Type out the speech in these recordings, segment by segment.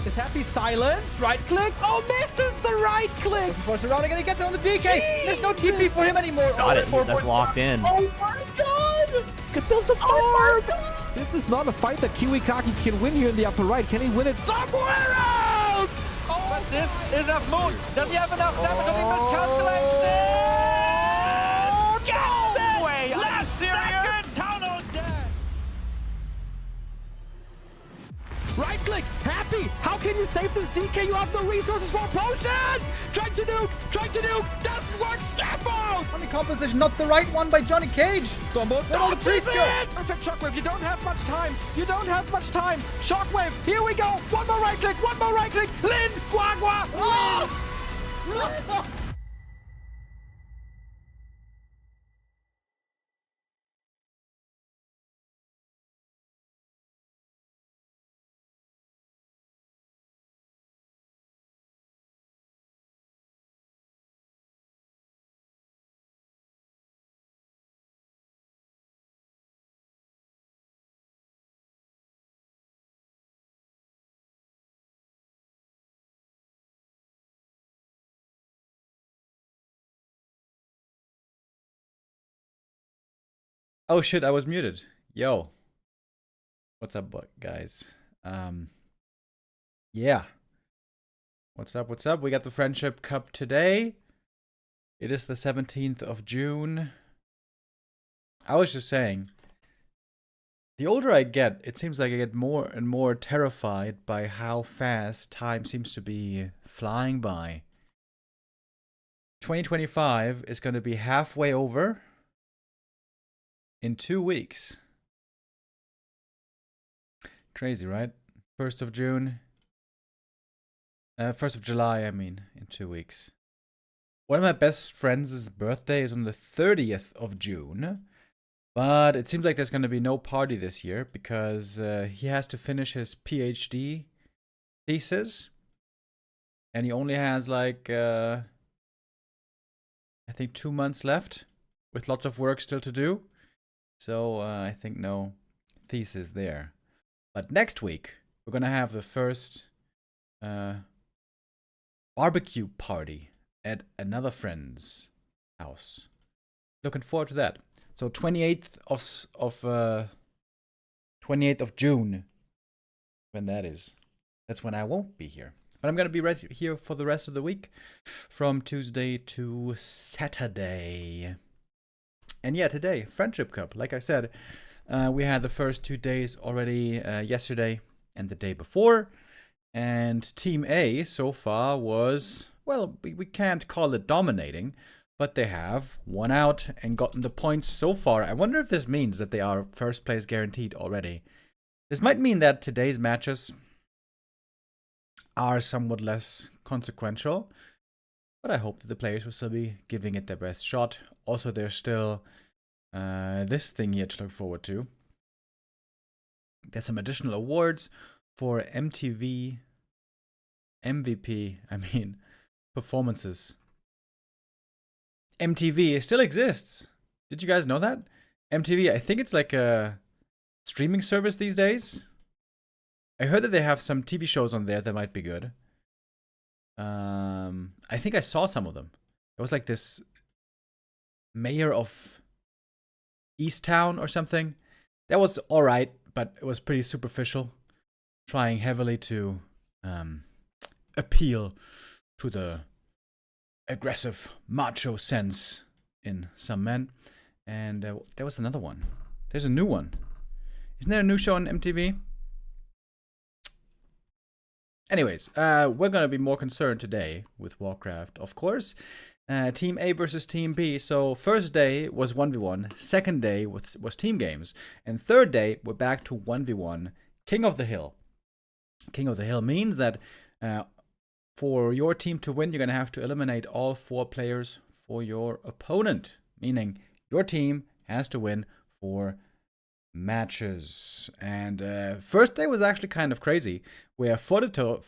Is Happy silenced? Right click. Oh, misses the right click. Looking for surrounding and he gets it on the DK. There's no TP for him anymore. Got it. That's locked in. Oh my god. Could build some Oh farm. This is not a fight that Kiwikaki can win here in the upper right. Can he win it somewhere else? Oh, But this is enough moon. Does he have enough damage? Did he miscalculate this? No way! Are you serious? Town on deck. Right click, Happy. How can you save this DK? You have no resources for a potion. Trying to nuke. Doesn't work. Step out. Funny composition, not the right one by Johnny Cage. Stormbolt. Where all the priests go? Perfect shockwave. You don't have much time. Shockwave. Here we go. One more right click. Lin. Guagua. Oh! Oh shit, I was muted. Yo. What's up, guys? Yeah. What's up? We got the Friendship Cup today. It is the 17th of June. I was just saying, the older I get, it seems like I get more and more terrified by how fast time seems to be flying by. 2025 is going to be halfway over in 2 weeks. Crazy, right? 1st of June. 1st of July, I mean, in 2 weeks. One of my best friends' birthday is on the 30th of June. But it seems like there's going to be no party this year because he has to finish his PhD thesis. And he only has like, I think 2 months left with lots of work still to do. So I think no thesis there. But next week, we're going to have the first barbecue party at another friend's house. Looking forward to that. So 28th of June, when that is. That's when I won't be here. But I'm going to be right here for the rest of the week, from Tuesday to Saturday. And yeah, today, Friendship Cup. Like I said, we had the first 2 days already yesterday and the day before. And Team A so far was, well, we can't call it dominating, but they have won out and gotten the points so far. I wonder if this means that they are first place guaranteed already. This might mean that today's matches are somewhat less consequential, but I hope that the players will still be giving it their best shot. Also, there's still this thing here to look forward to. There's some additional awards for MVP, performances. MTV still exists. Did you guys know that? MTV, I think it's like a streaming service these days. I heard that they have some TV shows on there that might be good. I think I saw some of them. It was like this mayor of Easttown or something. That was alright, but it was pretty superficial. Trying heavily to appeal to the aggressive macho sense in some men. And there was another one. There's a new one. Isn't there a new show on MTV? Anyways, we're going to be more concerned today with Warcraft, of course. Team A versus Team B. So first day was 1v1. Second day was team games. And third day, we're back to 1v1. King of the Hill. King of the Hill means that for your team to win, you're going to have to eliminate all 4 players for your opponent. Meaning your team has to win 4 matches. And first day was actually kind of crazy, where Fortitude,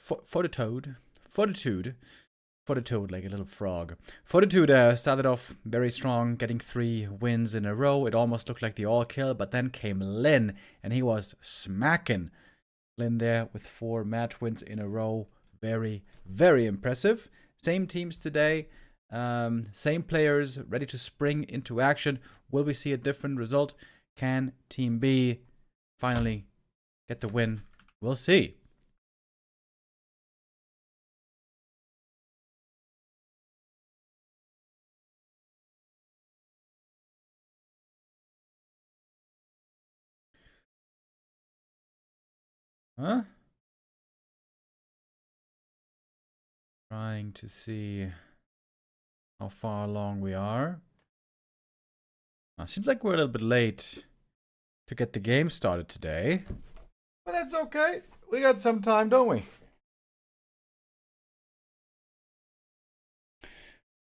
like a little frog. Fortitude started off very strong, getting 3 wins in a row. It almost looked like the all-kill, but then came Lin, and he was smacking Lin there with 4 match wins in a row. Very, very impressive. Same teams today. Same players ready to spring into action. Will we see a different result? Can Team B finally get the win? We'll see. Huh? Trying to see how far along we are. Seems like we're a little bit late to get the game started today. But that's okay. We got some time, don't we?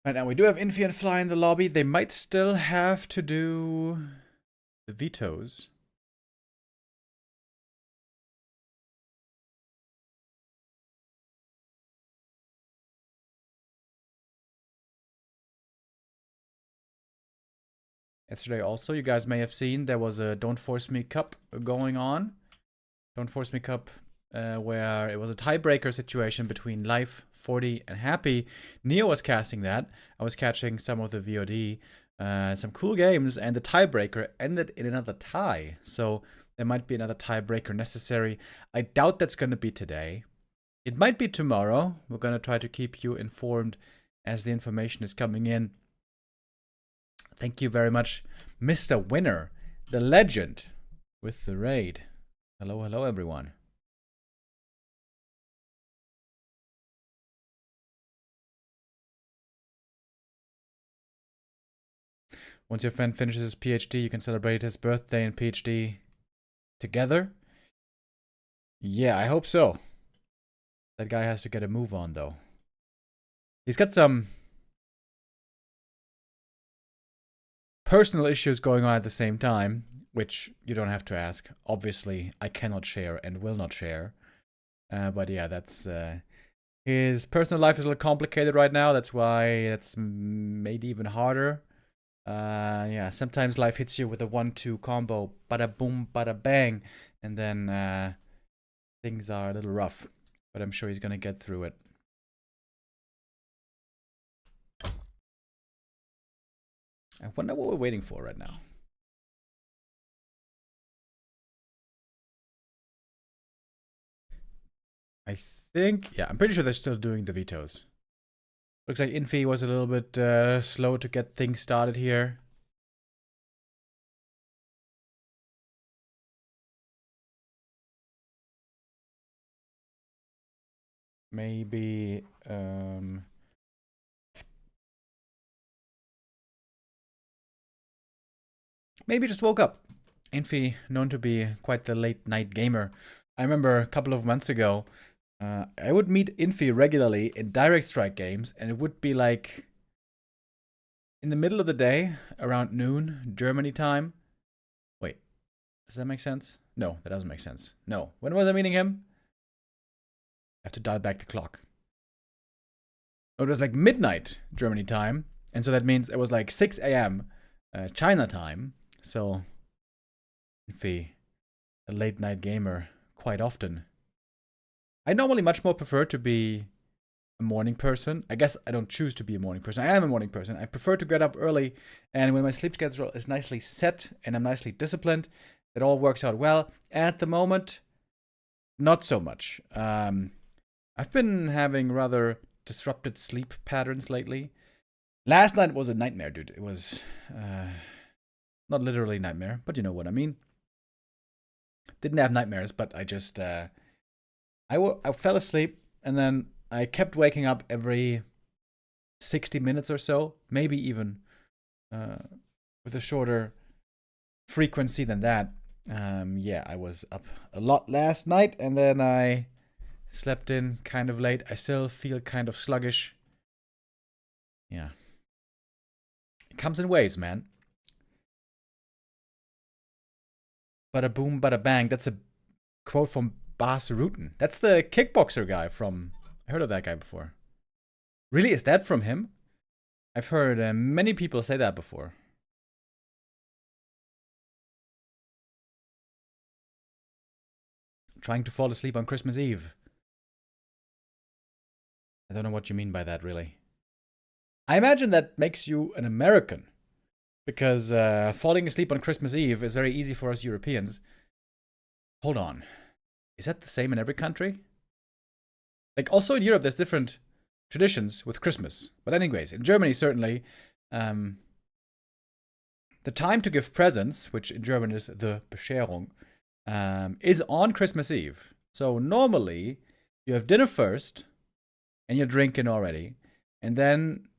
Right now we do have Infi and Fly in the lobby. They might still have to do the vetoes. Yesterday also, you guys may have seen, there was a Don't Force Me Cup going on. Don't Force Me Cup, where it was a tiebreaker situation between Life, Forti, and Happy. Neo was casting that. I was catching some of the VOD. Some cool games, and the tiebreaker ended in another tie. So there might be another tiebreaker necessary. I doubt that's going to be today. It might be tomorrow. We're going to try to keep you informed as the information is coming in. Thank you very much, Mr. Winner, the legend, with the raid. Hello, hello, everyone. Once your friend finishes his PhD, you can celebrate his birthday and PhD together. Yeah, I hope so. That guy has to get a move on, though. He's got some personal issues going on at the same time, which you don't have to ask. Obviously, I cannot share and will not share. But yeah, that's... his personal life is a little complicated right now. That's why that's made even harder. Yeah, sometimes life hits you with a 1-2 combo. Bada boom, bada bang. And then things are a little rough. But I'm sure he's going to get through it. I wonder what we're waiting for right now. I think, yeah, I'm pretty sure they're still doing the vetoes. Looks like Infi was a little bit slow to get things started here. Maybe, maybe just woke up. Infi, known to be quite the late night gamer. I remember a couple of months ago, I would meet Infi regularly in Direct Strike games, and it would be like in the middle of the day, around noon, Germany time. Wait, does that make sense? No, that doesn't make sense. No. When was I meeting him? I have to dial back the clock. Oh, it was like midnight Germany time, and so that means it was like 6 a.m. China time. So, Infi, a late night gamer, quite often. I normally much more prefer to be a morning person. I guess I don't choose to be a morning person. I am a morning person. I prefer to get up early, and when my sleep schedule is nicely set and I'm nicely disciplined, it all works out well. At the moment, not so much. I've been having rather disrupted sleep patterns lately. Last night was a nightmare, dude. It was not literally nightmare, but you know what I mean. Didn't have nightmares, but I just I fell asleep, and then I kept waking up every 60 minutes or so, maybe even with a shorter frequency than that. Yeah, I was up a lot last night, and then I slept in kind of late. I still feel kind of sluggish. Yeah. It comes in waves, man. Bada boom, bada bang. That's a quote from Bas Rutten. That's the kickboxer guy from... I heard of that guy before. Really? Is that from him? I've heard many people say that before. trying to fall asleep on Christmas Eve. I don't know what you mean by that, really. I imagine that makes you an American. Because falling asleep on Christmas Eve is very easy for us Europeans. Hold on. Is that the same in every country? Like, also in Europe, there's different traditions with Christmas. But anyways, in Germany, certainly, the time to give presents, which in German is the Bescherung, is on Christmas Eve. So normally, you have dinner first, and you're drinking already. And then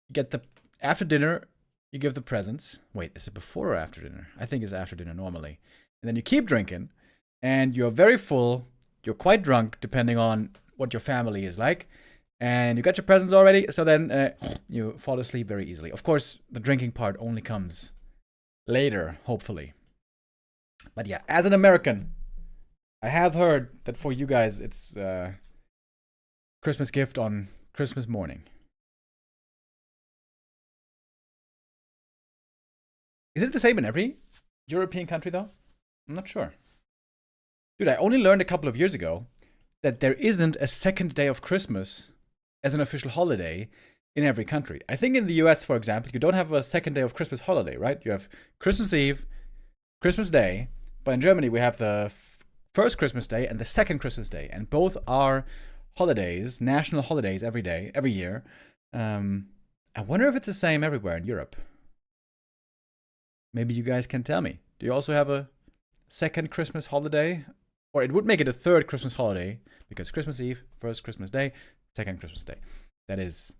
you get after dinner, you give the presents. Wait, is it before or after dinner? I think it's after dinner normally. And then you keep drinking, and you're very full. You're quite drunk, depending on what your family is like. And you got your presents already, so then you fall asleep very easily. Of course, the drinking part only comes later, hopefully. But yeah, as an American, I have heard that for you guys, it's Christmas gift on Christmas morning. Is it the same in every European country, though? I'm not sure. Dude, I only learned a couple of years ago that there isn't a second day of Christmas as an official holiday in every country. I think in the US, for example, you don't have a second day of Christmas holiday, right? You have Christmas Eve, Christmas Day, but in Germany we have the first Christmas Day and the second Christmas Day, and both are holidays, national holidays every year. I wonder if it's the same everywhere in Europe. Maybe you guys can tell me. Do you also have a second Christmas holiday? Or it would make it a third Christmas holiday, because Christmas Eve, first Christmas Day, second Christmas Day. That is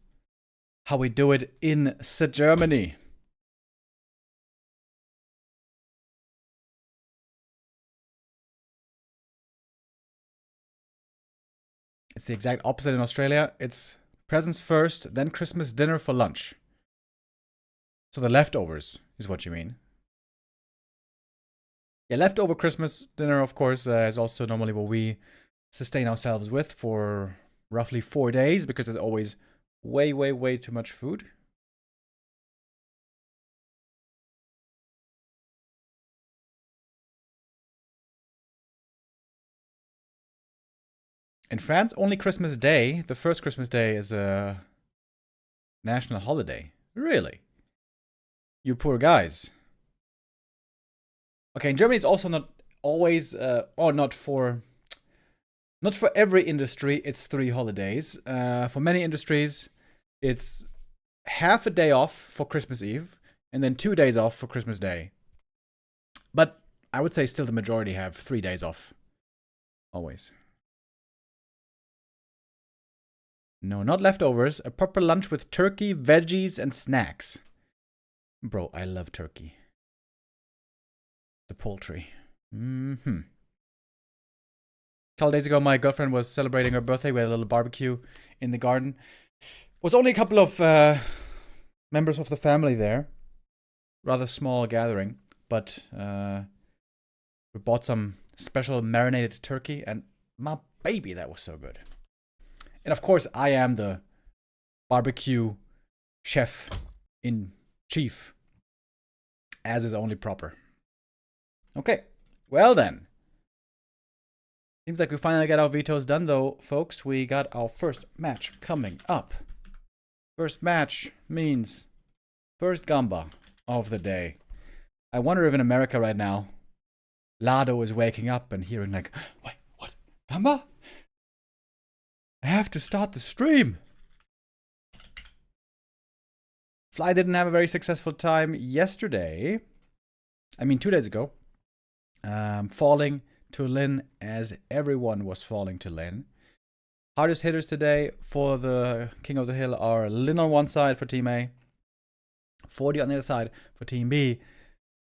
how we do it in Germany. It's the exact opposite in Australia. It's presents first, then Christmas dinner for lunch. So the leftovers is what you mean. Yeah, leftover Christmas dinner, of course, is also normally what we sustain ourselves with for roughly 4 days, because there's always way, way, way too much food. In France, only Christmas Day, the first Christmas Day, is a national holiday. Really? You poor guys. Okay, in Germany it's also not always, not for every industry, it's 3 holidays. For many industries, it's half a day off for Christmas Eve, and then 2 days off for Christmas Day. But I would say still the majority have 3 days off. Always. No, not leftovers. A proper lunch with turkey, veggies, and snacks. Bro, I love turkey. The poultry. A couple days ago, my girlfriend was celebrating her birthday. We had a little barbecue in the garden. Was only a couple of members of the family there. Rather small gathering. But we bought some special marinated turkey. And my baby, that was so good. And of course, I am the barbecue chef in chief. As is only proper. Okay, well then. Seems like we finally got our vetoes done though, folks. We got our first match coming up. First match means first gamba of the day. I wonder if in America right now, Lado is waking up and hearing like, wait, what? Gamba? I have to start the stream. Fly didn't have a very successful time yesterday. 2 days ago. Falling to Lin as everyone was falling to Lin. Hardest hitters today for the King of the Hill are Lin on one side for Team A, Forti on the other side for Team B.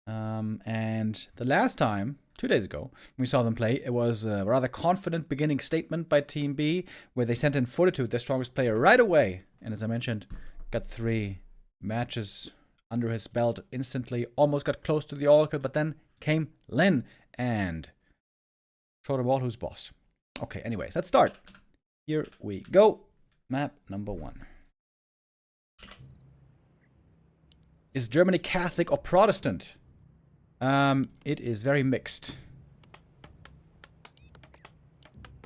And the last time, 2 days ago, we saw them play, it was a rather confident beginning statement by Team B, where they sent in Fortitude, their strongest player, right away. And as I mentioned, got 3 matches under his belt instantly, almost got close to the Oracle, but then came Lin and showed them all who's boss. Okay, anyways, let's start. Here we go. Map number 1. Is Germany Catholic or Protestant? It is very mixed.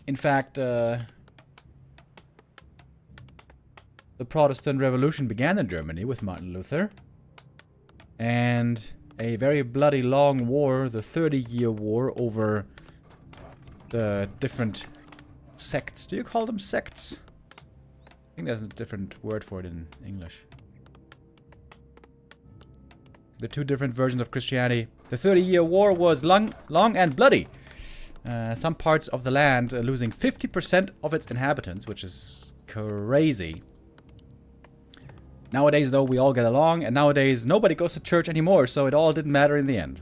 In fact, the Protestant Revolution began in Germany with Martin Luther. And a very bloody long war, the 30-year war, over the different sects. Do you call them sects? I think there's a different word for it in English. The two different versions of Christianity. The 30-year war was long and bloody. Some parts of the land losing 50% of its inhabitants, which is crazy. Nowadays, though, we all get along, and nowadays nobody goes to church anymore, so it all didn't matter in the end.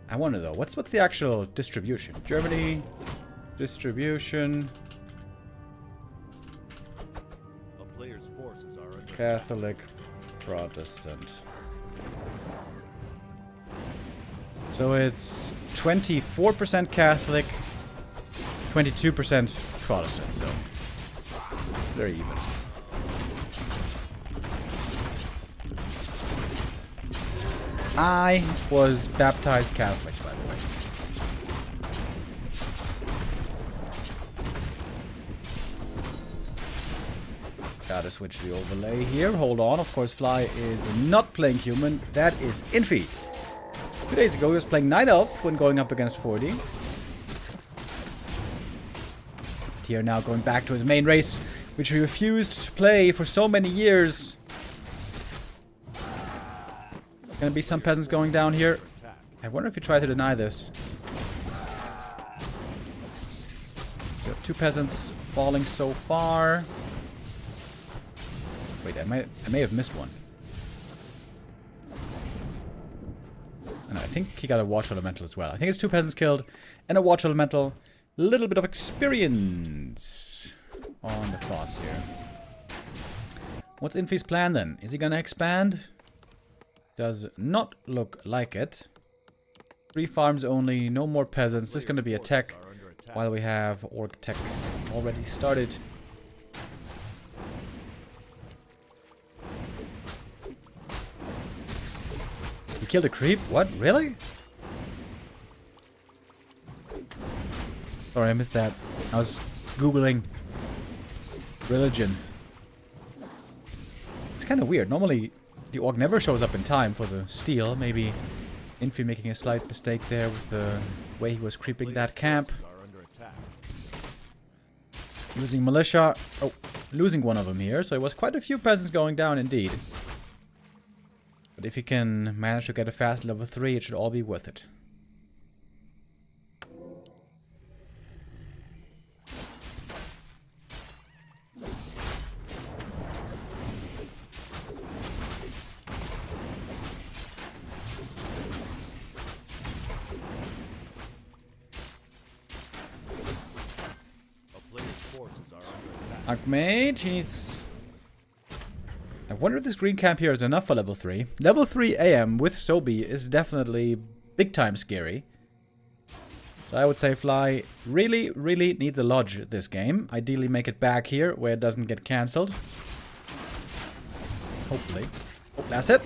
I wonder, though, what's the actual distribution? Germany, distribution, The player's forces are under Catholic, Protestant. So it's 24% Catholic, 22% Protestant, so it's very even. I was baptized Catholic, by the way. Gotta switch the overlay here. Hold on. Of course, Fly is not playing human. That is Infi. 2 days ago, he was playing Night Elf when going up against Forti. Here now going back to his main race, which he refused to play for so many years. Gonna be some peasants going down here. I wonder if he tried to deny this. So 2 peasants falling so far. Wait, I may have missed one. And I think he got a Watch Elemental as well. I think it's 2 peasants killed and a Watch Elemental. A little bit of experience on the Foss here. What's Infi's plan then? Is he gonna expand? Does not look like it. 3 farms only, no more peasants. This is gonna be a tech while we have Orc Tech already started. He killed a creep? What? Really? Sorry, I missed that. I was Googling religion. It's kind of weird. Normally, the Orc never shows up in time for the steal. Maybe Infi making a slight mistake there with the way he was creeping that camp. Using militia. Oh, losing one of them here. So it was quite a few peasants going down indeed. But if he can manage to get a fast level 3, it should all be worth it. Archmage, he needs... I wonder if this green camp here is enough for level 3. Level 3 AM with Sobi is definitely big time scary. So I would say Fly really, really needs a lodge this game. Ideally make it back here where it doesn't get cancelled. Hopefully. Oh, that's it.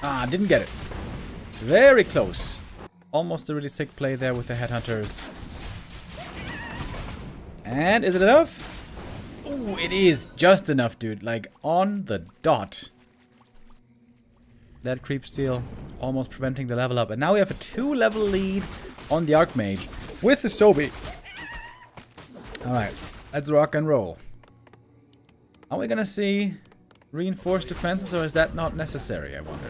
Ah, didn't get it. Very close. Almost a really sick play there with the headhunters. And is it enough? Oh, it is just enough, dude. Like, on the dot. That creep steal almost preventing the level up. And now we have a 2-level lead on the Archmage with the Sobi. Alright, let's rock and roll. Are we gonna see reinforced defenses, or is that not necessary, I wonder?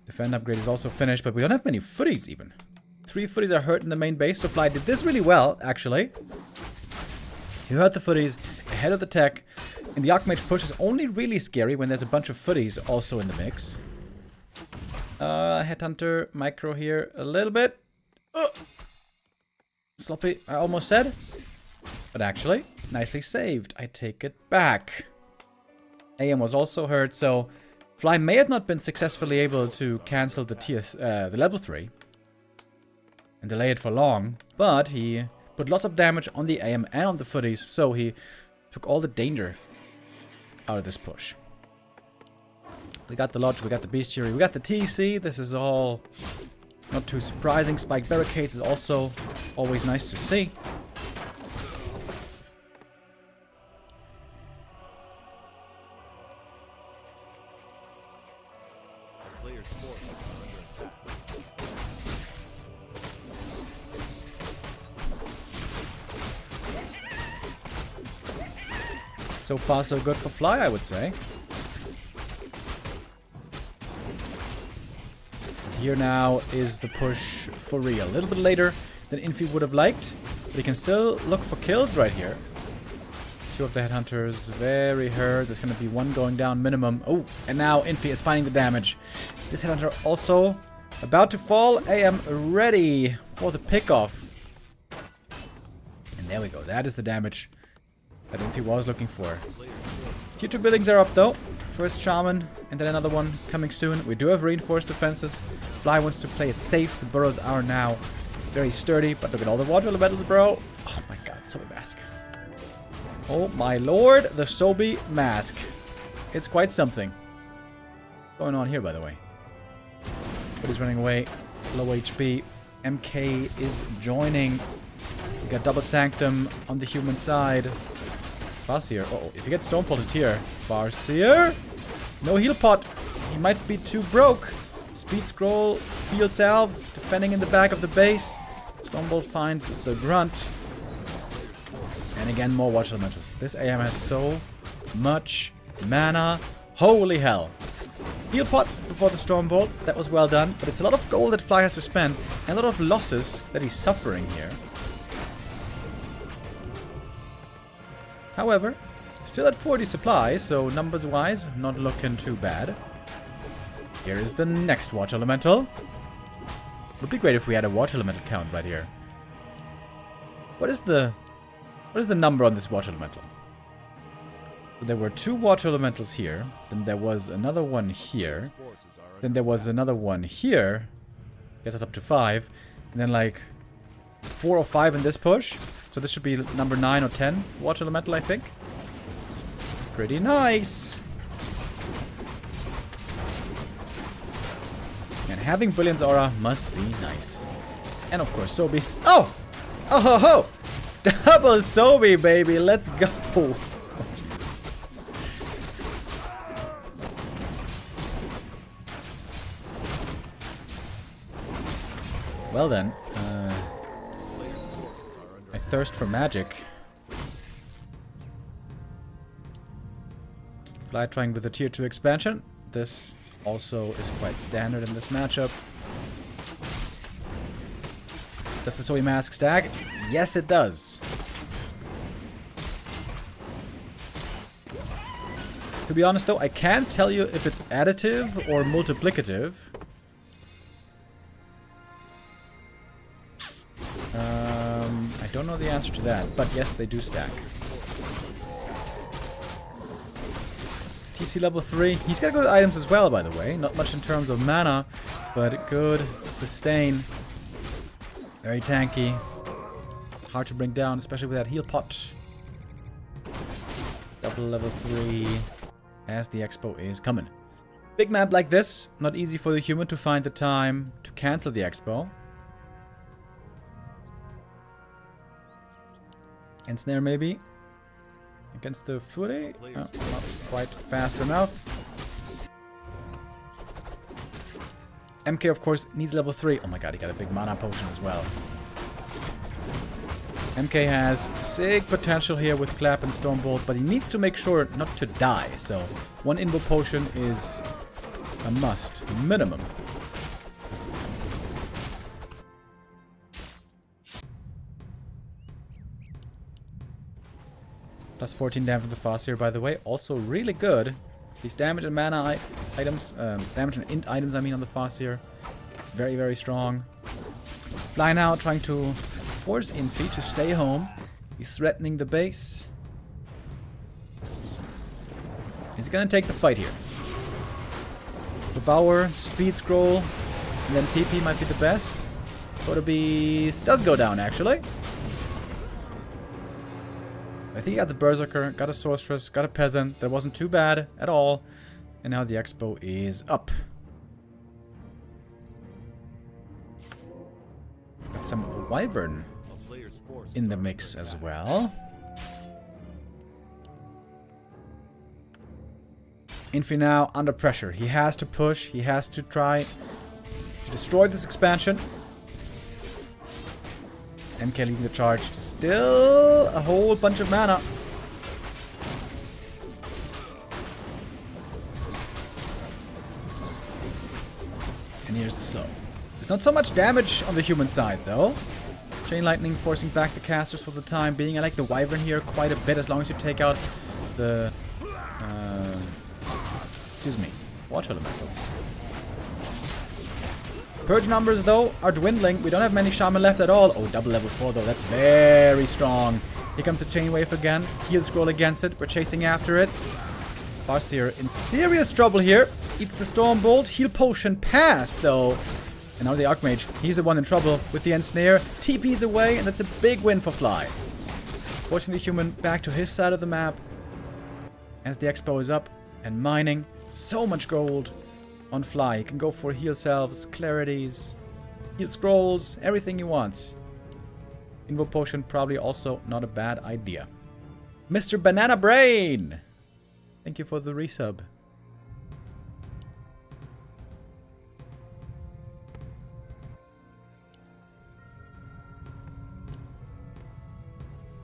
Defend upgrade is also finished, but we don't have many footies even. 3 footies are hurt in the main base, so Fly did this really well, actually. He hurt the footies ahead of the tech, and the Archmage push is only really scary when there's a bunch of footies also in the mix. Headhunter, micro here a little bit. Sloppy, I almost said. But actually, nicely saved. I take it back. AM was also hurt, so Fly may have not been successfully able to cancel the level 3. And delay it for long, but he put lots of damage on the AM and on the footies, so he took all the danger out of this push. We got the Lodge, we got the Bestiary, we got the TC. This is all not too surprising. Spike Barricades is also always nice to see. The player's forces are under attack. So far so good for Fly, I would say. Here now is the push for real. A little bit later than Infi would have liked, but he can still look for kills right here. Two of the headhunters very hurt. There's going to be one going down minimum. Oh, and now Infi is finding the damage. This headhunter also about to fall. I am ready for the pickoff. And there we go. That is the damage that Infi was looking for. Tier 2 buildings are up though. First Shaman, and then another one coming soon. We do have reinforced defenses. Fly wants to play it safe. The burrows are now very sturdy, but look at all the water elementals, bro. Oh my god, Sobi Mask. Oh my lord, the Sobi Mask. It's quite something. What's going on here, by the way? But he's running away. Low HP. MK is joining. We got double Sanctum on the human side. Farseer. Uh-oh, if he gets Stone Potted here. Farseer! No heal pot. He might be too broke. Speed Scroll, Field Salve, defending in the back of the base. Stormbolt finds the Grunt. And again, more Watch Elementals. This AM has so much mana. Holy hell. Heal pot before the Stormbolt. That was well done. But it's a lot of gold that Fly has to spend. And a lot of losses that he's suffering here. However, still at 40 supply, so numbers-wise, not looking too bad. Here is the next Watch Elemental. Would be great if we had a Watch Elemental count right here. What is the number on this Watch Elemental? There were 2 Watch Elementals here. Then there was another one here. Then there was another one here. Guess that's up to 5. And then like 4 or 5 in this push. So this should be number 9 or 10 Watch Elemental, I think. Pretty nice. And having Brilliance Aura must be nice. And of course, Sobi. Oh! Oh ho ho! Double Sobi, baby! Let's go! Oh, well then, I thirst for magic. Fly trying with the tier 2 expansion. This also is quite standard in this matchup. Does the Sobi Mask stack? Yes, it does. To be honest though, I can't tell you if it's additive or multiplicative. I don't know the answer to that, but yes, they do stack. TC level 3. He's got good items as well, by the way. Not much in terms of mana, but good sustain. Very tanky. Hard to bring down, especially with that heal pot. Double level 3 as the expo is coming. Big map like this, not easy for the human to find the time to cancel the expo. And snare maybe. Against the Forti. Oh, not quite fast enough. MK, of course, needs level 3. Oh my god, he got a big mana potion as well. MK has sick potential here with Clap and Stormbolt, but he needs to make sure not to die. So, one Invo potion is a must. Minimum. Plus 14 damage from the Farseer, by the way. Also really good. These damage and mana items, damage and int items, I mean, on the Farseer. Very, very strong. Fly now, trying to force Infi to stay home. He's threatening the base. He's gonna take the fight here. Devour, Speed Scroll, and then TP might be the best. Photo Beast does go down, actually. I think he got the Berserker, got a Sorceress, got a Peasant. That wasn't too bad at all. And now the expo is up. Got some wyvern A player's forces in the are mix under as attack. well. Infi now under pressure. He has to push. He has to try to destroy this expansion. MK leading the charge. Still a whole bunch of mana. And here's the slow. There's not so much damage on the human side, though. Chain Lightning forcing back the casters for the time being. I like the Wyvern here quite a bit, as long as you take out the... excuse me. Water Elementals. Purge numbers, though, are dwindling. We don't have many Shaman left at all. Oh, double level 4, though. That's very strong. Here comes the Chain Wave again. Heal Scroll against it. We're chasing after it. Farseer in serious trouble here. Eats the Storm Bolt. Heal Potion passed, though. And now the Archmage. He's the one in trouble with the Ensnare. TP's away, and that's a big win for Fly. Forcing the human back to his side of the map. As the Expo is up and mining. So much gold on Fly. He can go for Heal Selves, Clarities, Heal Scrolls, everything he wants. Invo Potion probably also not a bad idea. Mr. Banana Brain! Thank you for the resub.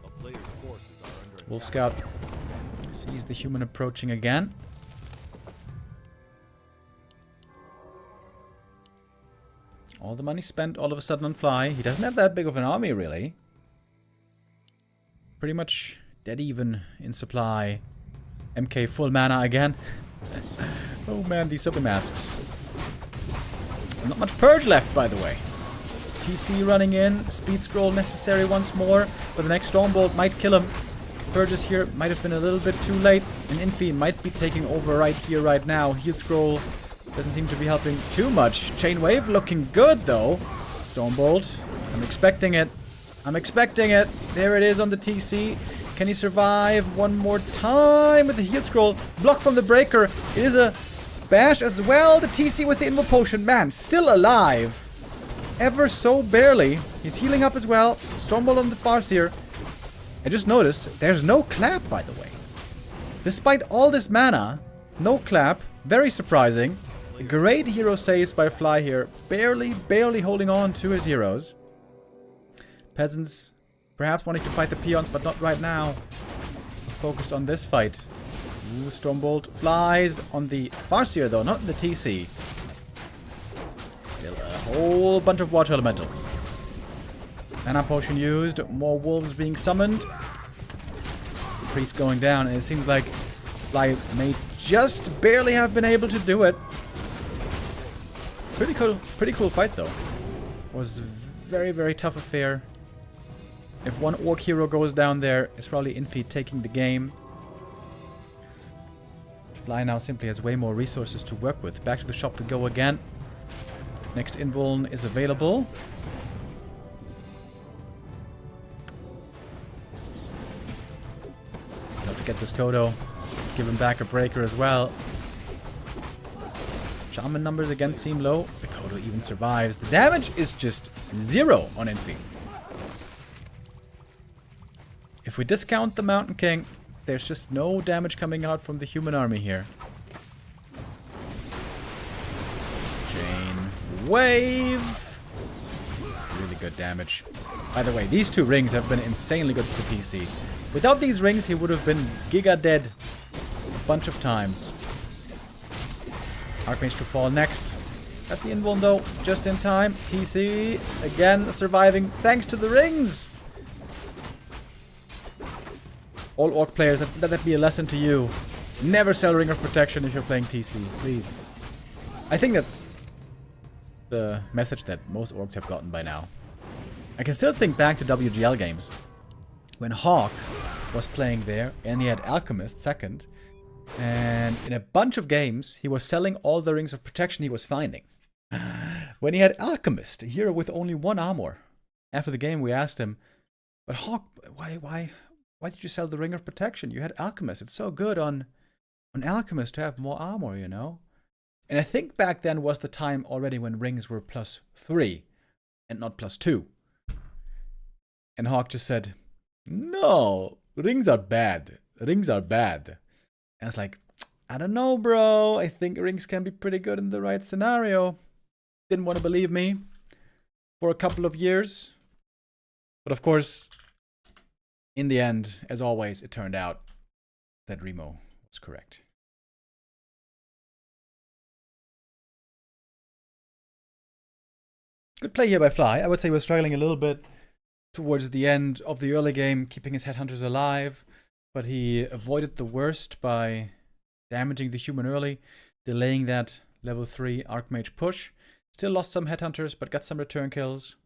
A player's forces are under Wolf attack. Scout sees the human approaching again. All the money spent all of a sudden on Fly. He doesn't have that big of an army, really. Pretty much dead even in supply. MK full mana again. Oh man, these super masks. Not much purge left, by the way. TC running in. Speed scroll necessary once more. But the next Stormbolt might kill him. Purges here might have been a little bit too late. And Infi might be taking over right here, right now. Heal scroll doesn't seem to be helping too much. Chain Wave looking good, though. Stormbolt. I'm expecting it. I'm expecting it. There it is on the TC. Can he survive one more time with the heal scroll? Block from the breaker. It is a bash as well. The TC with the Invo Potion. Man, still alive. Ever so barely. He's healing up as well. Stormbolt on the Farseer. I just noticed there's no clap, by the way. Despite all this mana, no clap. Very surprising. Great hero saves by Fly here. Barely holding on to his heroes. Peasants perhaps wanting to fight the peons, but not right now. Focused on this fight. Ooh, Stormbolt flies on the Farseer, though, not the TC. Still a whole bunch of water elementals. Mana potion used. More wolves being summoned. The priest going down, and it seems like Fly may just barely have been able to do it. Pretty cool fight, though. Was very tough affair. If one orc hero goes down there, it's probably Infi taking the game. Fly now simply has way more resources to work with. Back to the shop to go again. Next invuln is available. Don't forget this Kodo. Give him back a breaker as well. Shaman numbers again seem low. The Kodo even survives. The damage is just 0 on Infi. If we discount the Mountain King, there's just no damage coming out from the human army here. Chain Wave. Really good damage. By the way, these two rings have been insanely good for the TC. Without these rings, he would have been giga dead a bunch of times. Archmage to fall next. Got the invuln though, just in time. TC again surviving thanks to the rings. All orc players, let that be a lesson to you. Never sell Ring of Protection if you're playing TC, please. I think that's the message that most orcs have gotten by now. I can still think back to WGL games. When Hawk was playing there, and he had Alchemist second. And in a bunch of games, he was selling all the Rings of Protection he was finding. When he had Alchemist, a hero with only 1 armor. After the game, we asked him, but Hawk, why did you sell the Ring of Protection? You had Alchemist. It's so good on an alchemist to have more armor, you know? And I think back then was the time already when rings were +3 and not +2. And Hawk just said, no, rings are bad. Rings are bad. And I was like, I don't know, bro. I think rings can be pretty good in the right scenario. Didn't want to believe me for a couple of years. But of course, in the end, as always, it turned out that Remo was correct. Good play here by Fly. I would say we're struggling a little bit towards the end of the early game, keeping his headhunters alive. But he avoided the worst by damaging the human early, delaying that level 3 Archmage push. Still lost some headhunters, but got some return kills.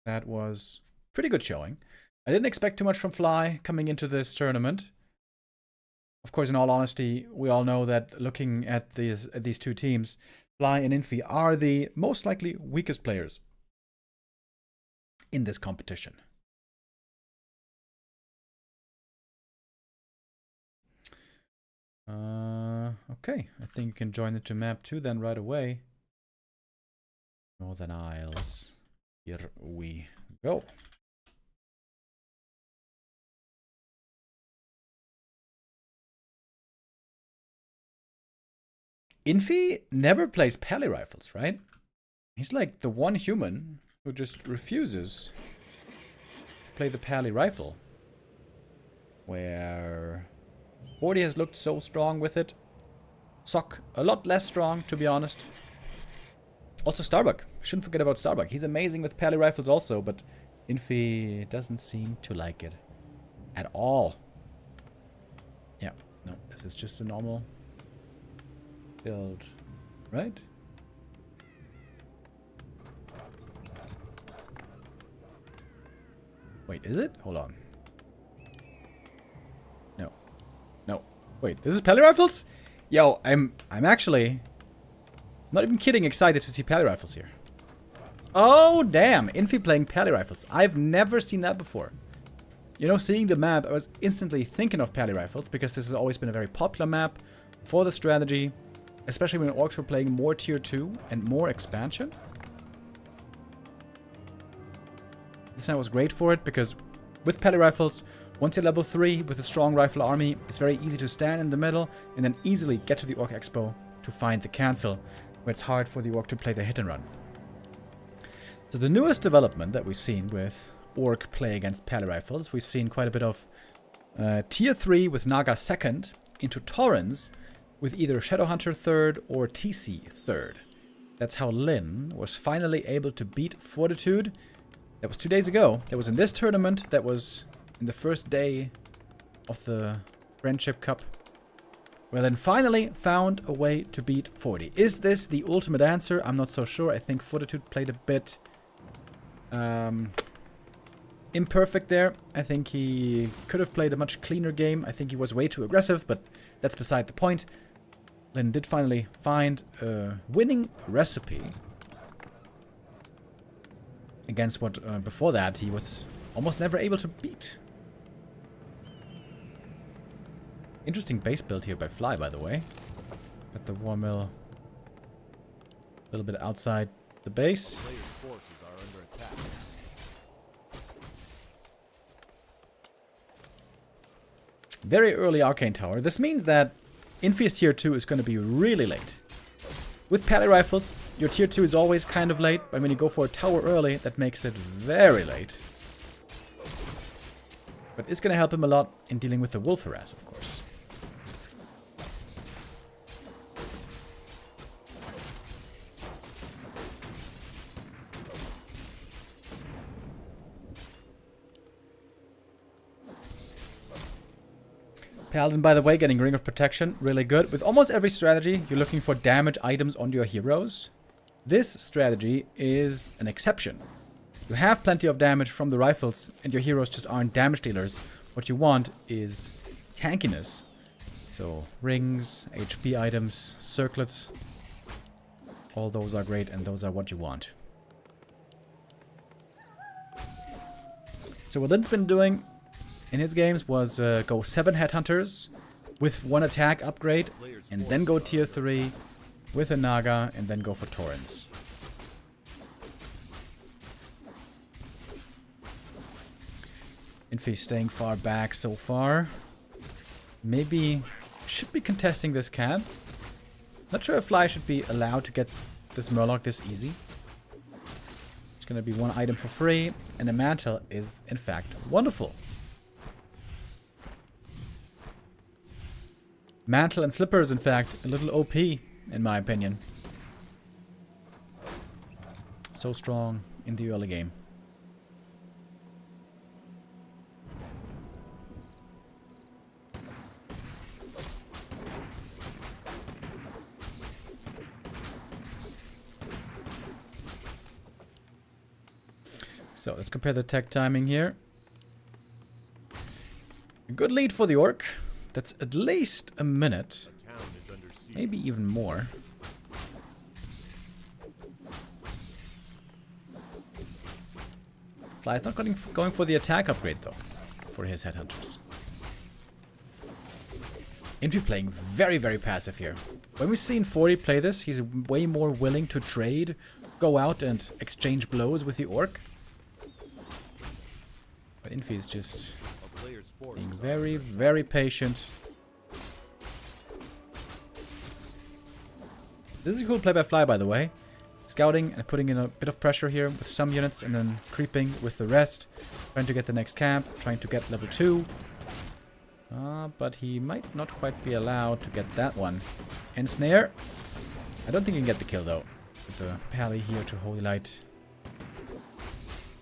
That was pretty good showing. I didn't expect too much from Fly coming into this tournament. Of course, in all honesty, we all know that looking at these two teams, Fly and Infi are the most likely weakest players in this competition. Okay, I think you can join into map 2 then right away. Northern Isles. Here we go. Infi never plays pally rifles, right? He's like the one human who just refuses to play the pally rifle. Where Forti has looked so strong with it. Sock a lot less strong, to be honest. Also Starbuck. Shouldn't forget about Starbuck. He's amazing with pally rifles also, but Infi doesn't seem to like it at all. Yeah, no, this is just a normal build, right? Wait, is it? Hold on. No. No. Wait, this is pally rifles? Yo, I'm actually not even kidding excited to see pally rifles here. Oh, damn. Infi playing pally rifles. I've never seen that before. You know, seeing the map, I was instantly thinking of pally rifles because this has always been a very popular map for the strategy, especially when orcs were playing more tier 2 and more expansion. This map was great for it because with pally rifles, once you're level 3 with a strong rifle army, it's very easy to stand in the middle and then easily get to the Orc Expo to find the cancel, where it's hard for the Orc to play the hit and run. So the newest development that we've seen with Orc play against pally rifles, we've seen quite a bit of tier 3 with Naga 2nd into Torrens with either Shadowhunter 3rd or TC 3rd. That's how Lin was finally able to beat Fortitude. That was 2 days ago. That was in this tournament. That was in the first day of the Friendship Cup. Well, then finally found a way to beat Forti. Is this the ultimate answer? I'm not so sure. I think Fortitude played a bit imperfect there. I think he could have played a much cleaner game. I think he was way too aggressive, but that's beside the point. Lin did finally find a winning recipe against what before that he was almost never able to beat. Interesting base build here by Fly, by the way. Got the war mill a little bit outside the base. Players' forces are under attack. Very early Arcane Tower. This means that Infi's tier 2 is going to be really late. With pally rifles, your tier 2 is always kind of late, but when you go for a tower early, that makes it very late. But it's going to help him a lot in dealing with the wolf harass, of course. Paladin, by the way, getting Ring of Protection, really good. With almost every strategy, you're looking for damage items on your heroes. This strategy is an exception. You have plenty of damage from the rifles, and your heroes just aren't damage dealers. What you want is tankiness. So, rings, HP items, circlets, all those are great, and those are what you want. So what Lin's been doing in his games was go 7 Headhunters with 1 attack upgrade, and then go tier 3 with a Naga, and then go for Torrents. Infi staying far back so far. Maybe should be contesting this camp. Not sure if Fly should be allowed to get this Murloc this easy. It's gonna be 1 item for free, and the mantle is in fact wonderful. Mantle and Slippers, in fact, a little OP, in my opinion. So strong in the early game. So let's compare the tech timing here. A good lead for the Orc. That's at least a minute. Maybe even more. Fly's not going for the attack upgrade though, for his Headhunters. Infi playing very, very passive here. When we've seen Forti play this, he's way more willing to trade, go out and exchange blows with the Orc. But Infi is just being very, very patient. This is a cool play by Fly, by the way. Scouting and putting in a bit of pressure here with some units, and then creeping with the rest. Trying to get the next camp, trying to get level 2. But he might not quite be allowed to get that one. Ensnare. I don't think he can get the kill though. With the Pally here to Holy Light.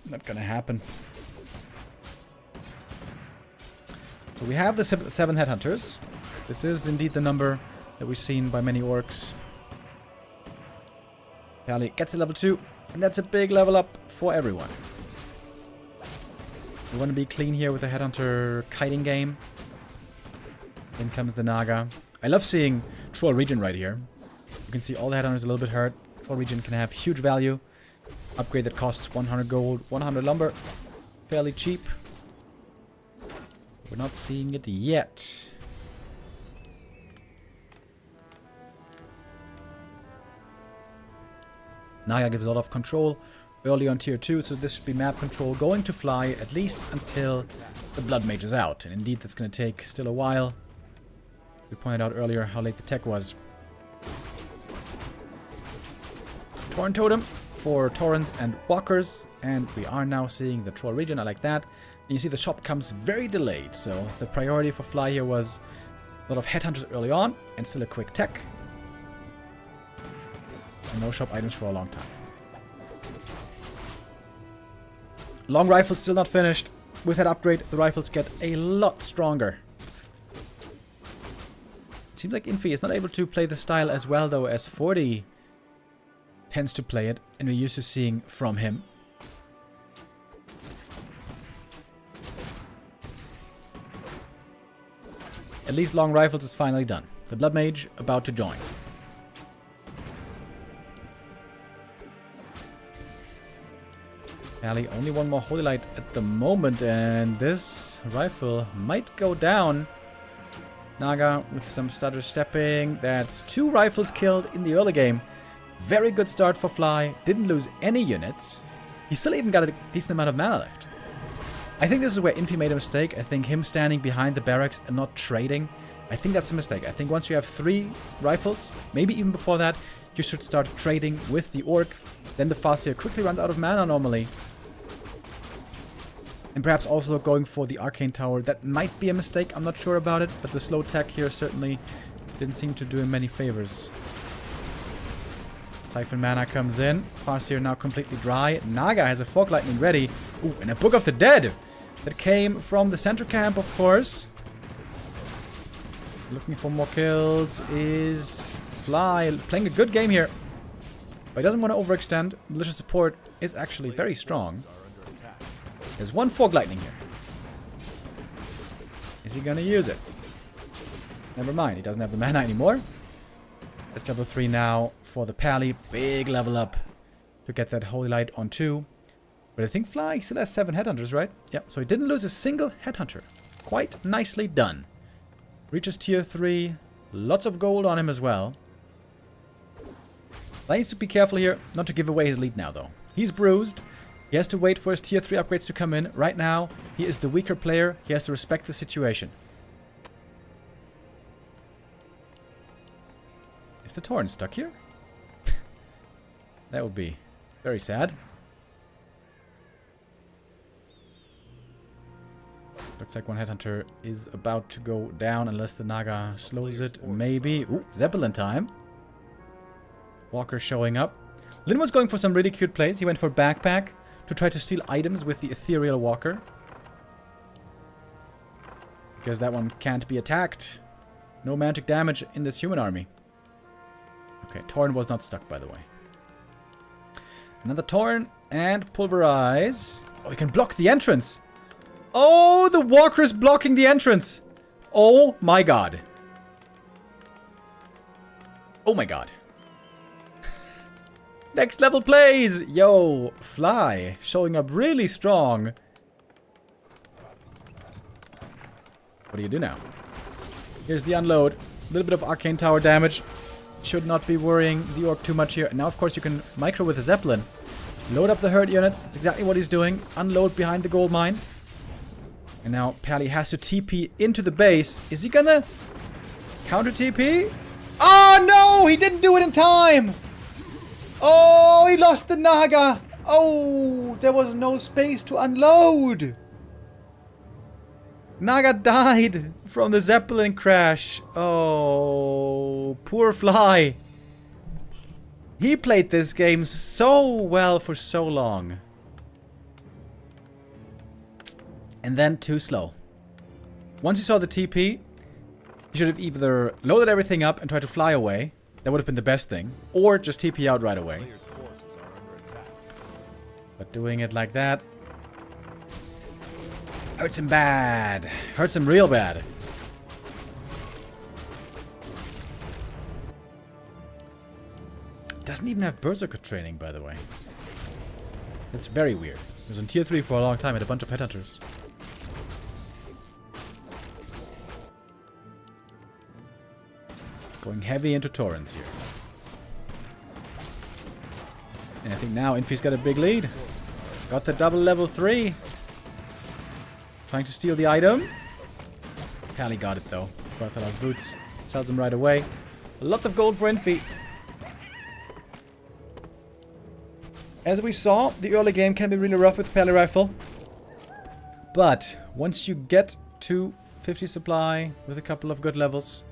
Not gonna happen. So we have the 7 Headhunters. This is indeed the number that we've seen by many Orcs. Pally gets a level 2, and that's a big level up for everyone. We want to be clean here with the Headhunter kiting game. In comes the Naga. I love seeing Troll Regen right here. You can see all the Headhunters a little bit hurt. Troll Regen can have huge value. Upgrade that costs 100 gold, 100 lumber. Fairly cheap. We're not seeing it yet. Naga gives a lot of control early on tier 2, so this should be map control going to Fly at least until the Blood Mage is out. And indeed, that's going to take still a while. We pointed out earlier how late the tech was. Torrent Totem for Torrents and Walkers, and we are now seeing the Troll Regen. I like that. And you see the shop comes very delayed, so the priority for Fly here was a lot of Headhunters early on, and still a quick tech. And no shop items for a long time. Long rifles still not finished. With that upgrade, the rifles get a lot stronger. It seems like Infi is not able to play the style as well, though, as Forti tends to play it, and we're used to seeing from him. At least long rifles is finally done. The Blood Mage about to join. Pally, only 1 more Holy Light at the moment, and this rifle might go down. Naga with some stutter stepping. That's 2 rifles killed in the early game. Very good start for Fly. Didn't lose any units. He still even got a decent amount of mana left. I think this is where Infi made a mistake. I think him standing behind the barracks and not trading, I think that's a mistake. I think once you have 3 rifles, maybe even before that, you should start trading with the Orc. Then the Farseer quickly runs out of mana normally. And perhaps also going for the Arcane Tower. That might be a mistake, I'm not sure about it, but the slow tech here certainly didn't seem to do him many favors. Siphon mana comes in. Farseer now completely dry. Naga has a Fog Lightning ready. Ooh, and a Book of the Dead! That came from the center camp, of course. Looking for more kills is Fly. Playing a good game here. But he doesn't want to overextend. Malicious support is actually very strong. There's 1 Fog Lightning here. Is he gonna use it? Never mind, he doesn't have the mana anymore. It's level 3 now for the Pally. Big level up to get that Holy Light on 2. But I think Fly still has 7 Headhunters, right? Yep, so he didn't lose a single Headhunter. quite nicely done. Reaches tier 3. Lots of gold on him as well. He needs to be careful here not to give away his lead now, though. He's bruised. He has to wait for his tier 3 upgrades to come in. Right now, he is the weaker player. He has to respect the situation. Is the Torrent stuck here? That would be very sad. Looks like one headhunter is about to go down unless the Naga slows it. Maybe. Ooh, Zeppelin time. Walker showing up. Lin was going for some really cute plays. He went for backpack to try to steal items with the ethereal Walker. Because that one can't be attacked. No magic damage in this human army. Okay, Torn was not stuck, by the way. Another Torn and Pulverize. Oh, he can block the entrance. Oh, the Walker is blocking the entrance. Oh my god. Oh my god. Next level plays. Yo, Fly showing up really strong. What do you do now? Here's the unload. A little bit of arcane tower damage. Should not be worrying the orc too much here. Now, of course, you can micro with a Zeppelin. Load up the herd units. That's exactly what he's doing. Unload behind the gold mine. And now Pally has to TP into the base. Is he gonna counter TP? Oh, no! He didn't do it in time! Oh, he lost the Naga! Oh, there was no space to unload! Naga died from the Zeppelin crash. Oh, poor Fly. He played this game so well for so long. And then too slow. Once he saw the TP, he should have either loaded everything up and tried to fly away. That would have been the best thing. Or just TP out right away. But doing it like that hurts him bad. Hurts him real bad. Doesn't even have Berserker training, by the way. That's very weird. He was in tier 3 for a long time, had a bunch of headhunters. Going heavy into Torrents here. And I think now Infi's got a big lead. Got the double level 3. Trying to steal the item. Pally got it though. Bartholo's boots. Sells them right away. Lots of gold for Infi. As we saw, the early game can be really rough with Pally Rifle. But once you get to 50 supply with a couple of good levels,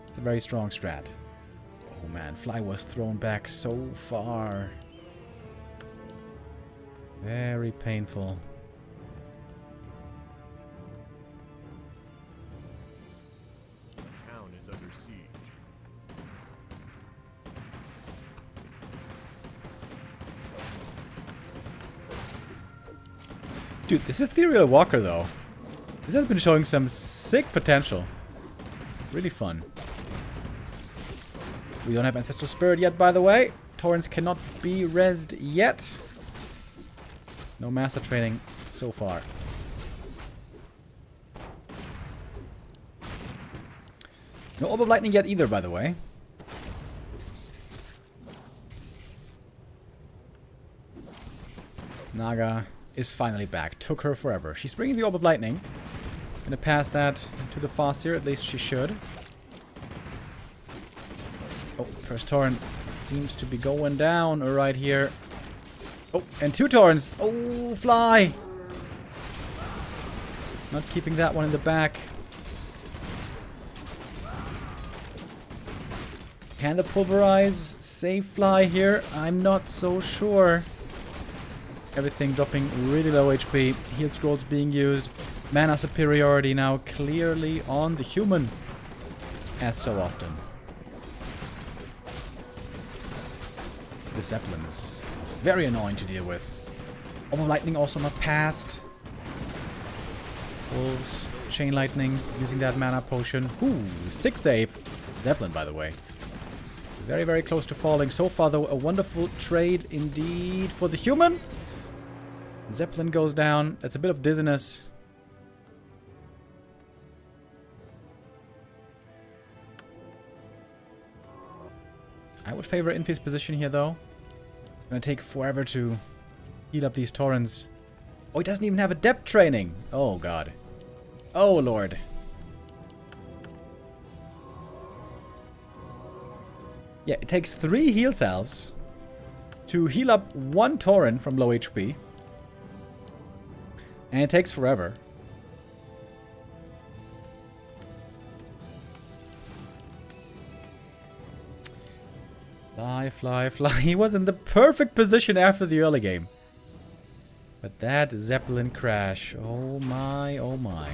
it's a very strong strat. Oh man, Fly was thrown back so far. Very painful. The town is under siege. Dude, this Ethereal Walker though, this has been showing some sick potential. Really fun. We don't have Ancestral Spirit yet, by the way. Torrents cannot be rezzed yet. No Master Training so far. No Orb of Lightning yet either, by the way. Naga is finally back. Took her forever. She's bringing the Orb of Lightning. Gonna pass that to the Farseer, at least she should. Oh, first Torrent seems to be going down right here. Oh, and 2 Torrents. Oh, Fly! Not keeping that one in the back. Can the Pulverize save Fly here? I'm not so sure. Everything dropping really low HP. Heal scrolls being used. Mana superiority now clearly on the human. As so often. The Zeppelin is very annoying to deal with. Orb of Lightning also not passed. Wolves, Chain Lightning, using that mana potion. Ooh, 6 save. Zeppelin, by the way. Very, very close to falling. So far, though, a wonderful trade indeed for the human. Zeppelin goes down. That's a bit of dizziness. I would favor Infi's position here, though. Gonna take forever to heal up these torrents. Oh, he doesn't even have a depth training. Oh, God. Oh, Lord. Yeah, it takes 3 heal salves to heal up 1 torrent from low HP. And it takes forever. Fly, fly, fly. He was in the perfect position after the early game. But that Zeppelin crash. Oh my, oh my.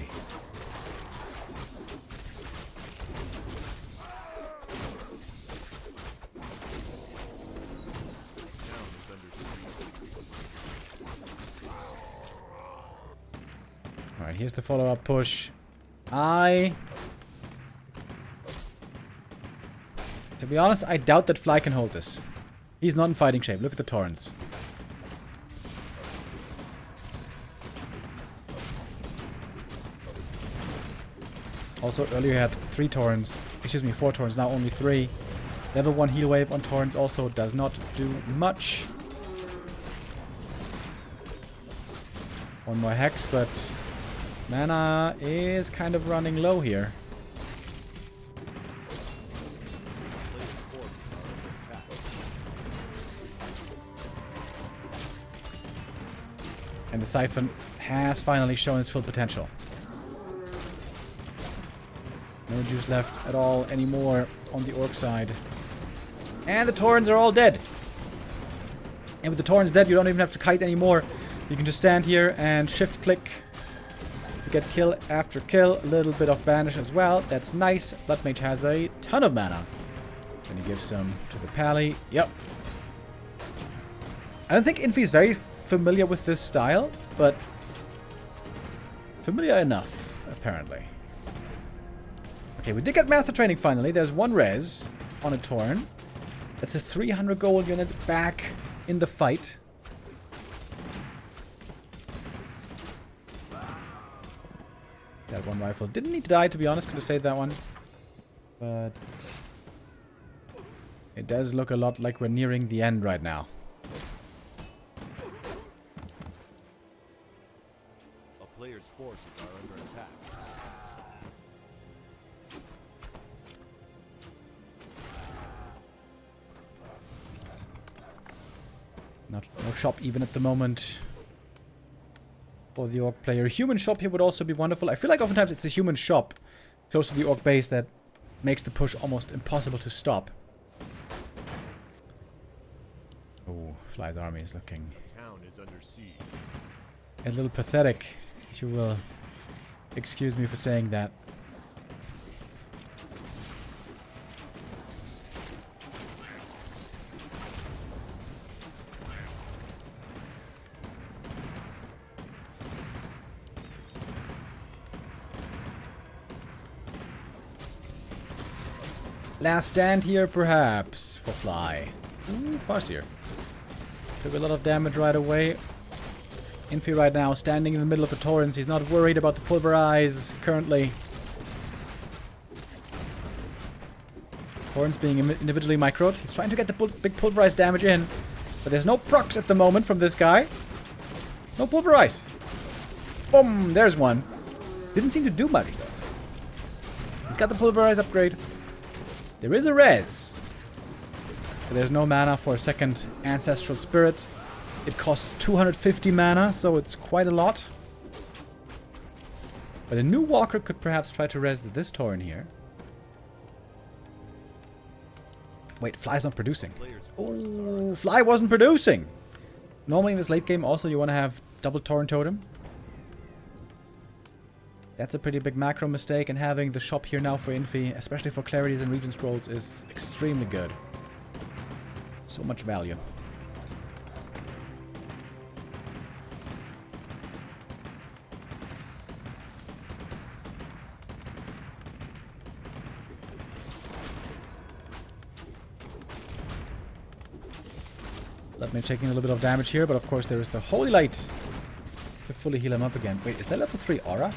Alright, here's the follow-up push. To be honest, I doubt that Fly can hold this. He's not in fighting shape. Look at the torrents. Also, earlier he had 3 torrents. Excuse me, 4 torrents. Now only 3. Level 1 heal wave on torrents also does not do much. One more hex, but mana is kind of running low here. And the Siphon has finally shown its full potential. No juice left at all anymore on the Orc side. And the Torrents are all dead. And with the Torrents dead, you don't even have to kite anymore. You can just stand here and shift click to get kill after kill. A little bit of banish as well. That's nice. Blood Mage has a ton of mana. Gonna give some to the Pally. Yep. I don't think Infi is very familiar with this style, but familiar enough, apparently. Okay, we did get Master Training finally. There's 1 res on a Torn. That's a 300 gold unit back in the fight. That 1 rifle didn't need to die, to be honest. Could have saved that one. But it does look a lot like we're nearing the end right now. Player's forces are under attack. No shop even at the moment for the Orc player. Human shop here would also be wonderful. I feel like oftentimes it's a human shop close to the Orc base that makes the push almost impossible to stop. Oh, Fly's army is looking The town is under siege. a little pathetic. If you will excuse me for saying that. Last stand here, perhaps, for Fly. Ooh, Farseer. Took a lot of damage right away. Infi right now, standing in the middle of the torrents. He's not worried about the pulverize currently. Torrents being individually microed. He's trying to get the big pulverize damage in. But there's no procs at the moment from this guy. No pulverize. Boom! There's one. Didn't seem to do much though. He's got the pulverize upgrade. There is a res. But there's no mana for a second Ancestral Spirit. It costs 250 mana, so it's quite a lot. But a new Walker could perhaps try to res this Tauren here. Wait, Fly's not producing. Oh, Fly wasn't producing! Normally in this late game also you want to have double Tauren Totem. That's a pretty big macro mistake, and having the shop here now for Infi, especially for Clarities and Region Scrolls, is extremely good. So much value. Let me taking a little bit of damage here, but of course there is the Holy Light to fully heal him up again. Wait, is that level 3 Aura?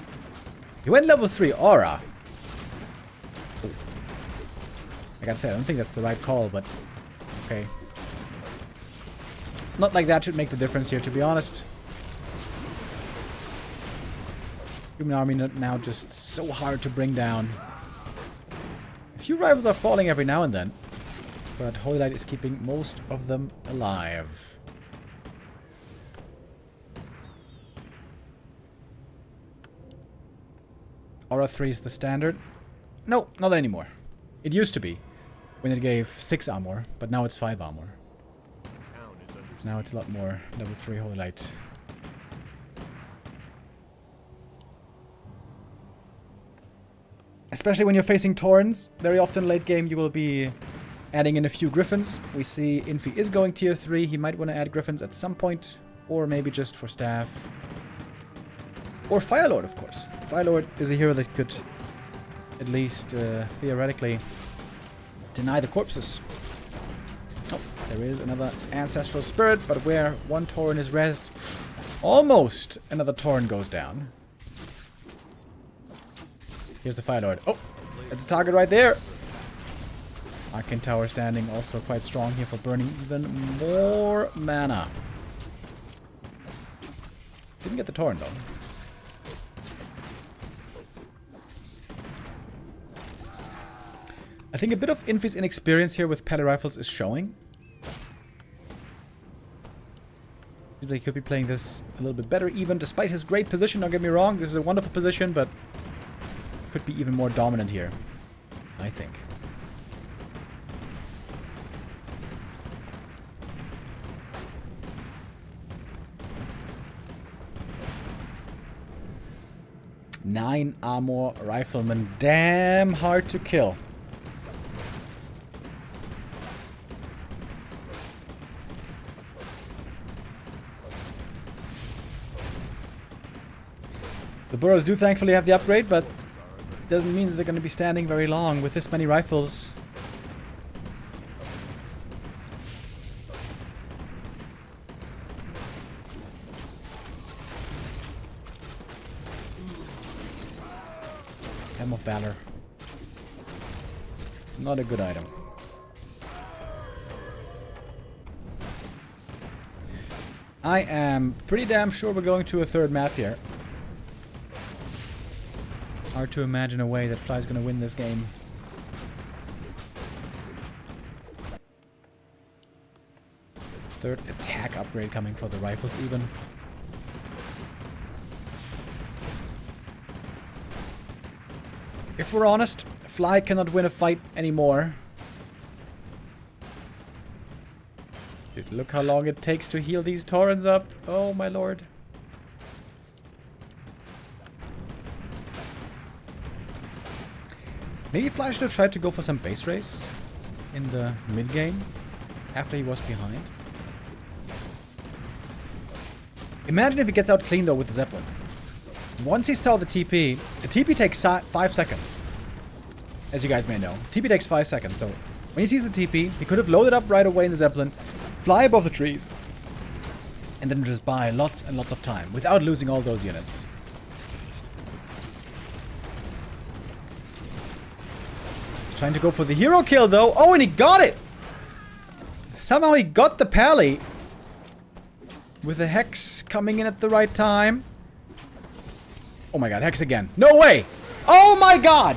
He went level 3 Aura. Oh. I gotta say, I don't think that's the right call, but okay. Not like that should make the difference here, to be honest. Human army now just so hard to bring down. A few rivals are falling every now and then, but Holy Light is keeping most of them alive. Aura 3 is the standard. No, not anymore. It used to be, when it gave 6 armor, but now it's 5 armor. Town is under Now it's a lot more level 3 Holy Light. Especially when you're facing Torrens, very often late game you will be adding in a few Griffins. We see Infi is going tier 3, he might want to add Griffins at some point, or maybe just for staff. Or Firelord, of course. Firelord is a hero that could, at least theoretically, deny the corpses. Oh, there is another Ancestral Spirit, but where one Tauren is rezzed, almost another Tauren goes down. Here's the Firelord. Oh, that's a target right there. Arcane Tower standing also quite strong here for burning even more mana. Didn't get the Tauren though. I think a bit of Infi's inexperience here with Pally Rifles is showing. Seems like he could be playing this a little bit better even, despite his great position, don't get me wrong. This is a wonderful position, but could be even more dominant here, I think. Nine armor riflemen, damn hard to kill. The burrows do thankfully have the upgrade, but doesn't mean that they're going to be standing very long with this many rifles. Helm of Valor. Not a good item. I am pretty damn sure we're going to a third map here. Hard to imagine a way that Fly's gonna win this game. Third attack upgrade coming for the rifles even. If we're honest, Fly cannot win a fight anymore. Dude, look how long it takes to heal these Taurens up. Oh my lord. Maybe Fly should have tried to go for some base race in the mid-game after he was behind. Imagine if he gets out clean though with the Zeppelin. Once he saw the TP takes 5 seconds. As you guys may know. TP takes 5 seconds, so when he sees the TP, he could have loaded up right away in the Zeppelin, fly above the trees, and then just buy lots and lots of time without losing all those units. Trying to go for the hero kill though. Oh, and he got it! Somehow he got the Pally. With the Hex coming in at the right time. Oh my god, Hex again. No way! Oh my god!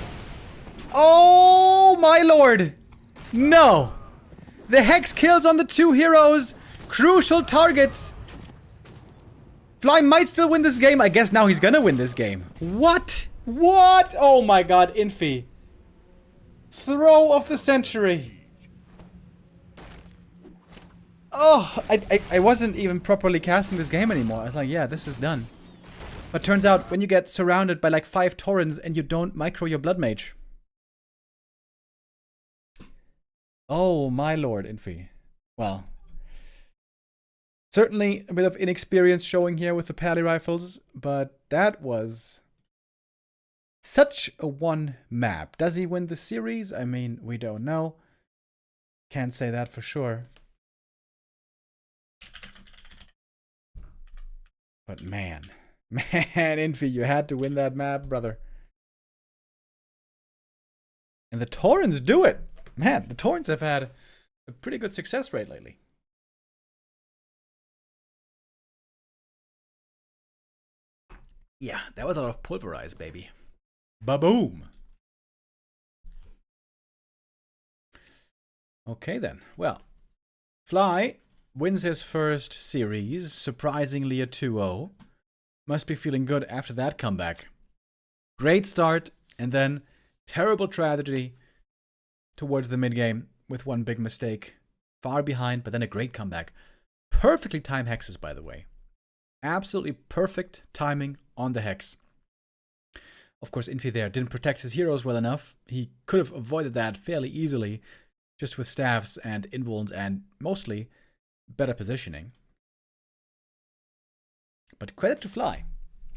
Oh my lord! No! The Hex kills on the 2 heroes. Crucial targets. Fly might still win this game. I guess now he's gonna win this game. What? What? Oh my god, Infi. Throw of the century. Oh, I wasn't even properly casting this game anymore. I was like, yeah, this is done. But turns out, when you get surrounded by like 5 Taurens and you don't micro your Blood Mage. Oh my lord, Infi. Well. Certainly a bit of inexperience showing here with the Pally Rifles, but that was such a one map. Does he win the series? I mean, we don't know. Can't say that for sure. But man, Infi, you had to win that map, brother. And the Taurens do it. Man, the Taurens have had a pretty good success rate lately. Yeah, that was a lot of pulverize, baby. Ba-boom! Okay then. Well, Fly wins his first series, surprisingly a 2-0. Must be feeling good after that comeback. Great start, and then terrible tragedy towards the mid-game with one big mistake. Far behind, but then a great comeback. Perfectly timed hexes, by the way. Absolutely perfect timing on the hex. Of course, Infi there didn't protect his heroes well enough. He could have avoided that fairly easily, just with staffs and invulns and mostly better positioning. But credit to Fly.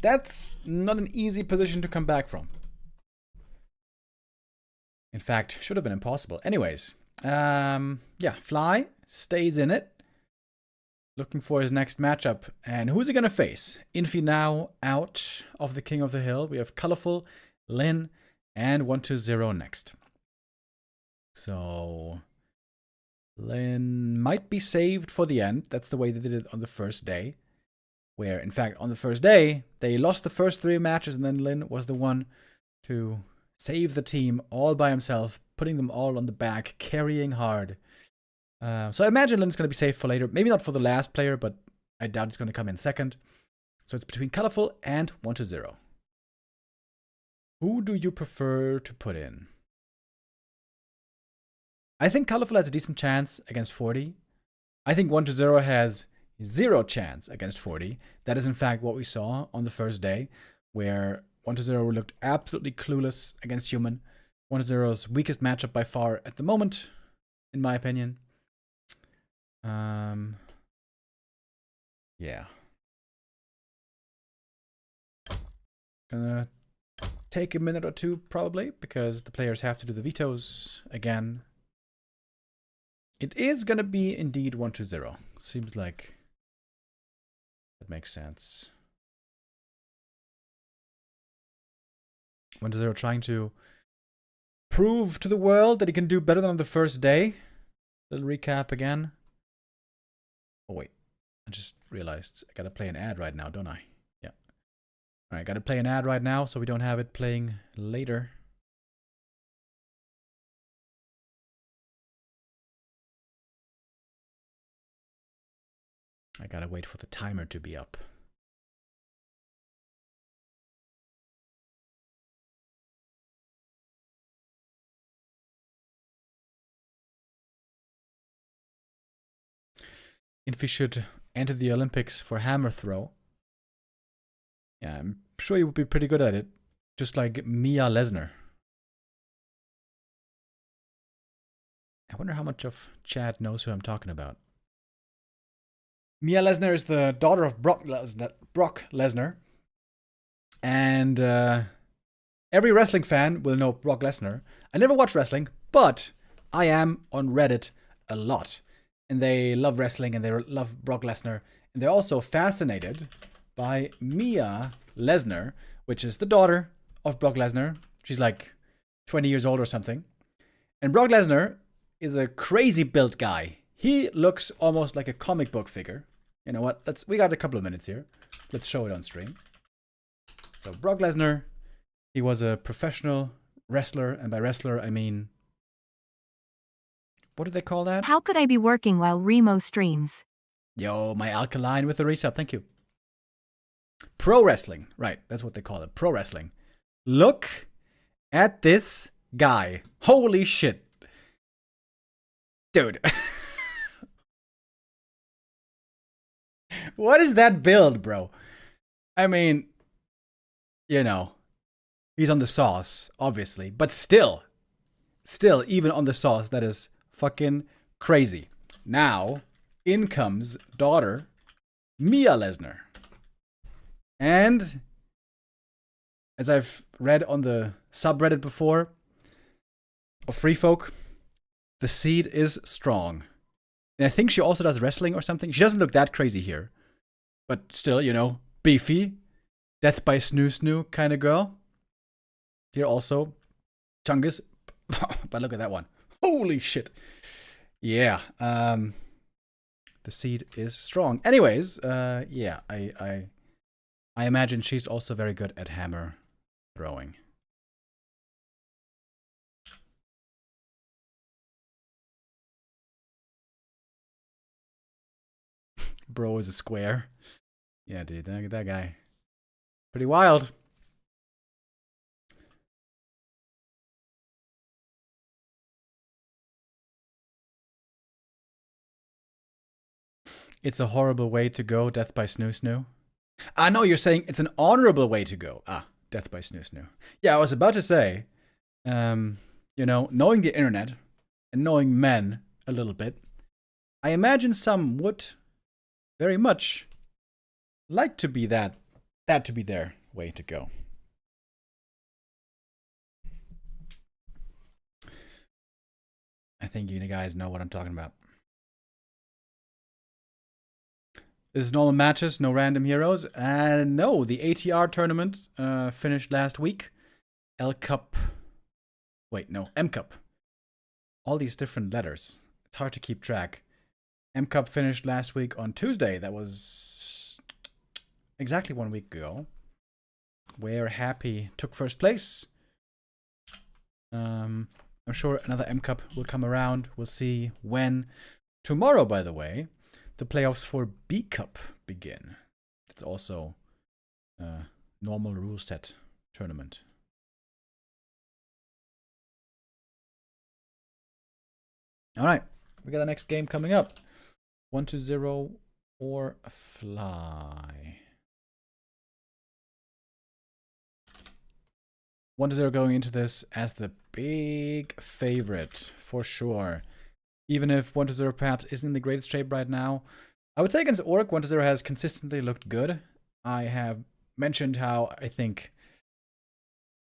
That's not an easy position to come back from. In fact, should have been impossible. Anyways, yeah, Fly stays in it. Looking for his next matchup. And who's he going to face? Infi now out of the King of the Hill. We have Colorful, Lin, and 120 next. So Lin might be saved for the end. That's the way they did it on the first day. Where, in fact, on the first day, they lost the first 3 matches, and then Lin was the one to save the team all by himself, putting them all on the back, carrying hard. So I imagine Lin's going to be safe for later. Maybe not for the last player, but I doubt it's going to come in second. So it's between Colorful and 120. Who do you prefer to put in? I think Colorful has a decent chance against Forti. I think 120 has 0 chance against Forti. That is in fact what we saw on the first day, where 120 looked absolutely clueless against Human. 120's weakest matchup by far at the moment, in my opinion. Yeah. Gonna take a minute or two probably, because the players have to do the vetoes again. It is gonna be indeed 120. Seems like that makes sense. 120 trying to prove to the world that he can do better than on the first day. Little recap again. Oh wait, I just realized I gotta play an ad right now, don't I? Yeah. Alright, gotta play an ad right now so we don't have it playing later. I gotta wait for the timer to be up. Infi should enter the Olympics for hammer throw. Yeah, I'm sure he would be pretty good at it. Just like Mia Lesnar. I wonder how much of chat knows who I'm talking about. Mia Lesnar is the daughter of Brock Lesnar. And every wrestling fan will know Brock Lesnar. I never watch wrestling, but I am on Reddit a lot. And they love wrestling and they love Brock Lesnar. And they're also fascinated by Mia Lesnar, which is the daughter of Brock Lesnar. She's like 20 years old or something. And Brock Lesnar is a crazy built guy. He looks almost like a comic book figure. You know what? We got a couple of minutes here. Let's show it on stream. So Brock Lesnar, he was a professional wrestler. And by wrestler, I mean, what do they call that? How could I be working while Remo streams? Yo, my alkaline with the resub. Thank you. Pro wrestling. Right, that's what they call it. Pro wrestling. Look at this guy. Holy shit. Dude. What is that build, bro? I mean, you know, he's on the sauce, obviously. But still, even on the sauce, that is fucking crazy. Now, in comes daughter, Mia Lesnar. And, as I've read on the subreddit before, of Free Folk, the seed is strong. And I think she also does wrestling or something. She doesn't look that crazy here. But still, you know, beefy. Death by snoo kind of girl. Here also, Chungus. But look at that one. Holy shit. Yeah. The seed is strong. Anyways, yeah, I imagine she's also very good at hammer throwing. Bro is a square. Yeah, dude, that guy. Pretty wild. It's a horrible way to go, death by snoo snoo. Ah, no, you're saying it's an honorable way to go. Ah, death by snoo snoo. Yeah, I was about to say, you know, knowing the internet and knowing men a little bit, I imagine some would very much like to be that to be their way to go. I think you guys know what I'm talking about. This is normal matches, no random heroes. And no, the ATR tournament finished last week. L Cup. Wait, no, M Cup. All these different letters. It's hard to keep track. M Cup finished last week on Tuesday. That was exactly 1 week ago. Where Happy took first place. I'm sure another M Cup will come around. We'll see when. Tomorrow, by the way, the playoffs for B Cup begin. It's also a normal rule set tournament. All right, we got the next game coming up. 1-0 or fly. 1-0 going into this as the big favorite for sure. Even if 1-0 perhaps isn't in the greatest shape right now. I would say against Orc, 1-0 has consistently looked good. I have mentioned how I think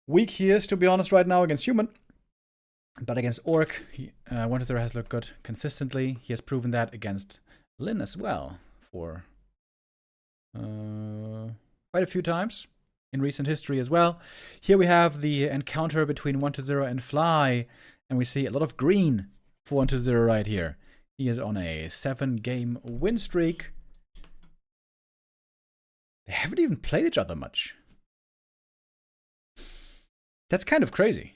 weak he is, to be honest, right now against Human. But against Orc, 1-0 has looked good consistently. He has proven that against Lin as well for quite a few times in recent history as well. Here we have the encounter between 1-0 and Fly, and we see a lot of green for 1-0 right here. He is on a 7-game win streak. They haven't even played each other much. That's kind of crazy.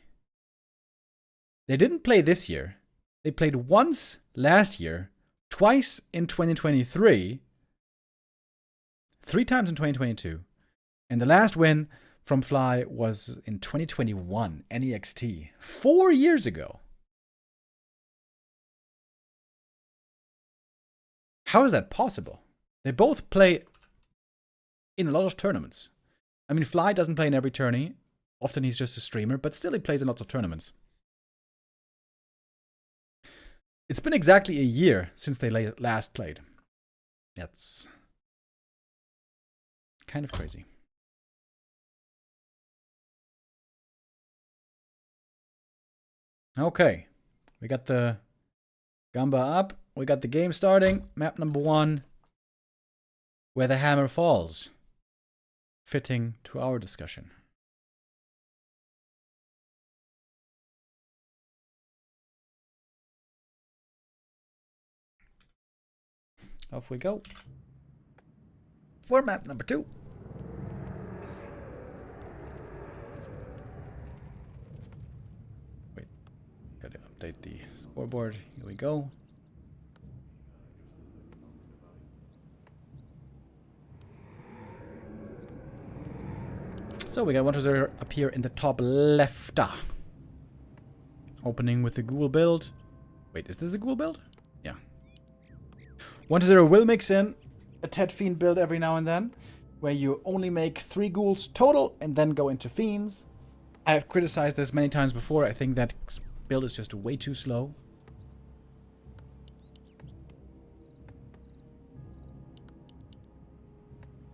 They didn't play this year. They played once last year, twice in 2023, 3 times in 2022, and the last win from Fly was in 2021, NEXT, 4 years ago. How is that possible? They both play in a lot of tournaments. I mean, Fly doesn't play in every tourney. Often he's just a streamer, but still he plays in lots of tournaments. It's been exactly a year since they last played. That's kind of crazy. Okay, we got the Gamba up. We got the game starting. Map number 1, where the hammer falls. Fitting to our discussion. Off we go. For map number 2. Wait, gotta update the scoreboard. Here we go. So we got 1-0 up here in the top left. Opening with the ghoul build. Wait, is this a ghoul build? Yeah. 1-0 will mix in a Ted Fiend build every now and then, where you only make 3 ghouls total and then go into Fiends. I have criticized this many times before. I think that build is just way too slow.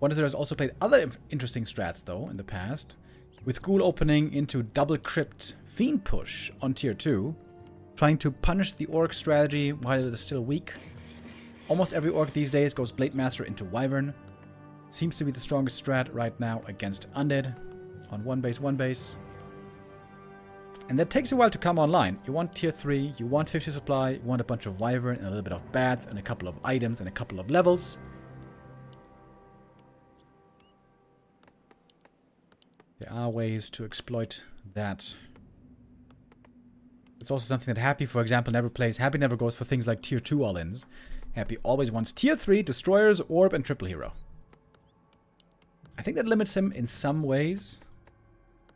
Wonder has also played other interesting strats, though, in the past, with Ghoul opening into double crypt Fiend push on tier 2, trying to punish the Orc strategy while it is still weak. Almost every Orc these days goes Blade Master into Wyvern. Seems to be the strongest strat right now against Undead on 1 base, 1 base. And that takes a while to come online. You want tier 3, you want 50 supply, you want a bunch of wyvern and a little bit of bats and a couple of items and a couple of levels. There are ways to exploit that. It's also something that Happy, for example, never plays. Happy never goes for things like tier 2 all-ins. Happy always wants tier 3, destroyers, orb, and triple hero. I think that limits him in some ways.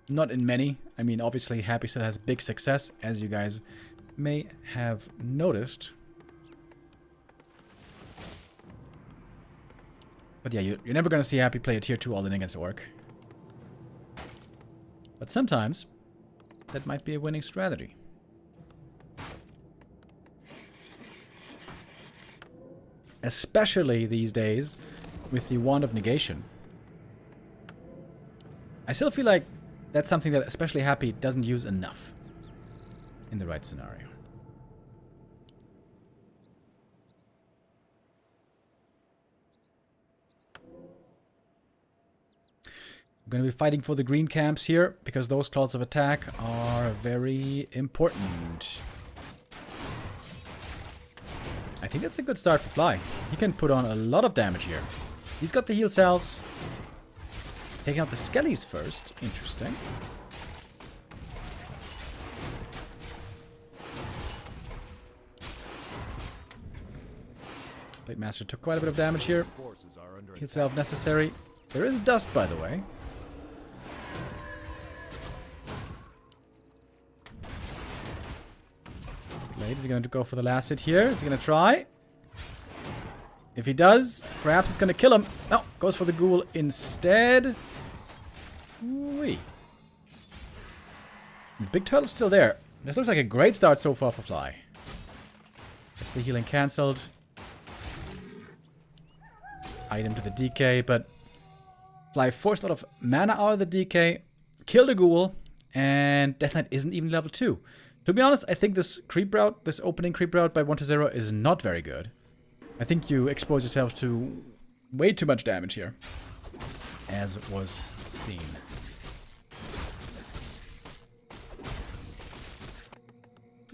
Not in many. I mean, obviously, Happy still has big success, as you guys may have noticed. But yeah, you're never going to see Happy play a tier 2 all-in against Orc. But sometimes, that might be a winning strategy. Especially these days, with the Wand of Negation. I still feel like that's something that especially Happy doesn't use enough in the right scenario. We're going to be fighting for the green camps here, because those clouds of attack are very important. I think that's a good start for Fly. He can put on a lot of damage here. He's got the heal salves. Taking out the skellies first. Interesting. Blade Master took quite a bit of damage here. Forces are under Heal salve necessary. There is dust, by the way. Blade is going to go for the last hit here. Is he going to try? If he does, perhaps it's going to kill him. No, goes for the ghoul instead. Wee. The big turtle's still there. This looks like a great start so far for Fly. Gets the healing cancelled. Item to the DK, but Fly forced a lot of mana out of the DK, killed a ghoul, and Death Knight isn't even level 2. To be honest, I think this creep route, this opening creep route by 1-0 is not very good. I think you expose yourself to way too much damage here, as was seen.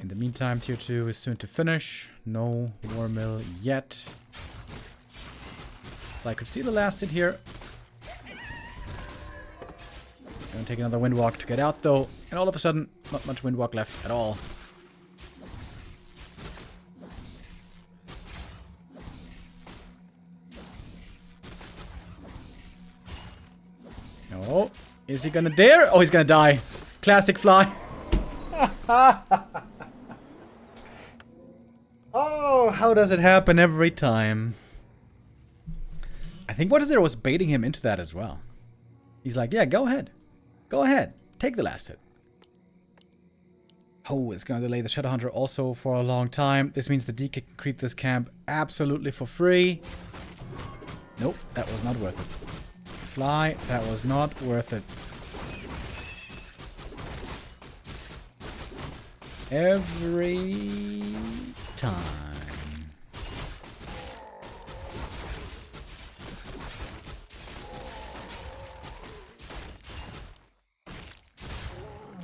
In the meantime, tier 2 is soon to finish. No war mill yet. I could steal the last hit here. Gonna take another windwalk to get out though, and all of a sudden, not much windwalk left at all. No. Is he gonna dare? Oh, he's gonna die. Classic Fly. Oh, how does it happen every time? I think 1-0 was baiting him into that as well. He's like, yeah, go ahead. Go ahead. Take the last hit. Oh, it's going to delay the Shadowhunter also for a long time. This means the DK can creep this camp absolutely for free. Nope, that was not worth it. Fly, that was not worth it. Every time.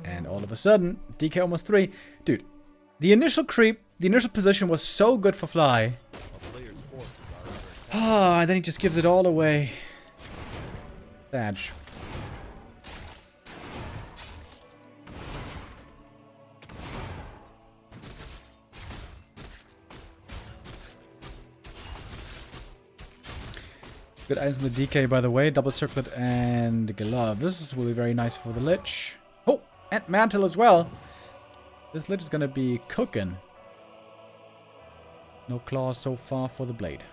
And all of a sudden, DK almost 3. Dude, the initial creep, the initial position was so good for Fly. Ah, and then he just gives it all away. Badge. Good items in the DK, by the way. Double circlet and glove. This will be very nice for the Lich. Oh, and mantle as well. This Lich is gonna be cooking. No claws so far for the blade.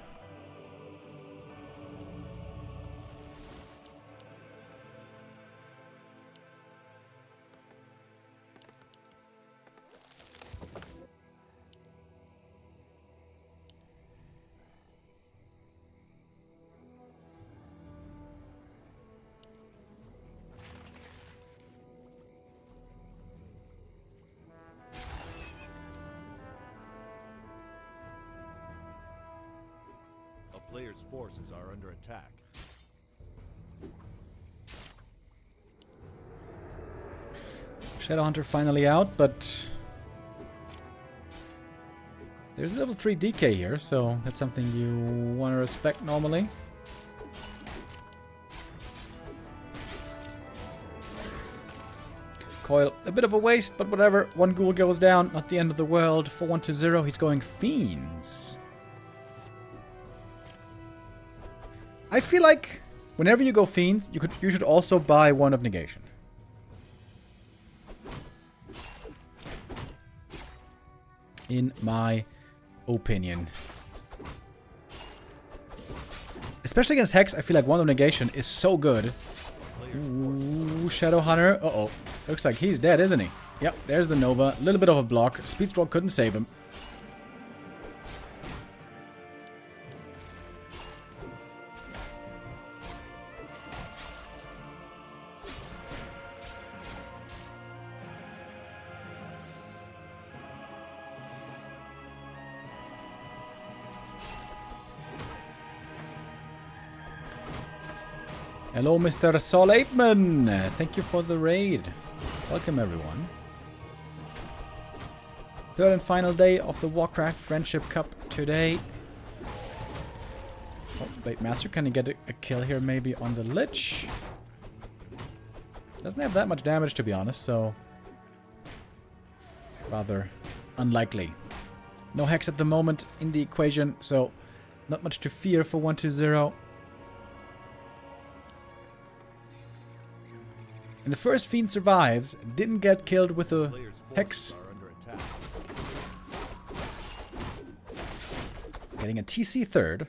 Player's forces are under attack. Shadowhunter finally out, but there's a level 3 DK here, so that's something you want to respect normally. Coil, a bit of a waste, but whatever. One ghoul goes down, not the end of the world. For 1-0, he's going Fiends. I feel like whenever you go Fiends, you should also buy one of Negation. In my opinion. Especially against Hex, I feel like one of Negation is so good. Ooh, Shadowhunter. Uh-oh. Looks like he's dead, isn't he? Yep, there's the Nova. A little bit of a block. Speedstroke couldn't save him. Hello, Mr. Sol 8man. Thank you for the raid. Welcome, everyone. Third and final day of the Warcraft Friendship Cup today. Oh, Blade Master, can he get a kill here maybe on the Lich? Doesn't have that much damage, to be honest, so rather unlikely. No Hex at the moment in the equation, so not much to fear for 1-0. And the first Fiend survives, didn't get killed with a Hex. Getting a TC third.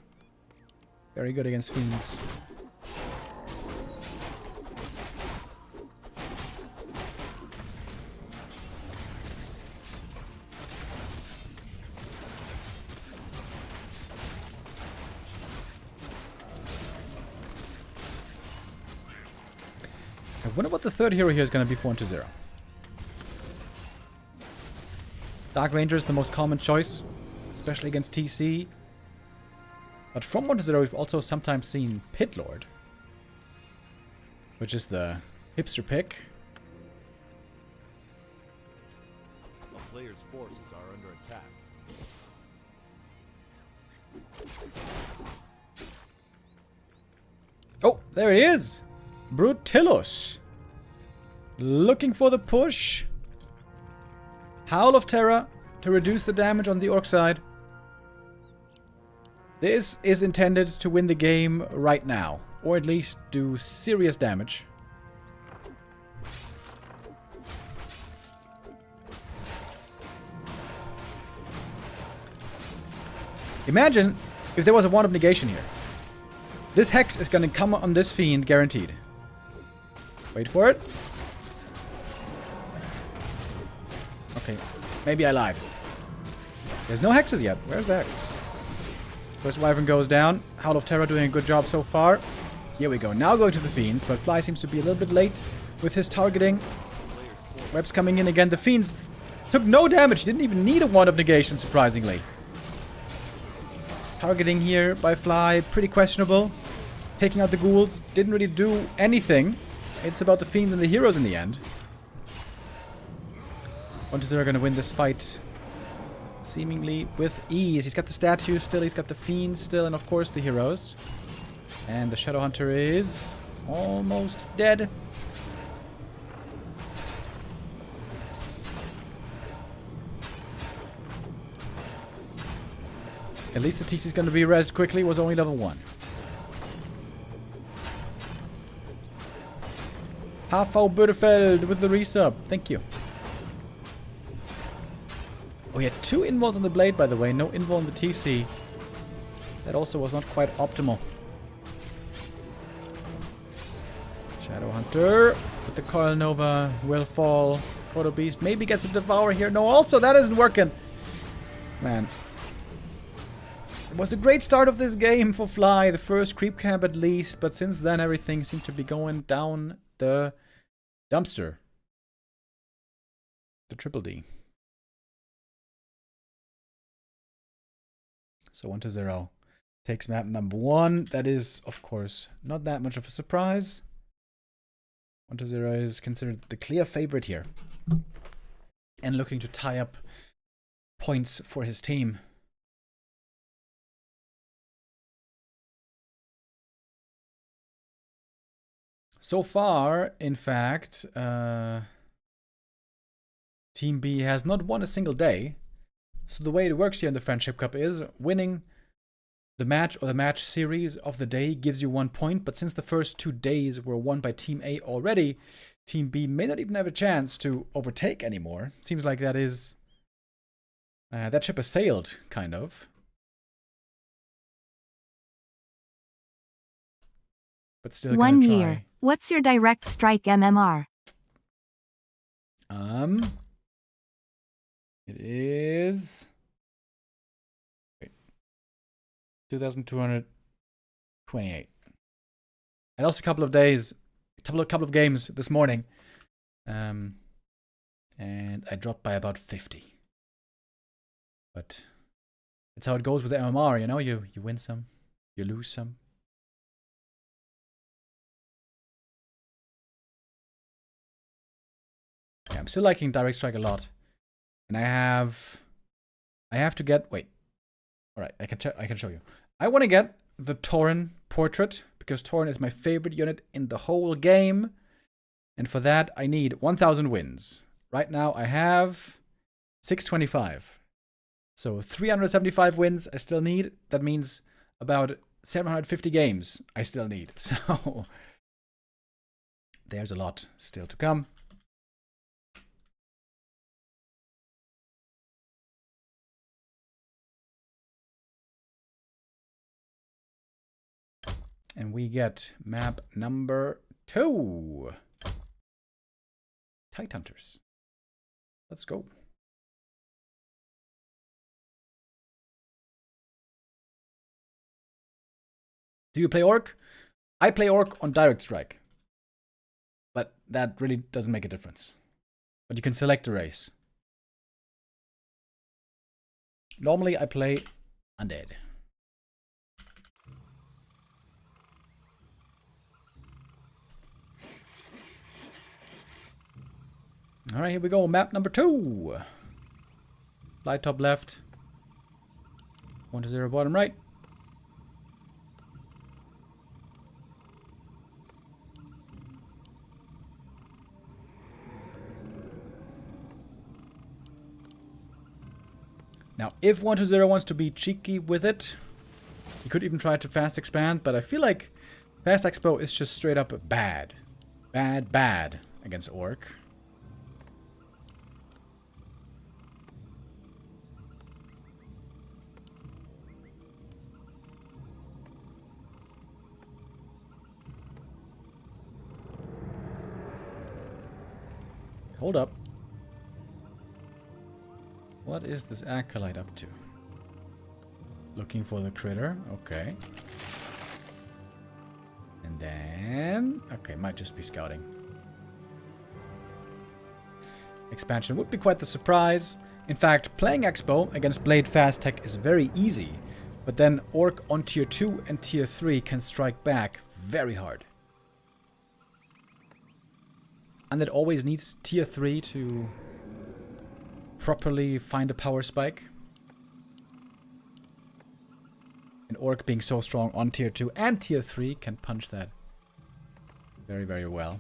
Very good against Fiends. I wonder what the third hero here is going to be for 1-0. Dark Ranger is the most common choice, especially against TC. But from 1-0 we've also sometimes seen Pit Lord, which is the hipster pick. A player's forces are under attack. Oh, there he is! Brutilus. Looking for the push. Howl of Terror to reduce the damage on the Orc side. This is intended to win the game right now, or at least do serious damage. Imagine if there was a Wand of Negation here. This Hex is going to come on this Fiend, guaranteed. Wait for it. Okay, maybe I lied. There's no Hexes yet. Where's the Hex? First Wyvern goes down. Howl of Terror doing a good job so far. Here we go. Now go to the Fiends, but Fly seems to be a little bit late with his targeting. Web's coming in again. The Fiends took no damage. Didn't even need a Wand of Negation, surprisingly. Targeting here by Fly, pretty questionable. Taking out the ghouls, didn't really do anything. It's about the Fiends and the heroes in the end. 1-0 are going to win this fight seemingly with ease. He's got the statues still, he's got the Fiends still, and of course the heroes. And the Shadowhunter is almost dead. At least the TC is going to be rezzed quickly, was only level 1. Hafau Bürfeld with the resub. Thank you. Oh, he had 2 involves on the blade, by the way. No invul on the TC. That also was not quite optimal. Shadowhunter with the Coil Nova will fall. Proto Beast maybe gets a Devour here. No, also that isn't working. Man. It was a great start of this game for Fly. The first creep camp at least. But since then everything seemed to be going down the dumpster. The triple D. So 1-0 takes map number 1. That is, of course, not that much of a surprise. 1-0 is considered the clear favorite here. and looking to tie up points for his team. So far, in fact, Team B has not won a single day. So the way it works here in the Friendship Cup is winning the match or the match series of the day gives you 1 point. But since the first 2 days were won by Team A already, Team B may not even have a chance to overtake anymore. Seems like that is... that ship has sailed, kind of. But still gonna 1 try. year. What's your direct strike MMR? It is... Wait. 2,228. I lost a couple of days, a couple of games this morning. And I dropped by about 50. But that's how it goes with the MMR, you know? You win some, you lose some. Yeah, I'm still liking Direct Strike a lot. And I have to get, wait. Alright, I can show you. I want to get the Tauren portrait, because Tauren is my favorite unit in the whole game. And for that, I need 1,000 wins. Right now, I have 625. So 375 wins I still need. That means about 750 games I still need. So there's a lot still to come. And we get map number 2. Tide Hunters. Let's go. Do you play Orc? I play Orc on Direct Strike. But that really doesn't make a difference. But you can select a race. Normally I play Undead. Alright, here we go. Map number 2. Light top left. 1-0 bottom right. Now, if 1-0 wants to be cheeky with it, you could even try to fast expand, but I feel like fast expo is just straight up bad. Bad against Orc. Hold up. What is this Acolyte up to? Looking for the critter. Okay. And then... okay, might just be scouting. Expansion would be quite the surprise. In fact, playing Expo against Blade Fast Tech is very easy. But then Orc on tier 2 and tier 3 can strike back very hard. And it always needs tier 3 to properly find a power spike. And Orc being so strong on tier 2 and tier 3 can punch that very, very well.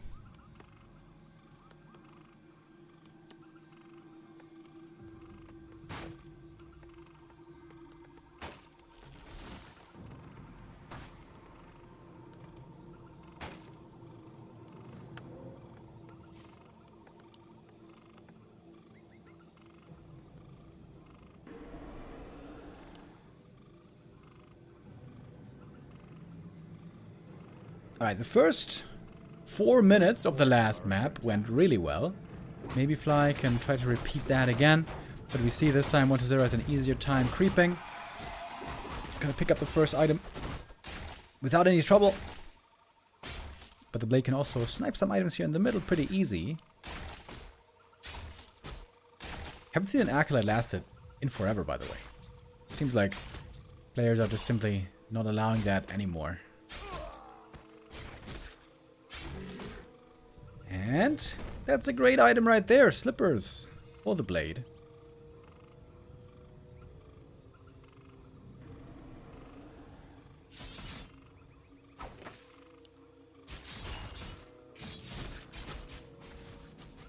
Alright, the first 4 minutes of the last map went really well. Maybe Fly can try to repeat that again. But we see this time 1-0 has an easier time creeping. Gonna pick up the first item without any trouble. But the Blade can also snipe some items here in the middle pretty easy. Haven't seen an Acolyte lasted in forever, by the way. Seems like players are just simply not allowing that anymore. And That's a great item right there. Slippers. For the blade.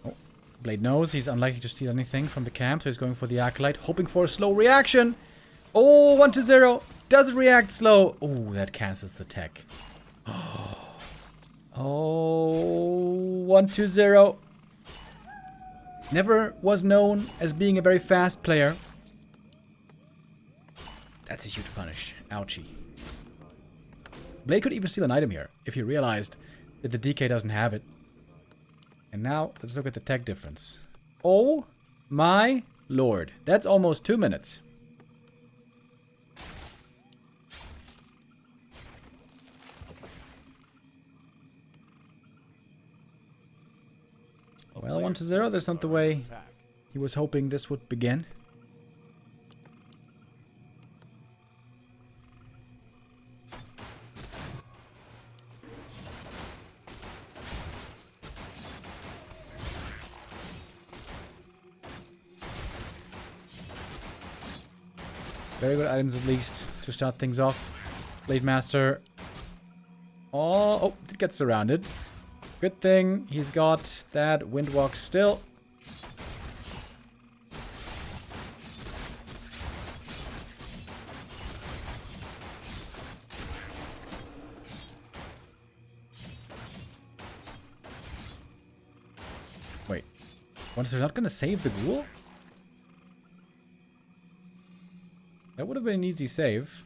Oh, Blade knows he's unlikely to steal anything from the camp, so he's going for the Acolyte, hoping for a slow reaction. Oh, 1-0. Does it react slow? Oh, that cancels the tech. Oh, 1-0. Never was known as being a very fast player. That's a huge punish. Ouchie. Blade could even steal an item here if he realized that the DK doesn't have it. And now, let's look at the tech difference. Oh my lord. That's almost 2 minutes. Well, 1-0, that's not the way he was hoping this would begin. Very good items at least to start things off. Blade Master. Oh, it gets surrounded. Good thing he's got that Windwalk still. Wait. Once they're not going to save the ghoul? That would have been an easy save.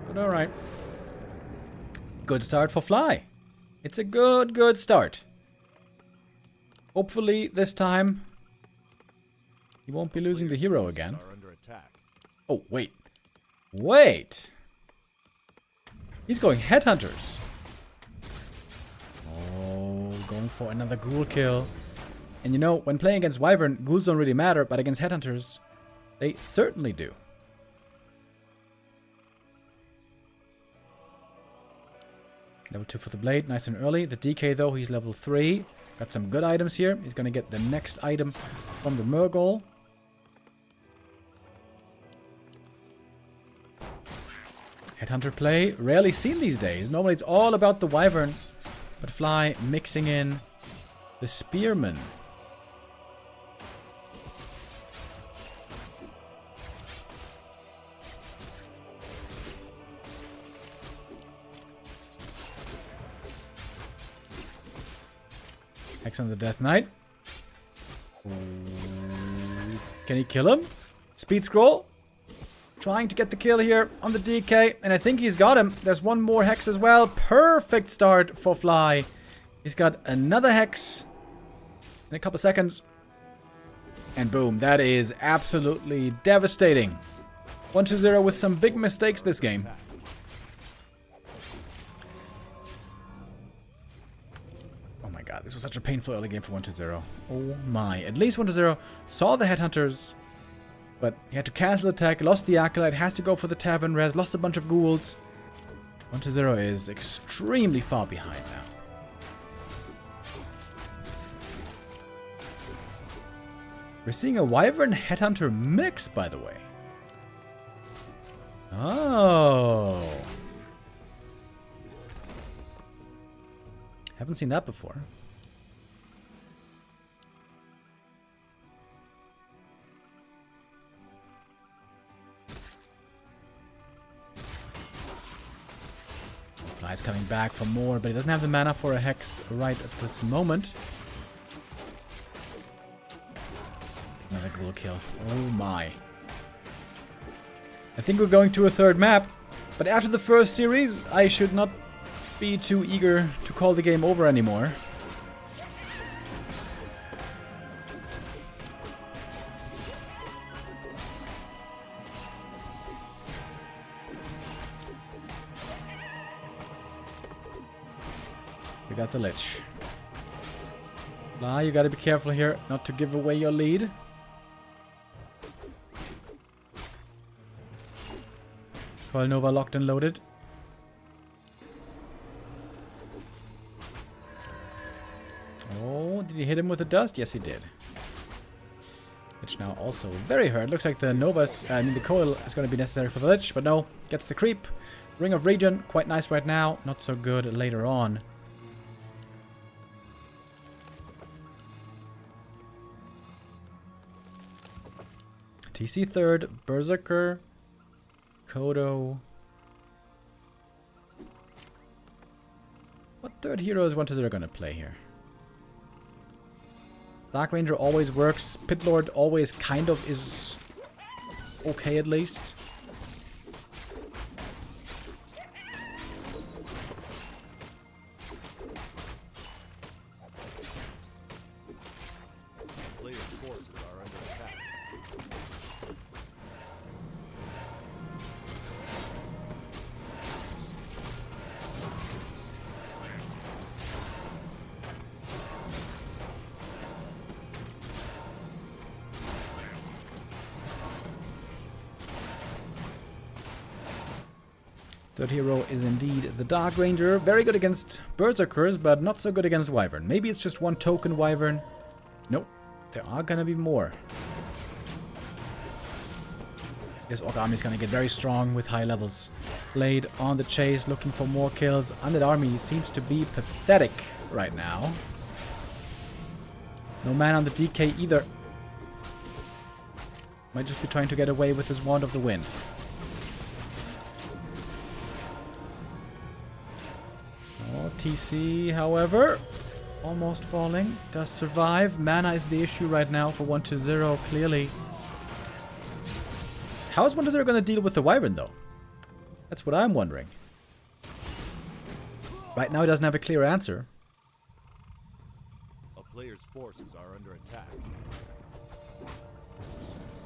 But alright. Good start for Fly. It's a good start. Hopefully, this time, he won't be losing the hero again. Oh, wait. Wait! He's going Headhunters. Oh, going for another ghoul kill. And you know, when playing against Wyvern, ghouls don't really matter, but against Headhunters, they certainly do. Level 2 for the blade, nice and early. The DK though, he's level 3. Got some good items here. He's gonna get the next item from the Murgle. Headhunter play, rarely seen these days. Normally it's all about the Wyvern. But Fly mixing in the Spearman. Hex on the Death Knight. Can he kill him? Speed scroll. Trying to get the kill here on the DK. And I think he's got him. There's one more Hex as well. Perfect start for Fly. He's got another Hex in a couple seconds. And boom. That is absolutely devastating. 1-0 with some big mistakes this game. This was such a painful early game for 1-0. Oh my. At least 1-0 saw the Headhunters, but he had to cancel attack, lost the Acolyte, has to go for the Tavern Res, lost a bunch of ghouls. 1-0 is extremely far behind now. We're seeing a Wyvern Headhunter mix, by the way. Oh. Haven't seen that before. Fly's coming back for more, but he doesn't have the mana for a Hex right at this moment. Another ghoul kill. Oh my. I think we're going to a third map, but after the first series, I should not be too eager to call the game over anymore. We got the Lich. You gotta be careful here not to give away your lead. Coil Nova locked and loaded. hit him with the dust? Yes, he did. Lich now also very hurt. Looks like the Nova's, the coil is going to be necessary for the Lich, but no. Gets the creep. Ring of Regen, quite nice right now. Not so good later on. TC third, Berserker, Kodo. What third hero is 1-0 going to play here? Dark Ranger always works. Pit Lord always kind of is okay at least. Players' forces are under attack. Third hero is indeed the Dark Ranger. Very good against Berserkers, but not so good against Wyvern. Maybe it's just one token Wyvern. Nope, there are gonna be more. This Orc army is gonna get very strong with high levels. Blade on the chase, looking for more kills. Undead army seems to be pathetic right now. No man on the DK either. Might just be trying to get away with his Wand of the Wind. Oh, TC, however, almost falling. Does survive. Mana is the issue right now for 1-0, clearly. How is 1-0 going to deal with the Wyvern, though? That's what I'm wondering. Right now, he doesn't have a clear answer. A player's forces are under attack.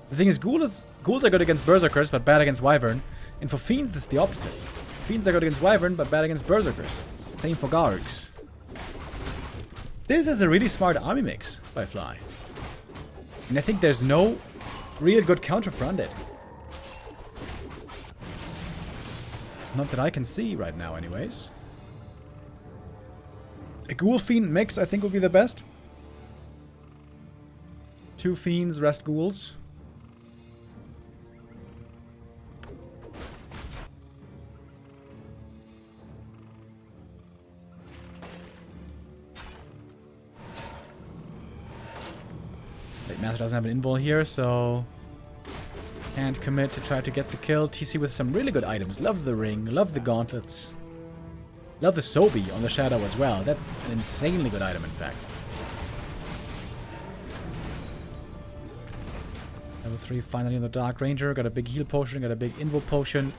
The thing is, ghouls are good against Berserkers, but bad against Wyvern. And for Fiends, it's the opposite. Fiends are good against Wyvern, but bad against Berserkers. Same for Gargs. This is a really smart army mix by Fly. And I think there's no real good counter for Undead. Not that I can see right now, anyways. A Ghoul Fiend mix, I think, would be the best. 2 Fiends, rest Ghouls. Master doesn't have an invul here, so can't commit to try to get the kill. TC with some really good items. Love the ring, love the gauntlets. Love the Sobi on the shadow as well. That's an insanely good item, in fact. Level 3 finally on the Dark Ranger. Got a big heal potion, got a big invul potion.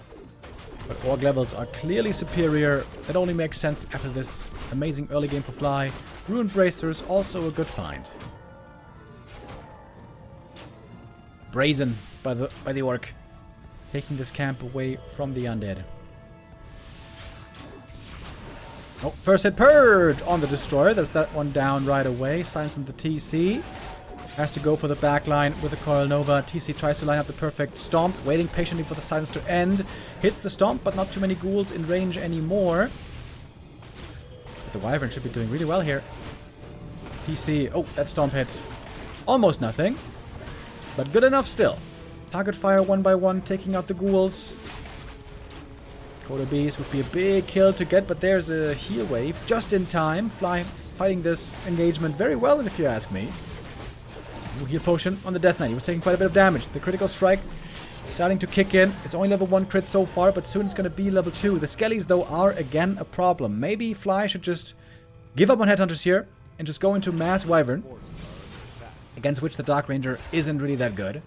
But org levels are clearly superior. That only makes sense after this amazing early game for Fly. Ruined Bracers, also a good find. Brazen by the orc, taking this camp away from the undead. Oh, first hit Purge on the Destroyer. That's that one down right away. Silence on the TC. Has to go for the backline with the Coil Nova. TC tries to line up the perfect stomp, waiting patiently for the silence to end. Hits the stomp, but not too many ghouls in range anymore. But the Wyvern should be doing really well here. TC, oh, that stomp hit. Almost nothing. But good enough still. Target fire 1 by 1, taking out the ghouls. Coda Beast would be a big kill to get, but there's a heal wave just in time. Fly fighting this engagement very well, if you ask me. Ooh, heal potion on the Death Knight. He was taking quite a bit of damage. The critical strike starting to kick in. It's only level 1 crit so far, but soon it's going to be level 2. The Skellies, though, are again a problem. Maybe Fly should just give up on Headhunters here and just go into Mass Wyvern, against which the Dark Ranger isn't really that good.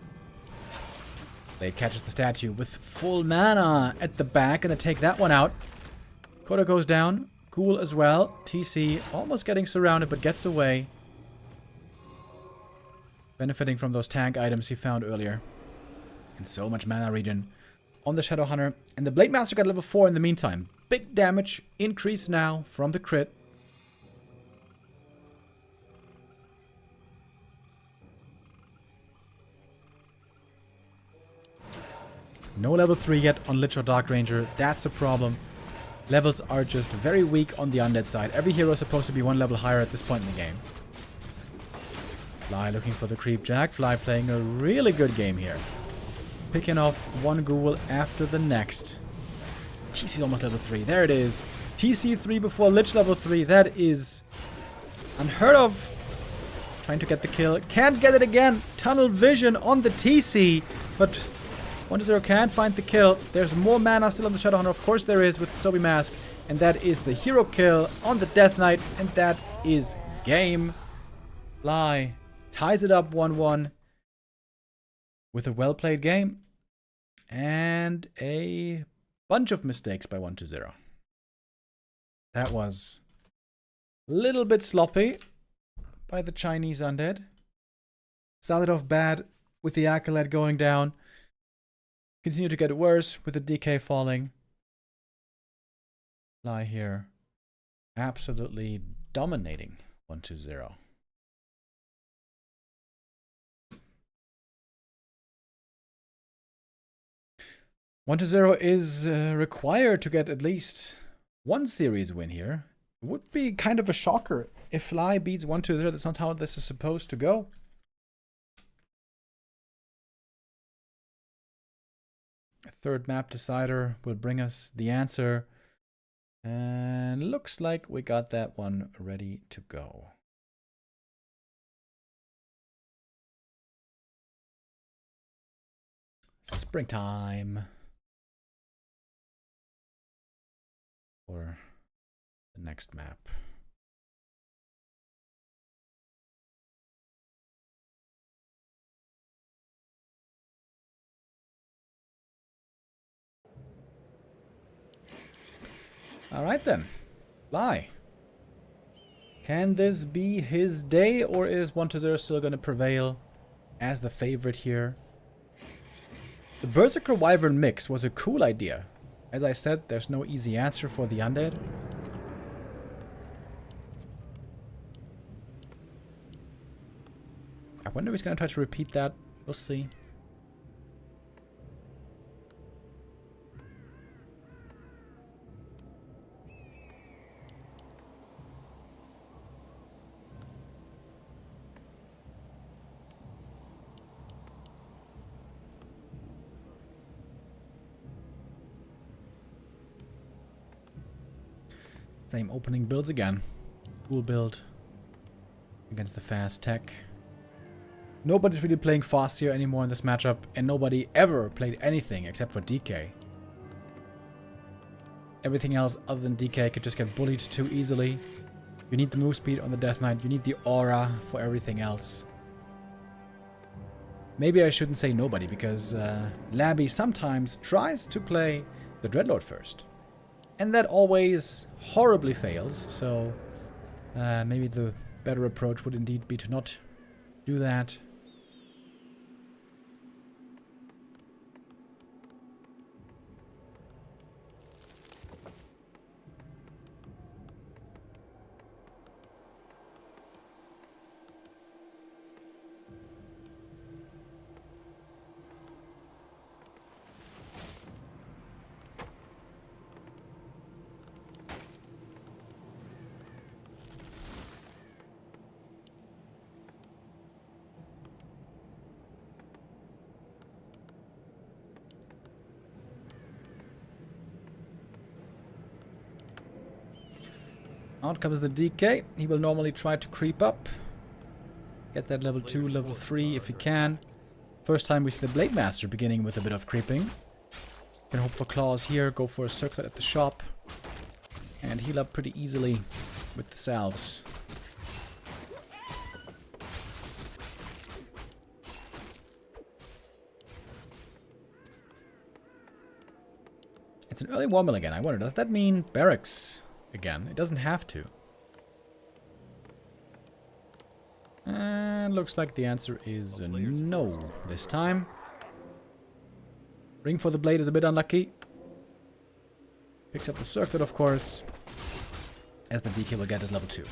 Blade catches the statue with full mana at the back, and they take that one out. Koda goes down. Ghoul as well. TC almost getting surrounded, but gets away. Benefiting from those tank items he found earlier. And so much mana regen on the Shadow Hunter. And the Blade Master got level 4 in the meantime. Big damage increase now from the crit. No level 3 yet on Lich or Dark Ranger. That's a problem. Levels are just very weak on the undead side. Every hero is supposed to be 1 level higher at this point in the game. Fly looking for the creep jack. Fly playing a really good game here. Picking off one ghoul after the next. TC's almost level 3. There it is. TC 3 before Lich level 3. That is unheard of. Trying to get the kill. Can't get it again. Tunnel vision on the TC. But 1-0 can't find the kill. There's more mana still on the Shadowhunter. Of course there is with the Sobi Mask. And that is the hero kill on the Death Knight. And that is game. Fly ties it up 1-1 with a well-played game. And a bunch of mistakes by 1-0. That was a little bit sloppy by the Chinese undead. Started off bad with the Acolyte going down. Continued to get worse with the DK falling. Fly here. Absolutely dominating 1-0. One to 0 is required to get at least one series win here. It would be kind of a shocker if Fly beats 1-0. That's not how this is supposed to go. A third map decider will bring us the answer. And looks like we got that one ready to go. Springtime. For the next map. All right then. Fly. Can this be his day, or is 1-0 still going to prevail as the favorite here? The Berserker Wyvern mix was a cool idea. As I said, there's no easy answer for the undead. I wonder if he's going to try to repeat that. We'll see. Same opening builds again. Cool build against the fast tech. Nobody's really playing fast here anymore in this matchup, and nobody ever played anything except for DK. Everything else other than DK could just get bullied too easily. You need the move speed on the Death Knight. You need the aura for everything else. Maybe I shouldn't say nobody, because Labby sometimes tries to play the Dreadlord first. And that always horribly fails, so maybe the better approach would indeed be to not do that. Out comes the DK. He will normally try to creep up. Get that level 2, level 3 if he can. First time we see the Blade Master beginning with a bit of creeping. Can hope for claws here, go for a circlet at the shop. And heal up pretty easily with the salves. It's an early Warmill again. I wonder, does that mean barracks again? It doesn't have to. And looks like the answer is no this time. Ring for the blade is a bit unlucky. Picks up the circlet, of course, as the DK will get his level 2.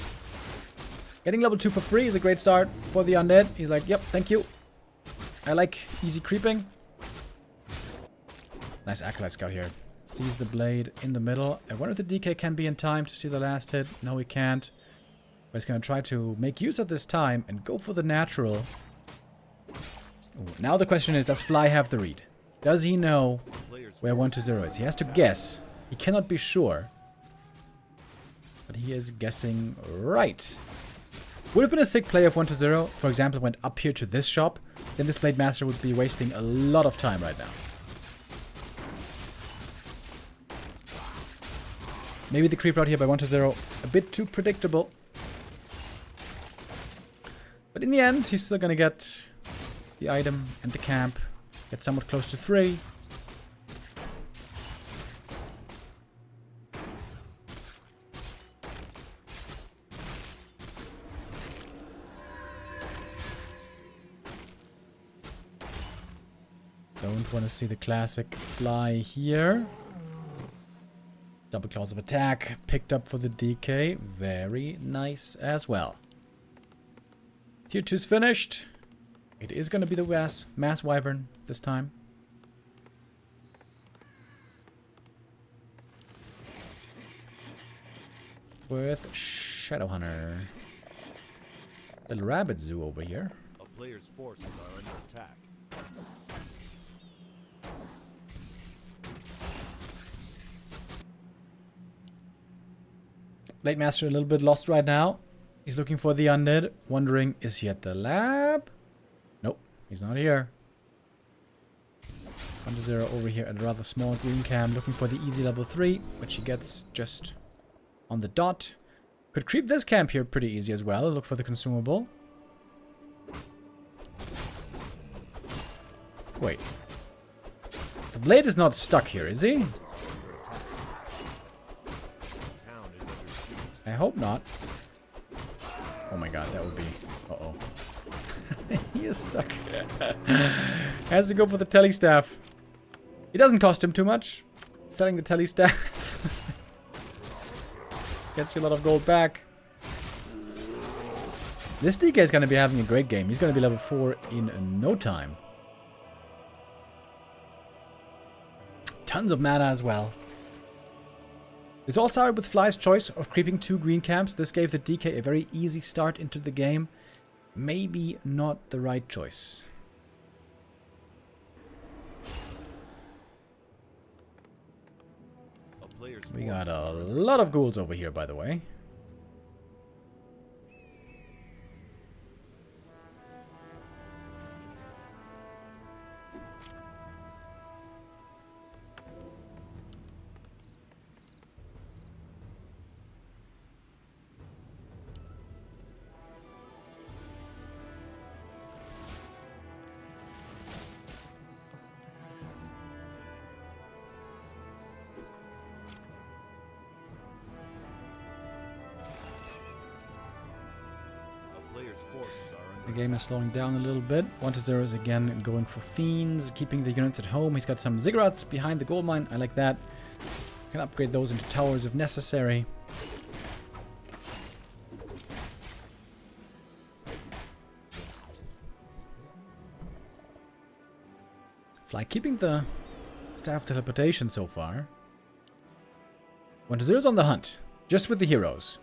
Getting level 2 for free is a great start for the undead. He's like, yep, thank you. I like easy creeping. Nice Acolyte Scout here. Sees the blade in the middle. I wonder if the DK can be in time to see the last hit. No, he can't. But he's going to try to make use of this time and go for the natural. Ooh, now the question is, does Fly have the read? Does he know where 1-0 is? He has to guess. He cannot be sure. But he is guessing right. Would have been a sick play if 1-0, for example, went up here to this shop. Then this Blade Master would be wasting a lot of time right now. Maybe the creep out here by 1-0, a bit too predictable. But in the end, he's still going to get the item and the camp. Get somewhat close to 3. Don't want to see the classic fly here. Double claws of attack. Picked up for the DK. Very nice as well. Tier 2's finished. It is going to be the Mass Wyvern this time. With Shadowhunter. Little rabbit zoo over here. A player's forces are under attack. Blade Master a little bit lost right now. He's looking for the undead, wondering, is he at the lab? Nope, he's not here. 1-0 over here at a rather small green cam, looking for the easy level 3, which he gets just on the dot. Could creep this camp here pretty easy as well. Look for the consumable. Wait. The blade is not stuck here, is he? I hope not. Oh my god, that would be... Uh-oh. He is stuck. Has to go for the telly staff. It doesn't cost him too much. Selling the telly staff. Gets you a lot of gold back. This DK is going to be having a great game. He's going to be level 4 in no time. Tons of mana as well. This all started with Fly's choice of creeping 2 green camps. This gave the DK a very easy start into the game. Maybe not the right choice. We got a lot of ghouls over here, by the way. The game is slowing down a little bit. 1-0 is again going for Fiends, keeping the units at home. He's got some Ziggurats behind the gold mine. I like that. Can upgrade those into towers if necessary. Fly keeping the staff teleportation so far. 1-0 is on the hunt, just with the heroes.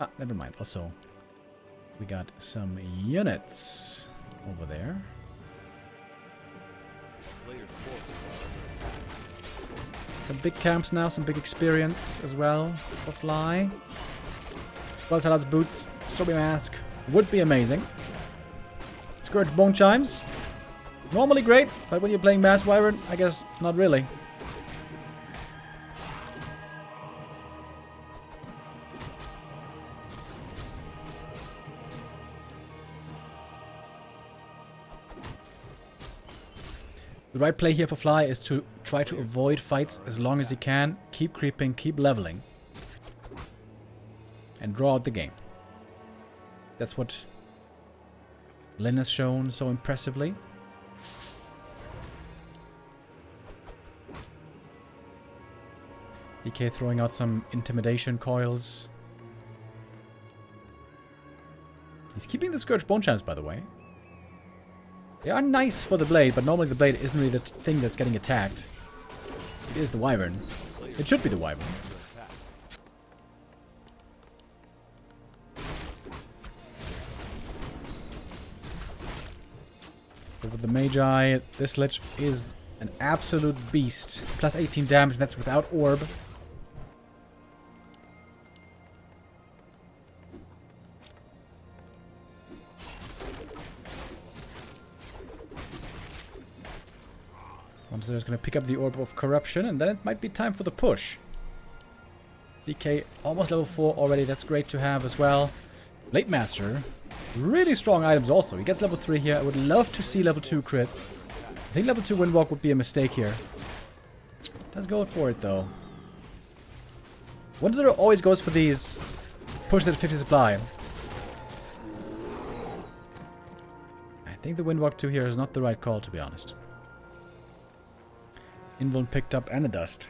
Ah, never mind. Also, we got some units over there. Some big camps now, some big experience as well for Fly. Well-Talad's boots, Sobi Mask would be amazing. Scourge Bone Chimes. Normally great, but when you're playing Mass Wyvern, I guess not really. The right play here for Fly is to try to avoid fights as long as he can. Keep creeping, keep leveling. And draw out the game. That's what Lyn has shown so impressively. DK throwing out some intimidation coils. He's keeping the Scourge Bone Chimes, by the way. They are nice for the blade, but normally the blade isn't really the thing that's getting attacked. It is the Wyvern. It should be the Wyvern. But with the Magi, this Lich is an absolute beast. Plus 18 damage, and that's without Orb. Monster is going to pick up the Orb of Corruption, and then it might be time for the push. DK almost level 4 already, that's great to have as well. Blade Master, really strong items also. He gets level 3 here. I would love to see level 2 crit. I think level 2 Windwalk would be a mistake here. Does go for it though. 1-0 always goes for these push that 50 supply. I think the Windwalk 2 here is not the right call, to be honest. Invuln picked up and a dust.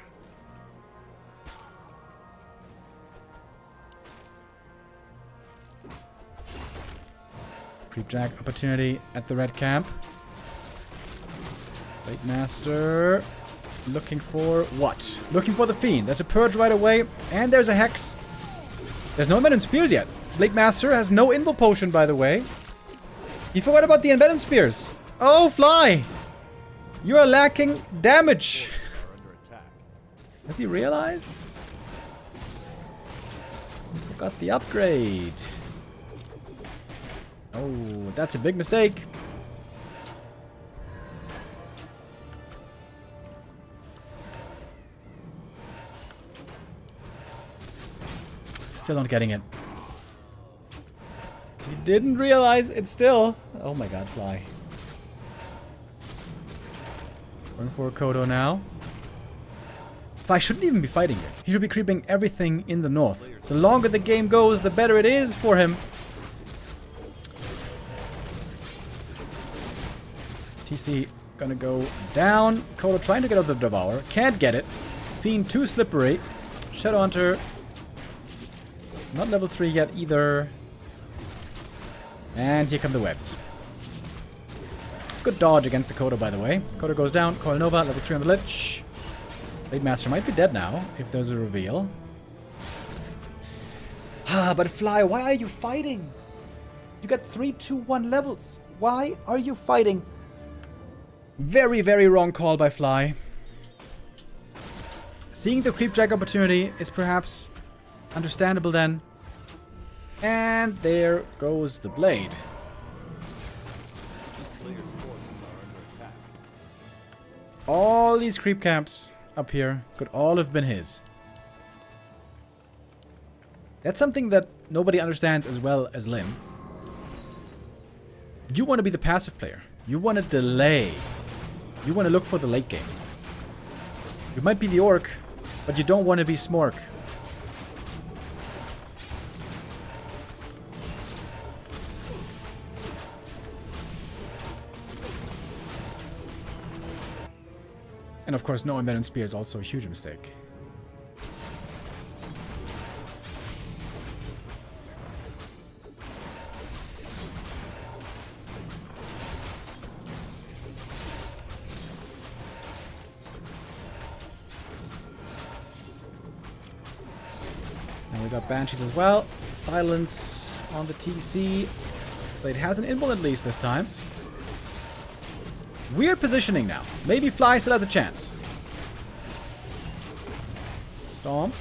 Creep Jack opportunity at the red camp. Blade Master looking for what? Looking for the Fiend. There's a Purge right away, and there's a Hex. There's no Envenom Spears yet. Blade Master has no Invul Potion, by the way. He forgot about the Envenom Spears. Oh, Fly! You are lacking damage. Does he realize? He forgot the upgrade. Oh, that's a big mistake. Still not getting it. He didn't realize it still. Oh my god, Fly. Going for a Kodo now. Fly shouldn't even be fighting here. He should be creeping everything in the north. The longer the game goes, the better it is for him. TC gonna go down. Kodo trying to get out the Devour. Can't get it. Fiend too slippery. Shadowhunter. Not level 3 yet either. And here come the webs. Good dodge against the Kodo, by the way. Kodo goes down. Coil Nova, level 3 on the Lich. Blade Master might be dead now, if there's a reveal. Ah, but Fly, why are you fighting? You got 3, 2, 1 levels. Why are you fighting? Very, very wrong call by Fly. Seeing the Creep Jack opportunity is perhaps understandable then. And there goes the Blade. All these creep camps up here could all have been his. That's something that nobody understands as well as Lin. You want to be the passive player. You want to delay. You want to look for the late game. You might be the Orc, but you don't want to be Smork. And of course, no Envenom Spear is also a huge mistake. And we got Banshees as well. Silence on the TC. Blade has an Invul at least this time. Weird positioning now. Maybe Fly still has a chance. Stomp.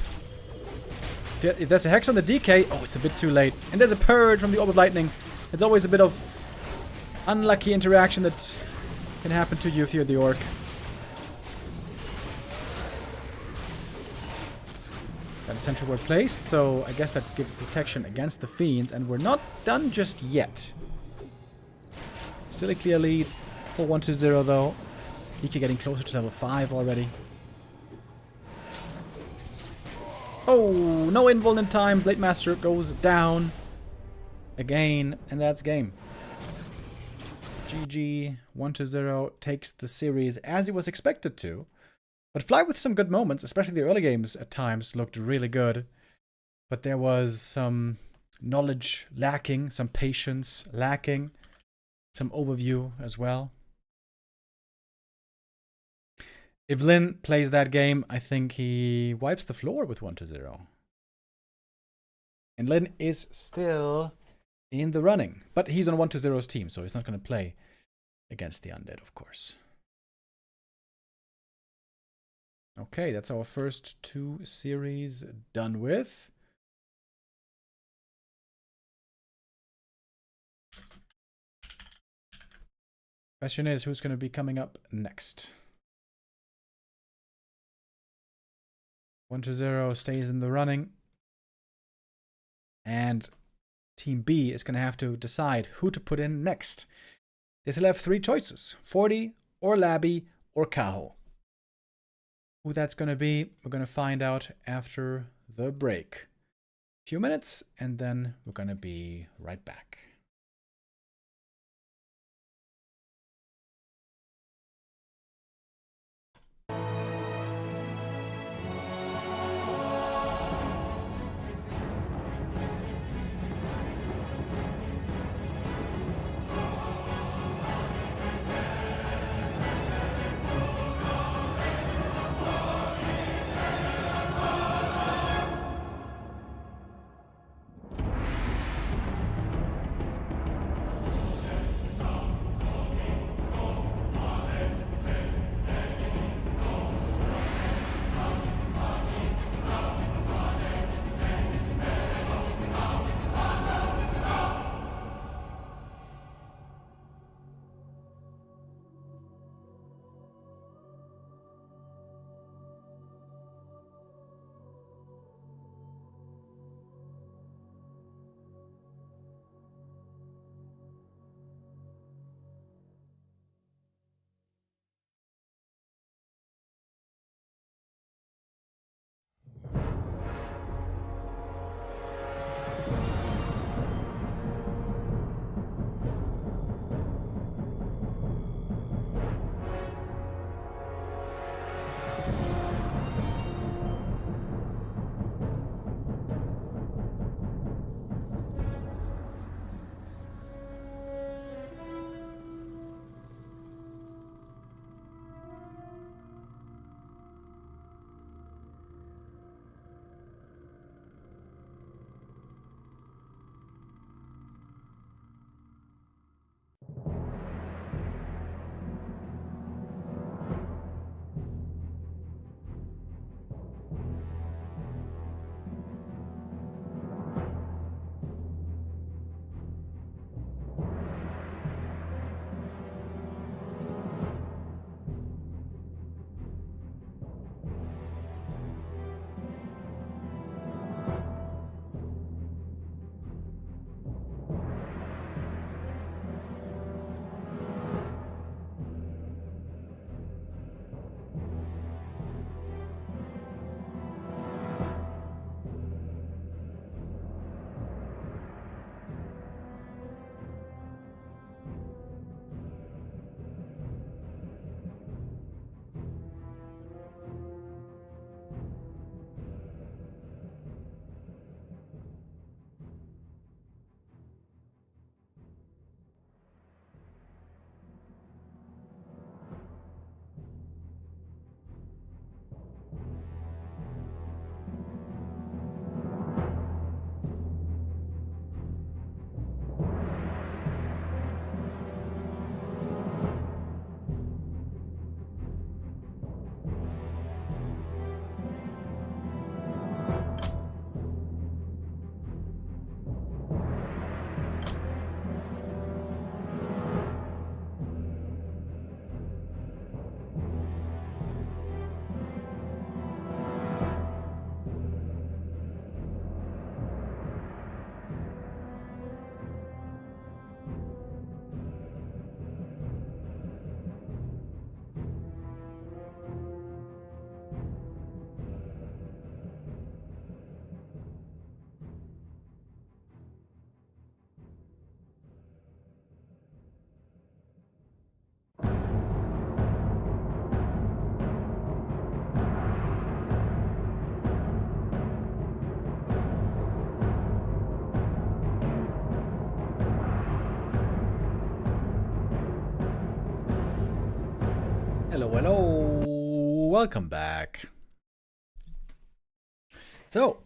If there's a Hex on the DK... Oh, it's a bit too late. And there's a Purge from the Orb of Lightning. It's always a bit of unlucky interaction that can happen to you if you're the Orc. Got a sentry ward placed, so I guess that gives detection against the Fiends. And we're not done just yet. Still a clear lead. For 1-0 though. DK getting closer to level 5 already. Oh, no invul in time. Blade Master goes down again, and that's game. GG. 1-0 takes the series as he was expected to. But Fly with some good moments, especially the early games at times looked really good. But there was some knowledge lacking, some patience lacking, some overview as well. If Lin plays that game, I think he wipes the floor with 1-0. And Lin is still in the running. But he's on 1-0's team, so he's not going to play against the undead, of course. Okay, that's our first 2 series done with. Question is, who's going to be coming up next? 1-0 stays in the running. And Team B is going to have to decide who to put in next. They still have 3 choices. Forti, or Labby, or Kaho. Who that's going to be, we're going to find out after the break. A few minutes, and then we're going to be right back. Hello, hello, welcome back. So,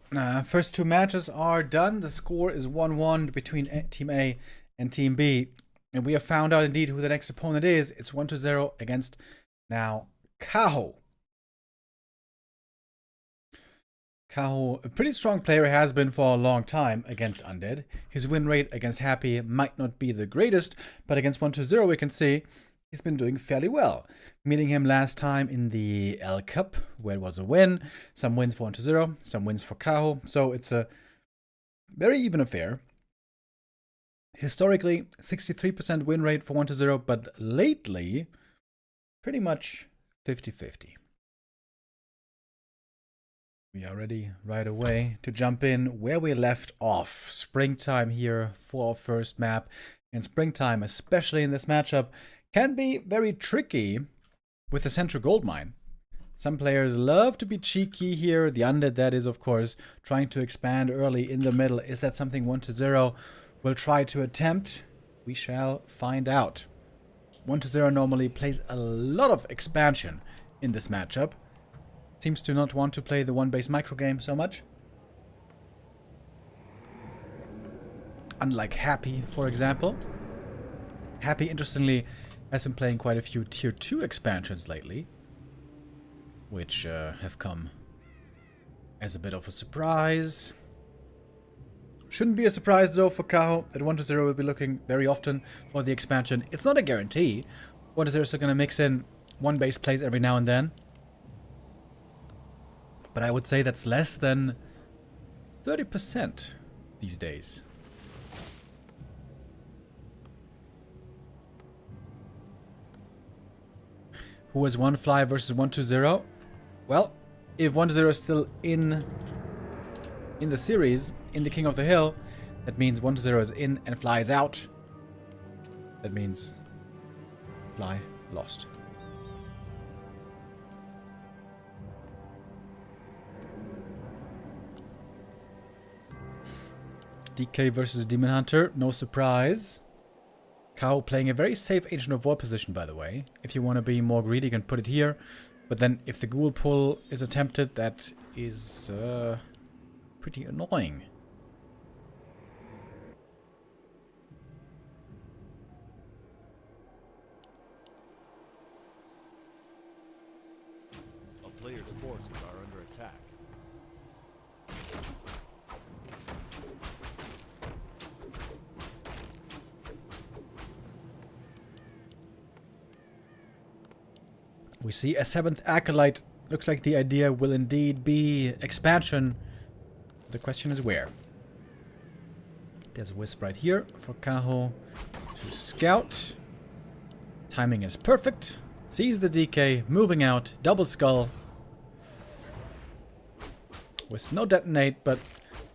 first 2 matches are done. The score is 1-1 between Team A and Team B. And we have found out indeed who the next opponent is. It's 1-0 against now Kaho. Kaho, a pretty strong player, has been for a long time against Undead. His win rate against Happy might not be the greatest, but against 1-0 we can see he's been doing fairly well. Meeting him last time in the L Cup, where it was a win. Some wins for 1-0, some wins for Kaho. So it's a very even affair. Historically, 63% win rate for 1-0, but lately, pretty much 50-50. We are ready right away to jump in where we left off. Springtime here for our first map. And springtime, especially in this matchup, can be very tricky with the central gold mine. Some players love to be cheeky here. The Undead, that is, of course, trying to expand early in the middle. Is that something 1-0 will try to attempt? We shall find out. 1-0 normally plays a lot of expansion in this matchup. Seems to not want to play the one-base micro game so much. Unlike Happy, for example. Happy, interestingly, has been playing quite a few tier 2 expansions lately, which have come as a bit of a surprise. Shouldn't be a surprise, though, for Kaho that 1-0 will be looking very often for the expansion. It's not a guarantee. 1-0 is going to mix in one-base plays every now and then. But I would say that's less than 30% these days. Who has one fly versus 1-0? Well, if 1-0 is still in the series, in the King of the Hill, that means 1-0 is in and fly is out. That means fly lost. DK versus Demon Hunter, no surprise. Kaho playing a very safe Agent of War position, by the way. If you want to be more greedy, you can put it here. But then if the ghoul pull is attempted, that is pretty annoying. A player's forces are under attack. We see a 7th Acolyte. Looks like the idea will indeed be expansion. The question is where. There's a Wisp right here for Kaho to scout. Timing is perfect. Sees the DK, moving out, double skull. Wisp no detonate, but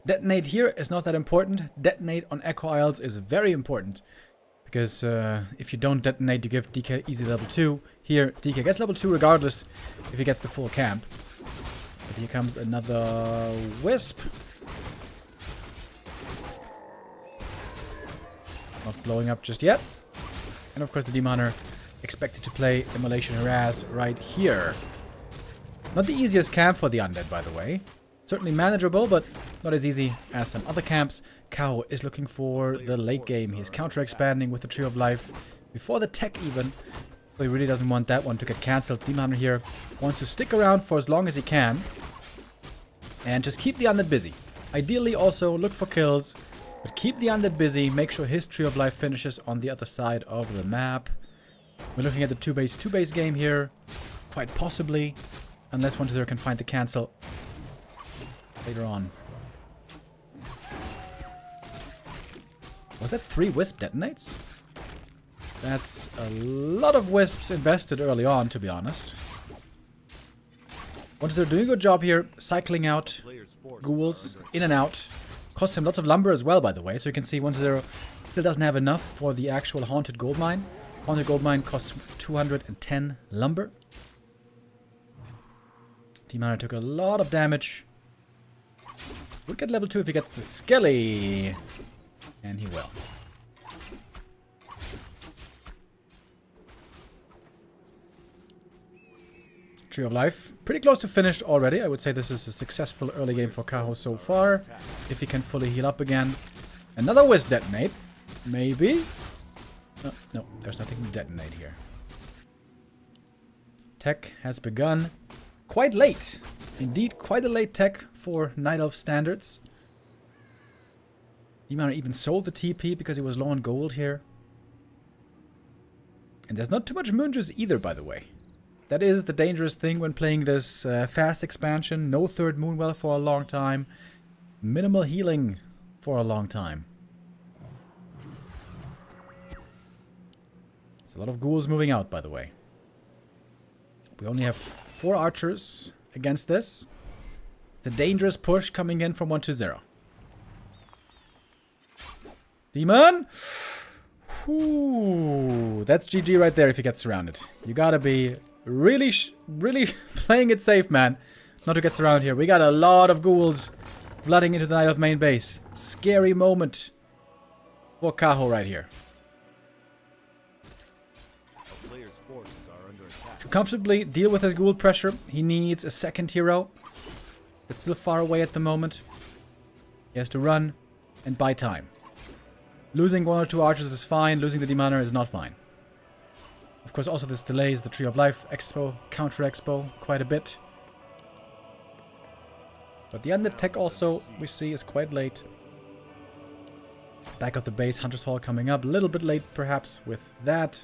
detonate here is not that important. Detonate on Echo Isles is very important. Because if you don't detonate, you give DK easy level 2. Here, DK gets level 2 regardless if he gets the full camp. But here comes another Wisp. Not blowing up just yet. And of course the Demon Hunter expected to play Immolation Harass right here. Not the easiest camp for the Undead, by the way. Certainly manageable, but not as easy as some other camps. Kaho is looking for the late game. He's counter-expanding with the Tree of Life before the tech even. So he really doesn't want that one to get cancelled. Demon Hunter here wants to stick around for as long as he can. And just keep the Undead busy. Ideally also look for kills. But keep the Undead busy. Make sure his Tree of Life finishes on the other side of the map. We're looking at the 2-base game here. Quite possibly. Unless 1-0 can find the cancel later on. Was that 3 Wisp detonates? That's a lot of Wisps invested early on, to be honest. 1-0 doing a good job here, cycling out ghouls in and out. Costs him lots of lumber as well, by the way. So you can see 1-0 still doesn't have enough for the actual Haunted Gold Mine. Haunted Gold Mine costs 210 lumber. Demon Hunter took a lot of damage. Would get level 2 if he gets the Skelly. And he will. Tree of Life. Pretty close to finished already. I would say this is a successful early game for Kaho so far. If he can fully heal up again. Another Wisp detonate. Maybe. Oh, no, there's nothing to detonate here. Tech has begun quite late. Indeed, quite a late tech for Night Elf standards. Demon even sold the TP because he was low on gold here. And there's not too much moon juice either, by the way. That is the dangerous thing when playing this fast expansion. No third moon well for a long time. Minimal healing for a long time. It's a lot of ghouls moving out, by the way. We only have 4 archers against this. It's a dangerous push coming in from 1-2-0. Demon! Ooh, that's GG right there if you get surrounded. You gotta be really playing it safe, man. Not to get surrounded here. We got a lot of ghouls flooding into the Night Elf main base. Scary moment for Kaho right here. A player's forces are under attack. To comfortably deal with his ghoul pressure, he needs a second hero. That's still far away at the moment. He has to run and buy time. Losing 1 or 2 archers is fine. Losing the Demoner is not fine. Of course, also this delays the Tree of Life expo, counter expo, quite a bit. But the undead tech also, we see, is quite late. Back of the base, Hunter's Hall coming up. A little bit late, perhaps, with that.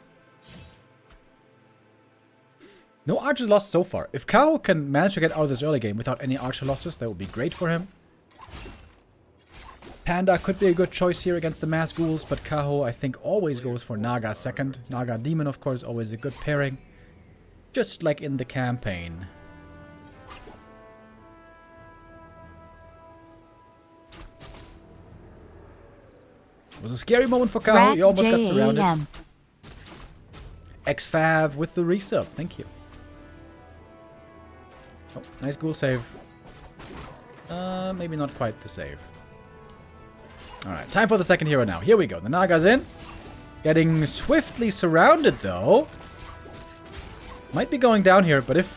No archers lost so far. If Kaho can manage to get out of this early game without any archer losses, that would be great for him. Panda could be a good choice here against the mass ghouls, but Kaho, I think, always goes for Naga second. Naga Demon, of course, always a good pairing. Just like in the campaign. It was a scary moment for Kaho. He almost got surrounded. XFav with the resub. Thank you. Oh, nice ghoul save. Maybe not quite the save. Alright, time for the second hero now. Here we go. The Naga's in. Getting swiftly surrounded, though. Might be going down here, but if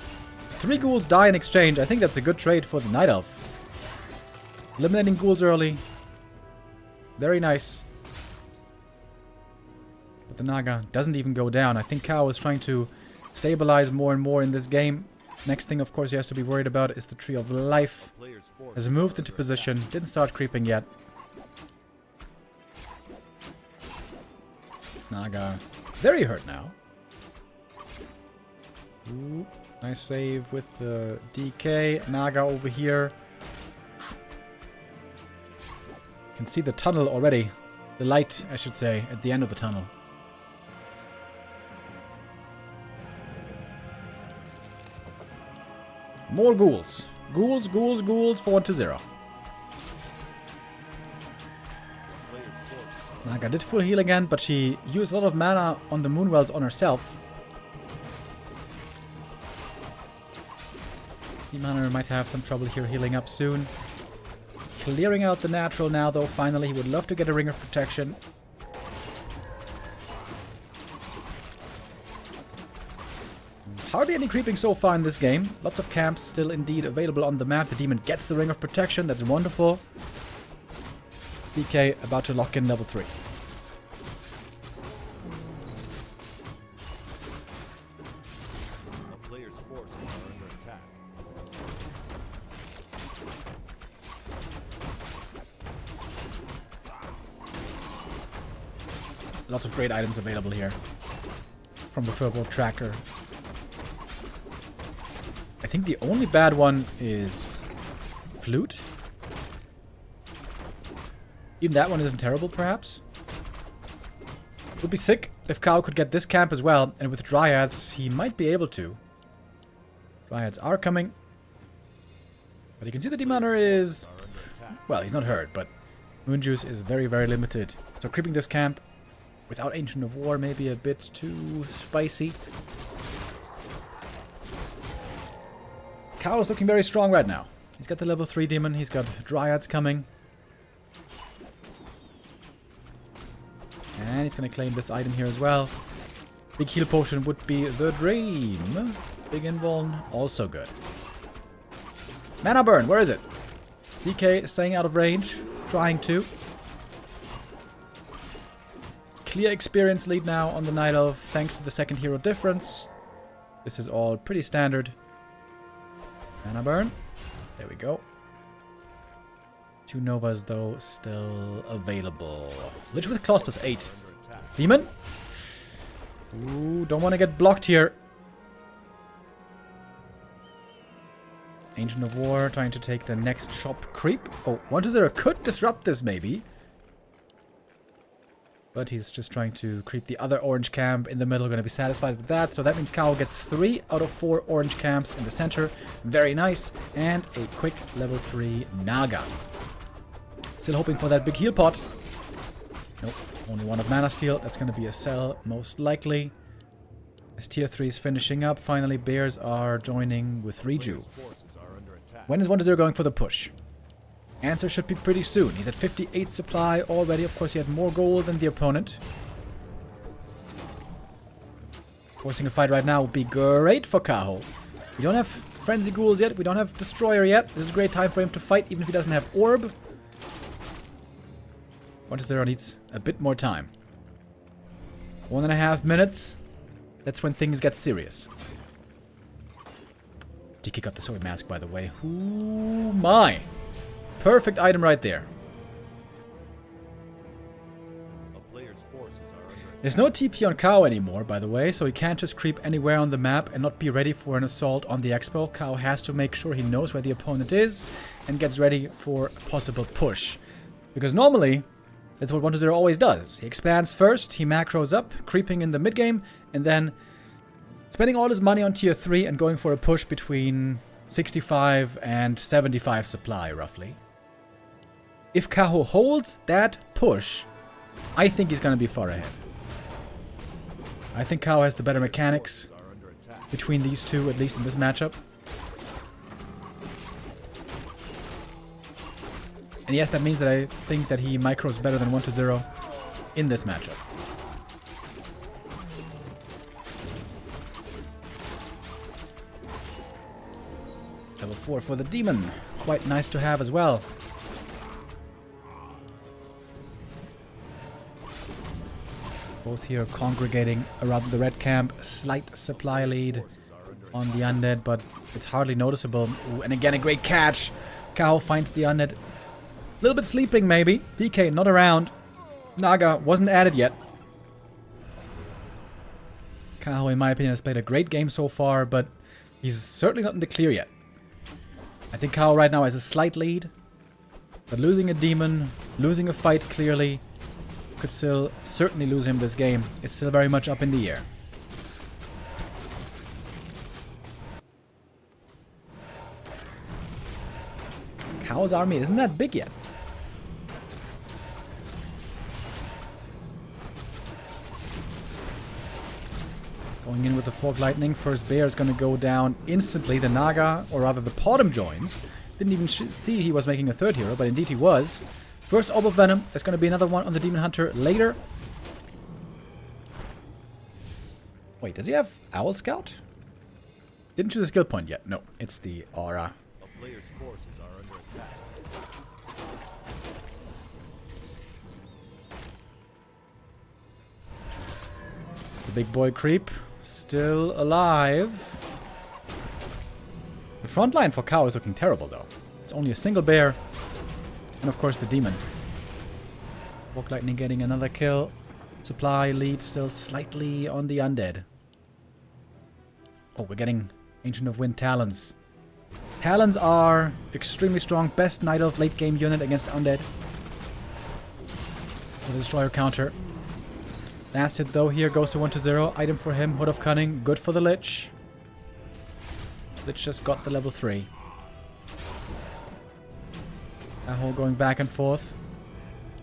3 ghouls die in exchange, I think that's a good trade for the Night Elf. Eliminating ghouls early. Very nice. But the Naga doesn't even go down. I think Kaho is trying to stabilize more and more in this game. Next thing, of course, he has to be worried about is the Tree of Life. Has moved into position. Didn't start creeping yet. Naga very hurt now. Ooh, nice save with the DK. Naga over here. Can see the tunnel already. The light, I should say, at the end of the tunnel. More ghouls. Ghouls for 1-0. Naga did full heal again, but she used a lot of mana on the Moonwells on herself. Demoner might have some trouble here healing up soon. Clearing out the natural now, though, finally. He would love to get a Ring of Protection. Hardly any creeping so far in this game. Lots of camps still indeed available on the map. The demon gets the Ring of Protection. That's wonderful. DK about to lock in level 3. A player's forces are under attack. Lots of great items available here from the Furbolg Tracker. I think the only bad one is Flute. Even that one isn't terrible, perhaps. Would be sick if Kaho could get this camp as well, and with Dryads, he might be able to. Dryads are coming. But you can see the Demoner is... Well, he's not hurt, but Moon Juice is very, very limited. So creeping this camp without Ancient of War may be a bit too spicy. Kaho is looking very strong right now. He's got the level 3 demon, he's got Dryads coming. And he's going to claim this item here as well. Big heal potion would be the dream. Big invuln, also good. Mana burn, where is it? DK staying out of range, trying to. clear experience lead now on the Night Elf, thanks to the second hero difference. This is all pretty standard. Mana burn. There we go. 2 Novas, though, still available. Lich with Claws plus 8. Demon? Ooh, don't want to get blocked here. Ancient of War trying to take the next shop creep. Oh, 1-0 could disrupt this, maybe. But he's just trying to creep the other orange camp in the middle. Going to be satisfied with that. So that means Kaho gets 3 out of 4 orange camps in the center. Very nice. And a quick level 3 Naga. Still hoping for that big heal pot. Nope. Only 1 of Mana Steal. That's going to be a sell, most likely. As tier 3 is finishing up, finally Bears are joining with Reju. When is 1-0 going for the push? Answer should be pretty soon. He's at 58 supply already. Of course, he had more gold than the opponent. Forcing a fight right now would be great for Kaho. We don't have Frenzy Ghouls yet. We don't have Destroyer yet. This is a great time for him to fight, even if he doesn't have Orb. 1-0 needs a bit more time. 1.5 minutes. That's when things get serious. DK got the sword mask, by the way. Ooh, my. Perfect item right there. There's no TP on Kaho anymore, by the way, so he can't just creep anywhere on the map and not be ready for an assault on the expo. Kaho has to make sure he knows where the opponent is and gets ready for a possible push. Because normally, that's what 1-0 always does. He expands first, he macros up, creeping in the mid game, and then spending all his money on tier 3 and going for a push between 65 and 75 supply, roughly. If Kaho holds that push, I think he's going to be far ahead. I think Kaho has the better mechanics between these two, at least in this matchup. And yes, that means that I think that he micros better than 1-0 in this matchup. Level 4 for the Demon. Quite nice to have as well. Both here congregating around the red camp. Slight supply lead on the undead, but it's hardly noticeable. Ooh, and again, a great catch. Kaho finds the undead. A little bit sleeping, maybe. DK not around. Naga wasn't added yet. Kaho, in my opinion, has played a great game so far, but he's certainly not in the clear yet. I think Kaho right now has a slight lead, but losing a demon, losing a fight clearly, could still certainly lose him this game. It's still very much up in the air. Kaho's army isn't that big yet. Going in with the Fork Lightning. First Bear is going to go down instantly. The Naga, or rather the Podem joins. Didn't even see he was making a third hero, but indeed he was. First Orb of Venom. There's going to be another one on the Demon Hunter later. Wait, does he have Owl Scout? Didn't choose a skill point yet. No, it's the Aura. A player's forces are under attack. The big boy creep still alive. The front line for Kaho is looking terrible, though. It's only a single bear. And of course the demon. Walk Lightning getting another kill. Supply lead still slightly on the undead. Oh, we're getting Ancient of Wind Talons. Talons are extremely strong. Best Night Elf late game unit against undead. For the Destroyer counter. Last hit though here goes to 1-0. Item for him, Hood of Cunning. Good for the Lich. Lich just got the level 3. Kaho going back and forth.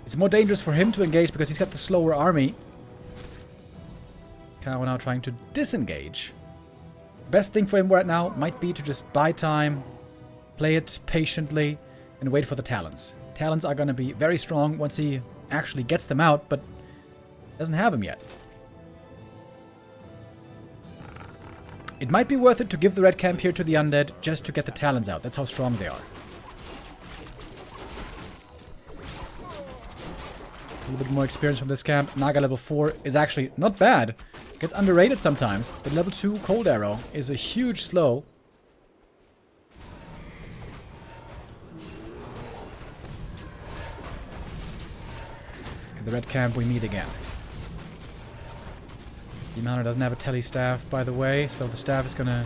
It's more dangerous for him to engage because he's got the slower army. Kaho now trying to disengage. Best thing for him right now might be to just buy time, play it patiently, and wait for the Talons. Talons are going to be very strong once he actually gets them out, but doesn't have them yet. It might be worth it to give the red camp here to the undead just to get the Talons out. That's how strong they are. A little bit more experience from this camp. Naga level 4 is actually not bad. Gets underrated sometimes. But level 2 Cold Arrow is a huge slow. In the red camp we meet again. Demon Hunter doesn't have a tele staff, by the way, so the staff is gonna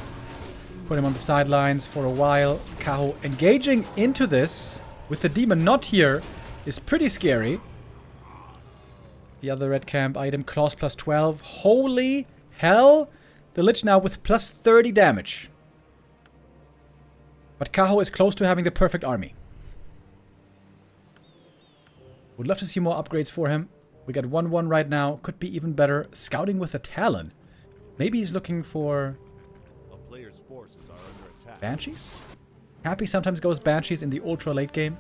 put him on the sidelines for a while. Kaho engaging into this with the demon not here is pretty scary. The other red camp item, Claws plus 12. Holy hell! The Lich now with plus 30 damage. But Kaho is close to having the perfect army. Would love to see more upgrades for him. We got 1-1 right now. Could be even better. Scouting with a Talon. Maybe he's looking for A player's forces are under attack. Banshees? Happy sometimes goes Banshees in the ultra late game.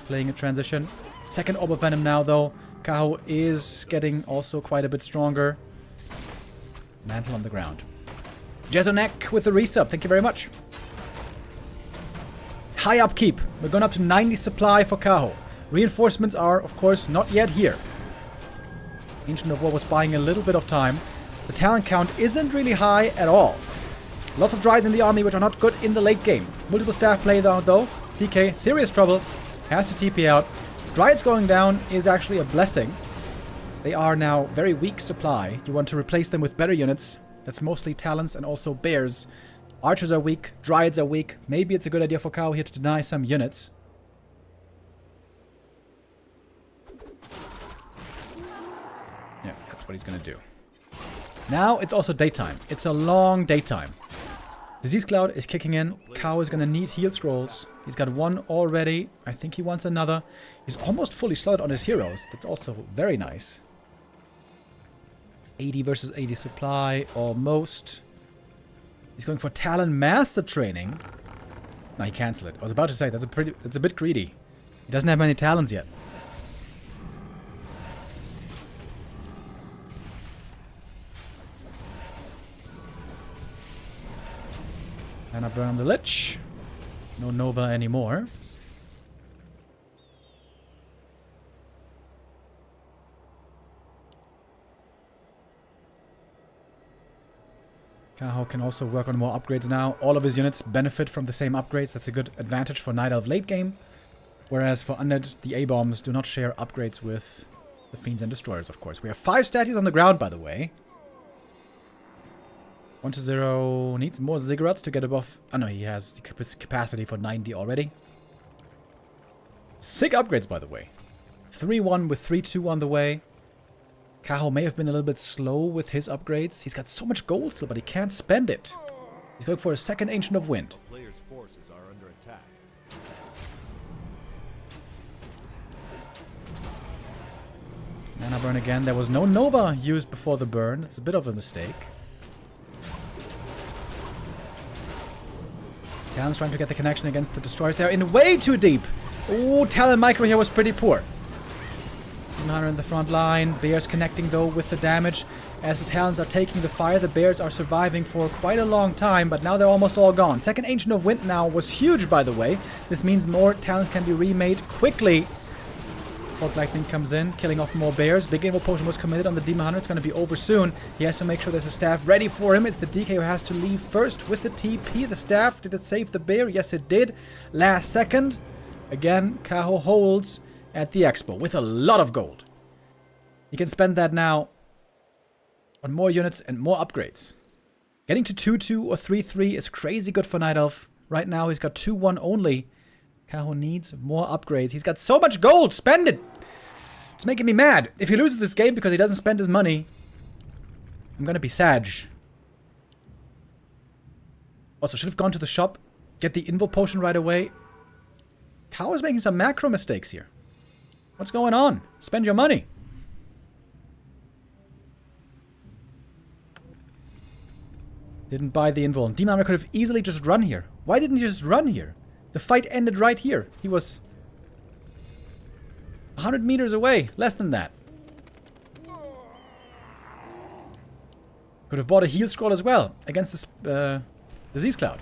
Playing a transition. Second Orb of Venom now, though. Kaho is getting also quite a bit stronger. Mantle on the ground. Jezonek with the resub. Thank you very much. High upkeep. We're going up to 90 supply for Kaho. Reinforcements are, of course, not yet here. Ancient of War was buying a little bit of time. The talent count isn't really high at all. Lots of Dryades in the army, which are not good in the late game. Multiple staff play down, though. DK, serious trouble. Has to TP out. Dryads going down is actually a blessing. They are now very weak supply. You want to replace them with better units. That's mostly Talons and also Bears. Archers are weak. Dryads are weak. Maybe it's a good idea for Kaho here to deny some units. Yeah, that's what he's going to do. Now it's also daytime. It's a long daytime. Disease Cloud is kicking in. Kaho is going to need heal scrolls. He's got one already. I think he wants another. He's almost fully slotted on his heroes. That's also very nice. 80 versus 80 supply. Almost. He's going for Talon Master Training. No, he canceled it. I was about to say, that's a bit greedy. He doesn't have many Talons yet. And I burn on the Lich. No Nova anymore. Kaho can also work on more upgrades now. All of his units benefit from the same upgrades. That's a good advantage for Night Elf late game. Whereas for Undead, the A-bombs do not share upgrades with the Fiends and Destroyers, of course. We have 5 statues on the ground, by the way. 1-0 needs more ziggurats to get above... Oh no, he has capacity for 90 already. Sick upgrades, by the way. 3-1 with 3-2 on the way. Kaho may have been a little bit slow with his upgrades. He's got so much gold still, but he can't spend it. He's going for a second Ancient of Wind. A player's forces are under attack. Mana burn again. There was no Nova used before the burn. That's a bit of a mistake. Talon's trying to get the connection against the Destroyers. They're in way too deep. Ooh, Talon Micro here was pretty poor. Hunter in the front line. Bears connecting, though, with the damage. As the Talons are taking the fire, the Bears are surviving for quite a long time, but now they're almost all gone. Second Ancient of Wind now was huge, by the way. This means more Talons can be remade quickly. Fork Lightning comes in, killing off more Bears. Big Invo Potion was committed on the Demon Hunter. It's going to be over soon. He has to make sure there's a staff ready for him. It's the DK who has to leave first with the TP. The staff, did it save the bear? Yes, it did. Last second. Again, Kaho holds at the Expo with a lot of gold. He can spend that now on more units and more upgrades. Getting to 2-2 or 3-3 is crazy good for Night Elf. Right now, he's got 2-1 only. Kaho needs more upgrades. He's got so much gold! Spend it! It's making me mad. If he loses this game because he doesn't spend his money, I'm gonna be sad. Also, should have gone to the shop. Get the Invo Potion right away. Kaho is making some macro mistakes here. What's going on? Spend your money. Didn't buy the Invo. Demon Hunter could have easily just run here. Why didn't he just run here? The fight ended right here. He was 100 meters away. Less than that. Could have bought a heal scroll as well against this Disease Cloud.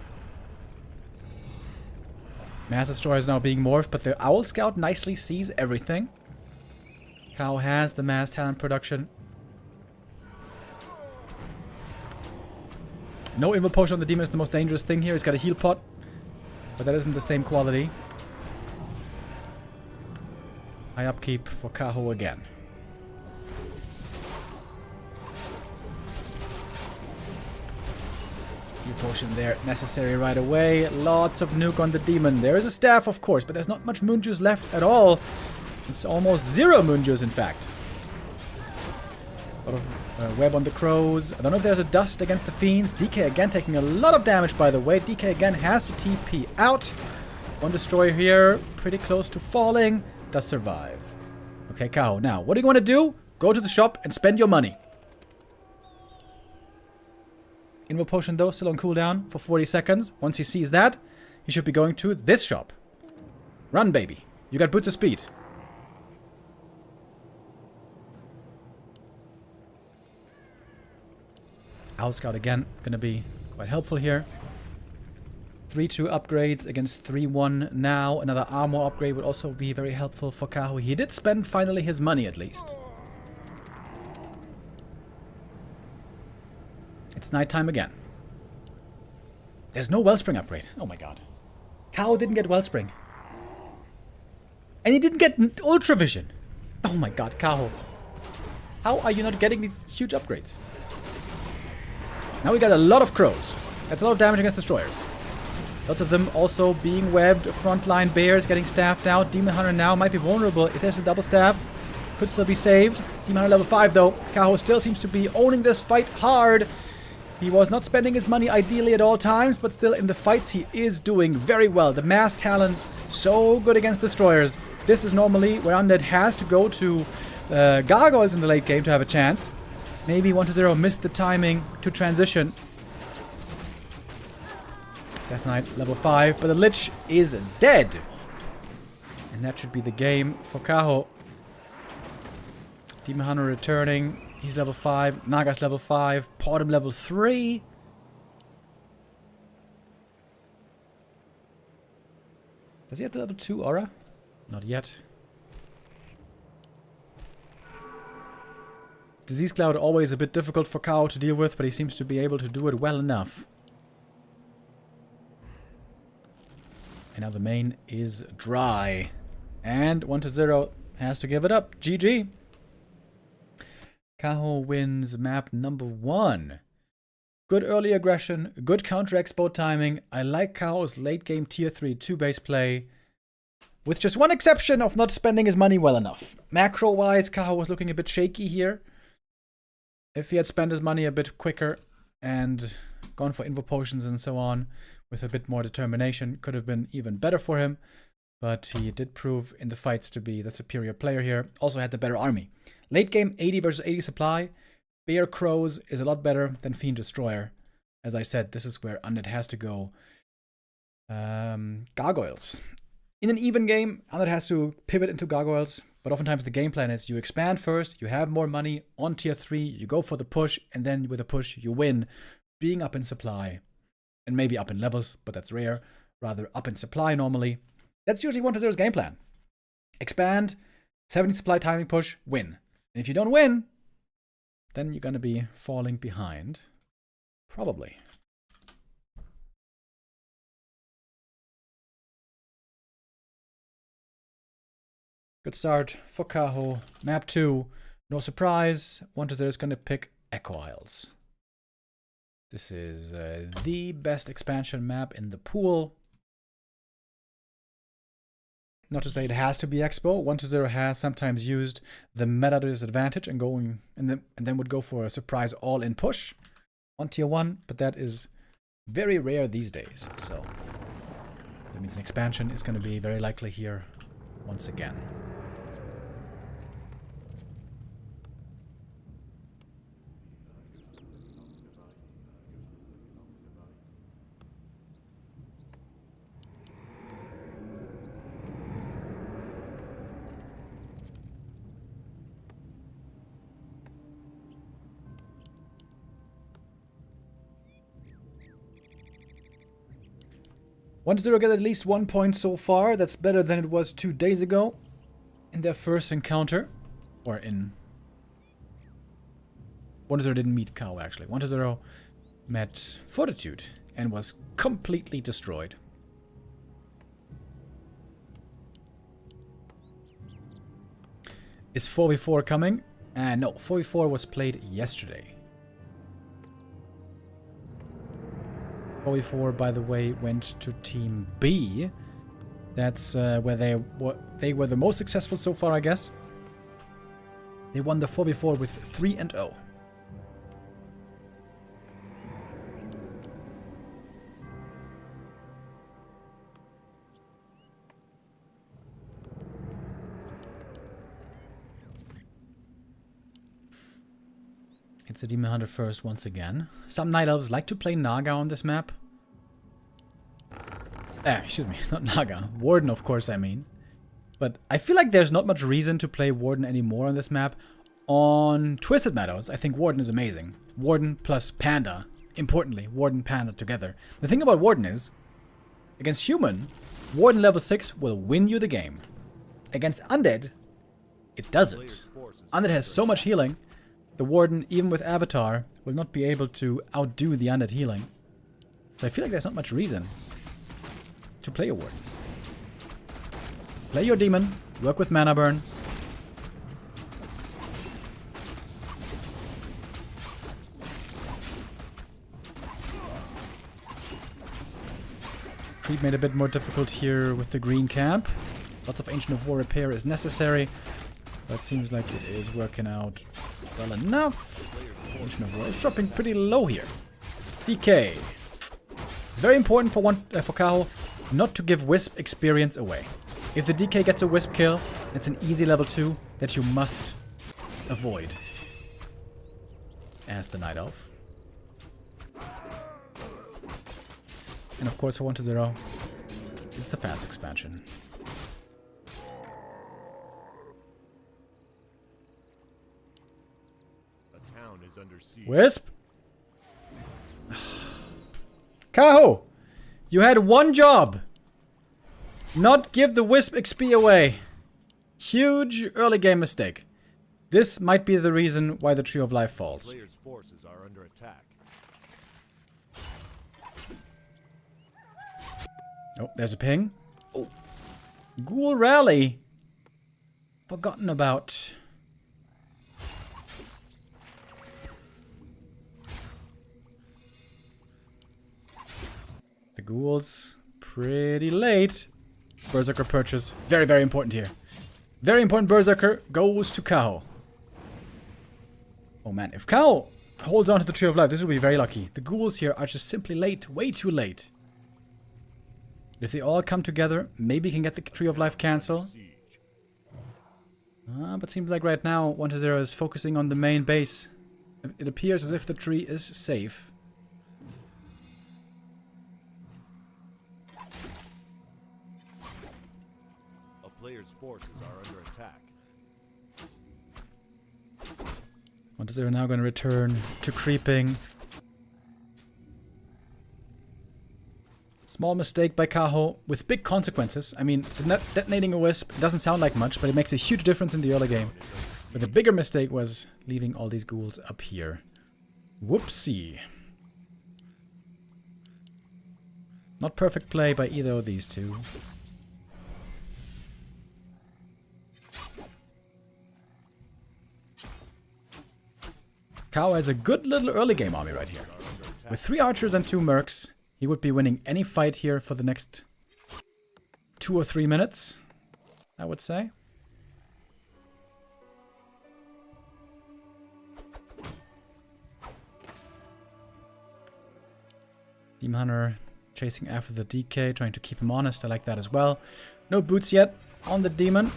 Mass Destroyer is now being morphed, but the Owl Scout nicely sees everything. Kaho has the mass talent production. No Invo Potion on the Demon is the most dangerous thing here. He's got a heal pot, but that isn't the same quality. High upkeep for Kaho again. Heal Potion there, necessary right away. Lots of nuke on the Demon. There is a staff, of course, but there's not much Moon Juice left at all. It's almost 0 Moon Juice, in fact. A lot of web on the crows. I don't know if there's a dust against the fiends. DK again taking a lot of damage, by the way. DK again has to TP out. One destroyer here, pretty close to falling. Does survive. Okay, Kaho. Now, what do you want to do? Go to the shop and spend your money. Invo Potion, though, still on cooldown for 40 seconds. Once he sees that, he should be going to this shop. Run, baby. You got boots of speed. Owl Scout again, gonna be quite helpful here. 3-2 upgrades against 3-1 now. Another armor upgrade would also be very helpful for Kaho. He did spend finally his money at least. It's nighttime again. There's no Wellspring upgrade. Oh my god. Kaho didn't get Wellspring. And he didn't get Ultra Vision. Oh my god, Kaho. How are you not getting these huge upgrades? Now we got a lot of crows. That's a lot of damage against destroyers. Lots of them also being webbed. Frontline bears getting staffed out. Demon Hunter now might be vulnerable. If there's a double staff, could still be saved. Demon Hunter level 5 though. Kaho still seems to be owning this fight hard. He was not spending his money ideally at all times, but still in the fights he is doing very well. The mass talents, so good against destroyers. This is normally where Undead has to go to gargoyles in the late game to have a chance. Maybe 1-0 missed the timing to transition. Death Knight level 5, but the Lich is dead. And that should be the game for Kaho. Demon Hunter returning. He's level 5. Naga's level 5. Portum level 3. Does he have the level 2 aura? Not yet. Disease Cloud always a bit difficult for Kaho to deal with, but he seems to be able to do it well enough. And now the main is dry. And 1-0 has to give it up. GG. Kaho wins map number 1. Good early aggression, good counter expo timing. I like Kaho's late game tier 3 2-base play. With just one exception of not spending his money well enough. Macro-wise, Kaho was looking a bit shaky here. If he had spent his money a bit quicker and gone for Invo Potions and so on with a bit more determination, could have been even better for him. But he did prove in the fights to be the superior player here. Also had the better army. Late game 80 versus 80 supply. Bear Crows is a lot better than Fiend Destroyer. As I said, this is where Undead has to go. Gargoyles. In an even game, Undead has to pivot into Gargoyles. But oftentimes the game plan is you expand first, you have more money on tier 3, you go for the push, and then with the push you win. Being up in supply. And maybe up in levels, but that's rare. Rather up in supply normally. That's usually 1-0's game plan. Expand, 70 supply timing push, win. And if you don't win, then you're going to be falling behind. Probably. Good start for Kaho. Map 2. No surprise. 1-0 is going to pick Echo Isles. This is the best expansion map in the pool. Not to say it has to be Expo. 1-0 has sometimes used the meta disadvantage and going and then would go for a surprise all-in push on tier 1, but that is very rare these days. So that means an expansion is going to be very likely here once again. .0 get at least 1 point so far. That's better than it was 2 days ago in their first encounter. Or in... 1-0 didn't meet Kaho, actually. 1-0 met Fortitude and was completely destroyed. Is 4v4 coming? No, 4v4 was played yesterday. 4v4, by the way, went to Team B. That's where they were the most successful so far, I guess. They won the 4v4 with 3-0. It's a Demon Hunter first once again. Some Night Elves like to play Naga on this map. Excuse me, not Naga. Warden, of course, I mean. But I feel like there's not much reason to play Warden anymore on this map. On Twisted Meadows, I think Warden is amazing. Warden plus Panda. Importantly, Warden, Panda together. The thing about Warden is, against Human, Warden level 6 will win you the game. Against Undead, it doesn't. Undead has so much healing. The Warden, even with Avatar, will not be able to outdo the Undead healing. So I feel like there's not much reason to play a Warden. Play your Demon, work with Mana Burn. Creep made a bit more difficult here with the green camp. Lots of Ancient of War repair is necessary. But it seems like it is working out well enough. Ancient of War is dropping pretty low here. DK. It's very important for Kaho not to give Wisp experience away. If the DK gets a Wisp kill, it's an easy level 2 that you must avoid. As the Night Elf. And of course for 1-0, it's the fast expansion. Wisp? Kaho! You had one job! Not give the Wisp XP away. Huge early game mistake. This might be the reason why the Tree of Life falls. Players' forces are under attack. Oh, there's a ping. Oh. Ghoul Rally. Forgotten about. The ghouls, pretty late. Berserker purchase, very, very important here. Very important Berserker goes to Kaho. Oh man, if Kaho holds on to the Tree of Life, this will be very lucky. The ghouls here are just simply late, way too late. If they all come together, maybe he can get the Tree of Life cancel. But seems like right now 1-0 is focusing on the main base. It appears as if the tree is safe. Players' forces are under attack. 1-0 now going to return to creeping. Small mistake by Kaho with big consequences. I mean, detonating a Wisp doesn't sound like much, but it makes a huge difference in the early game. But the bigger mistake was leaving all these ghouls up here. Whoopsie. Not perfect play by either of these two. Kaho has a good little early game army right here. With 3 archers and 2 mercs, he would be winning any fight here for the next 2 or 3 minutes, I would say. Demon Hunter chasing after the DK, trying to keep him honest. I like that as well. No boots yet on the Demon.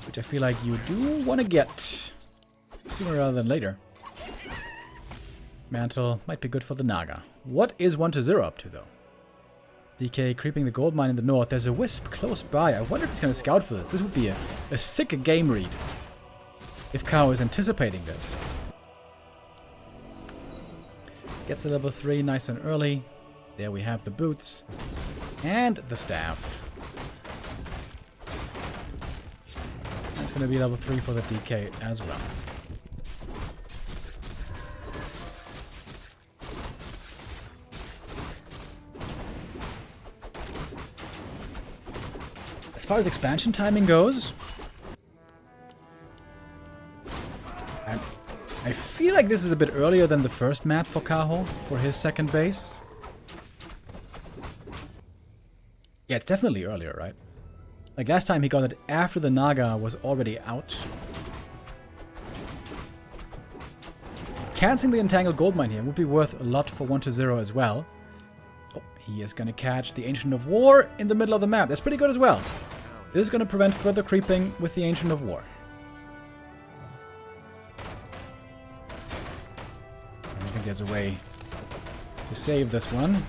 Which I feel like you do want to get sooner rather than later. Mantle might be good for the Naga. What is 1-0 up to, though? DK creeping the gold mine in the north. There's a Wisp close by. I wonder if he's going to scout for this. This would be a sick game read. If Kaho is anticipating this. Gets a level 3 nice and early. There we have the boots. And the staff. going to be level 3 for the DK as well. As far as expansion timing goes, I feel like this is a bit earlier than the first map for Kaho, for his second base. Yeah, it's definitely earlier, right? Like last time he got it after the Naga was already out. Canceling the Entangled Goldmine here would be worth a lot for 1-0 as well. Oh, he is going to catch the Ancient of War in the middle of the map. That's pretty good as well. This is going to prevent further creeping with the Ancient of War. I don't think there's a way to save this one.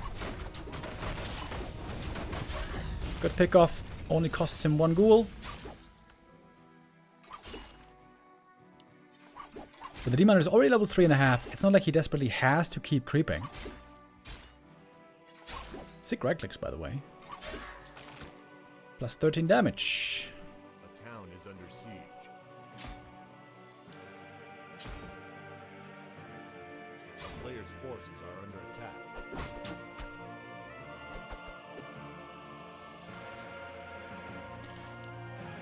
Good pick-off. Only costs him 1 ghoul. But the Demon is already level 3.5. It's not like he desperately has to keep creeping. Sick right clicks, by the way. Plus 13 damage. A town is under siege. A player's forces are under attack.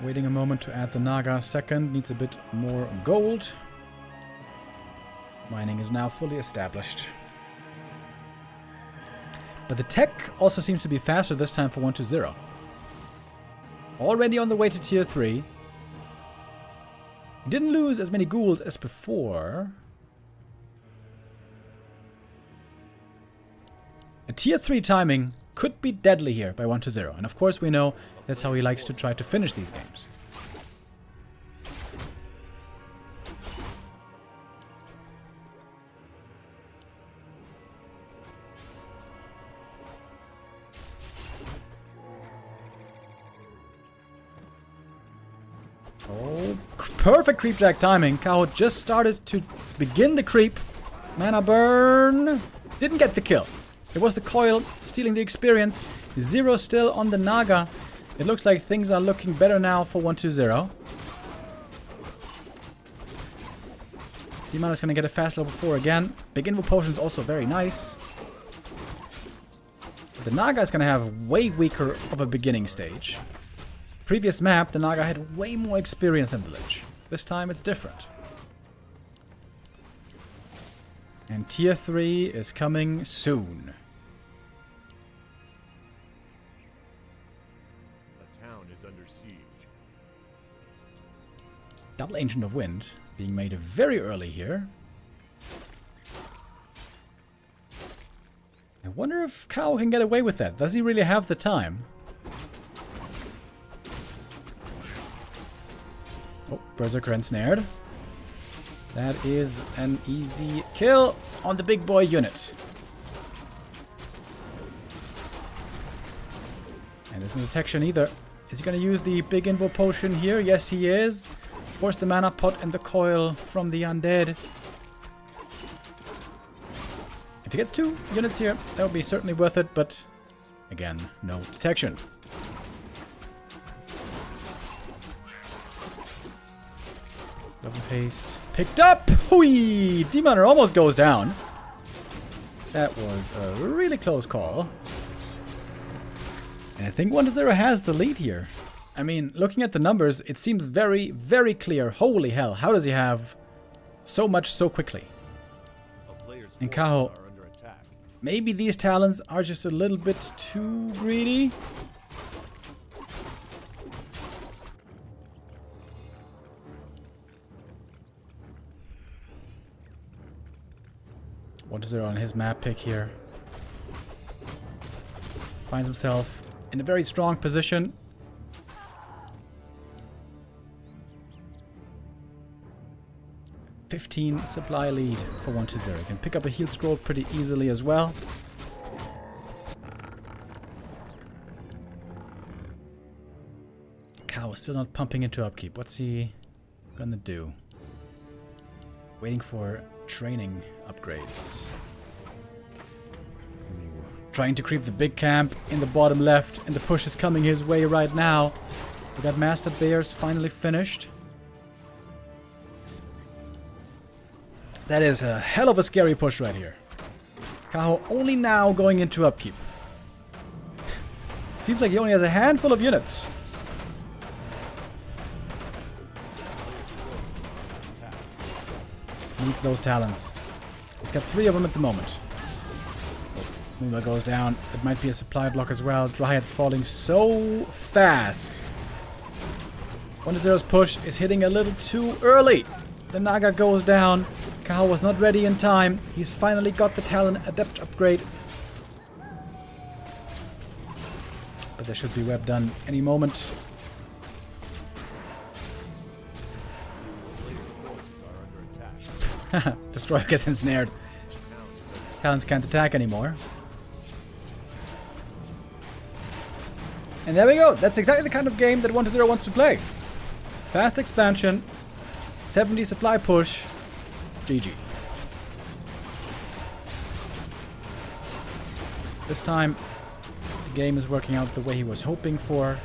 Waiting a moment to add the Naga. Second needs a bit more gold. Mining is now fully established. But the tech also seems to be faster this time for 1-0. Already on the way to tier 3. Didn't lose as many ghouls as before. A tier 3 timing could be deadly here by 1-0. And of course we know that's how he likes to try to finish these games. Oh, perfect creep jack timing. Kaho just started to begin the creep. Mana burn. Didn't get the kill. It was the coil stealing the experience. 0 still on the Naga. It looks like things are looking better now for 1-0. Demon is going to get a fast level 4 again. Big Invo Potion is also very nice. The Naga is going to have way weaker of a beginning stage. Previous map, the Naga had way more experience than the Lich. This time it's different. And tier 3 is coming soon. A town is under siege. Double Ancient of Wind being made very early here. I wonder if Kaho can get away with that. Does he really have the time? Oh, Berserker ensnared. That is an easy kill on the big boy unit. And there's no detection either. Is he going to use the big Invo Potion here? Yes, he is. Force the mana pot and the coil from the undead. If he gets 2 units here, that would be certainly worth it, but again, no detection. Gloves of Haste. Picked up! Hui! Demoner almost goes down. That was a really close call. And I think 1-0 has the lead here. I mean, looking at the numbers, it seems very, very clear. Holy hell, how does he have so much so quickly? And Kaho, maybe these talents are just a little bit too greedy. 1-0 on his map pick here. Finds himself in a very strong position. $15 supply lead for 1-0. Can pick up a heal scroll pretty easily as well. Kaho still not pumping into upkeep. What's he gonna do? Waiting for training upgrades. Ooh. Trying to creep the big camp in the bottom left, and the push is coming his way right now. We got Master Bears finally finished. That is a hell of a scary push right here. Kaho only now going into upkeep. Seems like he only has a handful of units. Needs those talents. He's got 3 of them at the moment. Mula goes down. It might be a supply block as well. Dryad's falling so fast. 1-0's push is hitting a little too early. The Naga goes down. Kaho was not ready in time. He's finally got the talent adept upgrade. But there should be web done any moment. Destroyer gets ensnared. Talents can't attack anymore. And there we go. That's exactly the kind of game that 1-0 wants to play. Fast expansion. 70 supply push. GG. This time, the game is working out the way he was hoping for.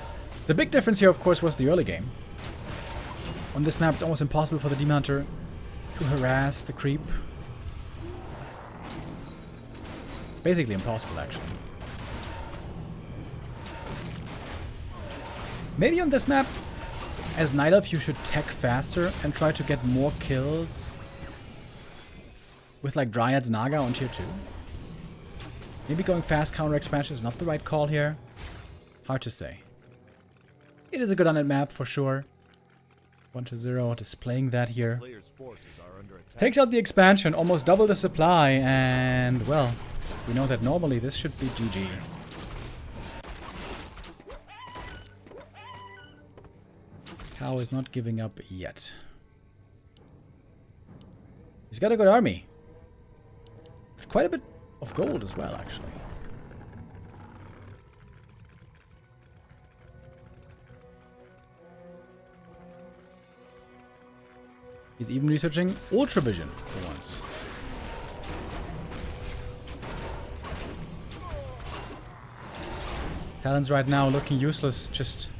The big difference here, of course, was the early game. On this map, it's almost impossible for the Demon Hunter to harass the creep. It's basically impossible, actually. Maybe on this map, as Night Elf, you should tech faster and try to get more kills with like Dryad's Naga on tier 2. Maybe going fast counter expansion is not the right call here. Hard to say. It is a good on-net map for sure. 1-0 displaying that here. Takes out the expansion, almost double the supply, and well, we know that normally this should be GG. Kaho is not giving up yet. He's got a good army. With quite a bit of gold as well, actually. He's even researching Ultra Vision for once. Talon's right now looking useless, just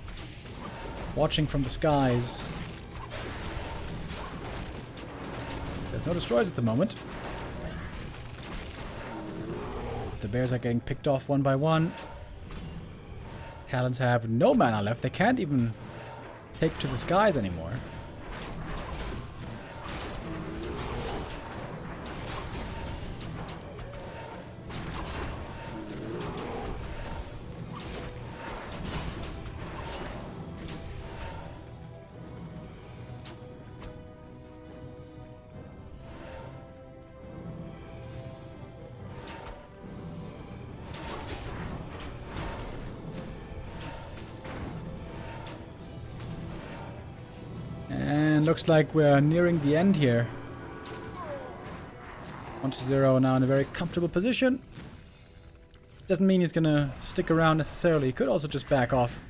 watching from the skies. There's no destroyers at the moment. The bears are getting picked off one by one. Talons have no mana left. They can't even take to the skies anymore. Looks like we're nearing the end here. 1-0 now in a very comfortable position. Doesn't mean he's gonna stick around necessarily. He could also just back off.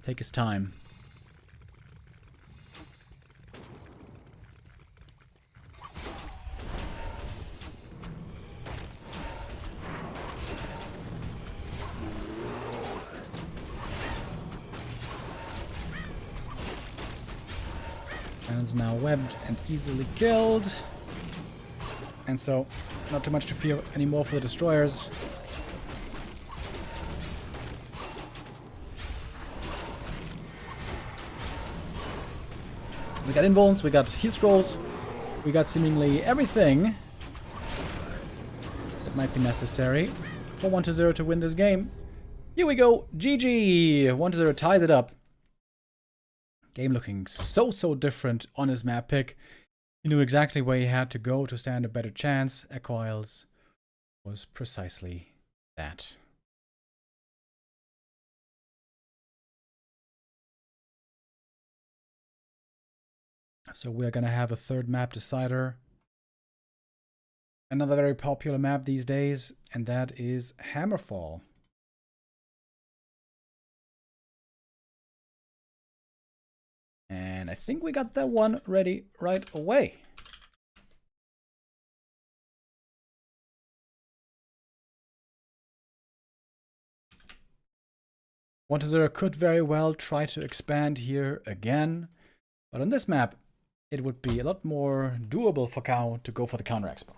Take his time. Is now webbed and easily killed. And so, not too much to fear anymore for the destroyers. We got invulns, we got heal scrolls, we got seemingly everything that might be necessary for 1-0 to win this game. Here we go, GG! 1-0 ties it up. Game looking so different on his map pick. He knew exactly where he had to go to stand a better chance. Echo Isles was precisely that. So we're gonna have a third map decider. Another very popular map these days, and that is Hammerfall. And I think we got that one ready right away. Warcraft III could very well try to expand here again. But on this map, it would be a lot more doable for Kaho to go for the counter expo.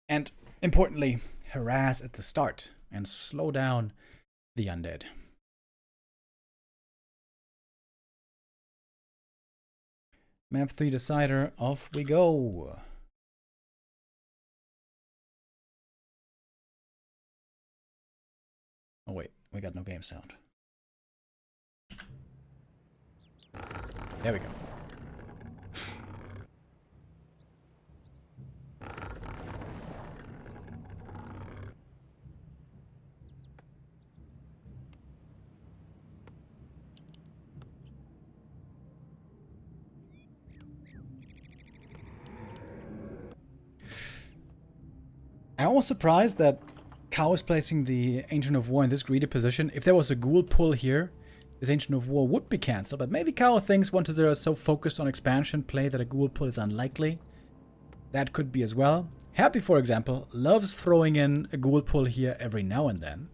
And importantly, harass at the start and slow down the undead. Map 3 decider, off we go. Oh wait, we got no game sound. There we go. I'm almost surprised that Kaho is placing the Ancient of War in this greedy position. If there was a ghoul pull here, this Ancient of War would be cancelled, but maybe Kaho thinks 1-0 is so focused on expansion play that a ghoul pull is unlikely. That could be as well. Happy, for example, loves throwing in a ghoul pull here every now and then.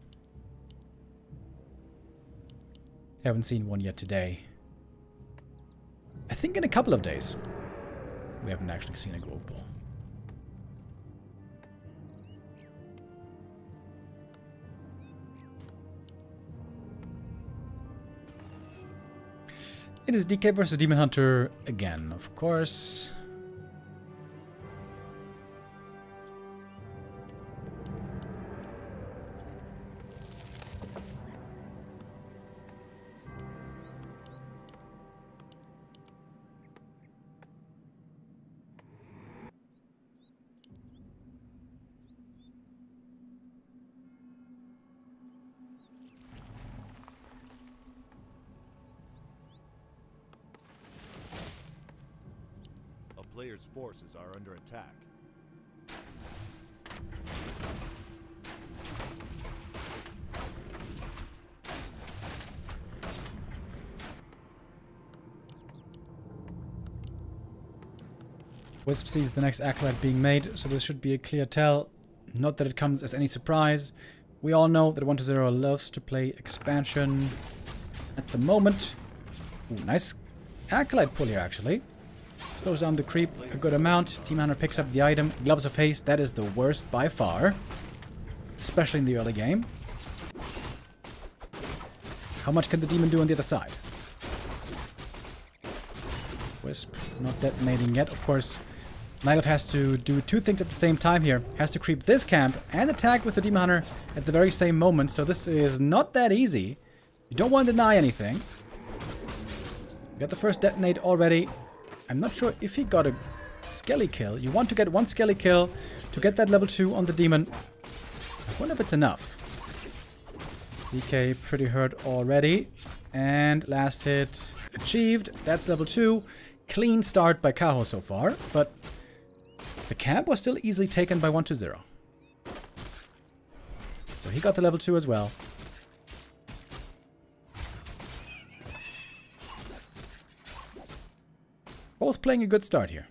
Haven't seen one yet today. I think in a couple of days we haven't actually seen a ghoul pull. It is DK versus Demon Hunter again, of course. Players' forces are under attack. Wisp sees the next acolyte being made, so this should be a clear tell. Not that it comes as any surprise. We all know that 1-0 loves to play expansion at the moment. Ooh, nice acolyte pull here, actually. Slows down the creep a good amount. Team Hunter picks up the item. Gloves of Haste, that is the worst by far. Especially in the early game. How much can the demon do on the other side? Wisp not detonating yet. Of course, Nightlife has to do two things at the same time here. Has to creep this camp and attack with the Demon Hunter at the very same moment. So this is not that easy. You don't want to deny anything. We got the first detonate already. I'm not sure if he got a skelly kill. You want to get one skelly kill to get that level 2 on the demon. I wonder if it's enough. DK pretty hurt already. And last hit achieved. That's level 2. Clean start by Kaho so far. But the camp was still easily taken by 1-0. So he got the level 2 as well. Both playing a good start here.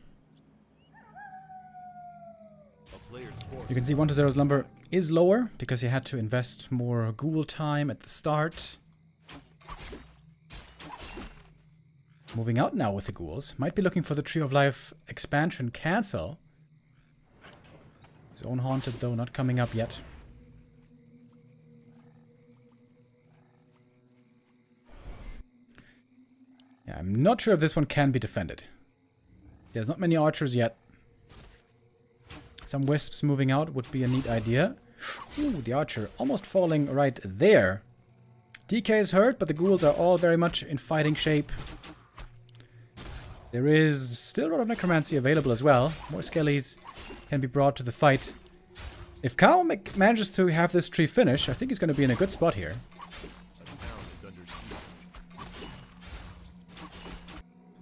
You can see 1-0's number is lower because he had to invest more ghoul time at the start. Moving out now with the ghouls. Might be looking for the Tree of Life expansion cancel. His own Haunted, though, not coming up yet. Yeah, I'm not sure if this one can be defended. There's not many archers yet. Some wisps moving out would be a neat idea. Ooh, the archer almost falling right there. DK is hurt, but the ghouls are all very much in fighting shape. There is still a lot of necromancy available as well. More skellies can be brought to the fight. If Kaho manages to have this tree finish, I think he's going to be in a good spot here.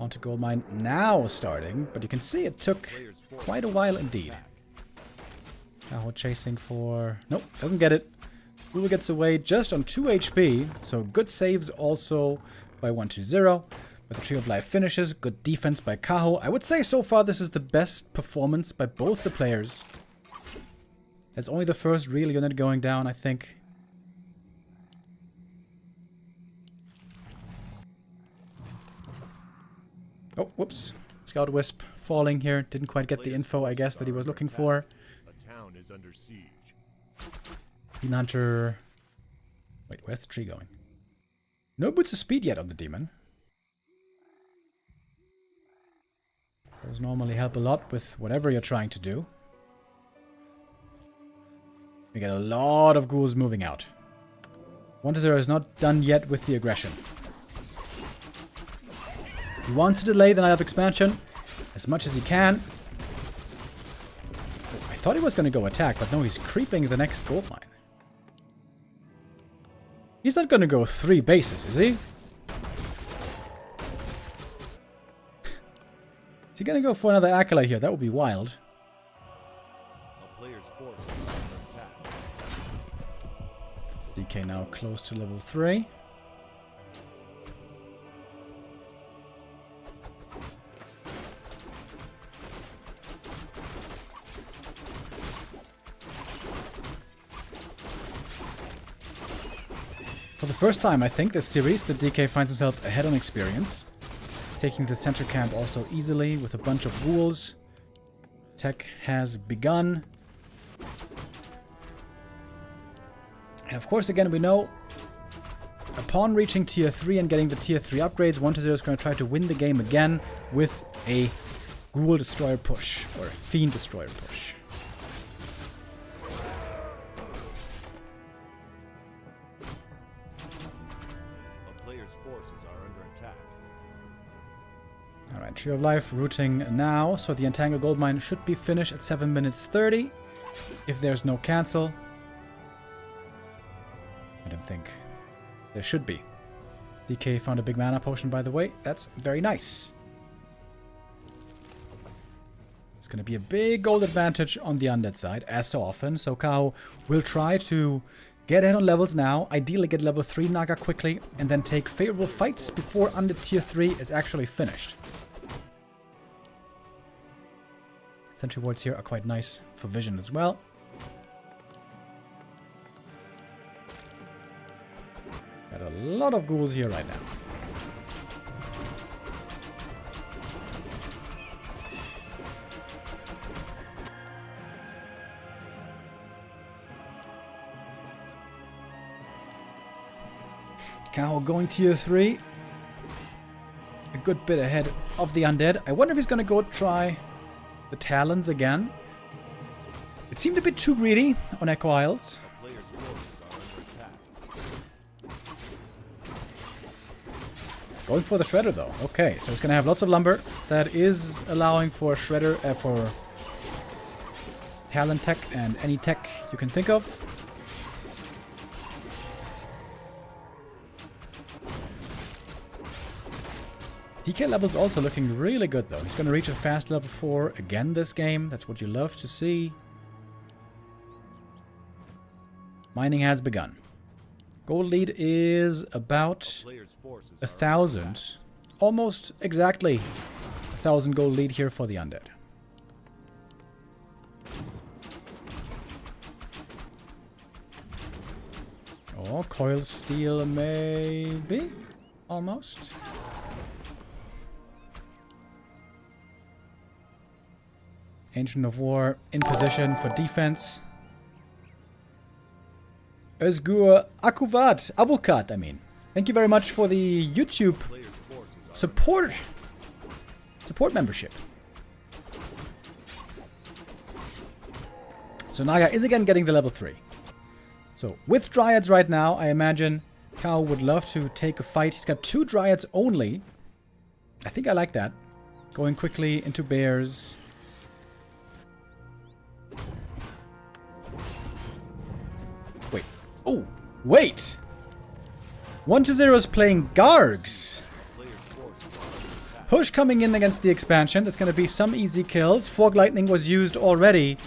Onto gold mine now starting, but you can see it took quite a while indeed. Now chasing for... Nope, doesn't get it. Ghoul gets away just on 2 HP, so good saves also by 1-0. But the Tree of Life finishes, good defense by Kaho. I would say so far this is the best performance by both the players. That's only the first real unit going down, I think. Oh, whoops. Scout Wisp falling here. Didn't quite get the info, I guess, that he was looking for. A town is under siege. Demon Hunter... Wait, where's the tree going? No boots of speed yet on the demon. Those normally help a lot with whatever you're trying to do. We get a lot of ghouls moving out. 1-0 is not done yet with the aggression. He wants to delay the Night of Expansion as much as he can. Oh, I thought he was going to go attack, but no, he's creeping the next gold mine. He's not going to go 3 bases, is he? Is he going to go for another Acolyte here? That would be wild. A player's forces are under attack. DK now close to level 3. For the first time, I think, this series, the DK finds himself ahead on experience. Taking the center camp also easily with a bunch of ghouls. Tech has begun. And of course, again, we know upon reaching tier 3 and getting the tier 3 upgrades, 1-0 is going to try to win the game again with a Ghoul Destroyer push, or Fiend Destroyer push. A player's forces are under attack. Alright, Tree of Life routing now, so the Entangled Gold Mine should be finished at 7 minutes 30, if there's no cancel. I don't think there should be. DK found a big mana potion, by the way. That's very nice. It's going to be a big gold advantage on the undead side, as so often. So Kaho will try to get ahead on levels now. Ideally get level 3 Naga quickly, and then take favorable fights before undead tier 3 is actually finished. Sentry wards here are quite nice for vision as well. Got a lot of ghouls here right now. Kaho going tier 3. A good bit ahead of the undead. I wonder if he's going to go try the Talons again. It seemed a bit too greedy on Echo Isles. A player's forces are under attack. Going for the Shredder though. Okay, so it's going to have lots of lumber. That is allowing for Shredder, for Talon tech and any tech you can think of. DK level's also looking really good though. He's going to reach a fast level 4 again this game. That's what you love to see. Mining has begun. Gold lead is about 1,000. Almost exactly 1,000 gold lead here for the undead. Oh, coil steel maybe? Almost. Ancient of War in position for defense. Özgur Akuvat, Avokat, I mean. Thank you very much for the YouTube support membership. So Naga is again getting the level 3. So with Dryads right now, I imagine Kaho would love to take a fight. He's got 2 Dryads only. I think I like that. Going quickly into bears. Wait. Oh, wait! 1-0 is playing Gargs. Push coming in against the expansion. That's going to be some easy kills. Fog Lightning was used already.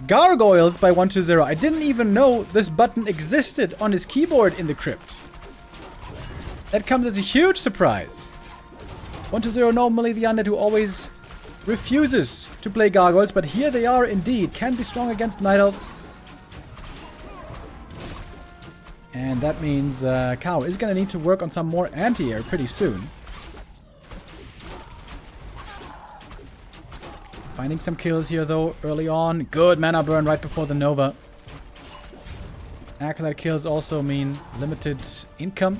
Gargoyles by 1-0. I didn't even know this button existed on his keyboard in the crypt. That comes as a huge surprise. 1-0 normally the undead who always refuses to play Gargoyles, but here they are indeed. Can be strong against Night Elf. And that means Kaho is going to need to work on some more anti-air pretty soon. Finding some kills here, though, early on. Good mana burn right before the Nova. Acolyte kills also mean limited income.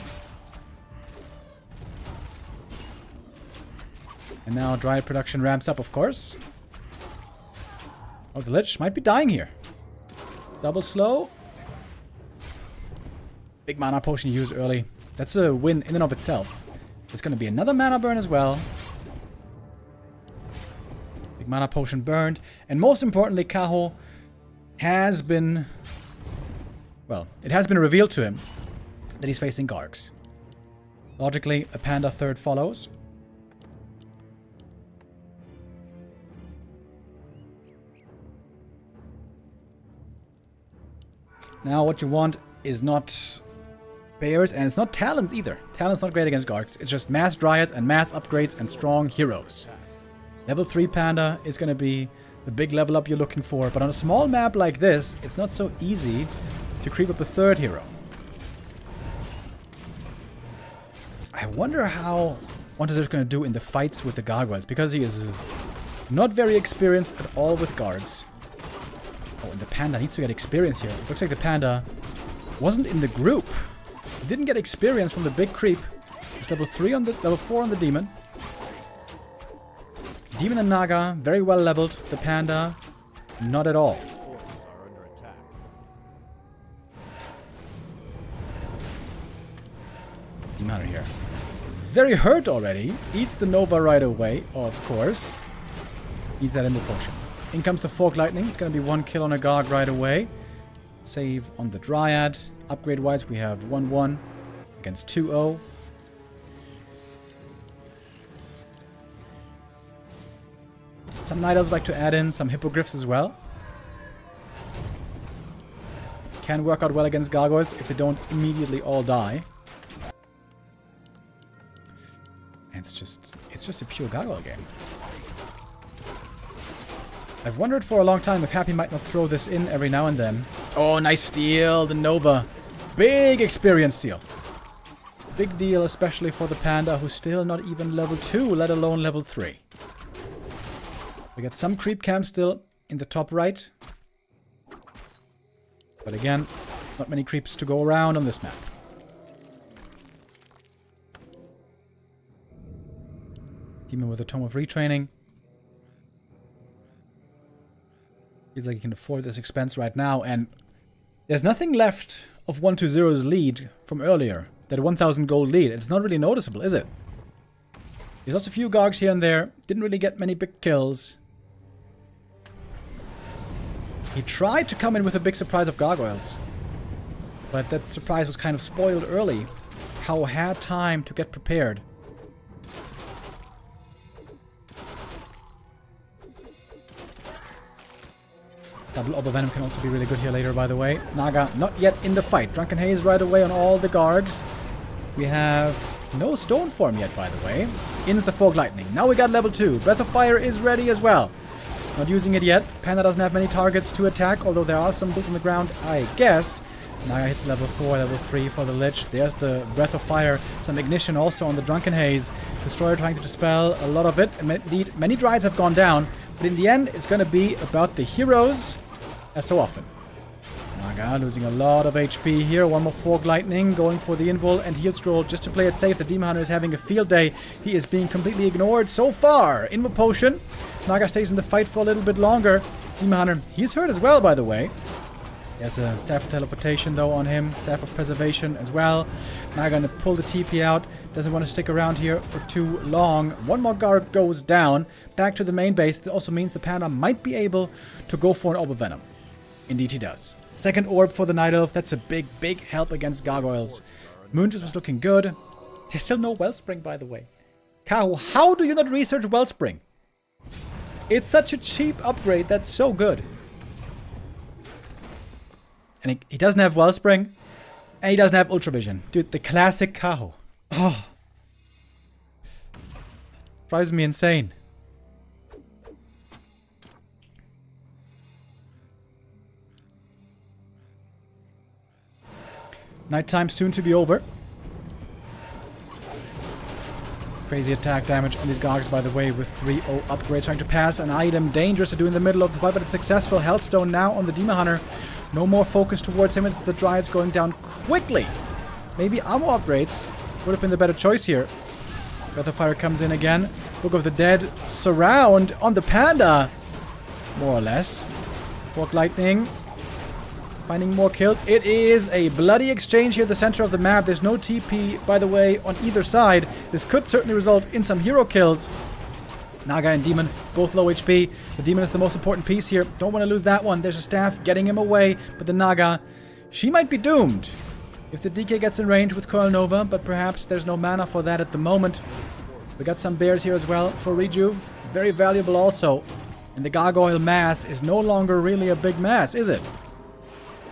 And now Dryad production ramps up, of course. Oh, the Lich might be dying here. Double slow. Big mana potion used early. That's a win in and of itself. There's going to be another mana burn as well. Big mana potion burned. And most importantly, Kaho has been... Well, it has been revealed to him that he's facing Gargs. Logically, a Panda third follows. Now what you want is not bears, and it's not talons either. Talons not great against Gargs. It's just mass dryads and mass upgrades and strong heroes. Level 3 Panda is going to be the big level up you're looking for, but on a small map like this, it's not so easy to creep up a third hero. I wonder how what is it going to do in the fights with the Gargoyles, because he is not very experienced at all with Gargs. Oh, and the Panda needs to get experience here. It looks like the Panda wasn't in the group. He didn't get experience from the big creep. It's level 3 on the level 4 on the Demon. Demon and Naga, very well leveled. The Panda, not at all. Forces are under attack. Demon Hunter here. Very hurt already. Eats the Nova right away, of course. Needs that Ember Potion. In comes the Fork Lightning. It's going to be 1 kill on a Garg right away. Save on the Dryad. Upgrade-wise, we have 1-1 against 2-0. Some Night Elves like to add in some Hippogriffs as well. Can work out well against Gargoyles if they don't immediately all die. And it's just a pure Gargoyle game. I've wondered for a long time if Happy might not throw this in every now and then. Oh, nice steal, the Nova. Big experience steal. Big deal, especially for the Panda, who's still not even level 2, let alone level 3. We got some creep camp still in the top right. But again, not many creeps to go around on this map. Demon with a Tome of Retraining. Feels like he can afford this expense right now, and there's nothing left of 120's lead from earlier. That 1,000 gold lead. It's not really noticeable, is it? He's lost a few Gargs here and there. Didn't really get many big kills. He tried to come in with a big surprise of Gargoyles. But that surprise was kind of spoiled early. Kaho had time to get prepared. Double Obel Venom can also be really good here later, by the way. Naga not yet in the fight. Drunken Haze right away on all the Gargs. We have no Stone Form yet, by the way. Ins the Fog Lightning. Now we got level 2. Breath of Fire is ready as well. Not using it yet. Panda doesn't have many targets to attack, although there are some boots on the ground, I guess. Naga hits level 4, level 3 for the Lich. There's the Breath of Fire. Some Ignition also on the Drunken Haze. Destroyer trying to dispel a lot of it. And indeed, many Dryads have gone down. But in the end, it's going to be about the heroes, as so often. Naga losing a lot of HP here. One more Fork Lightning, going for the Invul and Heal Scroll just to play it safe. The Demon Hunter is having a field day. He is being completely ignored so far. Invul Potion. Naga stays in the fight for a little bit longer. Demon Hunter, he's hurt as well, by the way. There's a Staff of Teleportation, though, on him. Staff of Preservation as well. Naga gonna pull the TP out. Doesn't want to stick around here for too long. One more Garg goes down. Back to the main base. That also means the Panda might be able to go for an Obel Venom. Indeed he does. Second Orb for the Night Elf. That's a big, big help against Gargoyles. Moonjuice was looking good. There's still no Wellspring, by the way. Kaho, how do you not research Wellspring? It's such a cheap upgrade. That's so good. And he doesn't have Wellspring. And he doesn't have Ultra Vision. Dude, the classic Kaho. Oh. Drives me insane. Nighttime soon to be over. Crazy attack damage on these Gargs, by the way, with 3-0 upgrade. Trying to pass an item. Dangerous to do in the middle of the fight, but it's successful. Healthstone now on the Demon Hunter. No more focus towards him. It's the Dryads going down quickly. Maybe ammo upgrades would have been the better choice here. Breath of Fire comes in again. Book of the Dead. Surround on the Panda. More or less. Fork Lightning. Finding more kills. It is a bloody exchange here at the center of the map. There's no TP, by the way, on either side. This could certainly result in some hero kills. Naga and Demon, both low HP. The Demon is the most important piece here. Don't want to lose that one. There's a staff getting him away. But the Naga, she might be doomed if the DK gets in range with Coil Nova. But perhaps there's no mana for that at the moment. We got some bears here as well for Rejuve. Very valuable also. And the Gargoyle mass is no longer really a big mass, is it?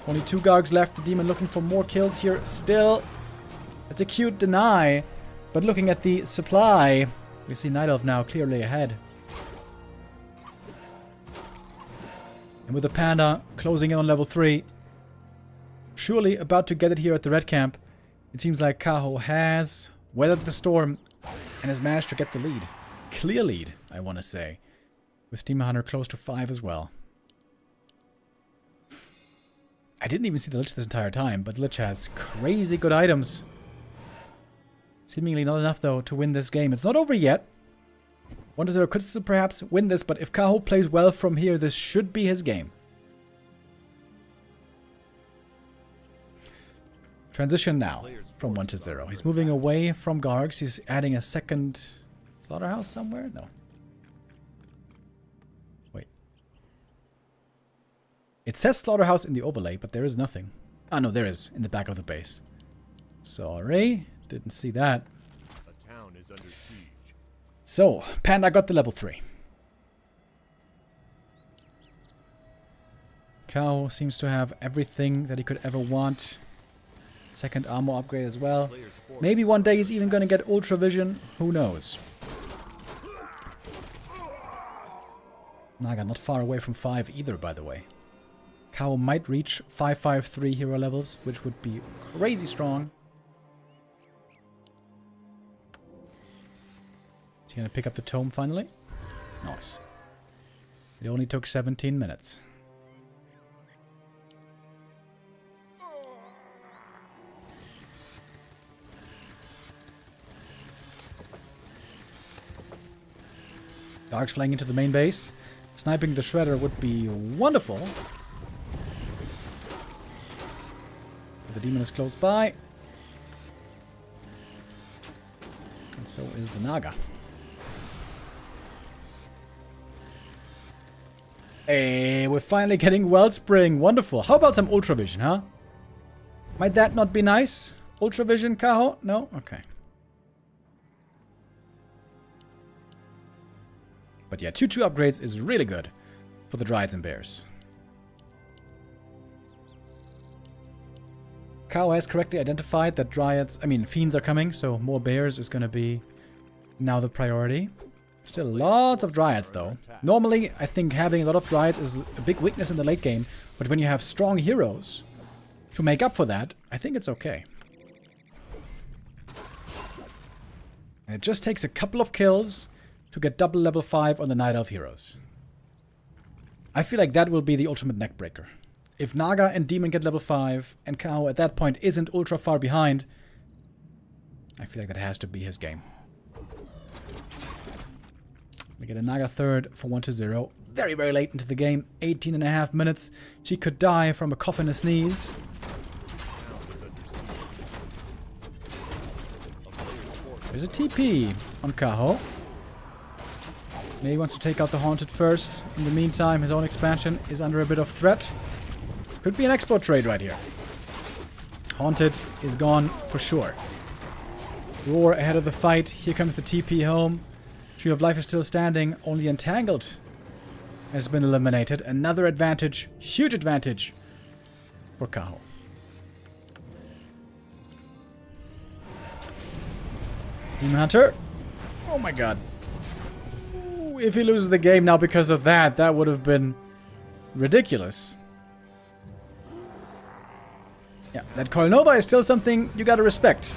Only 2 Gargs left. The Demon looking for more kills here still. It's a cute deny. But looking at the supply, we see Night Elf now clearly ahead. And with the Panda closing in on level 3, surely about to get it here at the red camp, it seems like Kaho has weathered the storm and has managed to get the lead. Clear lead, I want to say. With Demon Hunter close to 5 as well. I didn't even see the Lich this entire time, but Lich has crazy good items. Seemingly not enough, though, to win this game. It's not over yet. 1-0 could still perhaps win this, but if Kaho plays well from here, this should be his game. Transition now from 1-0. He's moving away from Gargs. He's adding a second slaughterhouse somewhere? No. Wait. It says slaughterhouse in the overlay, but there is nothing. Ah, no, there is in the back of the base. Sorry, didn't see that. A town is under siege. So, Panda got the level 3. Kaho seems to have everything that he could ever want. Second armor upgrade as well. Maybe one day he's even going to get Ultra Vision. Who knows? Naga not far away from 5 either, by the way. Kaho might reach 553 hero levels, which would be crazy strong. Is he going to pick up the tome finally? Nice. It only took 17 minutes. Darks flying into the main base. Sniping the Shredder would be wonderful. The Demon is close by. And so is the Naga. Hey, we're finally getting Wellspring. Wonderful. How about some Ultra Vision, huh? Might that not be nice? Ultra Vision, Kaho? No? Okay. But yeah, 2-2 upgrades is really good for the Dryads and Bears. Kaho has correctly identified that Fiends are coming, so more Bears is going to be now the priority. Still lots of Dryads, though. Normally, I think having a lot of Dryads is a big weakness in the late game, but when you have strong heroes to make up for that, I think it's okay. And it just takes a couple of kills to get double level 5 on the Night Elf heroes. I feel like that will be the ultimate neckbreaker. If Naga and Demon get level 5, and Kaho at that point isn't ultra far behind, I feel like that has to be his game. We get a Naga third for 1-0. Very, very late into the game. 18.5 minutes. She could die from a cough and a sneeze. There's a TP on Kaho. Maybe he wants to take out the Haunted first. In the meantime, his own expansion is under a bit of threat. Could be an export trade right here. Haunted is gone for sure. Roar ahead of the fight. Here comes the TP home. Tree of Life is still standing. Only Entangled has been eliminated. Another advantage. Huge advantage for Kaho. Demon Hunter. Oh my god. Ooh, if he loses the game now because of that, that would have been ridiculous. Yeah, that Coil Nova is still something you gotta respect.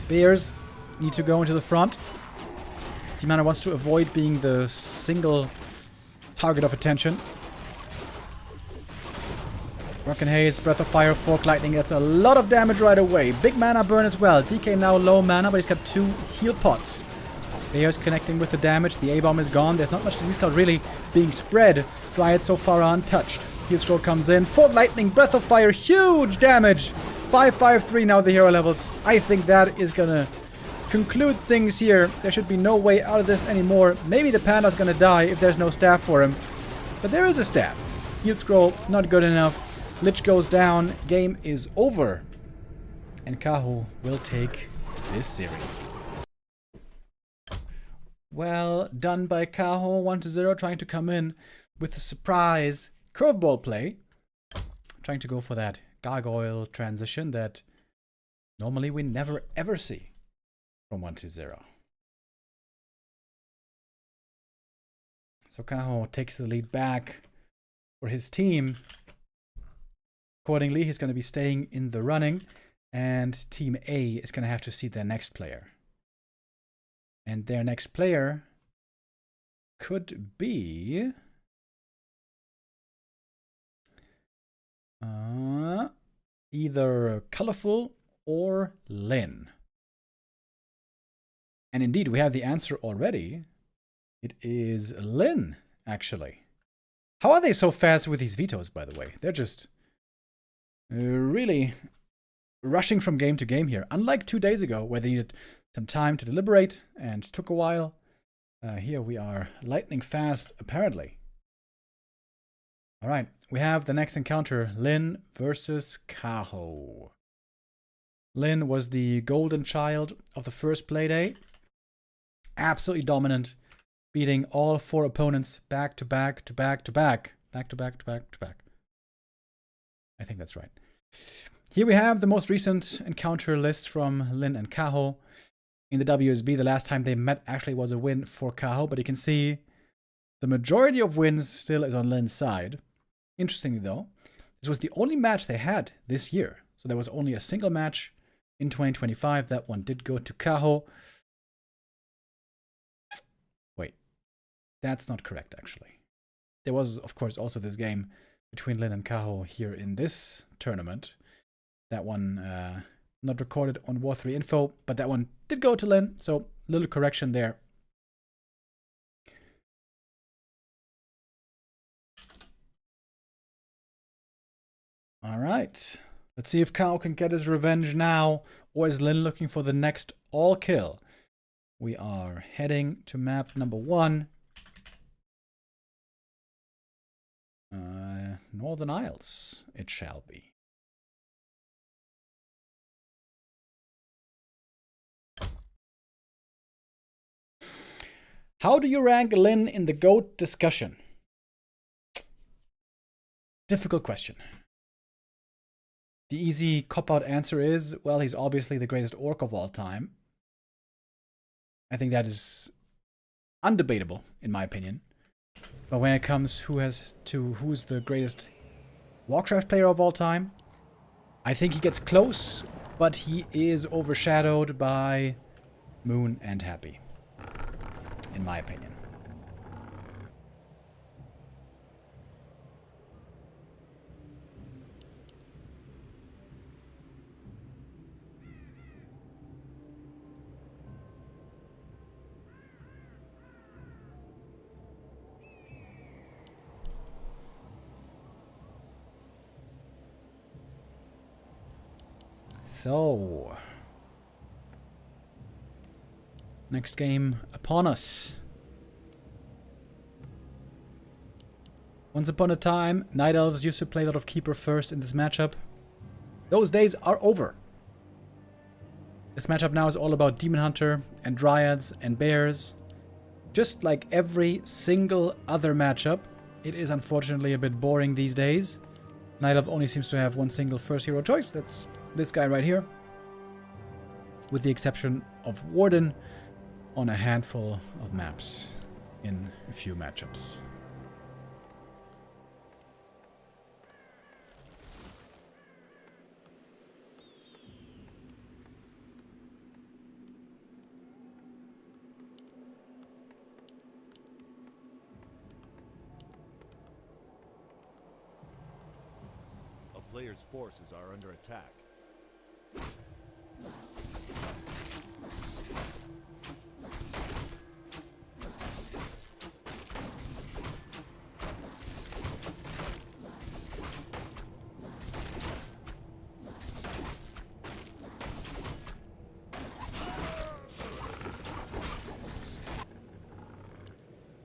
Bears need to go into the front. Team Niner wants to avoid being the single target of attention. Rock and Haze, Breath of Fire, Fork Lightning. That's a lot of damage right away. Big mana burn as well. DK now low mana, but he's got 2 heal pots. Bears connecting with the damage. The A-bomb is gone. There's not much disease cloud really being spread. Dryad so far untouched. Heal Scroll comes in. Fork Lightning, Breath of Fire, huge damage. 5-5-3 now the hero levels. I think that is gonna conclude things here. There should be no way out of this anymore. Maybe the panda's gonna die if there's no staff for him. But there is a staff. Heal Scroll, not good enough. Lich goes down. Game is over. And Kaho will take this series. Well done by Kaho. 1-0, trying to come in with a surprise curveball play. Trying to go for that gargoyle transition that normally we never ever see from 1-0. So Kaho takes the lead back for his team. Accordingly, he's going to be staying in the running, and Team A is going to have to see their next player. And their next player could be either Colorful or Lin. And indeed, we have the answer already. It is Lin, actually. How are they so fast with these vetoes, by the way? They're just really rushing from game to game here. Unlike 2 days ago, where they needed some time to deliberate and took a while. Here we are lightning fast, apparently. All right, we have the next encounter, Lin versus Kaho. Lin was the golden child of the first playday. Absolutely dominant, beating all 4 opponents back to back to back to back. Back to back to back to back. I think that's right. Here we have the most recent encounter list from Lin and Kaho. In the WSB, the last time they met actually was a win for Kaho, but you can see the majority of wins still is on Lin's side. Interestingly though, this was the only match they had this year. So there was only a single match in 2025. That one did go to Kaho. Wait, that's not correct actually. There was, of course, also this game between Lin and Kaho here in this tournament. That one not recorded on War 3 info, but that one did go to Lin, so little correction there. All right, let's see if Kaho can get his revenge now, or is Lin looking for the next all kill? We are heading to map number 1. Northern Isles, it shall be. How do you rank Lin in the GOAT discussion? Difficult question. The easy cop-out answer is, well, he's obviously the greatest orc of all time. I think that is undebatable, in my opinion. But when it comes who's the greatest Warcraft player of all time, I think he gets close, but he is overshadowed by Moon and Happy, in my opinion. So, next game upon us. Once upon a time, Night Elves used to play a lot of Keeper first in this matchup. Those days are over. This matchup now is all about Demon Hunter and Dryads and Bears. Just like every single other matchup, it is unfortunately a bit boring these days. Night Elf only seems to have one single first hero choice. That's this guy right here. With the exception of Warden on a handful of maps in a few matchups. player's forces are under attack.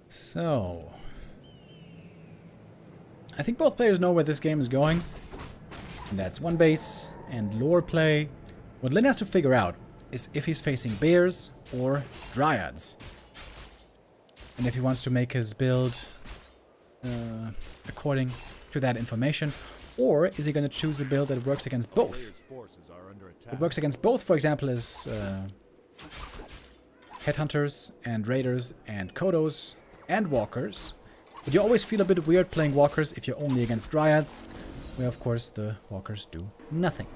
So, I think both players know where this game is going. And that's one base and lore play. What Lin has to figure out is if he's facing bears or dryads. And if he wants to make his build according to that information. Or is he going to choose a build that works against both? Player's forces are under attack. What works against both, for example, is headhunters and raiders and kodos and walkers. But you always feel a bit weird playing walkers if you're only against dryads, where of course the walkers do nothing.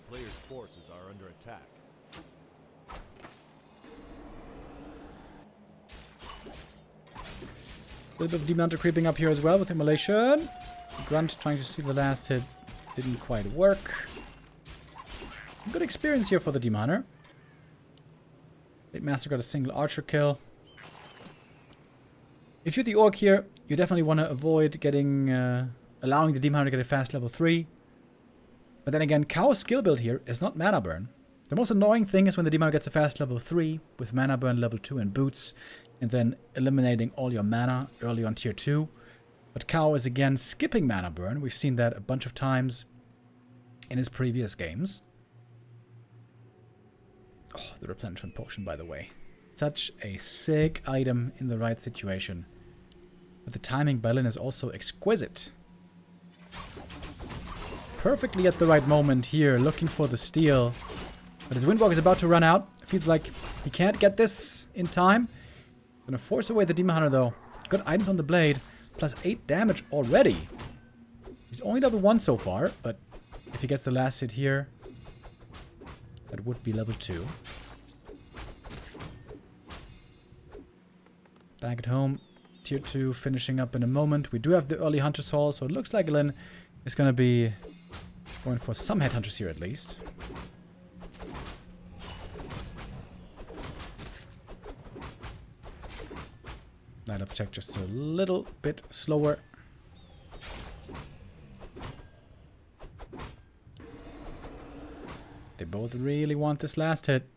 Player's forces are under attack. A little bit of Demon Hunter creeping up here as well with Immolation. Grunt trying to steal the last hit didn't quite work. Good experience here for the Demon Hunter. Blade Master got a single archer kill. If you're the Orc here, you definitely want to avoid getting allowing the Demon Hunter to get a fast level 3. But then again, Kaho's skill build here is not mana burn. The most annoying thing is when the Demon Hunter gets a fast level 3 with mana burn level 2 and boots, and then eliminating all your mana early on tier 2. But Kaho is again skipping mana burn. We've seen that a bunch of times in his previous games. Oh, the replenishment potion, by the way. Such a sick item in the right situation. But the timing by Lin is also exquisite. Perfectly at the right moment here, looking for the steal. But his Windwalk is about to run out. Feels like he can't get this in time. Gonna force away the Demon Hunter though. Good items on the blade. Plus 8 damage already. He's only level 1 so far, but if he gets the last hit here, that would be level 2. Back at home. Tier 2 finishing up in a moment. We do have the early Hunter's Hall, so it looks like Lin is gonna be going for some headhunters here at least. Night of Check just a little bit slower. They both really want this last hit.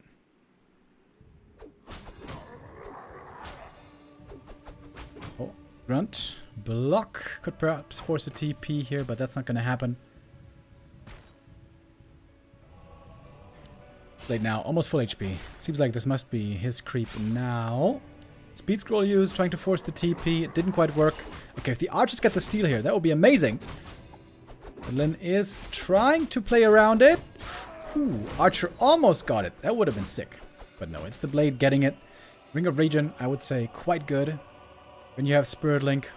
Oh, Grunt. Block. Could perhaps force a TP here, but that's not going to happen. Blade now, almost full HP. Seems like this must be his creep now. Speed scroll use, trying to force the TP. It didn't quite work. Okay, if the archers get the steal here, that would be amazing. Lin is trying to play around it. Whew, Archer almost got it. That would have been sick. But no, it's the Blade getting it. Ring of Regen, I would say, quite good. When you have Spirit Link,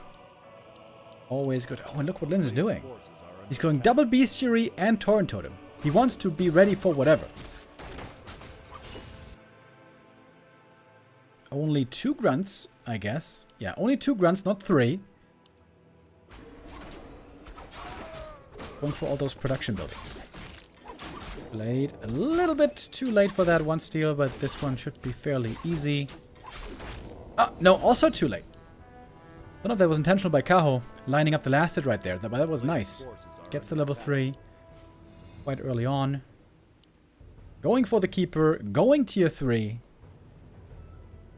always good. Oh, and look what Lin is doing. He's going double Bestiary and Torrent Totem. He wants to be ready for whatever. Only 2 grunts, I guess. Yeah, only 2 grunts, not 3. Going for all those production buildings. Blade, a little bit too late for that one steal, but this one should be fairly easy. Ah, no, also too late. I don't know if that was intentional by Kaho, lining up the last hit right there, but that was nice. Gets the level 3 quite early on. Going for the Keeper, going tier 3.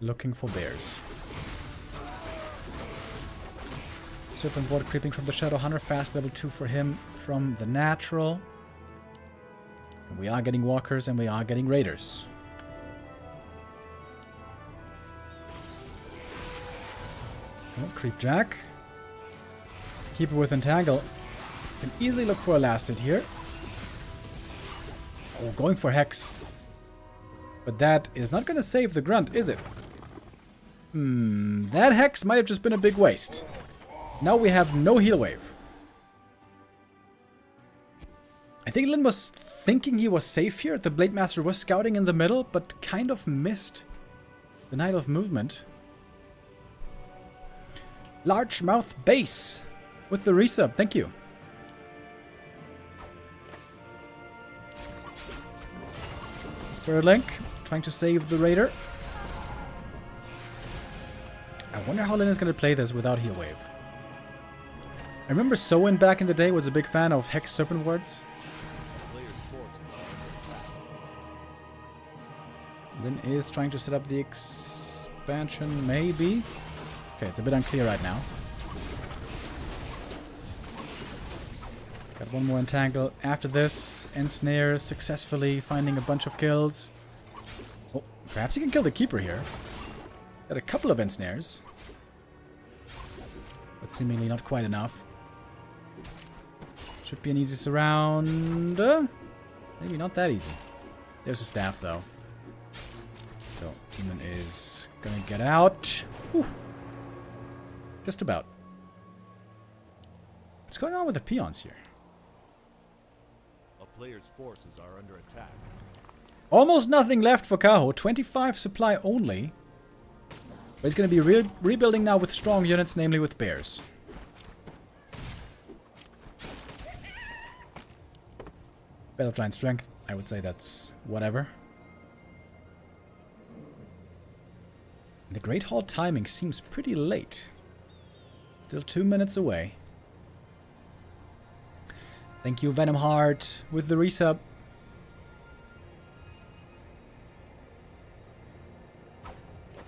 Looking for bears. Serpent Ward creeping from the Shadow Hunter. Fast level 2 for him from the natural. We are getting walkers and we are getting raiders. Oh, Creep Jack. Keeper with Entangle. Can easily look for a last hit here. Oh, going for Hex. But that is not going to save the grunt, is it? That hex might have just been a big waste. Now we have no heal wave. I think Lin was thinking he was safe here. The Blade Master was scouting in the middle, but kind of missed the Night of Movement. Largemouth Base with the resub. Thank you. Spurlink trying to save the Raider. I wonder how Lin is going to play this without heal wave. I remember Soin back in the day was a big fan of Hex Serpent Wards. Lin is trying to set up the expansion, maybe. Okay, it's a bit unclear right now. Got one more entangle after this. Ensnare successfully finding a bunch of kills. Oh, perhaps he can kill the Keeper here. Got a couple of ensnares. But seemingly not quite enough. Should be an easy surround. Maybe not that easy. There's a staff though. So, Demon is gonna get out. Whew. Just about. What's going on with the peons here? A player's forces are under attack. Almost nothing left for Kaho. 25 supply only. But he's going to be rebuilding now with strong units, namely with bears. Battle Giant Strength, I would say that's whatever. The Great Hall timing seems pretty late. Still 2 minutes away. Thank you, Venom Heart, with the resub. A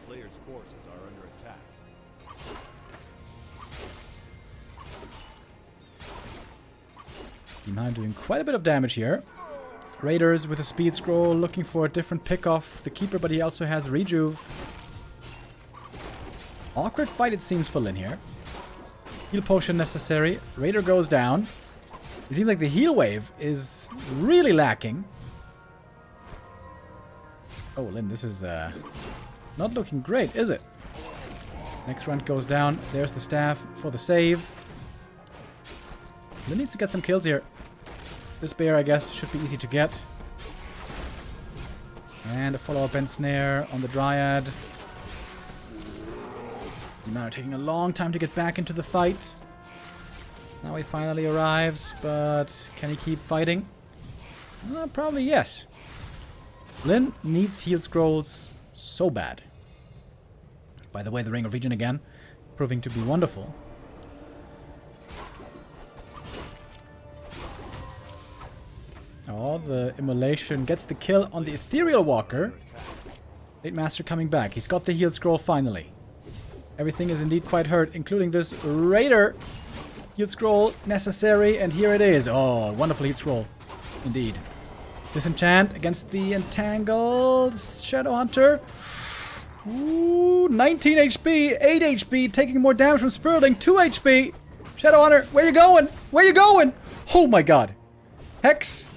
player's forces are under attack. Demon doing quite a bit of damage here. Raiders with a speed scroll looking for a different pick off the Keeper, but he also has Rejuve. Awkward fight it seems for Lin here. Heal potion necessary. Raider goes down. It seems like the heal wave is really lacking. Oh, Lin, this is not looking great, is it? Next round goes down. There's the staff for the save. Lin needs to get some kills here. This bear, I guess, should be easy to get. And a follow-up ensnare on the Dryad. Now taking a long time to get back into the fight. Now he finally arrives, but can he keep fighting? Probably yes. Lin needs heal scrolls so bad. By the way, the Ring of Regen again, proving to be wonderful. Oh, the Immolation gets the kill on the Ethereal Walker. Blade Master coming back. He's got the heal scroll finally. Everything is indeed quite hurt, including this Raider. Heal scroll necessary, and here it is. Oh, wonderful heal scroll. Indeed. Disenchant against the entangled Shadow Hunter. Ooh, 19 HP, 8 HP, taking more damage from Spurling, 2 HP. Shadow Hunter, where you going? Where you going? Oh my god. Hex,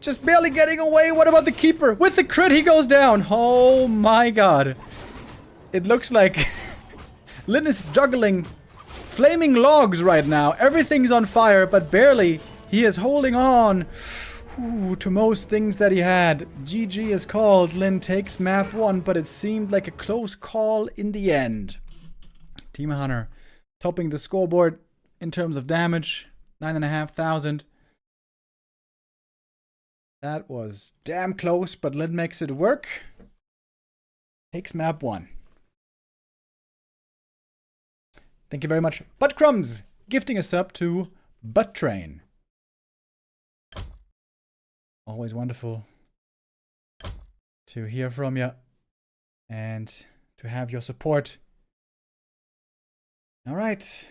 just barely getting away. What about the Keeper? With the crit, he goes down. Oh my god. It looks like Lin is juggling flaming logs right now. Everything's on fire, but barely. He is holding on to most things that he had. GG is called. Lin takes map 1, but it seemed like a close call in the end. Team Hunter topping the scoreboard in terms of damage. 9,500. That was damn close, but Lin makes it work. Takes map 1. Thank you very much, Buttcrumbs, gifting us up to Butt Train. Always wonderful to hear from you and to have your support. All right,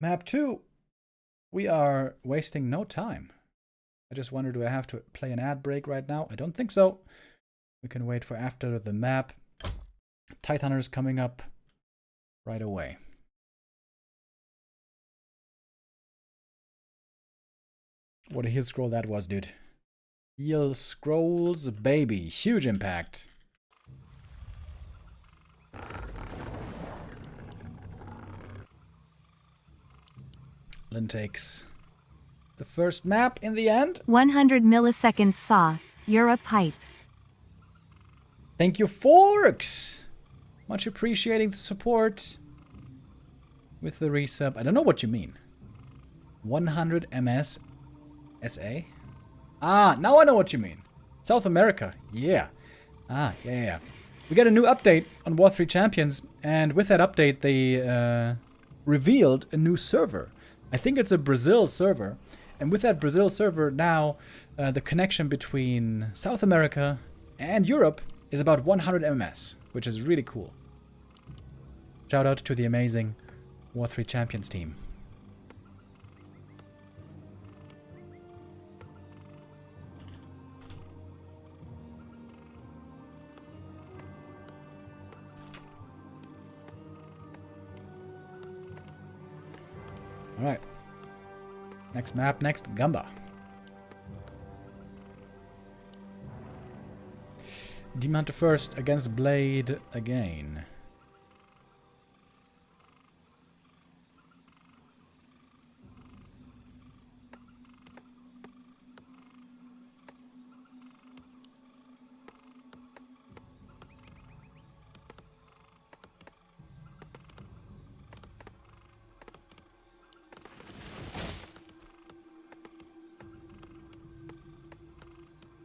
map 2. We are wasting no time. I just wonder, do I have to play an ad break right now? I don't think so. We can wait for after the map. Tight Hunters coming up right away. What a heal scroll that was, dude. Heal scrolls, baby. Huge impact. Lynn takes the first map in the end. 100 milliseconds saw. Europe hype. Thank you, Forks! Much appreciating the support with the resub. I don't know what you mean. 100 MS SA? Ah, now I know what you mean. South America. Yeah. Ah, yeah. We got a new update on War 3 Champions, and with that update they revealed a new server. I think it's a Brazil server. And with that Brazil server now, the connection between South America and Europe is about 100 MS, which is really cool. Shout out to the amazing War 3 Champions team. Alright. Next map, next Gamba. Demon Hunter first against Blade again.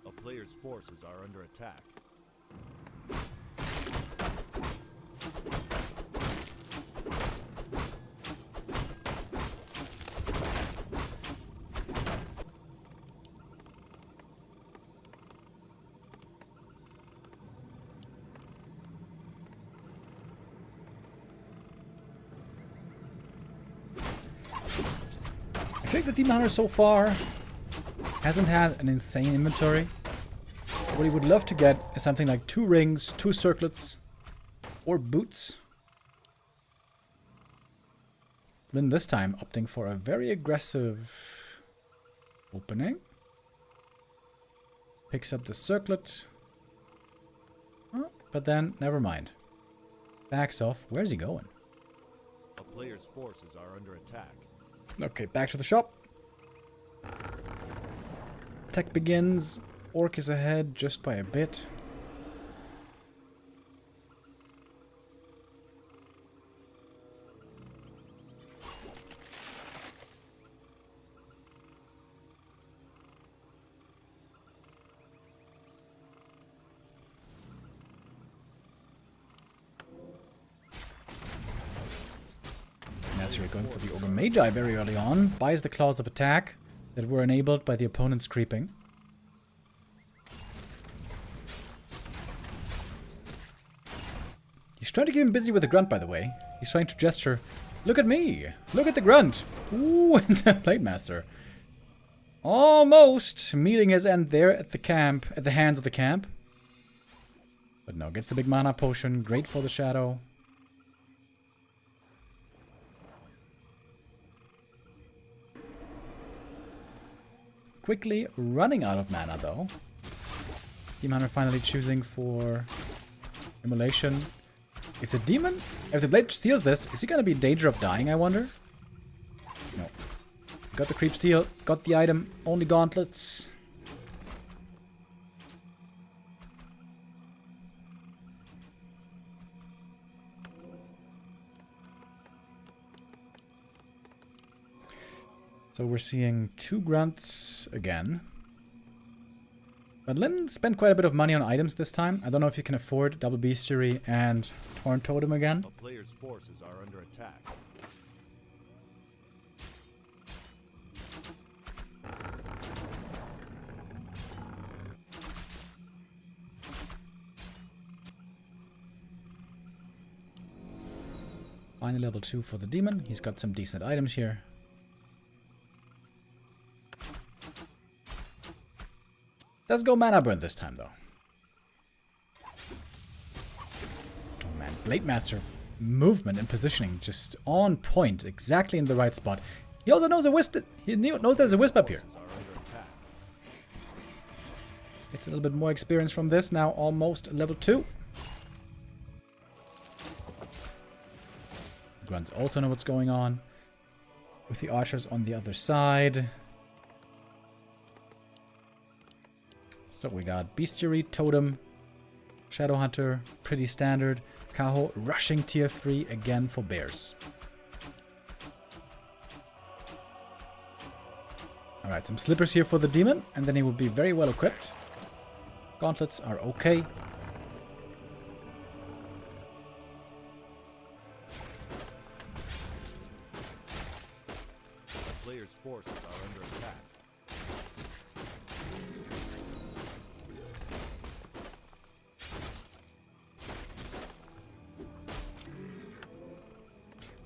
A player's forces are under attack. I think the Demon Hunter so far hasn't had an insane inventory. What he would love to get is something like 2 rings, 2 circlets, or boots. Lynn this time opting for a very aggressive opening. Picks up the circlet. Oh, but then, never mind. Backs off. Where's he going? A player's forces are under attack. Okay, back to the shop. Attack begins. Orc is ahead just by a bit. Nazir going for the Ogre Magi very early on. Buys the claws of attack that were enabled by the opponent's creeping. He's trying to keep him busy with the grunt, by the way. He's trying to gesture, look at me! Look at the grunt! Ooh, and the Blade Master. Almost meeting his end there at the camp, at the hands of the camp. But no, gets the big mana potion, great for the shadow. Quickly running out of mana though. Demon Hunter finally choosing for Immolation. If the Blade steals this, is he gonna be in danger of dying, I wonder? No. Got the creep steal, got the item, only gauntlets. So we're seeing 2 grunts again. But Lynn spent quite a bit of money on items this time. I don't know if you can afford Double Bestiary and Torn Totem again. A player's forces are under attack. Finally level 2 for the demon. He's got some decent items here. Does go mana burn this time, though. Oh man, Blade Master movement and positioning just on point, exactly in the right spot. He also knows a wisp. He knows there's a wisp up here. Forces are under attack. It's a little bit more experience from this. Now almost level 2. Grunts also know what's going on. With the archers on the other side. So we got Bestiary, Totem, Shadowhunter, pretty standard. Kaho rushing tier 3 again for bears. Alright, some slippers here for the demon, and then he will be very well equipped. Gauntlets are okay. The player's forces are under attack.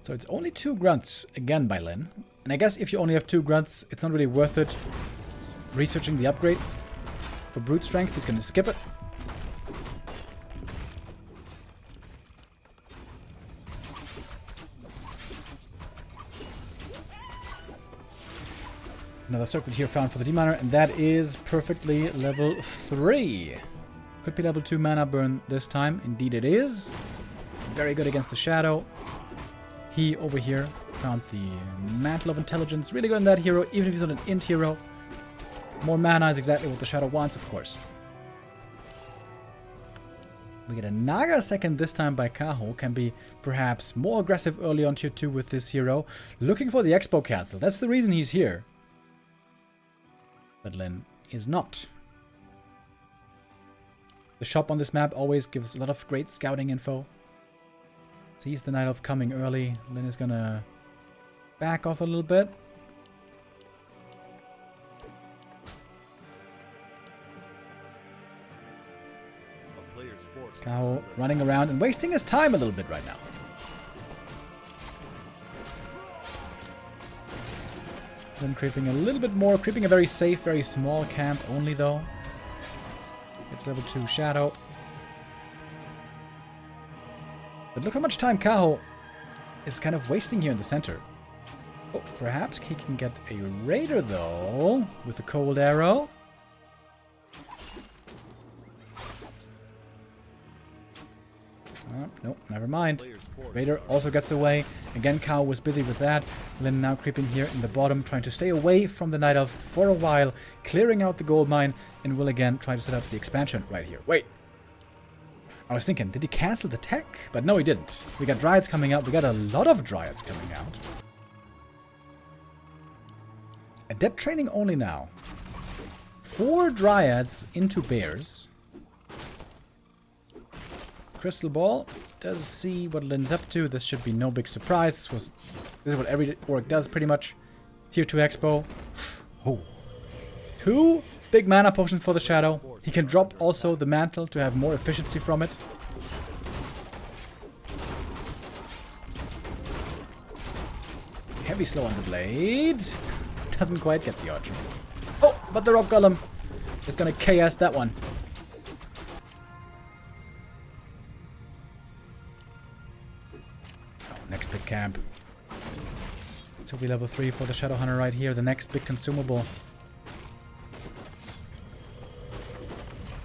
So it's only 2 grunts again by Lin. And I guess if you only have 2 grunts, it's not really worth it researching the upgrade. For brute strength, he's going to skip it. Another circlet here found for the Deminer, and that is perfectly level 3. Could be level 2 mana burn this time. Indeed it is. Very good against the Shadow. He, over here, found the Mantle of Intelligence. Really good on that hero, even if he's not an int hero. More mana is exactly what the Shadow wants, of course. We get a Naga second this time by Kaho. Can be perhaps more aggressive early on tier 2 with this hero. Looking for the Expo cancel. That's the reason he's here. But Lin is not. The shop on this map always gives a lot of great scouting info. Sees the Night Elf coming early. Lin is gonna back off a little bit. Kaho running around and wasting his time a little bit right now. Then creeping a little bit more. Creeping a very safe, very small camp only though. It's level 2 Shadow. But look how much time Kaho is kind of wasting here in the center. Oh, perhaps he can get a Raider though, with a Cold Arrow. Oh, nope, never mind. Raider also gets away. Again, Kaho was busy with that. Lin now creeping here in the bottom, trying to stay away from the Night Elf for a while, clearing out the gold mine, and will again try to set up the expansion right here. Wait. I was thinking, did he cancel the tech? But no, he didn't. We got Dryads coming out. We got a lot of Dryads coming out. Adept training only now. 4 Dryads into bears. Crystal Ball does see what Lin's up to. This should be no big surprise. This is what every orc does pretty much. Tier 2 Expo. Oh. 2 big mana potions for the Shadow. He can drop also the Mantle to have more efficiency from it. Heavy slow on the blade. Doesn't quite get the archer. Oh, but the Rock Golem is gonna KS that one. Oh, next big camp. So we level 3 for the Shadowhunter right here. The next big consumable.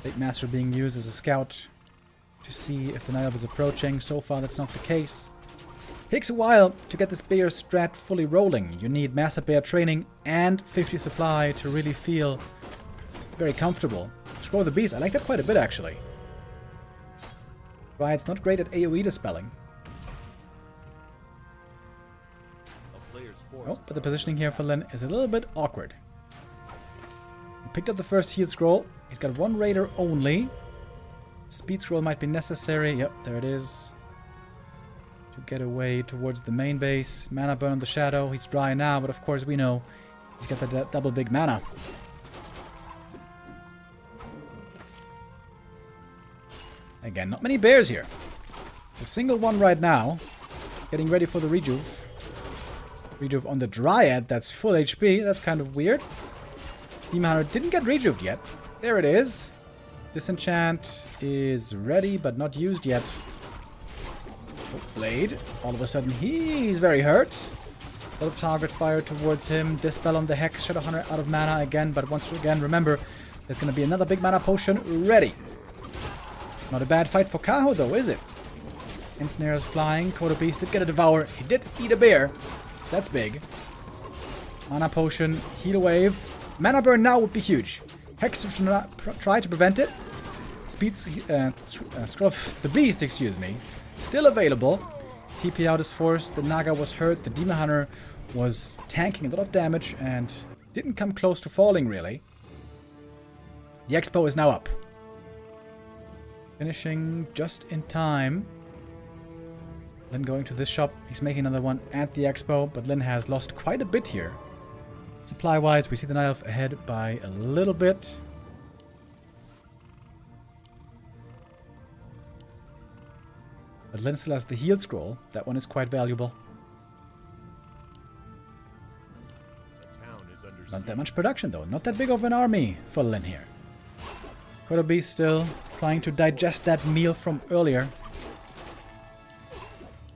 Big Master being used as a scout to see if the Night Elf is approaching. So far, that's not the case. Takes a while to get this bear strat fully rolling. You need massive bear training and 50 supply to really feel very comfortable. Scroll the Beast, I like that quite a bit actually. Right, it's not great at AoE dispelling. Oh, but the positioning here for Lin is a little bit awkward. He picked up the first heal scroll. He's got 1 Raider only. Speed scroll might be necessary. Yep, there it is. To get away towards the main base. Mana burn on the Shadow. He's dry now, but of course we know he's got that double big mana. Again, not many bears here. It's a single one right now. Getting ready for the rejuve. Rejuve on the Dryad. That's full HP. That's kind of weird. Demon Hunter didn't get rejuved yet. There it is. Disenchant is ready, but not used yet. Oh, Blade. All of a sudden, he's very hurt. A lot of target fire towards him. Dispel on the Hex. Shadowhunter out of mana again, but once again, remember, There's going to be another big mana potion ready. Not a bad fight for Kaho, though, is it? Ensnare is flying. Kodo Beast did get a devour. He did eat a bear. That's big. Mana potion. Heal wave. Mana burn now would be huge. Hex to try to prevent it. Speed Scroll of the Beast, excuse me. Still available. TP out is forced. The Naga was hurt. The Demon Hunter was tanking a lot of damage and didn't come close to falling, really. The Expo is now up. Finishing just in time. Lin going to this shop. He's making another one at the Expo, but Lin has lost quite a bit here. Supply-wise, we see the Night Elf ahead by a little bit. But Lin still has the heal scroll. That one is quite valuable. Not that much production, though. Not that big of an army for Lin here. Kodo Beast still trying to digest that meal from earlier.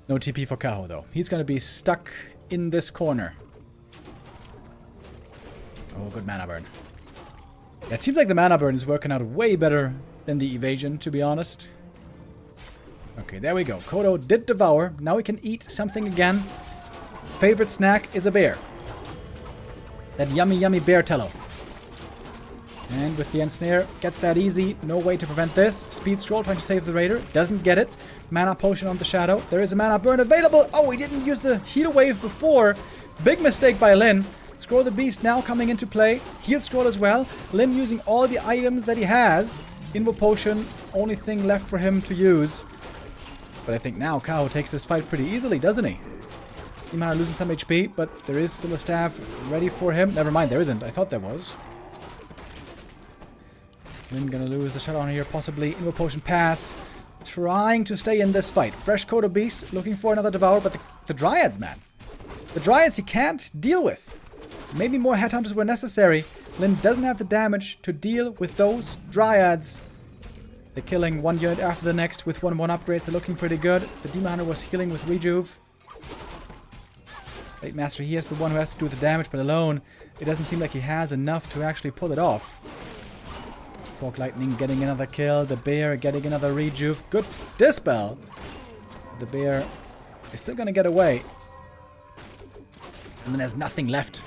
No TP for Kaho, though. He's going to be stuck in this corner. Oh, good mana burn. It seems like the mana burn is working out way better than the evasion, to be honest. Okay, there we go. Kodo did devour. Now we can eat something again. Favorite snack is a bear. That yummy, yummy bear tello. And with the ensnare, gets that easy. No way to prevent this. Speed scroll trying to save the raider. Doesn't get it. Mana potion on the shadow. There is a mana burn available. Oh, he didn't use the heal wave before. Big mistake by Lin. Scroll the Beast now coming into play. Heal scroll as well. Lin using all the items that he has. Invo potion, only thing left for him to use. But I think now Kaho takes this fight pretty easily, doesn't he? Demon losing some HP, but there is still a staff ready for him. Never mind, there isn't. I thought there was. Lin gonna lose the shutdown here, possibly. Invo potion passed. Trying to stay in this fight. Fresh Kodo Beast, looking for another Devour, but the Dryads, man. The Dryads he can't deal with. Maybe more Headhunters were necessary. Lin doesn't have the damage to deal with those Dryads. They're killing one unit after the next with 1-1 upgrades. They're looking pretty good. The Demon Hunter was healing with Rejuve. Blade Master, he is the one who has to do the damage, but alone, it doesn't seem like he has enough to actually pull it off. Fork Lightning getting another kill. The Bear getting another Rejuve. Good Dispel. The Bear is still going to get away. And then there's nothing left.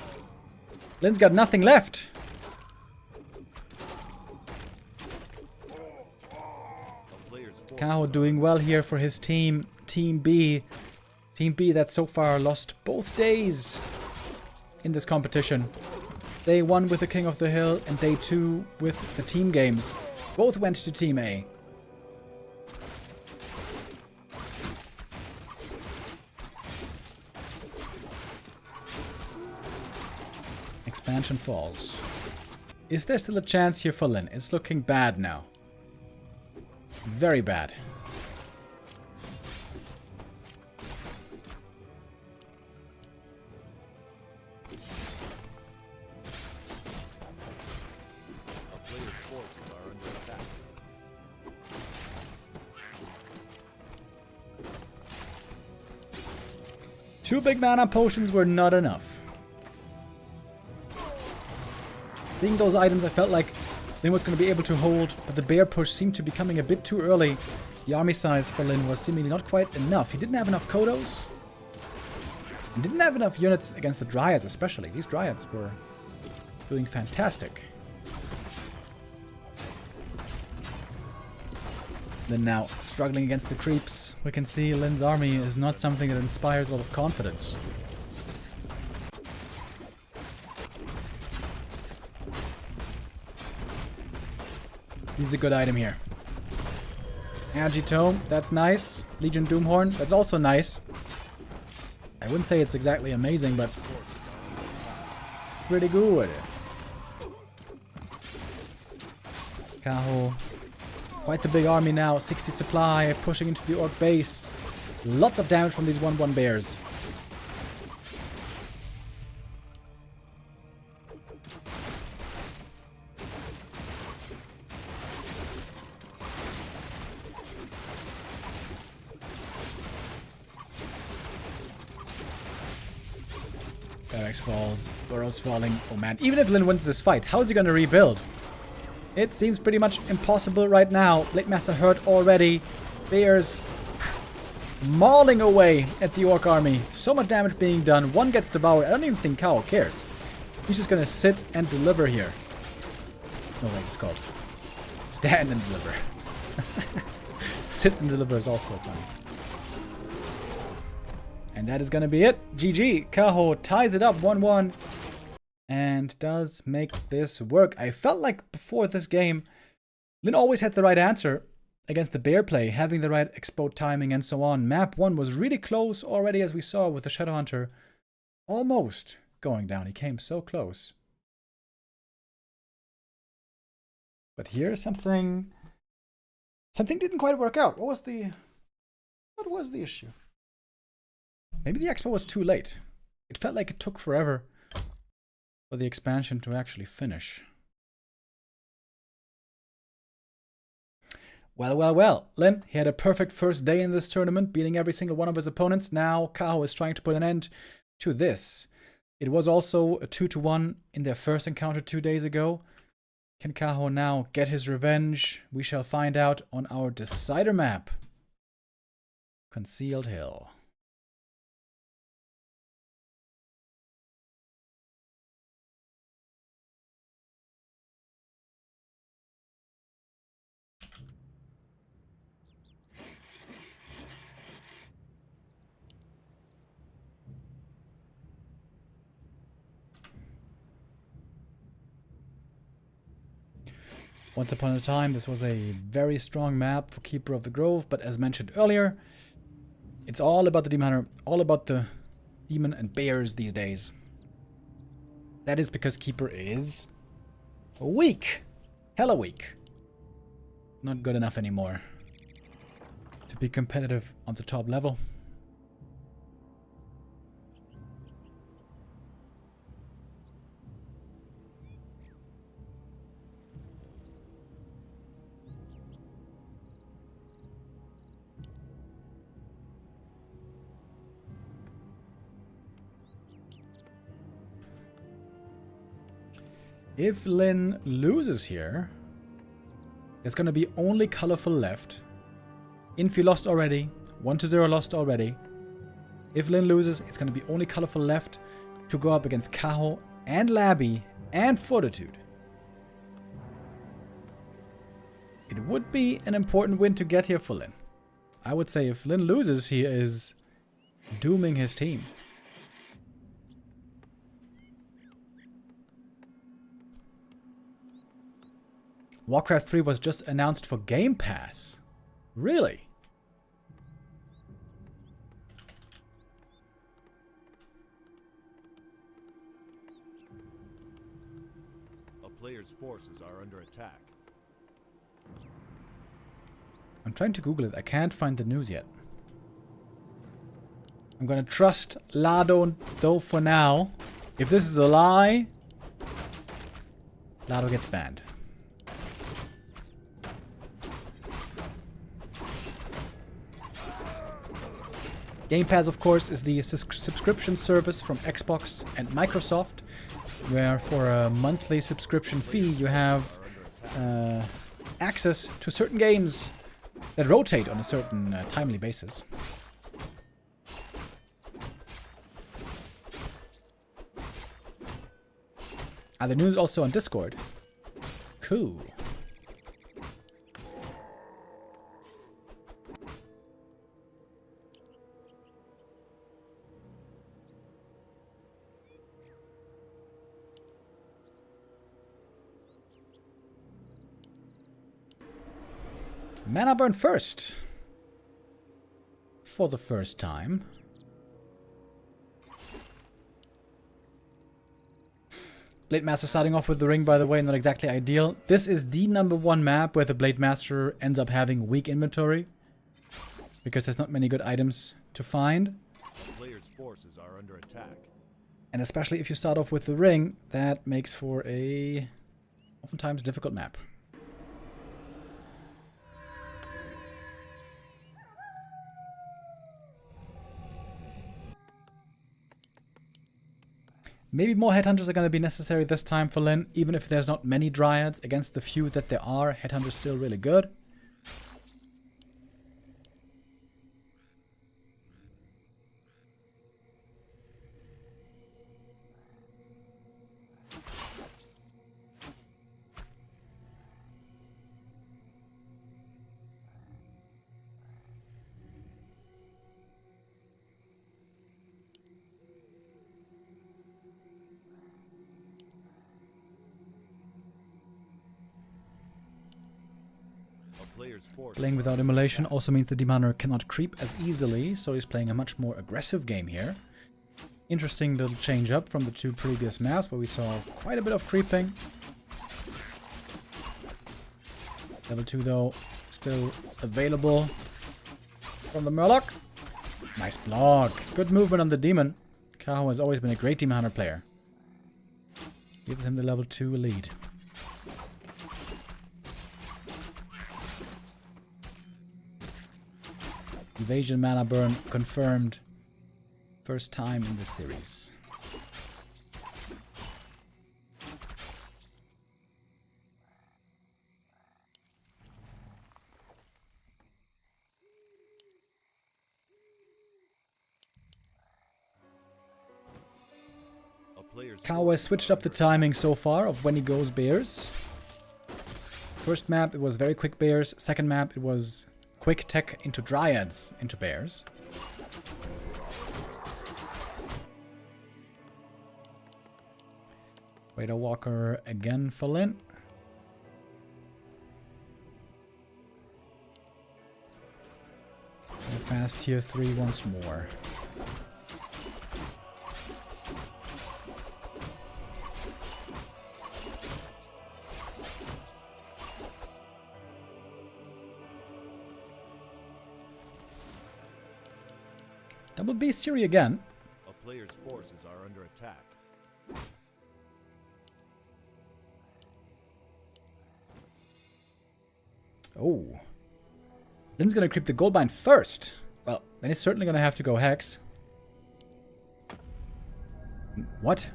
Lin's got nothing left. Kaho doing well here for his team. Team B. Team B that so far lost both days in this competition. Day 1 with the King of the Hill and day 2 with the team games. Both went to Team A. Expansion falls. Is there still a chance here for Lin? It's looking bad now. Very bad. A player's forces are under attack. Two big mana potions were not enough. Seeing those items, I felt like Lin was going to be able to hold, but the bear push seemed to be coming a bit too early. The army size for Lin was seemingly not quite enough. He didn't have enough Kodos. And didn't have enough units against the Dryads especially. These Dryads were doing fantastic. Lin now struggling against the creeps. We can see Lin's army is not something that inspires a lot of confidence. Needs a good item here. Agitome, that's nice. Legion Doomhorn, that's also nice. I wouldn't say it's exactly amazing, but pretty good. Kaho, quite the big army now. 60 supply, pushing into the Orc base. Lots of damage from these 1-1 bears. Barracks falls, Burrows falling. Oh man, even if Lin wins this fight, how is he going to rebuild? It seems pretty much impossible right now. Blade Master hurt already. Bears mauling away at the Orc army. So much damage being done. One gets devoured. I don't even think Kaho cares. He's just gonna sit and deliver here. No, wait, it's called stand and deliver. Sit and deliver is also funny. And that is gonna be it. GG. Kaho ties it up 1-1. And does make this work. I felt like before this game, Lin always had the right answer against the bear play, having the right expo timing and so on. Map 1 was really close already, as we saw with the Shadowhunter. Almost going down. He came so close. But here something didn't quite work out. What was the issue? Maybe the expo was too late. It felt like it took forever for the expansion to actually finish. Well. Lin, he had a perfect first day in this tournament, beating every single one of his opponents. Now Kaho is trying to put an end to this. It was also a 2-1 in their first encounter 2 days ago. Can Kaho now get his revenge? We shall find out on our decider map. Concealed Hill. Once upon a time, this was a very strong map for Keeper of the Grove, but as mentioned earlier, it's all about the Demon Hunter, all about the Demon and Bears these days. That is because Keeper is weak. Hella weak. Not good enough anymore to be competitive on the top level. If Lin loses here, there's going to be only colorful left. Infi lost already. 1-0 lost already. If Lin loses, it's going to be only colorful left to go up against Kaho and Labby and Fortitude. It would be an important win to get here for Lin. I would say if Lin loses, he is dooming his team. Warcraft 3 was just announced for Game Pass. Really? A player's forces are under attack. I'm trying to Google it. I can't find the news yet. I'm gonna trust Lado though for now. If this is a lie, Lado gets banned. Game Pass, of course, is the subscription service from Xbox and Microsoft, where for a monthly subscription fee you have access to certain games that rotate on a certain timely basis. Are the news also on Discord? Cool. Mana burn first. For the first time. Blade Master starting off with the ring, by the way, not exactly ideal. This is the #1 map where the Blade Master ends up having weak inventory. Because there's not many good items to find. The player's forces are under attack. And especially if you start off with the ring, that makes for a oftentimes difficult map. Maybe more headhunters are going to be necessary this time for Lin. Even if there's not many dryads, against the few that there are, headhunters still really good. Playing without immolation also means the Demander cannot creep as easily, so he's playing a much more aggressive game here. Interesting little change up from the two previous maps where we saw quite a bit of creeping. Level 2 though, still available from the Murloc. Nice block. Good movement on the Demon. Kaho has always been a great Demon Hunter player. Gives him the level 2 lead. Invasion mana burn confirmed. First time in the series. Kaho has switched up the timing so far of when he goes bears. First map it was very quick bears. Second map it was quick tech into dryads into bears. Raider Walker again for Lin. And fast tier 3 once more. Double beast Siri again. A player's forces are under attack. Oh. Lin's gonna creep the Goldbind first. Well, then he's certainly gonna have to go Hex. What?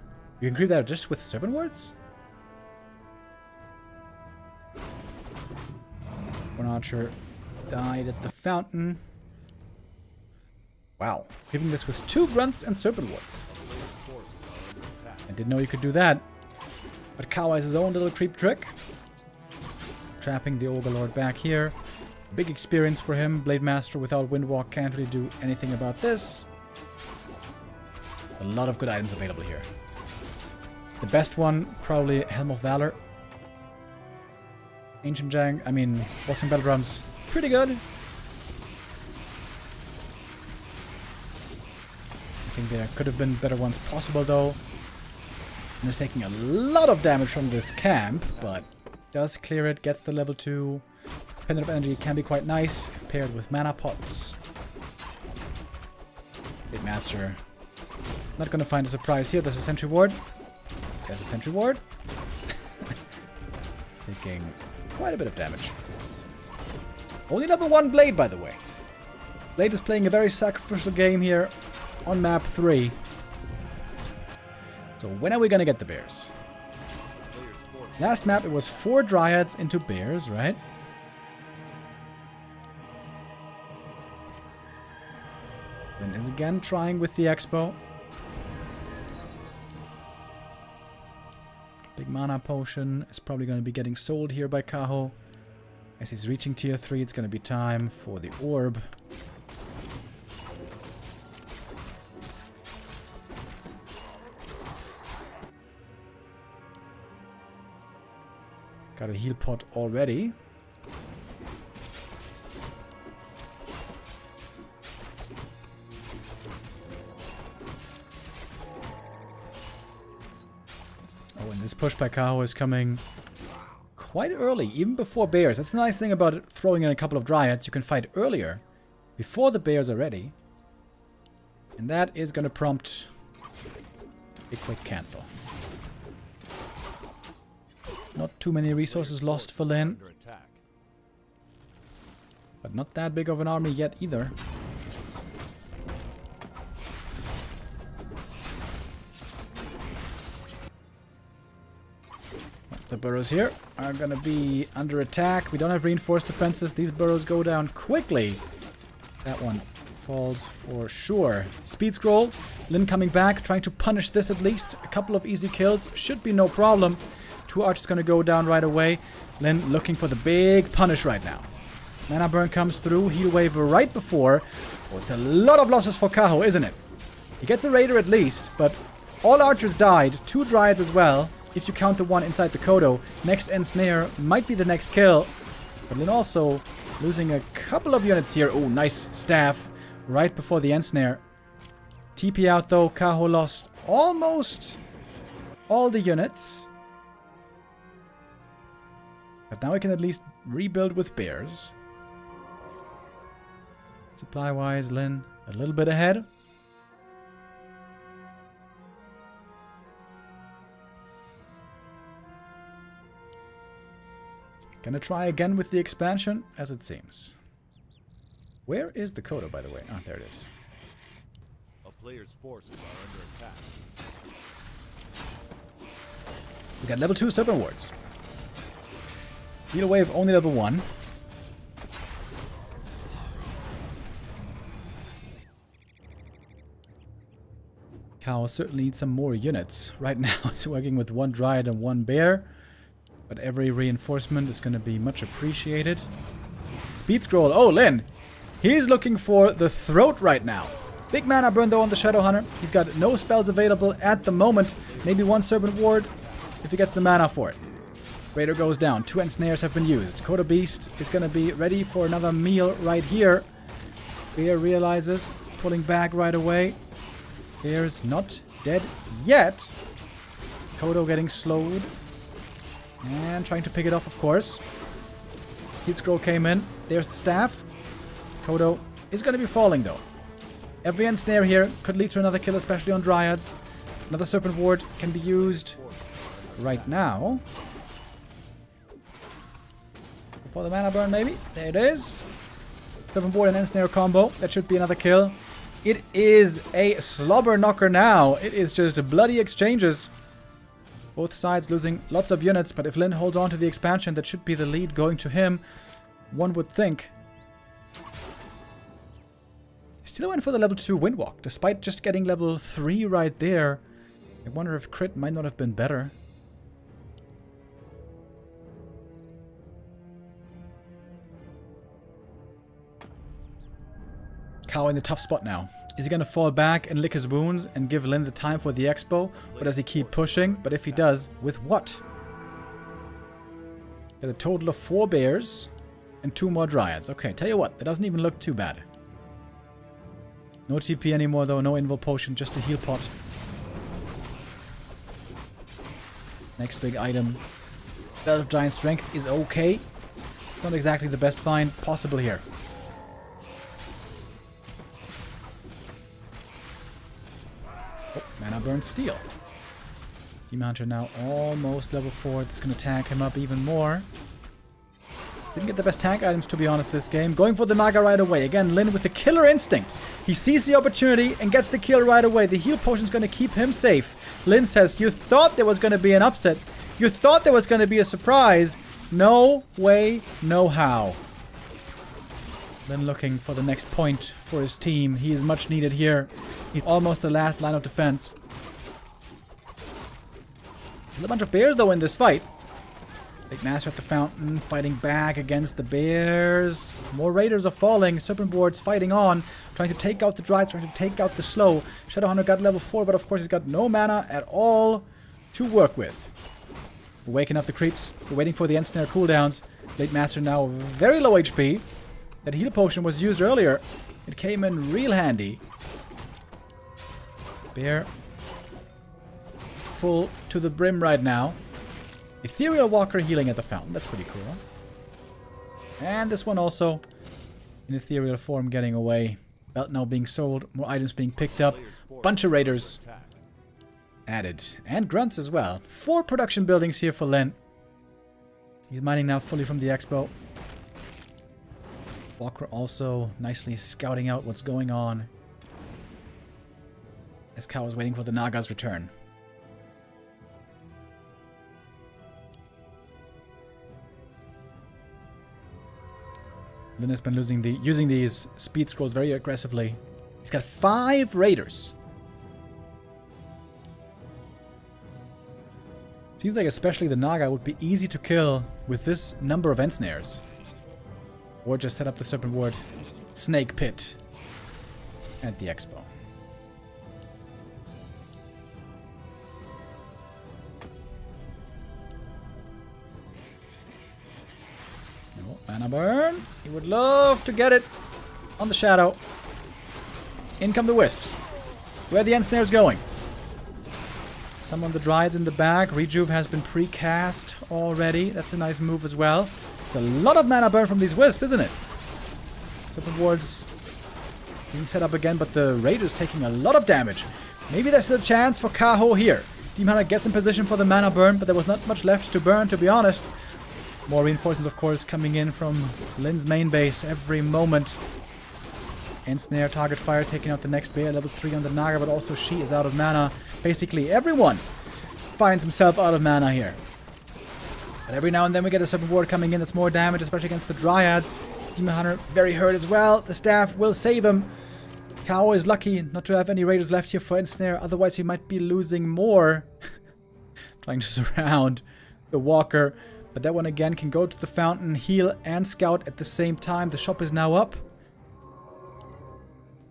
You can creep that just with Serpent Wards? One Archer died at the fountain. Wow. Creeping this with 2 Grunts and Serpent Wards. I didn't know you could do that. But Kaho has his own little creep trick. Trapping the Ogre Lord back here. Big experience for him. Blade Master without Windwalk can't really do anything about this. A lot of good items available here. The best one, probably Helm of Valor. Ancient Jang, I mean, Wolfing Battle Drums, pretty good. I think there could have been better ones possible though. And is taking a lot of damage from this camp, but does clear it, gets the level 2. Pendant of Energy can be quite nice if paired with mana pots. Big Master. Not gonna find a surprise here. There's a Sentry Ward. There's a Sentry Ward. Taking quite a bit of damage. Only level 1 Blade, by the way. Blade is playing a very sacrificial game here on map 3. So when are we gonna get the bears? Last map it was 4 dryads into bears, right? Then is again trying with the Expo. Big mana potion is probably going to be getting sold here by Kaho. As he's reaching tier 3, it's going to be time for the orb. Got a heal pot already. Oh, and this push by Kaho is coming quite early, even before bears. That's the nice thing about it, throwing in a couple of dryads. You can fight earlier, before the bears are ready. And that is going to prompt a quick cancel. Not too many resources lost for Lin. But not that big of an army yet either. The burrows here are going to be under attack. We don't have reinforced defenses. These burrows go down quickly. That one falls for sure. Speed scroll. Lin coming back, trying to punish this at least. A couple of easy kills. Should be no problem. 2 archers going to go down right away. Lin looking for the big punish right now. Mana burn comes through. Heal wave right before. Oh, it's a lot of losses for Kaho, isn't it? He gets a raider at least, but all archers died. 2 dryads as well. If you count the one inside the Kodo. Next ensnare might be the next kill. But Lin also losing a couple of units here. Oh, nice staff right before the ensnare. TP out though. Kaho lost almost all the units. But now we can at least rebuild with bears. Supply-wise, Lin a little bit ahead. Gonna try again with the expansion, as it seems. Where is the Kodo, by the way? Ah, there it is. A player's forces are under attack. We got level 2 Serpent Wards. Heal wave only level 1. Kaho certainly needs some more units. Right now he's working with 1 Dryad and 1 Bear. But every reinforcement is going to be much appreciated. Speed scroll. Oh, Lin! He's looking for the throat right now. Big mana burn though on the Shadow Hunter. He's got no spells available at the moment. Maybe 1 Serpent Ward if he gets the mana for it. Raider goes down. 2 ensnares have been used. Kodo Beast is going to be ready for another meal right here. Bear realizes. Pulling back right away. Bear's not dead yet. Kodo getting slowed. And trying to pick it off, of course. Heat scroll came in. There's the staff. Kodo is going to be falling, though. Every ensnare here could lead to another kill, especially on Dryads. Another Serpent Ward can be used right now. Before the mana burn, maybe. There it is. Serpent Ward and ensnare combo. That should be another kill. It is a slobber knocker now. It is just bloody exchanges. Both sides losing lots of units, but if Lin holds on to the expansion, that should be the lead going to him, one would think. Still went for the level 2 Windwalk, despite just getting level 3 right there. I wonder if crit might not have been better. Kaho in a tough spot now. Is he going to fall back and lick his wounds and give Lin the time for the expo? Or does he keep pushing? But if he does, with what? Got a total of 4 bears and 2 more dryads. Okay, tell you what, that doesn't even look too bad. No TP anymore though, no invul potion, just a heal pot. Next big item. Belt of Giant Strength is okay. It's not exactly the best find possible here. Oh, mana burn steel. Demon Hunter now almost level 4. It's going to tag him up even more. Didn't get the best tank items, to be honest, this game. Going for the Naga right away. Again, Lin with the killer instinct. He sees the opportunity and gets the kill right away. The heal potion is going to keep him safe. Lin says, you thought there was going to be an upset. You thought there was going to be a surprise. No way, no how. Lin looking for the next point for his team. He is much needed here. He's almost the last line of defense. Still a bunch of bears, though, in this fight. Big Master at the fountain, fighting back against the bears. More raiders are falling. Serpent Wards fighting on, trying to take out the Dryad, trying to take out the slow. Shadowhunter got level 4, but of course he's got no mana at all to work with. We're waking up the creeps. We're waiting for the Ensnare cooldowns. Blade Master now very low HP. That heal potion was used earlier. It came in real handy. Bear full to the brim right now. Ethereal Walker healing at the fountain. That's pretty cool. And this one also in ethereal form getting away. Belt now being sold. More items being picked up. Bunch of raiders added. And grunts as well. 4 production buildings here for Len. He's mining now fully from the expo. Walker also nicely scouting out what's going on. As Kaho is waiting for the Naga's return. Lin has been using these speed scrolls very aggressively. He's got 5 raiders. Seems like especially the Naga would be easy to kill with this number of end snares. Or just set up the Serpent Ward Snake Pit at the expo. Oh, mana burn. He would love to get it on the shadow. In come the wisps. Where are the end snares going? Some of the Dryads in the back. Rejuve has been pre-cast already. That's a nice move as well. It's a lot of mana burn from these wisps, isn't it? Serpent Wards being set up again, but the Raiders taking a lot of damage. Maybe there's a chance for Kaho here. Demon Hunter gets in position for the mana burn, but there was not much left to burn, to be honest. More reinforcements, of course, coming in from Lin's main base every moment. Ensnare, target fire, taking out the next bear, level 3 on the Naga, but also she is out of mana. Basically, everyone finds himself out of mana here. But every now and then we get a Serpent Ward coming in that's more damage, especially against the Dryads. Demon Hunter very hurt as well. The staff will save him. Kaho is lucky not to have any raiders left here for Ensnare, otherwise he might be losing more. Trying to surround the walker. But that one again can go to the fountain, heal and scout at the same time. The shop is now up.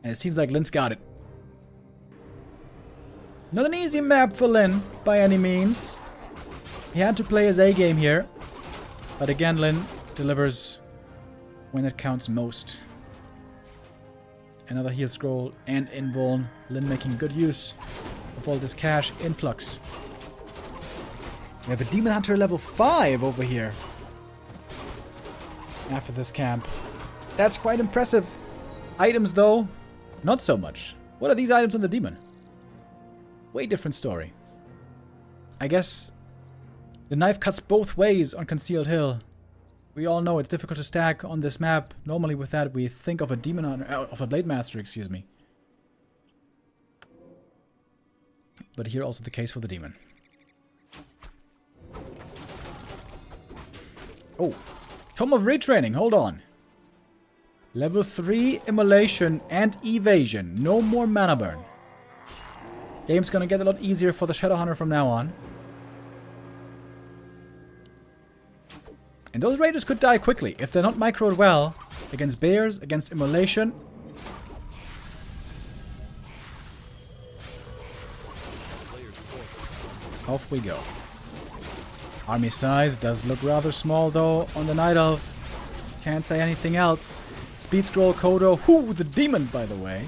And it seems like Lin's got it. Not an easy map for Lin, by any means. He had to play his A game here. But again, Lin delivers when it counts most. Another heal scroll and invuln. Lin making good use of all this cash influx. We have a Demon Hunter level 5 over here. After this camp. That's quite impressive. Items though, not so much. What are these items on the Demon? Way different story. I guess the knife cuts both ways on Concealed Hill. We all know it's difficult to stack on this map. Normally with that we think of a Demon Hunter, of a Blade Master, excuse me. But here also the case for the Demon. Oh, Tome of Retraining, hold on. Level 3 Immolation and Evasion. No more mana burn. Game's gonna get a lot easier for the Shadow Hunter from now on. And those raiders could die quickly if they're not microed well. Against bears, against Immolation. Off we go. Army size does look rather small though on the Night Elf. Can't say anything else. Speed scroll, Kodo. Whoo, the demon, by the way.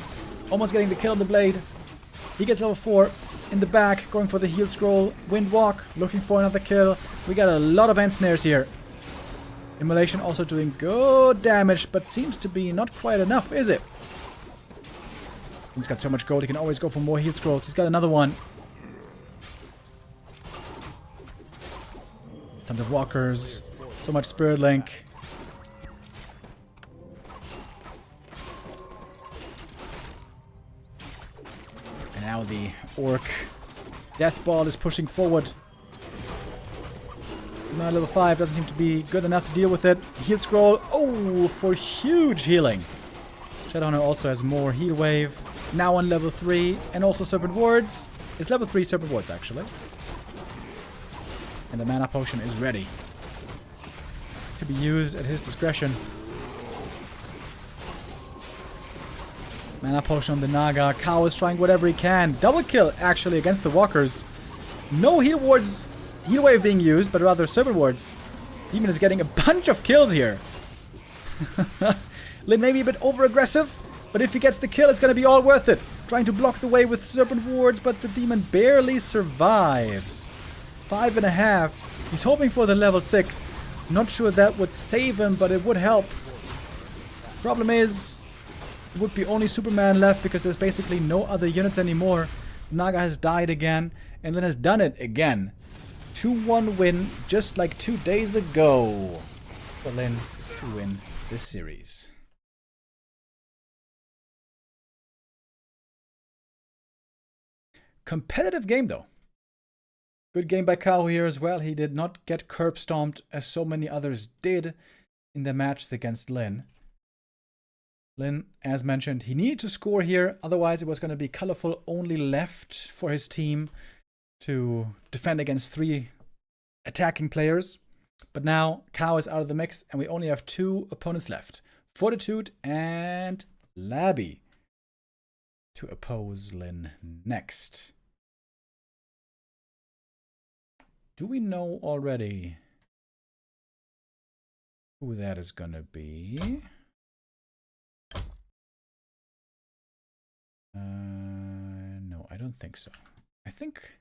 Almost getting the kill on the blade. He gets level 4 in the back, going for the heal scroll. Windwalk, looking for another kill. We got a lot of end snares here. Immolation also doing good damage, but seems to be not quite enough, is it? He's got so much gold, he can always go for more heal scrolls. He's got another one. Tons of walkers. So much Spirit Link. And now the Orc Death Ball is pushing forward. Now level 5 doesn't seem to be good enough to deal with it. Heal scroll. Oh, for huge healing. Shadowhunter also has more heal wave. Now on level 3. And also Serpent Wards. It's level 3 Serpent Wards actually. And the mana potion is ready to be used at his discretion. Mana potion on the Naga. Kaho is trying whatever he can. Double kill actually against the walkers. No heal wards. Heal wave being used, but rather Serpent Wards. Demon is getting a bunch of kills here. Lin may be a bit over-aggressive, but if he gets the kill, it's going to be all worth it. Trying to block the way with Serpent Wards, but the Demon barely survives. 5.5. He's hoping for the level 6. Not sure that would save him, but it would help. Problem is, there would be only Superman left because there's basically no other units anymore. Naga has died again, and Lin has done it again. 2-1 win, just like 2 days ago. For Lin to win this series. Competitive game though. Good game by Kaho here as well. He did not get curb stomped as so many others did in the matches against Lin. Lin, as mentioned, he needed to score here. Otherwise, it was going to be colorful only left for his team to defend against 3 attacking players. But now Kaho is out of the mix and we only have 2 opponents left. Fortitude and Labby to oppose Lin next. Do we know already who that is going to be? No, I don't think so. I think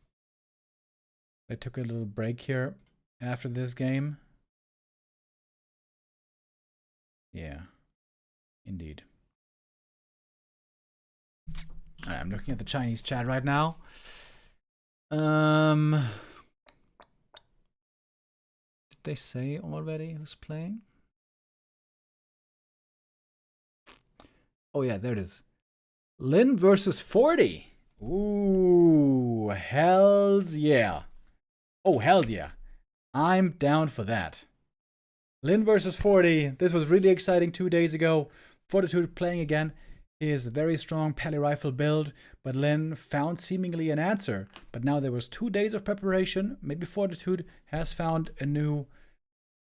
they took a little break here after this game. Yeah, indeed. I'm looking at the Chinese chat right now. Did they say already who's playing? Oh yeah, there it is. Lin versus Forti. Ooh, hells yeah. Oh, hells yeah. I'm down for that. Lin versus Forti. This was really exciting 2 days ago. Fortitude playing again his very strong pally rifle build, but Lin found seemingly an answer. But now there was 2 days of preparation. Maybe Fortitude has found a new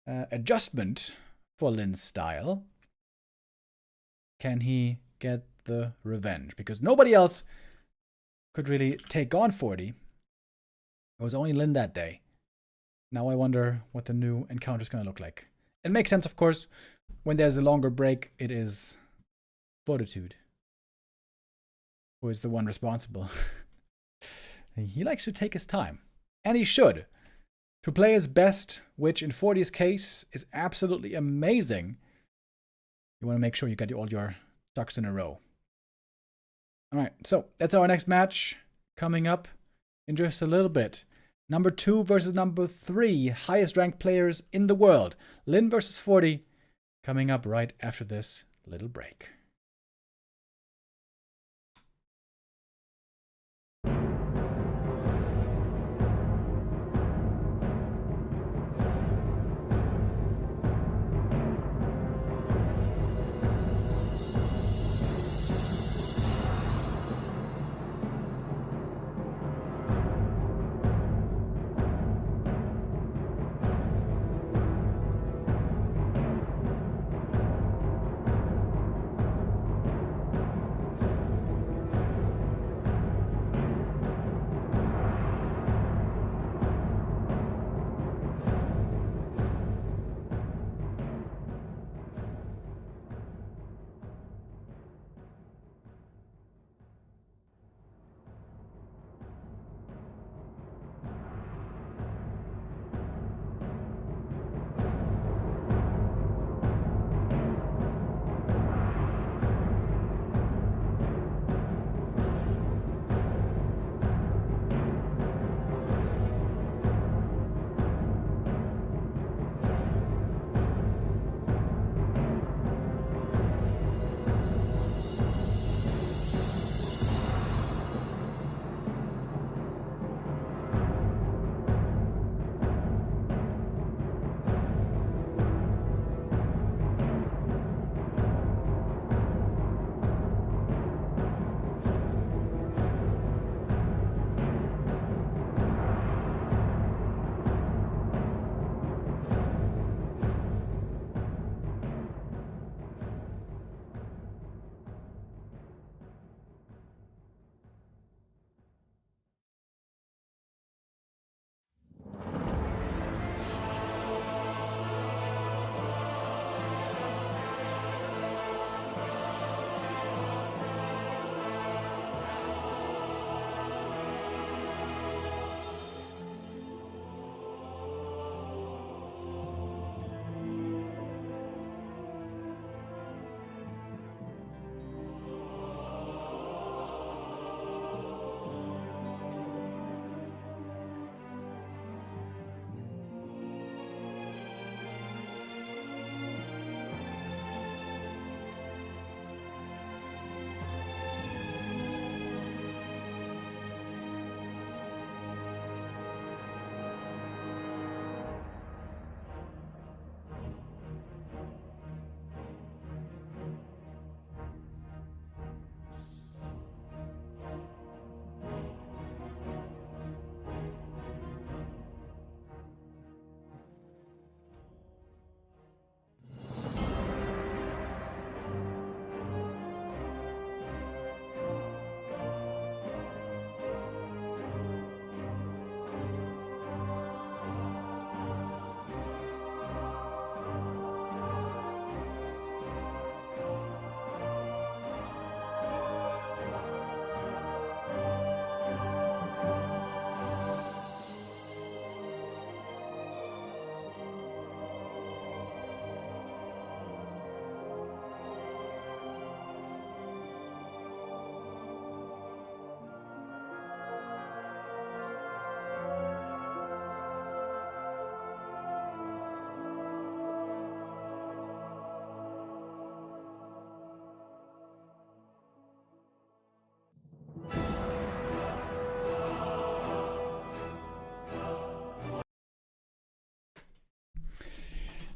adjustment for Lin's style. Can he get the revenge? Because nobody else could really take on Forti. It was only Lin that day. Now I wonder what the new encounter is going to look like. It makes sense, of course. When there's a longer break, it is Fortitude who is the one responsible. He likes to take his time. And he should. To play his best, which in Forti's case is absolutely amazing, you want to make sure you get all your ducks in a row. Alright, so that's our next match coming up in just a little bit. Number 2 versus number 3, highest ranked players in the world. Lin versus Forti, coming up right after this little break.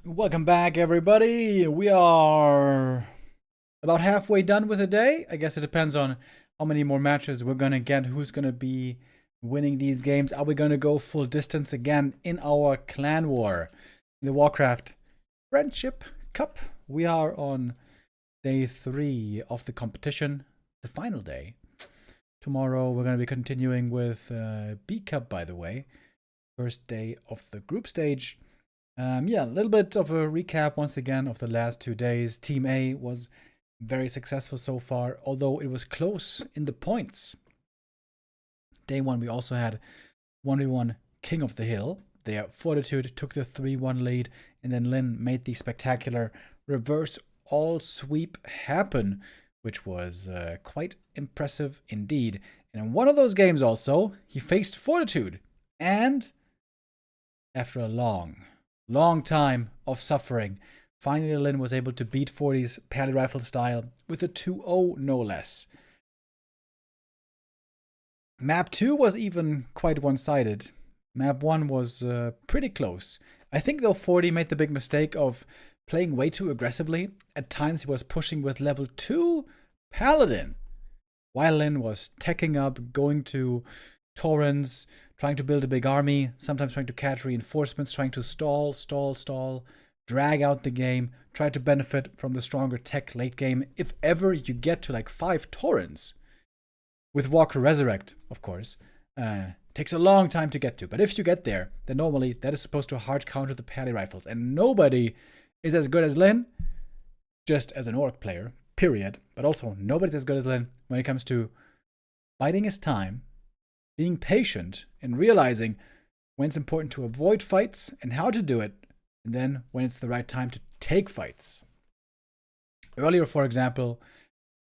Welcome back, everybody. We are about halfway done with the day. I guess it depends on how many more matches we're gonna get, who's gonna be winning these games. Are we gonna go full distance again in our clan war, the Warcraft Friendship Cup? We are on day 3 of the competition, the final day. Tomorrow we're gonna be continuing with B Cup, by the way. First day of the group stage. Yeah, a little bit of a recap once again of the last 2 days. Team A was very successful so far, although it was close in the points. Day 1 we also had 1v1 King of the Hill. There, Fortitude took the 3-1 lead, and then Lin made the spectacular reverse all sweep happen, which was quite impressive indeed. And in one of those games also, he faced Fortitude, and after a long time of suffering, finally Lin was able to beat Forti's Pally Rifle style with a 2-0 no less. Map 2 was even quite one-sided. Map 1 was pretty close. I think though Forti made the big mistake of playing way too aggressively. At times he was pushing with level 2 Paladin, while Lin was teching up, going to Torrents, trying to build a big army, sometimes trying to catch reinforcements, trying to stall, drag out the game, try to benefit from the stronger tech late game. If ever you get to like 5 Torrents, with Walker Resurrect, of course, takes a long time to get to. But if you get there, then normally that is supposed to hard counter the Pally Rifles. And nobody is as good as Lin, just as an Orc player, period. But also, nobody's as good as Lin when it comes to biding his time, being patient, and realizing when it's important to avoid fights and how to do it, and then when it's the right time to take fights. Earlier, for example,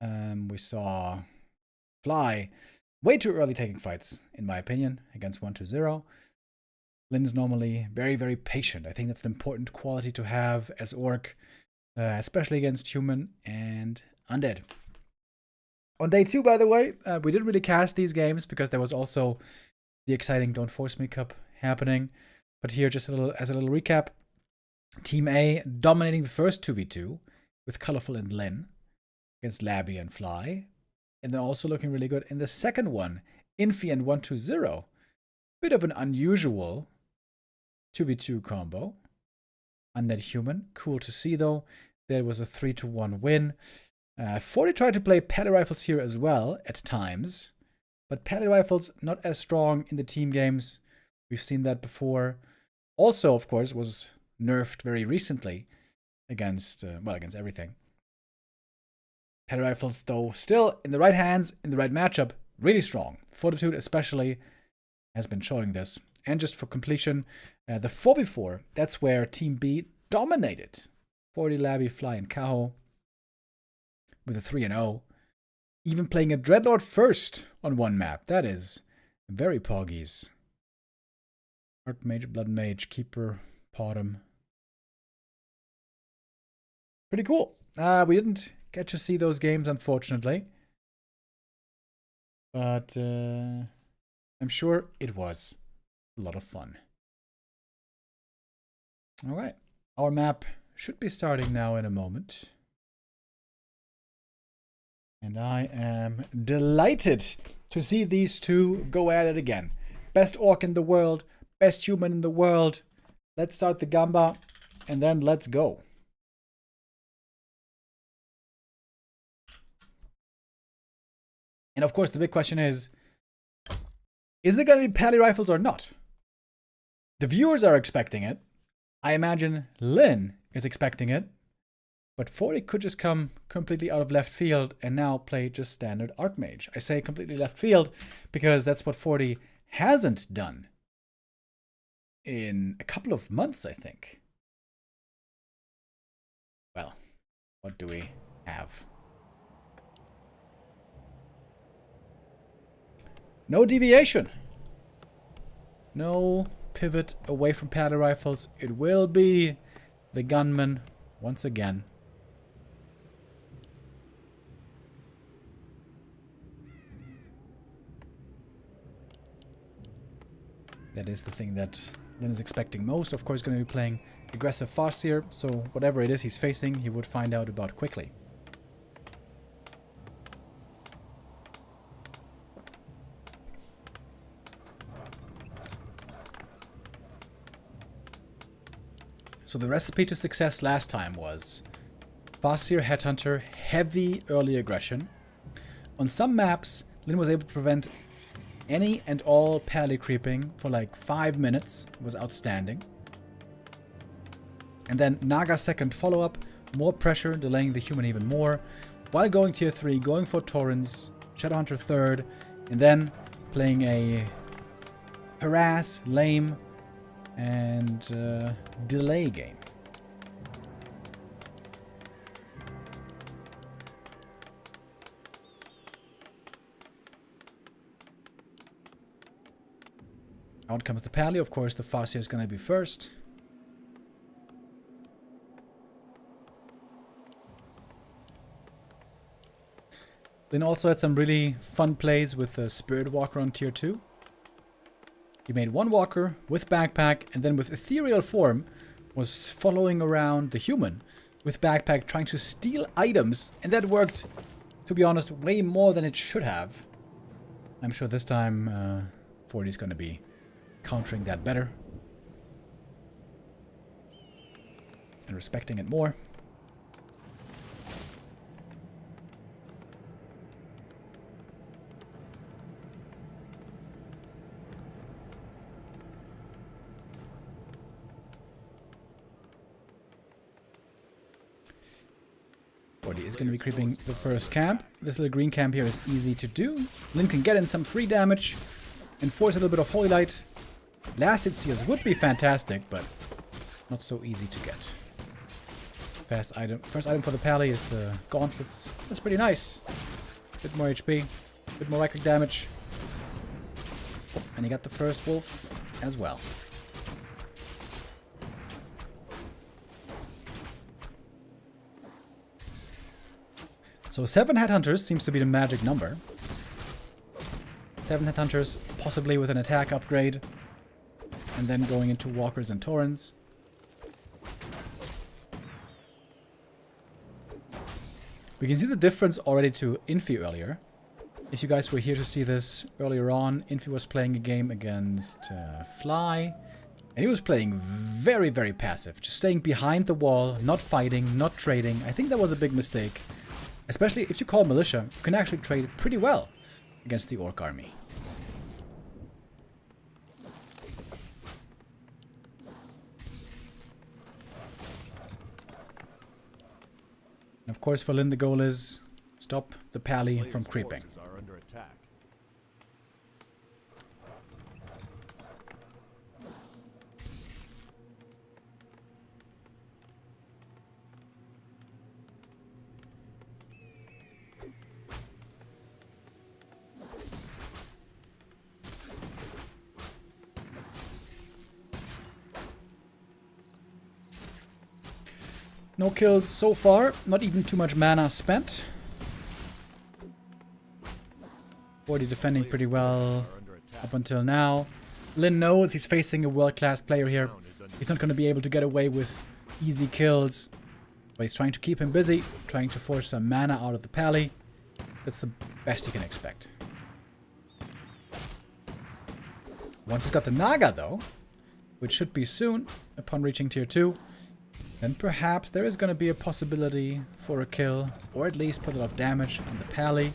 we saw Fly way too early taking fights, in my opinion, against 1-2-0. Lin is normally very, very patient. I think that's an important quality to have as Orc, especially against human and undead. On day 2, by the way, we didn't really cast these games because there was also the exciting Don't Force Me Cup happening. But here, just as a little recap, Team A dominating the first 2v2 with Colorful and Lin against Labby and Fly. And then also looking really good in the second one, Infi and 1-2-0. Bit of an unusual 2v2 combo. Undead Human, cool to see though. There was a 3-1 win. Forti tried to play Pally Rifles here as well at times, but Pally Rifles not as strong in the team games. We've seen that before. Also, of course, was nerfed very recently against everything. Pally Rifles, though, still in the right hands, in the right matchup, really strong. Fortitude especially has been showing this. And just for completion, the 4v4, that's where Team B dominated. Forti, Labby, Fly, and Kaho with a 3-0. Even playing a Dreadlord first on one map. That is very poggies. Archmage, Blood Mage, Keeper, Potom. Pretty cool. We didn't get to see those games, unfortunately. But I'm sure it was a lot of fun. Alright. Our map should be starting now in a moment. And I am delighted to see these two go at it again. Best Orc in the world, best human in the world. Let's start the Gamba, and then let's go. And of course, the big question is it going to be Pally Rifles or not? The viewers are expecting it. I imagine Lin is expecting it. But Forti could just come completely out of left field and now play just standard Archmage. I say completely left field because that's what Forti hasn't done in a couple of months, I think. Well, what do we have? No deviation. No pivot away from Pally Rifles. It will be the gunman once again. That is the thing that Lin is expecting most. Of course, going to be playing aggressive Farseer, so whatever it is he's facing, he would find out about quickly. So the recipe to success last time was Farseer Headhunter, heavy early aggression. On some maps, Lin was able to prevent any and all pally creeping for like 5 minutes. It was outstanding. And then Naga second follow-up, more pressure, delaying the human even more, while going tier 3, going for Torrens, Shadowhunter third, and then playing a harass, lame, and delay game. Out comes the pally. Of course, the Farseer is going to be first. Then also had some really fun plays with the Spirit Walker on tier 2. He made one walker with backpack and then with ethereal form was following around the human with backpack trying to steal items, and that worked, to be honest, way more than it should have. I'm sure this time Forti is going to be countering that better and respecting it more. Forti is going to be creeping the first camp. This little green camp here is easy to do. Lin can get in some free damage and force a little bit of Holy Light. Last hit seals would be fantastic, but not so easy to get. First item for the pally is the gauntlets. That's pretty nice. Bit more HP, bit more right-click damage. And you got the first wolf as well. So 7 Headhunters seems to be the magic number. 7 Headhunters, possibly with an attack upgrade. And then going into Walkers and Torrens. We can see the difference already to Infi earlier. If you guys were here to see this earlier on, Infi was playing a game against Fly. And he was playing very, very passive. Just staying behind the wall, not fighting, not trading. I think that was a big mistake. Especially if you call Militia, you can actually trade pretty well against the Orc army. And of course for Lin the goal is stop the pally from creeping. Are under attack. No kills so far, not even too much mana spent. Forti defending pretty well up until now. Lin knows he's facing a world-class player here. He's not going to be able to get away with easy kills. But he's trying to keep him busy, trying to force some mana out of the pally. That's the best he can expect. Once he's got the Naga though, which should be soon upon reaching tier 2, then perhaps there is going to be a possibility for a kill, or at least put a lot of damage on the pally.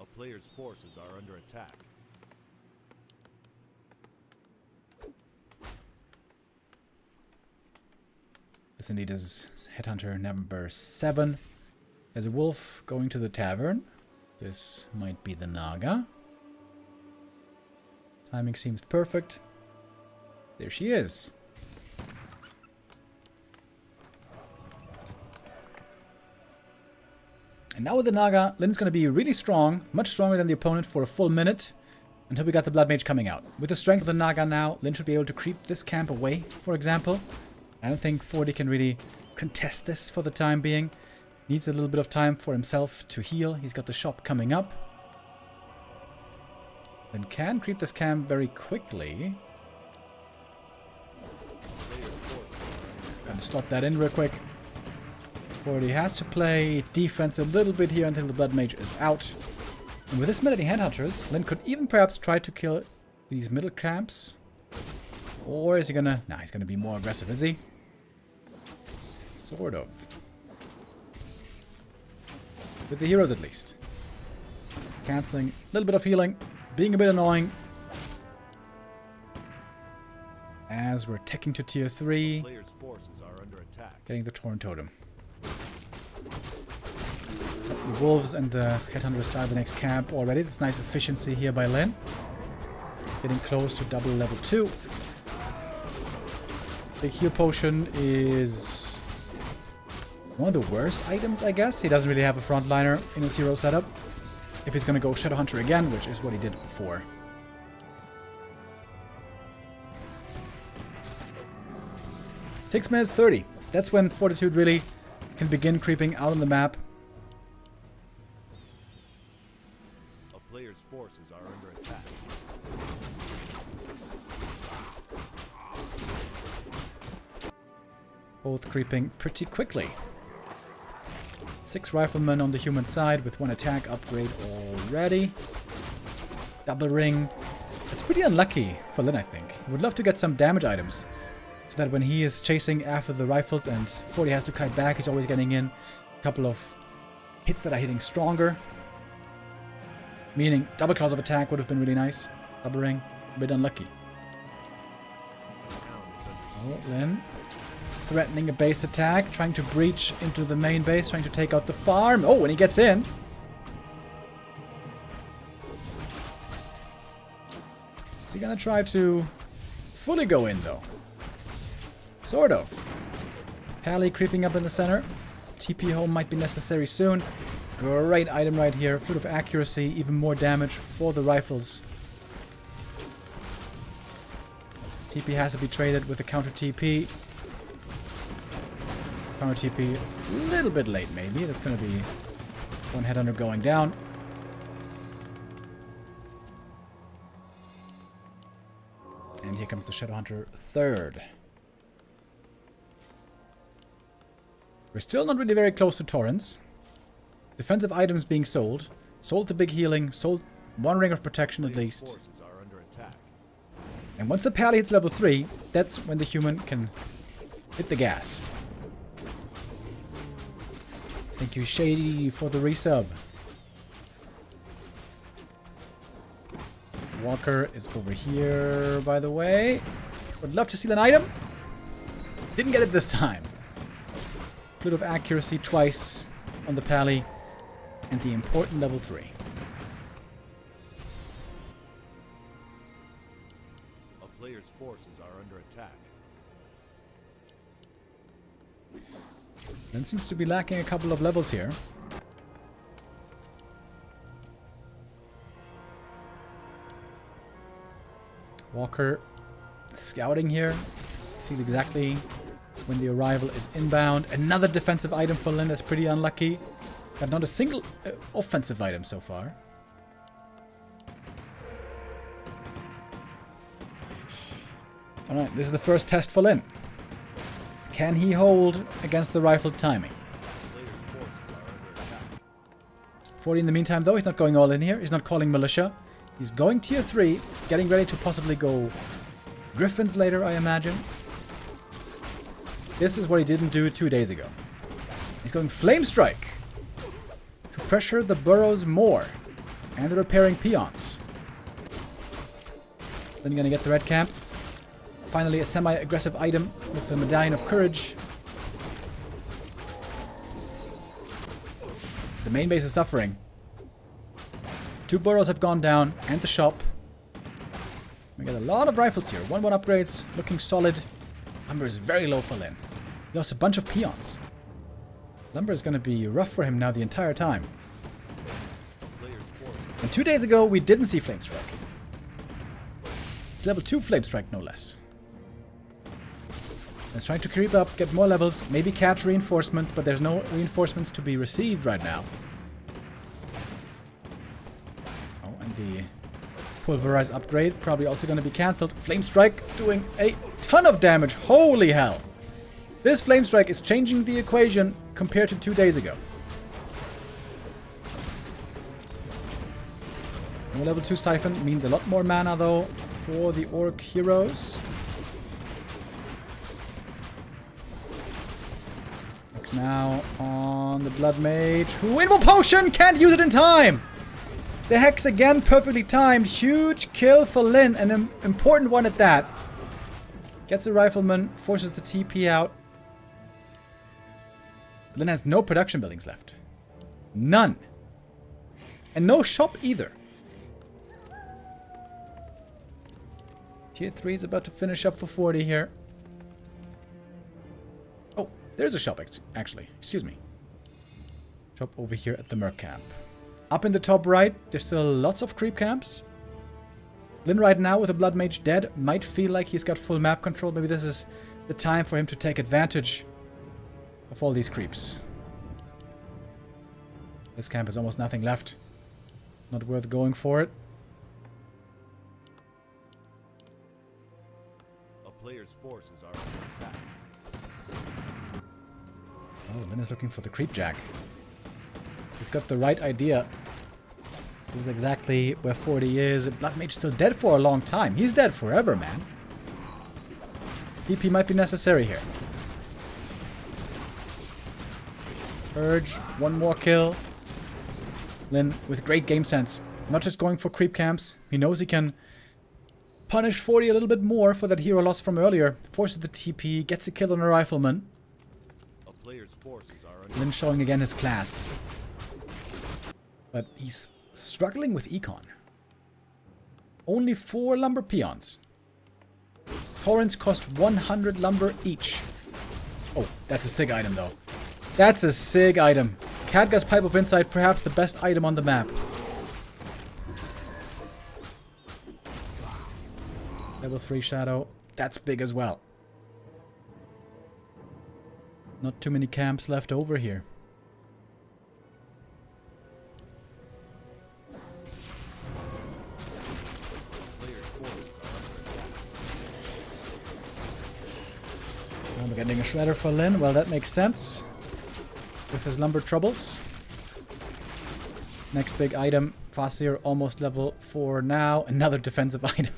A player's forces are under attack. This indeed is Headhunter number 7. There's a wolf going to the tavern. This might be the Naga. Timing seems perfect. There she is. And now with the Naga, Lin's going to be really strong, much stronger than the opponent for a full minute, until we got the Blood Mage coming out. With the strength of the Naga now, Lin should be able to creep this camp away, for example. I don't think Forti can really contest this for the time being. Needs a little bit of time for himself to heal. He's got the shop coming up. Then can creep this camp very quickly. Gonna slot that in real quick. Forti has to play defense a little bit here until the Blood Mage is out. And with this many Headhunters, Lin could even perhaps try to kill these middle camps. Or is he gonna... Nah, he's gonna be more aggressive, is he? Sort of. With the heroes at least. Cancelling a little bit of healing. Being a bit annoying. As we're ticking to tier 3. Players' forces are under attack. Getting the Torn Totem. The Wolves and the Headhunters side the next camp already. That's nice efficiency here by Lin. Getting close to double level 2. Big heal potion is one of the worst items, I guess. He doesn't really have a frontliner in his hero setup. If he's going to go Shadowhunter again, which is what he did before. 6 minutes 30. That's when Fortitude really can begin creeping out on the map. A player's forces are under attack. Both creeping pretty quickly. 6 riflemen on the human side with 1 attack upgrade already. Double ring. It's pretty unlucky for Lin, I think. He would love to get some damage items. So that when he is chasing after the rifles and Forti has to kite back, he's always getting in a couple of hits that are hitting stronger. Meaning double claws of attack would have been really nice. Double ring. A bit unlucky. Oh, Lin. Threatening a base attack, trying to breach into the main base, trying to take out the farm. Oh, and he gets in. Is he gonna try to fully go in, though? Sort of. Pally creeping up in the center. TP home might be necessary soon. Great item right here. Fruit of accuracy, even more damage for the rifles. TP has to be traded with a counter TP. Counter TP a little bit late, maybe. That's going to be 1 Headhunter going down. And here comes the Shadowhunter third. We're still not really very close to Torrents. Defensive items being sold. Sold the big healing. Sold 1 ring of protection at least. Forces are under attack. And once the pally hits level 3, that's when the human can hit the gas. Thank you, Shady, for the resub. Walker is over here, by the way. Would love to steal an item. Didn't get it this time. Bit of accuracy twice on the pally. And the important level 3. A player's forces are under attack. Then seems to be lacking a couple of levels here. Walker scouting here. Sees exactly when the arrival is inbound. Another defensive item for Lin. That's pretty unlucky. Got not a single offensive item so far. Alright, this is the first test for Lin. Can he hold against the rifle timing? Forti in the meantime, though, he's not going all in here. He's not calling militia. He's going tier 3, getting ready to possibly go Griffins later, I imagine. This is what he didn't do 2 days ago. He's going Flame Strike to pressure the burrows more and the repairing peons. Then you're going to get the red camp. Finally, a semi-aggressive item with the Medallion of Courage. The main base is suffering. 2 burrows have gone down, and the shop. We got a lot of rifles here. 1-1 upgrades, looking solid. Lumber is very low for Lin. He lost a bunch of peons. Lumber is going to be rough for him now the entire time. And 2 days ago, we didn't see Flame Strike. It's level 2 Flame Strike, no less. Let's try to creep up, get more levels, maybe catch reinforcements, but there's no reinforcements to be received right now. Oh, and the Pulverize upgrade, probably also going to be cancelled. Flame Strike doing a ton of damage. Holy hell. This Flame Strike is changing the equation compared to 2 days ago. No level 2 Siphon means a lot more mana though for the Orc heroes. Next now on the Blood Mage, who Invul Potion can't use it in time! The Hex again, perfectly timed. Huge kill for Lyn, an important one at that. Gets a Rifleman, forces the TP out. Lyn has no production buildings left. None. And no shop either. Tier 3 is about to finish up for Forti here. Oh, there's a shop actually. Excuse me. Shop over here at the Merc camp. Up in the top right, there's still lots of creep camps. Lyn right now with a Blood Mage dead might feel like he's got full map control. Maybe this is the time for him to take advantage of all these creeps. This camp has almost nothing left. Not worth going for it. A player's forces are under attack. Oh, Lyn is looking for the creep jack. He's got the right idea. This is exactly where Forti is. Blood Mage still dead for a long time. He's dead forever, man. PP might be necessary here. Urge, one more kill. Lyn with great game sense. Not just going for creep camps. He knows he can punish Forti a little bit more for that hero loss from earlier. Forces the TP, gets a kill on a Rifleman. A player's forces are under Lyn showing again his class. But he's struggling with Econ. Only 4 lumber peons. Torrents cost 100 lumber each. Oh, that's a sick item though. That's a sick item. Khadgar's Pipe of Insight, perhaps the best item on the map. Level 3 Shadow, that's big as well. Not too many camps left over here. We're getting a Shredder for Lyn. Well, that makes sense with his lumber troubles. Next big item. Fasir almost level 4 now. Another defensive item.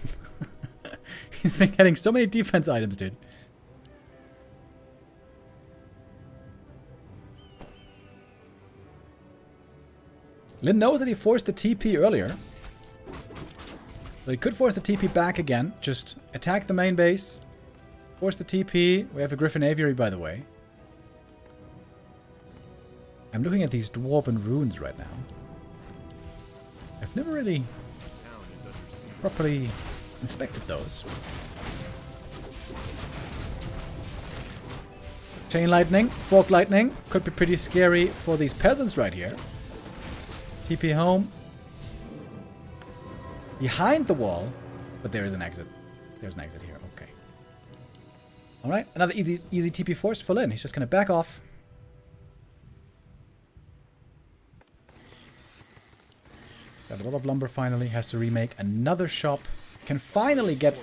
He's been getting so many defense items, dude. Lyn knows that he forced the TP earlier. So he could force the TP back again. Just attack the main base. Force the TP. We have a Griffin Aviary, by the way. I'm looking at these Dwarven runes right now. I've never really properly inspected those. Chain Lightning, Fork Lightning. Could be pretty scary for these peasants right here. TP home. Behind the wall. But there is an exit. There's an exit here. Okay. Alright, another easy TP forced for Lyn. He's just going to back off. Got a lot of lumber finally. Has to remake another shop. Can finally get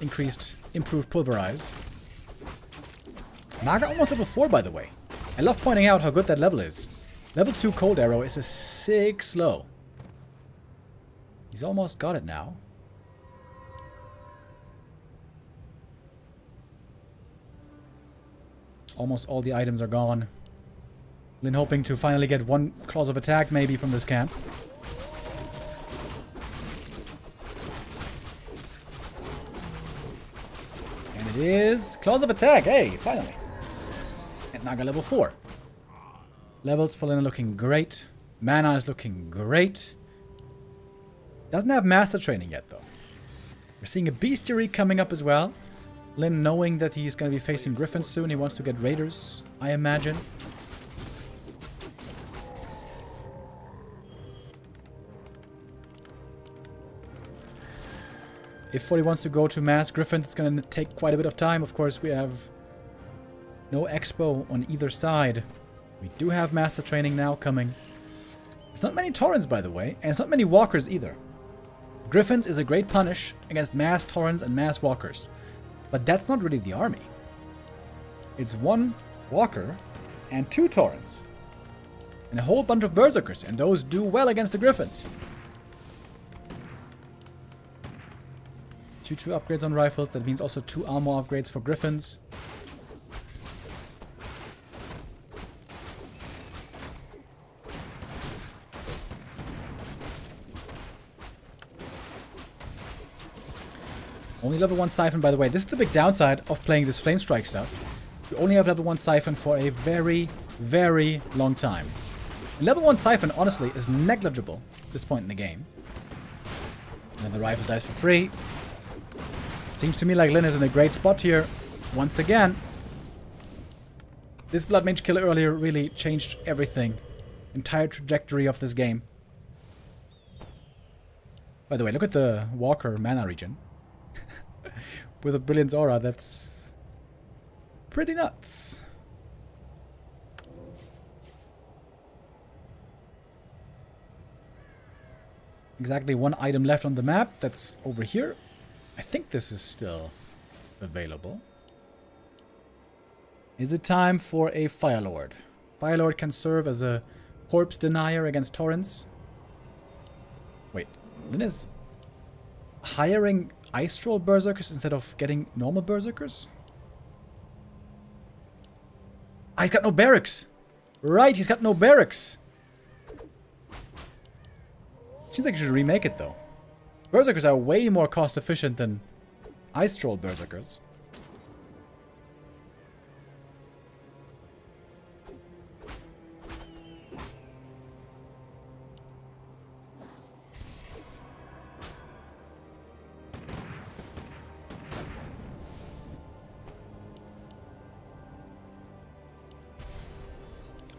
improved pulverize. Naga almost level 4, by the way. I love pointing out how good that level is. Level 2 Cold Arrow is a sick slow. He's almost got it now. Almost all the items are gone. Lyn hoping to finally get one claws of attack maybe from this camp. And it is claws of attack. Hey, finally. And Naga level 4. Levels for Lyn are looking great. Mana is looking great. Doesn't have master training yet though. We're seeing a bestiary coming up as well. Lyn knowing that he's going to be facing Griffins soon. He wants to get Raiders, I imagine. If Forti wants to go to mass Griffins, it's going to take quite a bit of time. Of course, we have no expo on either side. We do have master training now coming. It's not many Torrents, by the way. And it's not many Walkers either. Griffins is a great punish against mass Taurens and mass Walkers. But that's not really the army. It's 1 Walker and 2 Taurens. And a whole bunch of Berserkers, and those do well against the Griffins. 2 upgrades on rifles, that means also 2 armor upgrades for Griffins. Only level 1 Siphon, by the way. This is the big downside of playing this Flame Strike stuff. You only have level 1 Siphon for a very, very long time. And level 1 Siphon, honestly, is negligible at this point in the game. And then the rifle dies for free. Seems to me like Lin is in a great spot here. Once again. This Blood Mage kill earlier really changed everything. Entire trajectory of this game. By the way, look at the Walker mana regen. With a Brilliance Aura, that's pretty nuts. Exactly 1 item left on the map. That's over here. I think this is still available. Is it time for a Firelord? Firelord can serve as a corpse denier against Torrents. Wait, Lin is hiring Ice Troll Berserkers instead of getting normal Berserkers? Ah, he's got no barracks! Right, he's got no barracks! Seems like you should remake it though. Berserkers are way more cost efficient than Ice Troll Berserkers.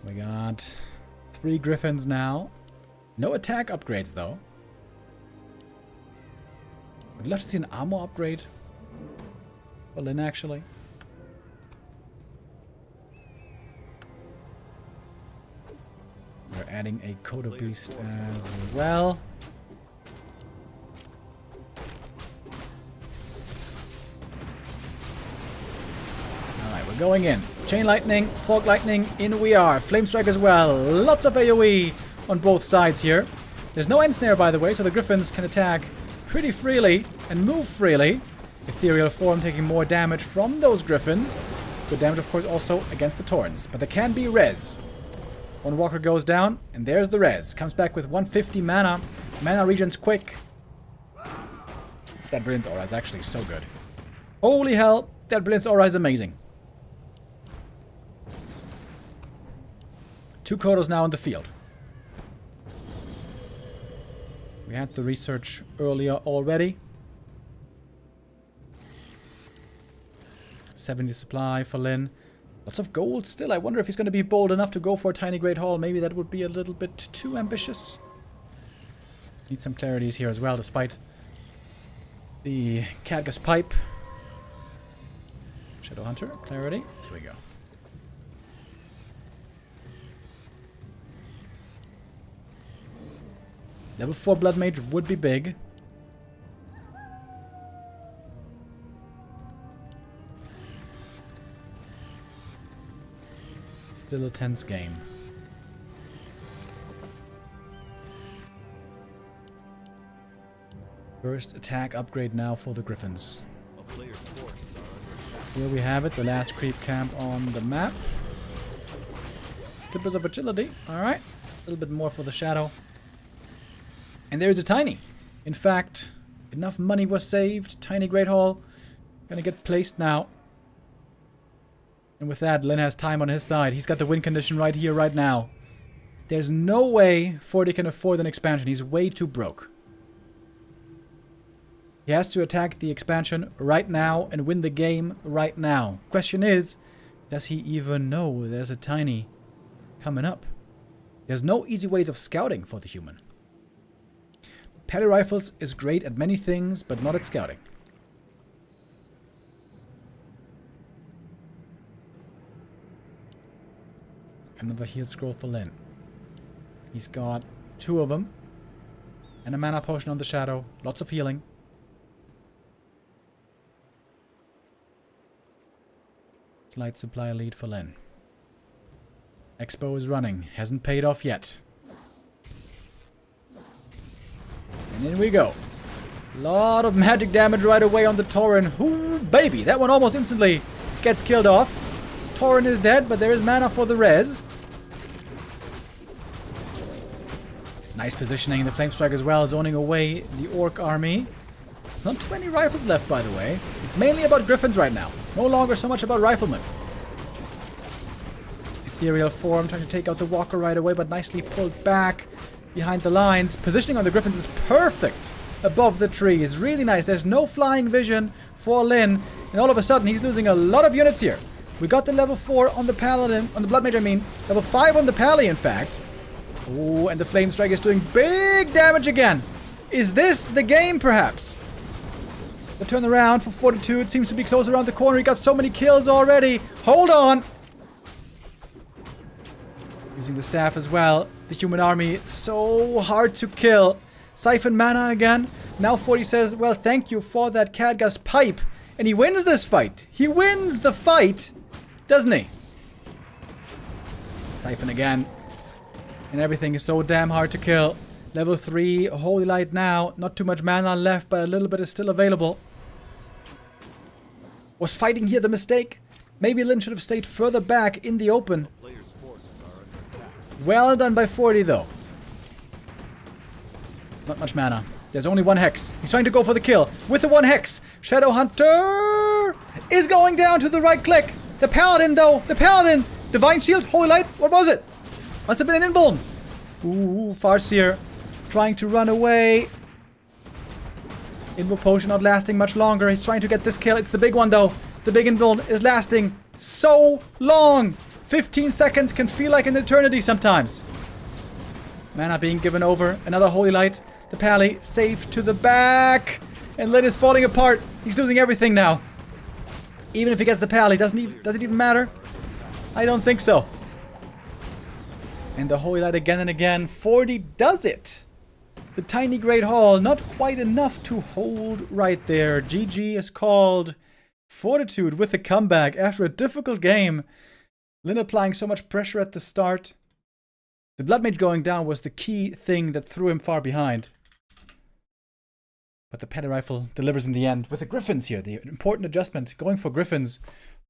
We got 3 Griffins now. No attack upgrades though. I'd love to see an armor upgrade for Lin actually. We're adding a Coda Beast as well. Alright, we're going in. Chain Lightning, Fog Lightning, in we are. Flame Strike as well. Lots of AoE on both sides here. There's no end snare, by the way, so the Griffins can attack pretty freely and move freely. Ethereal form taking more damage from those Griffins. Good damage, of course, also against the Torrents. But there can be res. 1 Walker goes down, and there's the res. Comes back with 150 mana. Mana regens quick. That Brilliance Aura is actually so good. Holy hell, that Brilliance Aura is amazing. 2 Kodos now in the field. We had the research earlier already. 70 supply for Lin. Lots of gold still. I wonder if he's going to be bold enough to go for a tiny Great Hall. Maybe that would be a little bit too ambitious. Need some clarities here as well, despite the Khadga's Pipe. Shadowhunter, clarity. Here we go. Level 4 Blood Mage would be big. Still a tense game. First attack upgrade now for the Griffins. Here we have it, the last creep camp on the map. Slippers of Agility, alright. A little bit more for the Shadow. And there's a Tiny. In fact, enough money was saved. Tiny Great Hall. Gonna get placed now. And with that, Lin has time on his side. He's got the win condition right here, right now. There's no way Forti can afford an expansion. He's way too broke. He has to attack the expansion right now and win the game right now. Question is, does he even know there's a Tiny coming up? There's no easy ways of scouting for the human. Pally Rifles is great at many things, but not at scouting. Another heal scroll for Lin. He's got 2 of them. And a mana potion on the Shadow. Lots of healing. Slight supply lead for Lin. Expo is running. Hasn't paid off yet. And in we go. Lot of magic damage right away on the Tauren. Ooh, baby. That one almost instantly gets killed off. Tauren is dead, but there is mana for the res. Nice positioning in the Flame Strike as well, zoning away the Orc army. There's not too many rifles left, by the way. It's mainly about Griffins right now. No longer so much about Riflemen. Ethereal form trying to take out the Walker right away, but nicely pulled back behind the lines. Positioning on the Griffins is perfect above the trees. Really nice. There's no flying vision for Lin. And all of a sudden, he's losing a lot of units here. We got the level 4 on the Paladin, on the Blood Mage, I mean. Level 5 on the Pally, in fact. Oh, and the Flame Strike is doing big damage again. Is this the game, perhaps? The turnaround for Fortitude seems to be close around the corner. He got so many kills already. Hold on. Using the staff as well. The human army, so hard to kill. Siphon mana again. Now Forti says, well, thank you for that Khadgar's pipe. And he wins this fight. He wins the fight, doesn't he? Siphon again. And everything is so damn hard to kill. Level 3, Holy Light now. Not too much mana left, but a little bit is still available. Was fighting here the mistake? Maybe Lin should have stayed further back in the open. Well done by Forti, though. Not much mana. There's only one Hex. He's trying to go for the kill. With the one Hex. Shadow Hunter is going down to the right click. The Paladin, though. The Paladin. Divine Shield. Holy Light. What was it? Must have been an Inborn. Ooh, Farseer trying to run away. Invo Potion not lasting much longer. He's trying to get this kill. It's the big one, though. The big Inborn is lasting so long. 15 seconds can feel like an eternity sometimes. Mana being given over. Another Holy Light. The Pally safe to the back. And Lin is falling apart. He's losing everything now. Even if he gets the Pally, does it even matter? I don't think so. And the Holy Light again and again. Forti does it. The tiny Great Hall, not quite enough to hold right there. GG is called. Fortitude with a comeback after a difficult game. Lin applying so much pressure at the start. The Blood Mage going down was the key thing that threw him far behind. But the Petty Rifle delivers in the end. With the Griffins here, the important adjustment. Going for Griffins,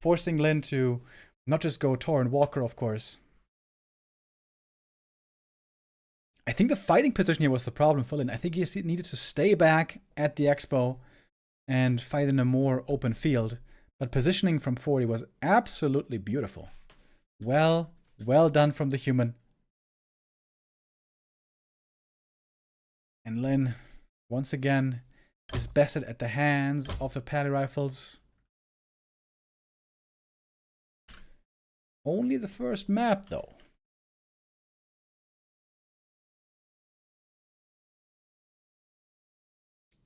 forcing Lin to not just go Tauren Walker, of course. I think the fighting position here was the problem for Lin. I think he needed to stay back at the Expo and fight in a more open field. But positioning from Forti was absolutely beautiful. Well done from the human. And Lin, once again, is bested at the hands of the Pally Rifles. Only the first map, though.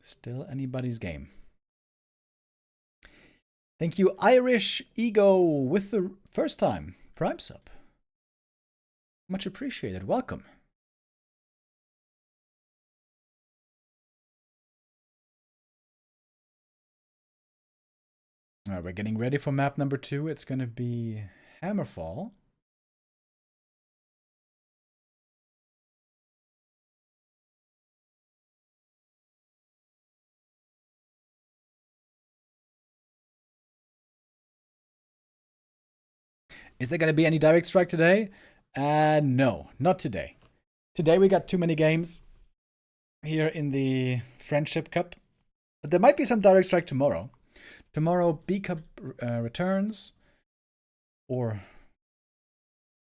Still anybody's game. Thank you, Irish Ego, with the first time Prime sub. Much appreciated. Welcome. Alright, we're getting ready for map number 2. It's going to be Hammerfall. Is there going to be any direct strike today? No, not today. Today we got too many games here in the Friendship Cup. But there might be some direct strike tomorrow. Tomorrow B Cup returns. Or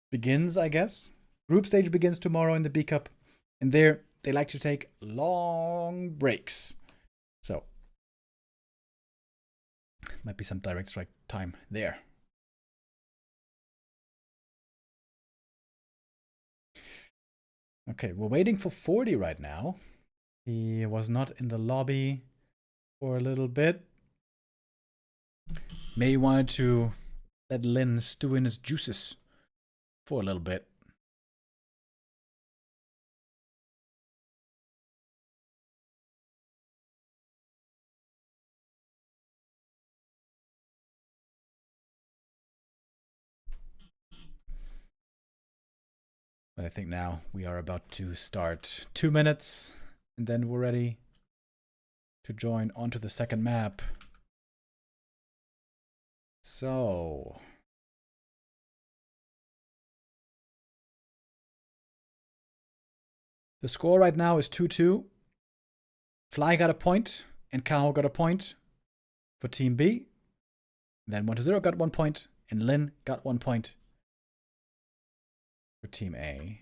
begins, I guess. Group stage begins tomorrow in the B Cup. And there they like to take long breaks. So, might be some direct strike time there. Okay, we're waiting for Forti right now. He was not in the lobby for a little bit. May wanted to let Lin stew in his juices for a little bit. But I think now we are about to start 2 minutes, and then we're ready to join onto the second map. So the score right now is 2-2. Fly got a point, and Kaho got a point for Team B. Then 1-0 got 1 point, and Lin got 1 point for Team A.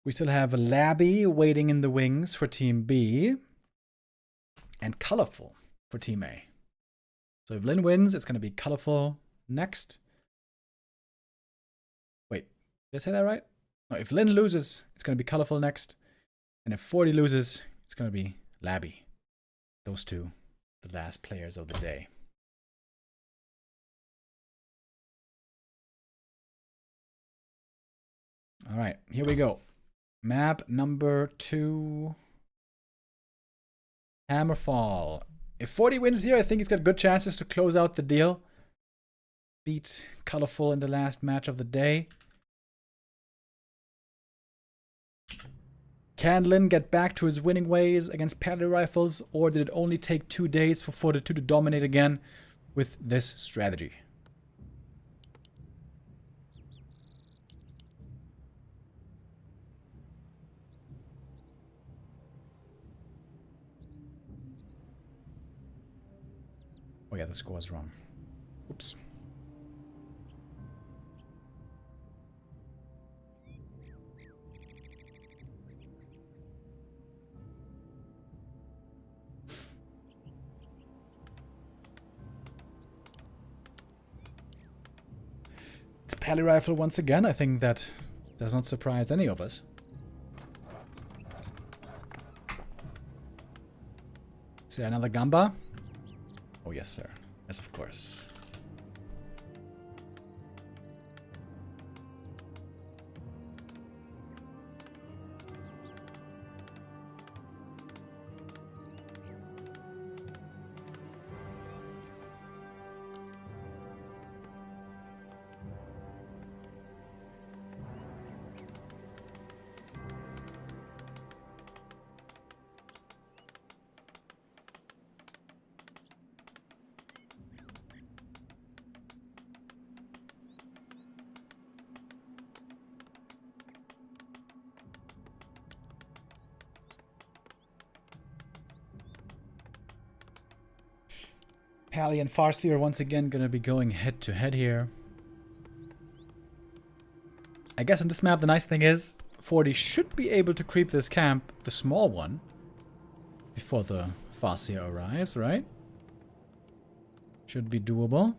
We still have Labby waiting in the wings for Team B, and Colorful for Team A. So if Lin wins, it's going to be Colorful next. Wait, did I say that right? No, if Lin loses, it's going to be Colorful next. And if Forti loses, it's going to be Labby. Those two, the last players of the day. All right, here we go. Map number 2. Hammerfall. If Forti wins here, I think he's got good chances to close out the deal. Beat Colorful in the last match of the day. Can Lin get back to his winning ways against Pally Rifles, or did it only take 2 days for Forti to dominate again with this strategy? Oh yeah, the score is wrong. Oops. It's Pally Rifle once again. I think that does not surprise any of us. Is there another Gamba? Oh yes, sir. Yes, of course. Pally and Forti are once again going to be going head to head here. I guess on this map the nice thing is Forti should be able to creep this camp, the small one, before the Forti arrives, right? Should be doable.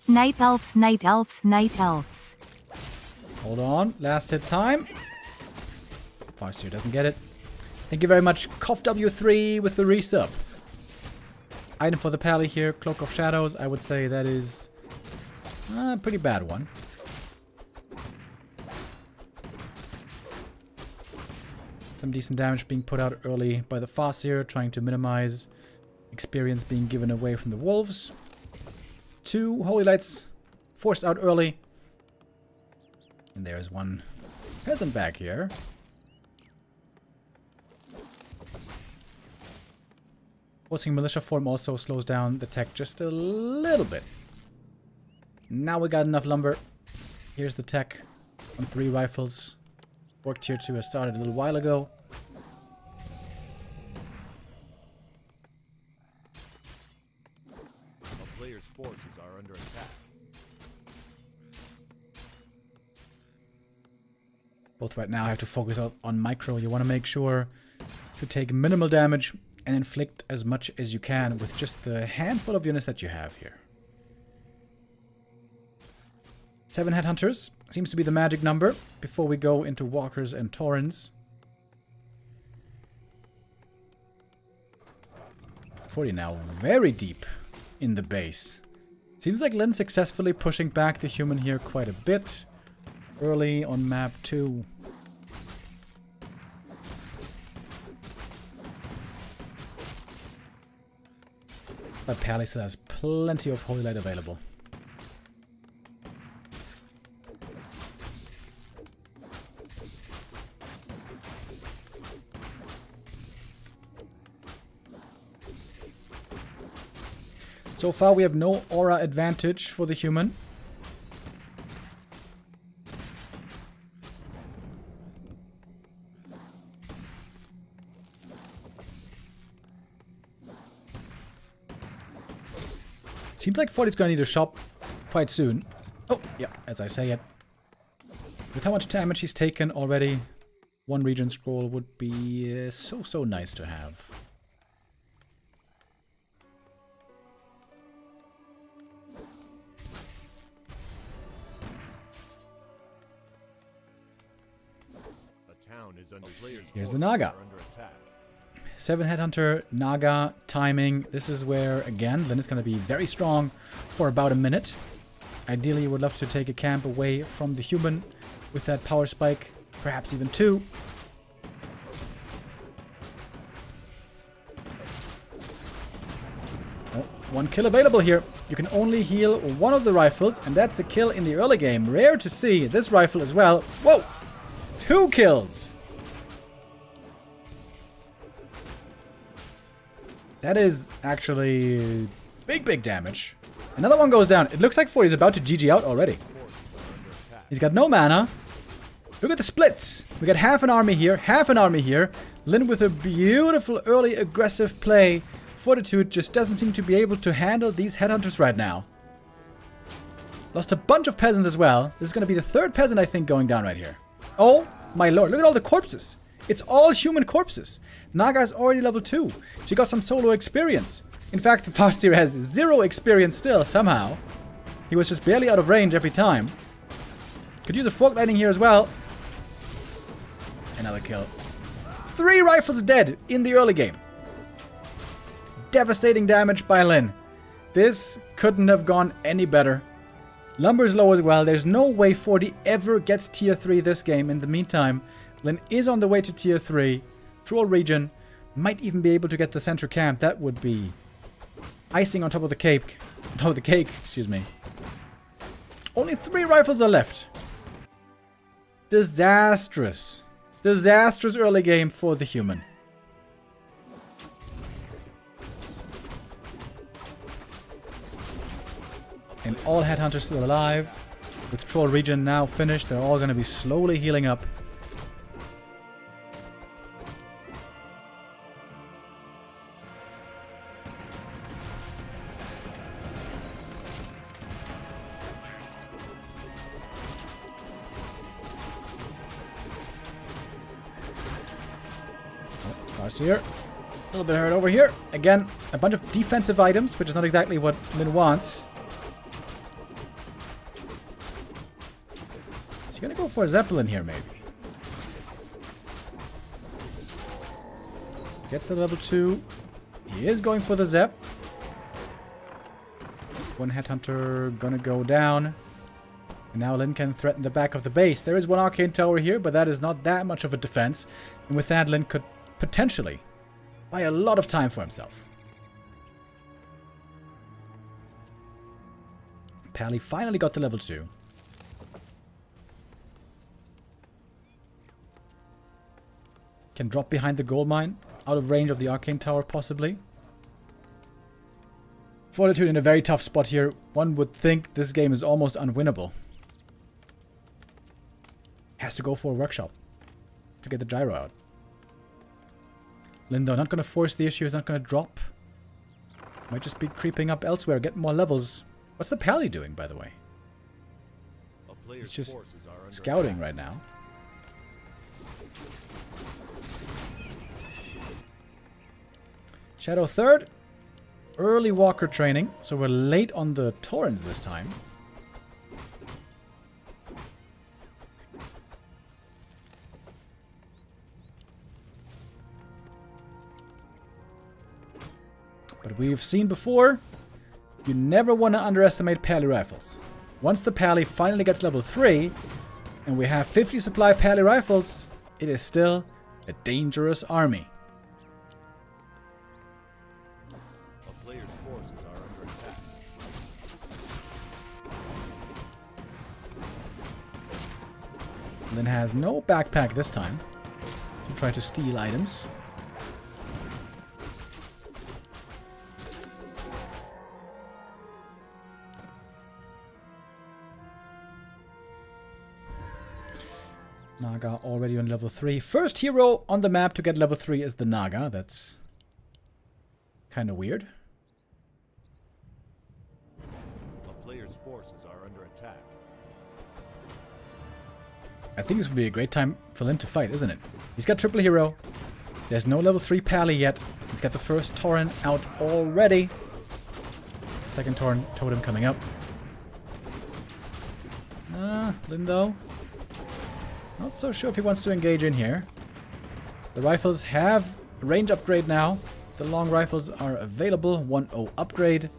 Night elves, night elves, night elves. Hold on, last hit time. Forti doesn't get it. Thank you very much, W3 with the resub. Item for the Pally here, Cloak of Shadows. I would say that is a pretty bad one. Some decent damage being put out early by the Forti, trying to minimize experience being given away from the wolves. 2 Holy Lights forced out early. And there's one peasant back here. Forcing Militia Form also slows down the tech just a little bit. Now we got enough lumber. Here's the tech on 3 rifles. Work tier 2 has started a little while ago. A player's forces are under attack. Both right now have to focus on micro. You want to make sure to take minimal damage and inflict as much as you can with just the handful of units that you have here. 7 headhunters Seems to be the magic number before we go into Walkers and Taurens. Forti now very deep in the base. Seems like Lin successfully pushing back the human here quite a bit. Early on map 2. But Pally still has plenty of Holy Light available. So far we have no aura advantage for the human. Seems like Forti's gonna need a shop quite soon. Oh, yeah, as I say it. With how much damage he's taken already, one region scroll would be so nice to have. Here's the Naga. 7 Headhunter, Naga, timing. This is where, again, Lin is going to be very strong for about a minute. Ideally, you would love to take a camp away from the human with that power spike. Perhaps even 2. Oh, 1 kill available here. You can only heal one of the rifles, and that's a kill in the early game. Rare to see. This rifle as well. Whoa! 2 kills! That is actually big damage. Another one goes down. It looks like Forti's about to GG out already. He's got no mana. Look at the splits. We got half an army here, half an army here. Lin with a beautiful early aggressive play. Fortitude just doesn't seem to be able to handle these headhunters right now. Lost a bunch of peasants as well. This is going to be the 3rd peasant, I think, going down right here. Oh my lord, look at all the corpses. It's all human corpses. Naga is already level 2. She got some solo experience. In fact, Fastir has 0 experience still, somehow. He was just barely out of range every time. Could use a fork lightning here as well. Another kill. 3 rifles dead in the early game. Devastating damage by Lin. This couldn't have gone any better. Lumber's low as well. There's no way Forti ever gets tier 3 this game. In the meantime, Lin is on the way to tier 3. Troll region. Might even be able to get the center camp. That would be icing on top of the cake. On top of the cake, excuse me. Only 3 rifles are left. Disastrous. Disastrous early game for the human. And all headhunters still alive. With Troll region now finished, they're all going to be slowly healing up. Here. A little bit hurt over here. Again, a bunch of defensive items, which is not exactly what Lin wants. Is he going to go for a Zeppelin here, maybe? Gets to level 2. He is going for the Zep. 1 Headhunter gonna go down. And now Lin can threaten the back of the base. There is 1 Arcane Tower here, but that is not that much of a defense. And with that, Lin could potentially buy a lot of time for himself. Pally finally got to level 2. Can drop behind the gold mine, out of range of the Arcane Tower possibly. Fortitude in a very tough spot here. One would think this game is almost unwinnable. Has to go for a workshop to get the gyro out. Lindo not going to force the issue, is not going to drop. Might just be creeping up elsewhere, get more levels. What's the Pally doing, by the way? He's just scouting right now. Shadow 3rd. Early walker training, so we're late on the Torrens this time. But we've seen before, you never want to underestimate pally rifles. Once the pally finally gets level 3, and we have 50 supply pally rifles, it is still a dangerous army. A player's forces are under attack. Lin has no backpack this time to try to steal items. Naga already on level 3. First hero on the map to get level 3 is the Naga. That's kind of weird. A player's forces are under attack. I think this would be a great time for Lin to fight, isn't it? He's got triple hero. There's no level 3 pally yet. He's got the first Tauren out already. Second Tauren totem coming up. Lin though. Not so sure if he wants to engage in here. The rifles have a range upgrade now. The long rifles are available. 1-0 upgrade.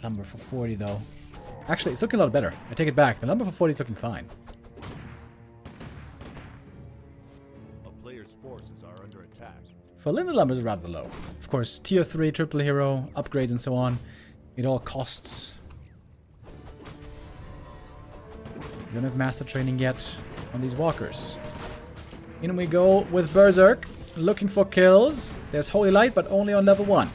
Lumber for 40 though. Actually, it's looking a lot better. I take it back. The lumber for 40 is looking fine. A player's forces are under attack. For Lin, the lumber is rather low. Of course, tier 3, triple hero, upgrades and so on. It all costs. We don't have master training yet on these walkers. In we go with Berserk, looking for kills. There's Holy Light, but only on level 1.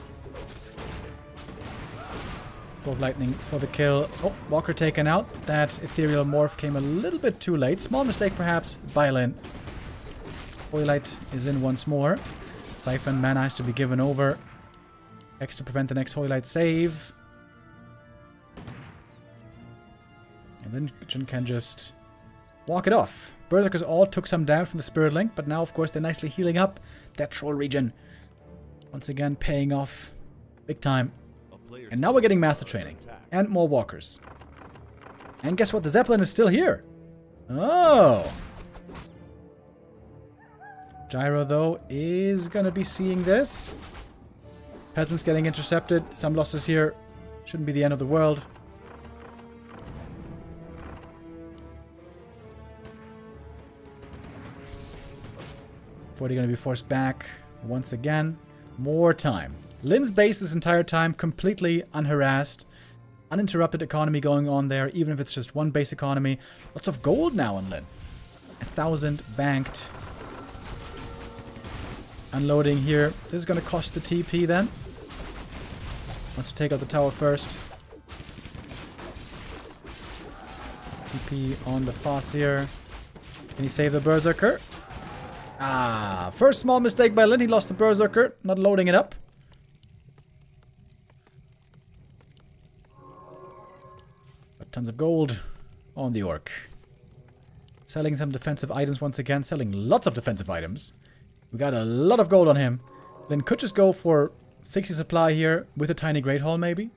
Fog Lightning for the kill. Oh, Walker taken out. That Ethereal Morph came a little bit too late. Small mistake perhaps by Lin. Holy Light is in once more. Siphon mana has to be given over. X to prevent the next Holy Light save. And then Jin can just walk it off. Berserkers all took some damage from the Spirit Link, but now, of course, they're nicely healing up that troll region. Once again, paying off big time. And now we're getting master training. And more walkers. And guess what? The Zeppelin is still here. Oh! Gyro, though, is going to be seeing this. Peasants getting intercepted. Some losses here. Shouldn't be the end of the world. Forti going to be forced back once again. More time. Lin's base this entire time completely unharassed. Uninterrupted economy going on there, even if it's just one base economy. Lots of gold now on Lin. 1,000 banked. Unloading here. This is going to cost the TP then. Wants to take out the tower first. TP on the Foss here. Can he save the Berserker? Ah, first small mistake by Lin. He lost the Berserker. Not loading it up. But tons of gold on the Orc. Selling some defensive items once again. Selling lots of defensive items. We got a lot of gold on him. Lin could just go for 60 supply here with a tiny Great Hall maybe.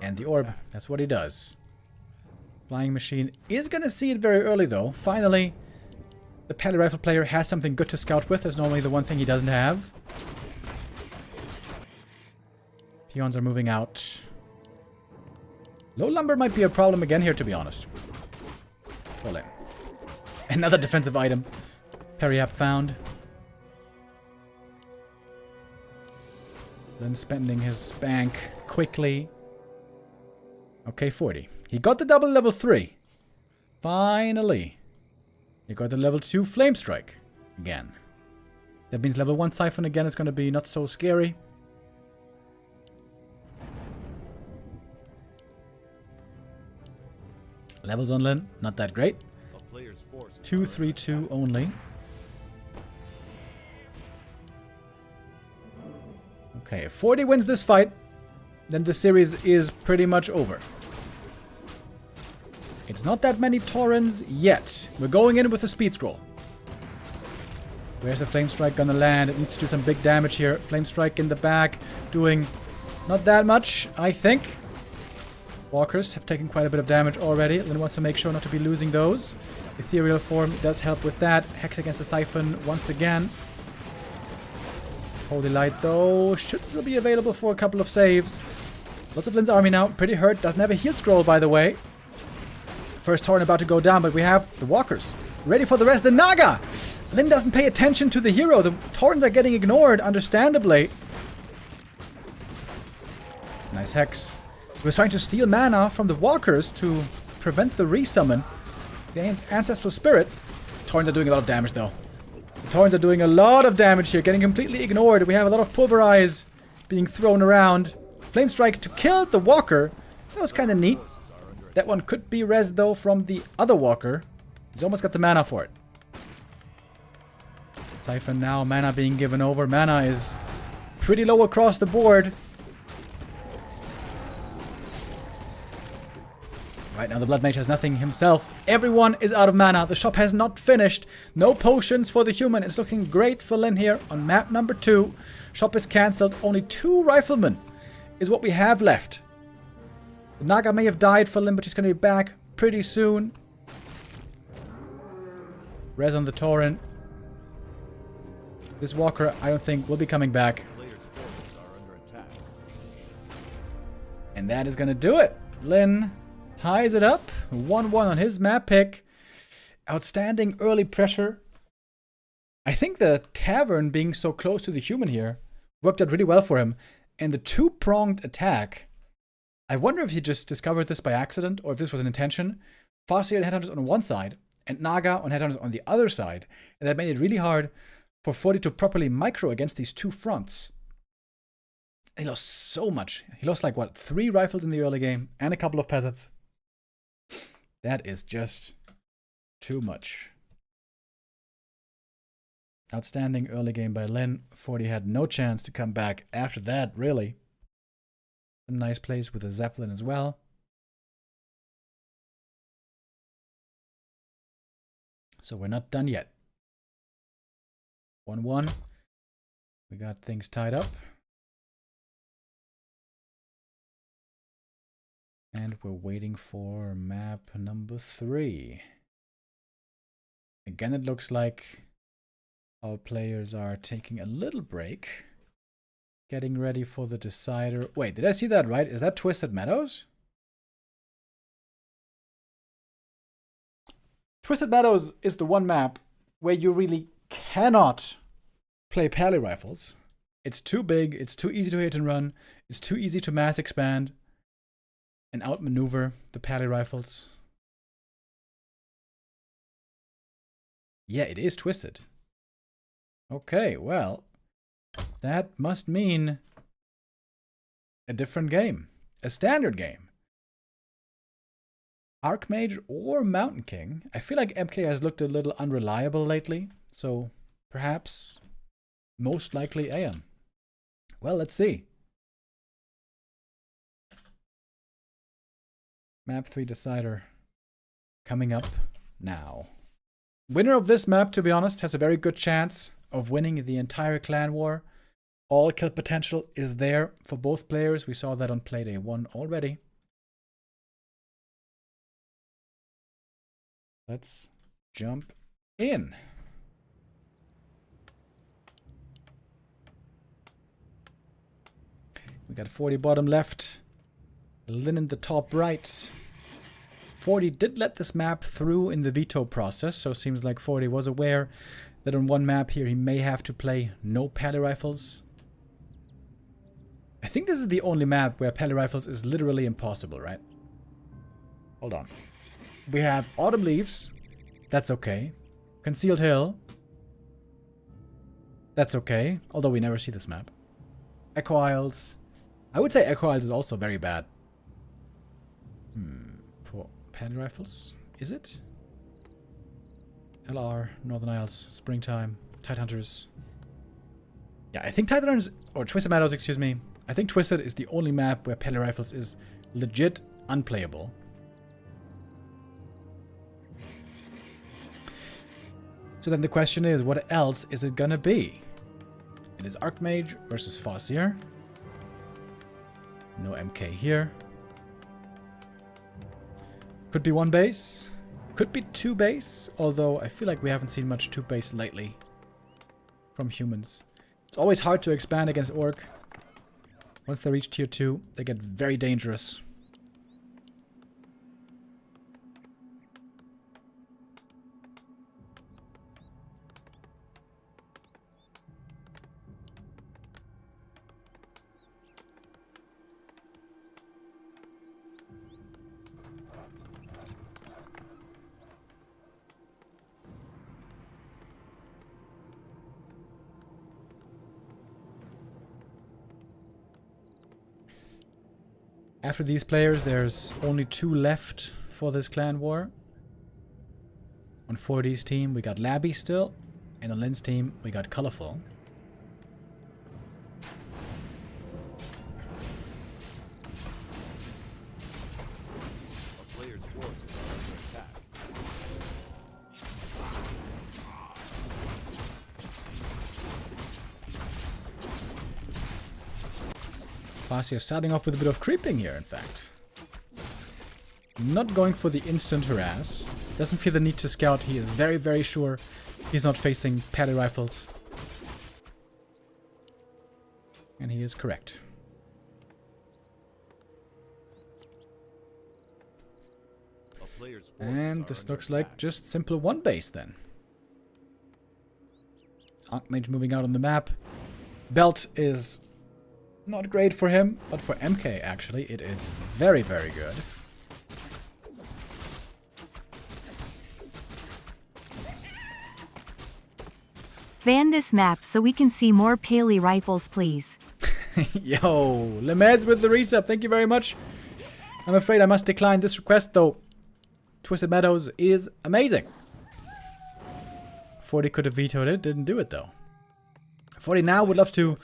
And the orb, that's what he does. Flying Machine is going to see it very early though. Finally, the pally rifle player has something good to scout with. That's normally the one thing he doesn't have. Peons are moving out. Low lumber might be a problem again here, to be honest. Full in. Another defensive item. Periap found. Then spending his bank quickly. Okay, 40. He got the double level 3. Finally. He got the level 2 Flame Strike. Again. That means level 1 Siphon again is going to be not so scary. Levels on Lin, not that great. 2-3-2 only. Okay, if 40 wins this fight, then the series is pretty much over. It's not that many Taurens yet. We're going in with a Speed Scroll. Where's the Flame Strike gonna land? It needs to do some big damage here. Flame Strike in the back, doing not that much, I think. Walkers have taken quite a bit of damage already. Lin wants to make sure not to be losing those. Ethereal form does help with that. Hex against the Siphon once again. Holy Light, though, should still be available for a couple of saves. Lots of Lin's army now. Pretty hurt. Doesn't have a heal scroll, by the way. First Torrent about to go down, but we have the Walkers ready for the rest. The Naga! Lin doesn't pay attention to the hero. The Torrents are getting ignored, understandably. Nice Hex. He was trying to steal mana from the Walkers to prevent the resummon. The Ancestral Spirit. Torrents are doing a lot of damage, though. The Torrents are doing a lot of damage here, getting completely ignored. We have a lot of Pulverize being thrown around. Flame Strike to kill the Walker. That was kind of neat. That one could be res, though, from the other Walker. He's almost got the mana for it. Siphon now, mana being given over. Mana is pretty low across the board. Right now, the Blood Mage has nothing himself. Everyone is out of mana. The shop has not finished. No potions for the human. It's looking great for Lin here on map number 2. Shop is cancelled. Only 2 Riflemen is what we have left. The Naga may have died for Lin, but he's going to be back pretty soon. Res on the Torrent. This Walker, I don't think, will be coming back. And that is going to do it. Lin ties it up. 1-1 on his map pick. Outstanding early pressure. I think the Tavern being so close to the human here worked out really well for him. And the 2-pronged attack, I wonder if he just discovered this by accident or if this was an intention. Forti and Headhunters on one side and Naga on Headhunters on the other side. And that made it really hard for Forti to properly micro against these 2 fronts. He lost so much. He lost like, what, 3 rifles in the early game and a couple of peasants. That is just too much. Outstanding early game by Lin. Forti had no chance to come back after that, really. Some nice plays with the Zeppelin as well. So we're not done yet. 1-1. We got things tied up. And we're waiting for map number 3. Again, it looks like our players are taking a little break. Getting ready for the decider. Wait, did I see that right? Is that Twisted Meadows? Twisted Meadows is the one map where you really cannot play pally rifles. It's too big, it's too easy to hit and run, it's too easy to mass expand and outmaneuver the pally rifles. Yeah, it is twisted. Okay, well, that must mean a different game, a standard game. Archmage or Mountain King. I feel like MK has looked a little unreliable lately, so perhaps most likely AM. Well, let's see. Map 3 decider coming up now. Winner of this map, to be honest, has a very good chance of winning the entire clan war. All kill potential is there for both players. We saw that on Playday 1 already. Let's jump in. We got 40 bottom left. Lin in the top right. Forti did let this map through in the veto process, so it seems like Forti was aware that on one map here he may have to play no pally rifles. I think this is the only map where pally rifles is literally impossible, right? Hold on. We have Autumn Leaves. That's okay. Concealed Hill. That's okay, although we never see this map. Echo Isles. I would say Echo Isles is also very bad. For pally rifles, is it? LR, Northern Isles, Springtime, Tidehunters. Yeah, I think Tidehunters, or Twisted Meadows, excuse me. I think Twisted is the only map where pally rifles is legit unplayable. So then the question is, what else is it gonna be? It is Archmage versus Farseer. No MK here. Could be one base. Could be two base. Although I feel like we haven't seen much two base lately. From humans. It's always hard to expand against Orc. Once they reach tier 2, they get very dangerous. After these players, there's only 2 left for this clan war. On Forti's team, we got Labby still. And on Lynn's team, we got Colorful. A player's forces are under attack. Farsi are starting off with a bit of creeping here, in fact. Not going for the instant harass. Doesn't feel the need to scout. He is very, very sure he's not facing paddy rifles. And he is correct. A player's forces And are this under looks like attack. just simple one base then. Archmage moving out on the map. Belt is not great for him, but for MK actually it is very, very good. Ban this map so we can see more Paley rifles, please. Yo, Lemeds with the resub, thank you very much. I'm afraid I must decline this request though. Twisted Meadows is amazing. Forti could have vetoed it, didn't do it though. Forti now would love to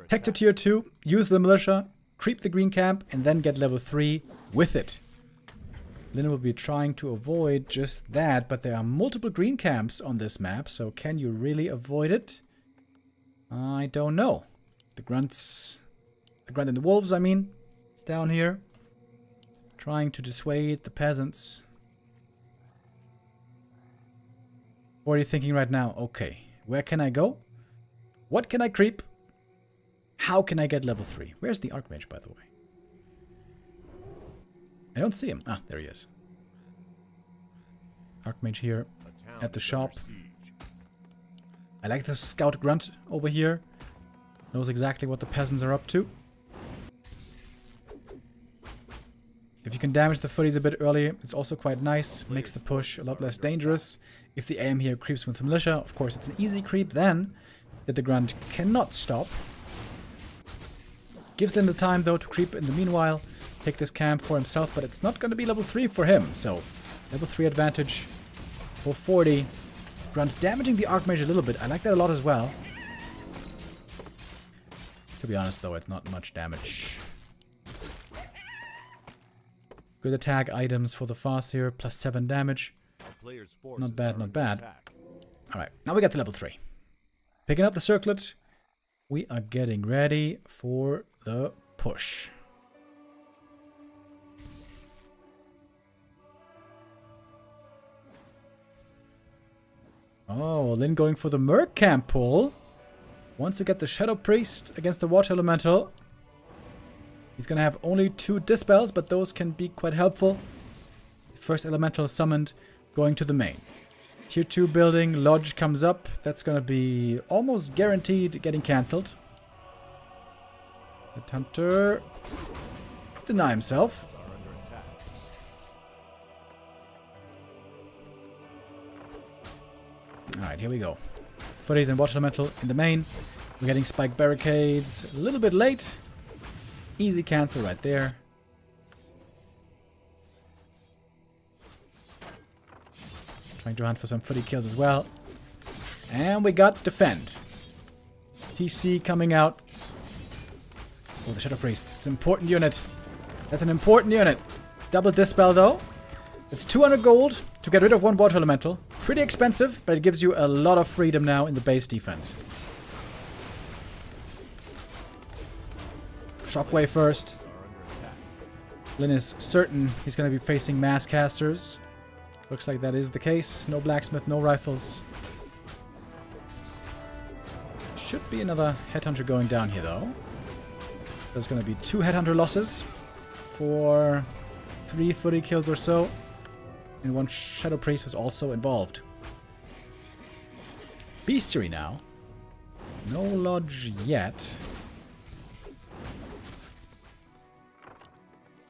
tech to tier 2, use the militia, creep the green camp, and then get level 3 with it. Lynn will be trying to avoid just that, but there are multiple green camps on this map, so can you really avoid it? I don't know. The grunt and the wolves, I mean, down here. Trying to dissuade the peasants. What are you thinking right now? Okay, where can I go? What can I creep? How can I get level 3? Where's the Archmage, by the way? I don't see him. Ah, there he is. Archmage here A town at the is shop. under siege. I like the scout grunt over here. Knows exactly what the peasants are up to. If you can damage the footies a bit early, it's also quite nice. Makes the push a lot less dangerous. If the AM here creeps with the militia, of course it's an easy creep then that the grunt cannot stop. Gives him the time though to creep in the meanwhile. Take this camp for himself, but it's not going to be level 3 for him. So, level 3 advantage for Forti. Grunt damaging the Archmage a little bit. I like that a lot as well. To be honest though, it's not much damage. Good attack items for the fast here, plus 7 damage. A player's forces Not bad, are not under bad. attack. Alright, now we got to level 3. Picking up the circlet. We are getting ready for the push. Oh, Lynn going for the Merc camp pull. Wants to get the Shadow Priest against the Water Elemental. He's going to have only 2 Dispels, but those can be quite helpful. First Elemental summoned, going to the main. Tier 2 building, Lodge comes up. That's going to be almost guaranteed getting cancelled. The Hunter deny himself. Are under attack. Alright, here we go. Footies and Watch Elemental in the main. We're getting Spike Barricades a little bit late. Easy cancel right there. Trying to hunt for some footy kills as well. And we got Defend. TC coming out. Oh, the Shadow Priest. It's an important unit. That's an important unit. Double Dispel though. It's 200 gold to get rid of 1 Water Elemental. Pretty expensive, but it gives you a lot of freedom now in the base defense. Shockwave first. Lin is certain he's going to be facing mass casters. Looks like that is the case. No blacksmith, no rifles. Should be another headhunter going down here, though. There's going to be 2 headhunter losses for 3 footy kills or so. And 1 shadow priest was also involved. Bestiary now. No lodge yet.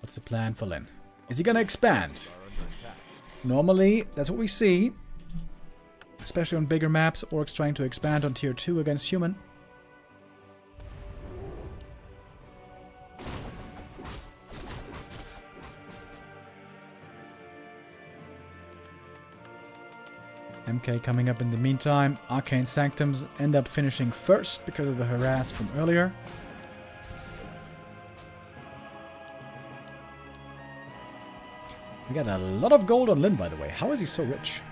What's the plan for Lin? Is he going to expand? Normally, that's what we see. Especially on bigger maps, orcs trying to expand on tier 2 against human. MK coming up in the meantime. Arcane Sanctums end up finishing first because of the harass from earlier. We got a lot of gold on Lin, by the way. How is he so rich?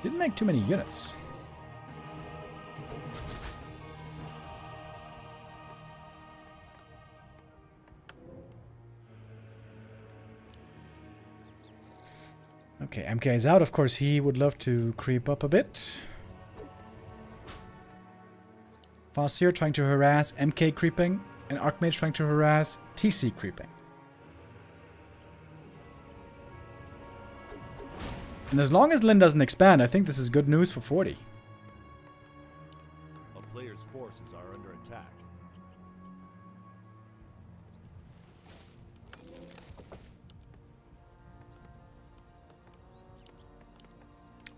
Didn't make too many units. Okay, MK is out. Of course, he would love to creep up a bit. Fasir trying to harass MK creeping. And Archmage trying to harass TC creeping. And as long as Lin doesn't expand, I think this is good news for Forti. A player's forces are under attack.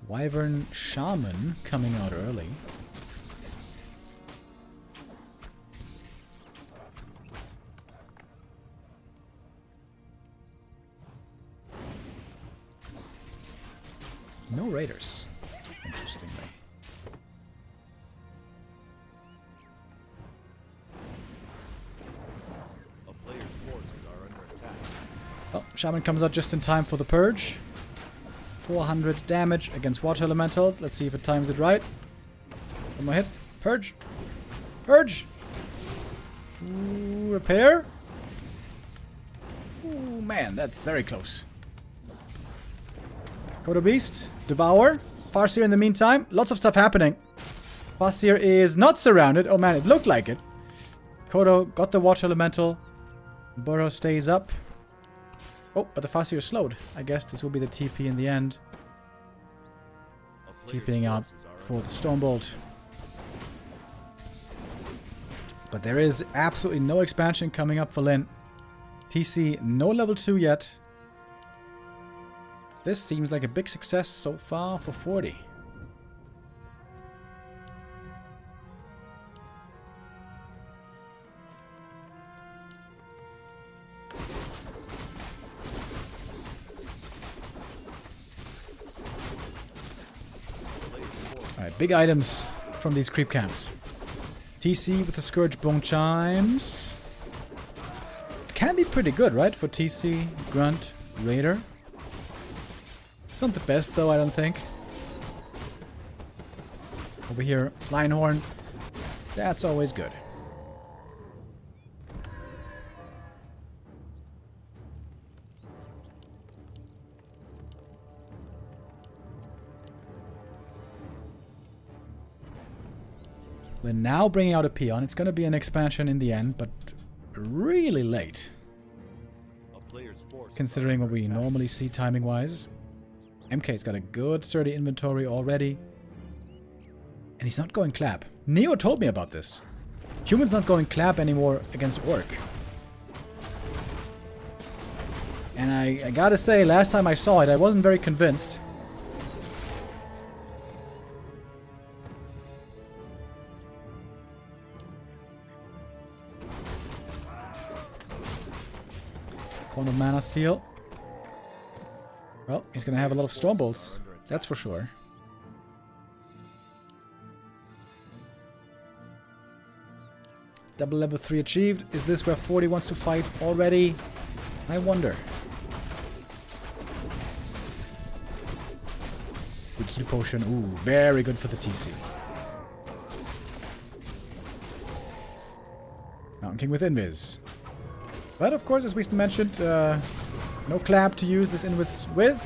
Wyvern Shaman coming out early. No raiders, interestingly. A player's forces are under attack. Oh, Shaman comes out just in time for the purge. 400 damage against water elementals. Let's see if it times it right. One more hit. Purge. Purge. Ooh, repair. Ooh, man, that's very close. Kodo Beast. Devour. Farseer in the meantime. Lots of stuff happening. Farseer is not surrounded. Oh man, it looked like it. Kodo got the water elemental. Burrow stays up. Oh, but the Farseer is slowed. I guess this will be the TP in the end. TPing out for the Stormbolt. But there is absolutely no expansion coming up for Lin. TC, no level 2 yet. This seems like a big success so far for Forti. Alright, big items from these creep camps. TC with the Scourge Bone Chimes. It can be pretty good, right? For TC, Grunt, Raider. It's not the best though, I don't think. Over here, Lionhorn. That's always good. We're now bringing out a peon. It's going to be an expansion in the end, but really late. Considering what we normally see timing-wise. MK's got a good sturdy inventory already. And he's not going clap. Neo told me about this. Human's not going clap anymore against Orc. And I gotta say, last time I saw it, I wasn't very convinced. One of Mana Steel. Well, he's gonna have a lot of Stormbolts. That's for sure. Double level 3 achieved. Is this where Forti wants to fight already? I wonder. Big heal potion. Ooh, very good for the TC. Mountain Ganking with Invis. But of course, as we mentioned, no clap to use this Invis with.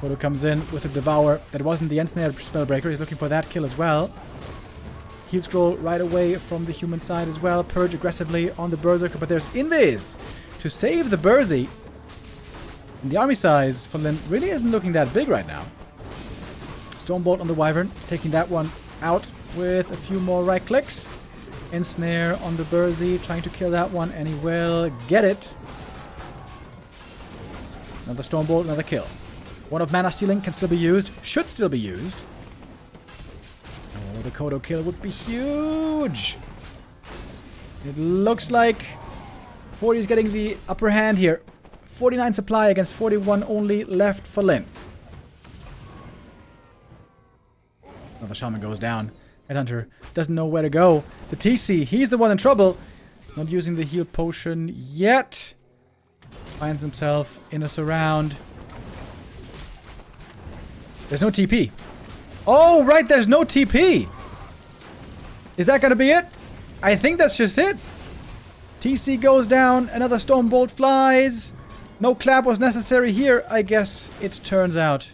Kodo comes in with a Devour. That wasn't the Ensnare Spellbreaker. He's looking for that kill as well. Heal Scroll right away from the human side as well. Purge aggressively on the Berserker, but there's Invis to save the Berzy. And the army size for Lin really isn't looking that big right now. Stormbolt on the Wyvern, taking that one out with a few more right clicks. Ensnare on the Berzy, trying to kill that one, and he will get it. Another Stormbolt, another kill. One of Mana Stealing can still be used, should still be used. Oh, the Kodo kill would be huge. It looks like Forti is getting the upper hand here. 49 supply against 41 only left for Lin. Another Shaman goes down. Headhunter doesn't know where to go. The TC, he's the one in trouble. Not using the heal potion yet. Finds himself in a surround. There's no TP. Oh, right, there's no TP. Is that going to be it? I think that's just it. TC goes down. Another Stormbolt flies. No clap was necessary here, I guess it turns out.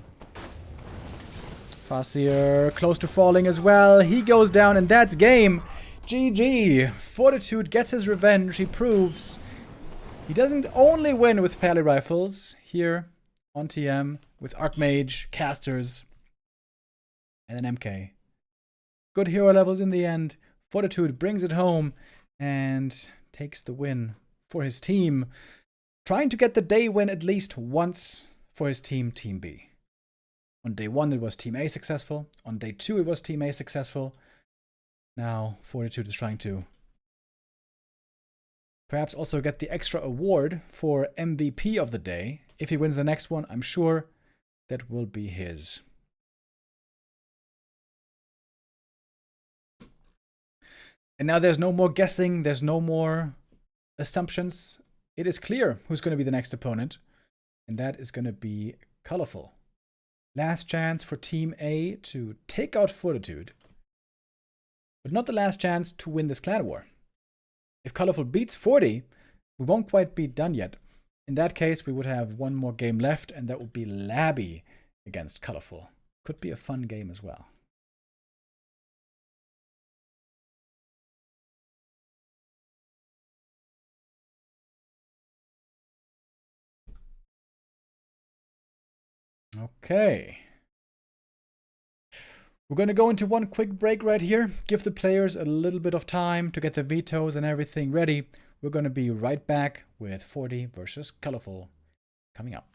Farseer close to falling as well. He goes down, and that's game. GG. Fortitude gets his revenge. He proves he doesn't only win with Pally Rifles here on TM with Archmage, Casters, and an MK. Good hero levels in the end. Fortitude brings it home and takes the win for his team. Trying to get the day win at least once for his team, Team B. On day 1 it was Team A successful. On day 2 it was Team A successful. Now Fortitude is trying to perhaps also get the extra award for MVP of the day. If he wins the next one, I'm sure that will be his. And now there's no more guessing, there's no more assumptions. It is clear who's going to be the next opponent, and that is going to be Colorful. Last chance for Team A to take out Fortitude, but not the last chance to win this clan war. If Colorful beats Forti, we won't quite be done yet. In that case, we would have one more game left, and that would be Labby against Colorful. Could be a fun game as well. Okay. We're going to go into one quick break right here. Give the players a little bit of time to get the vetoes and everything ready. We're going to be right back with Forti versus Colorful coming up.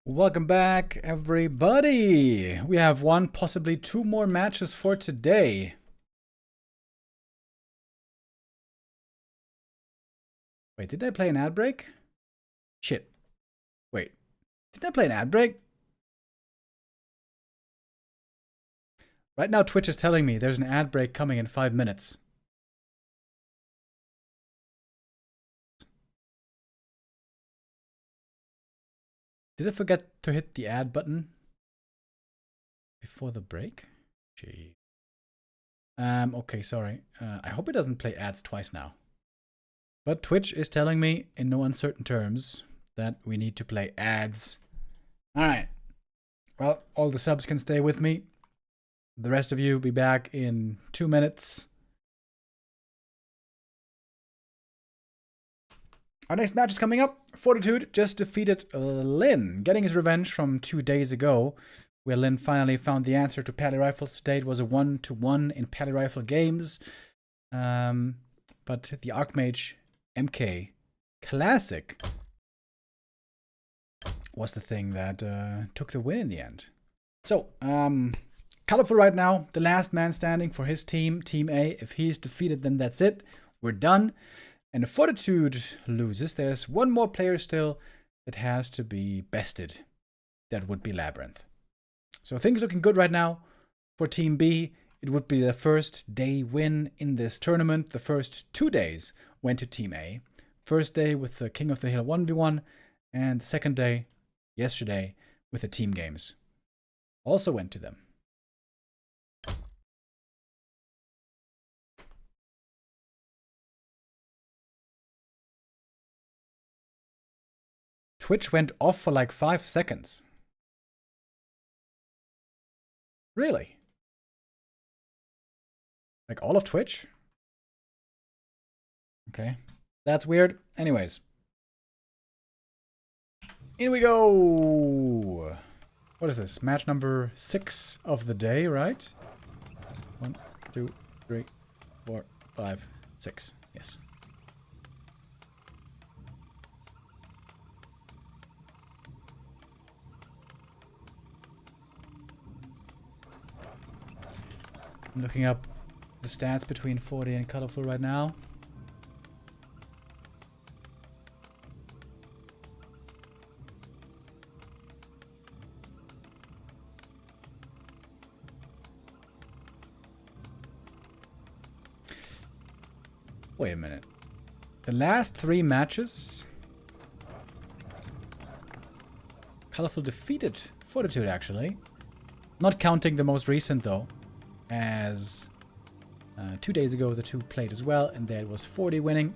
Welcome back, everybody. We have one, possibly two more matches for today. Wait, did I play an ad break? Shit. Wait, did I play an ad break? Right now, Twitch is telling me there's an ad break coming in 5 minutes. Did I forget to hit the ad button before the break? Gee. Okay, sorry. I hope it doesn't play ads twice now. But Twitch is telling me in no uncertain terms that we need to play ads. Alright. Well, all the subs can stay with me. The rest of you will be back in 2 minutes. Our next match is coming up. Fortitude just defeated Lin, getting his revenge from 2 days ago, where Lin finally found the answer to Pally Rifles. Today it was a 1-1 in Pally Rifle games. But the Archmage MK Classic was the thing that took the win in the end. So, Colorful right now, the last man standing for his team, Team A. If he's defeated, then that's it. We're done. And if Fortitude loses, there's one more player still that has to be bested. That would be Labyrinth. So things looking good right now for Team B. It would be the first day win in this tournament. The first 2 days went to Team A. First day with the King of the Hill 1v1. And the second day, yesterday, with the team games. Also went to them. Twitch went off for like 5 seconds. Really? Like all of Twitch? Okay. That's weird. Anyways. In we go! What is this? Match number 6 of the day, right? 1, 2, 3, 4, 5, 6. Yes. I'm looking up the stats between Forti and Colorful right now. Wait a minute. The last 3 matches, Colorful defeated Fortitude actually. Not counting the most recent though. As 2 days ago the two played as well, and there was Forti winning.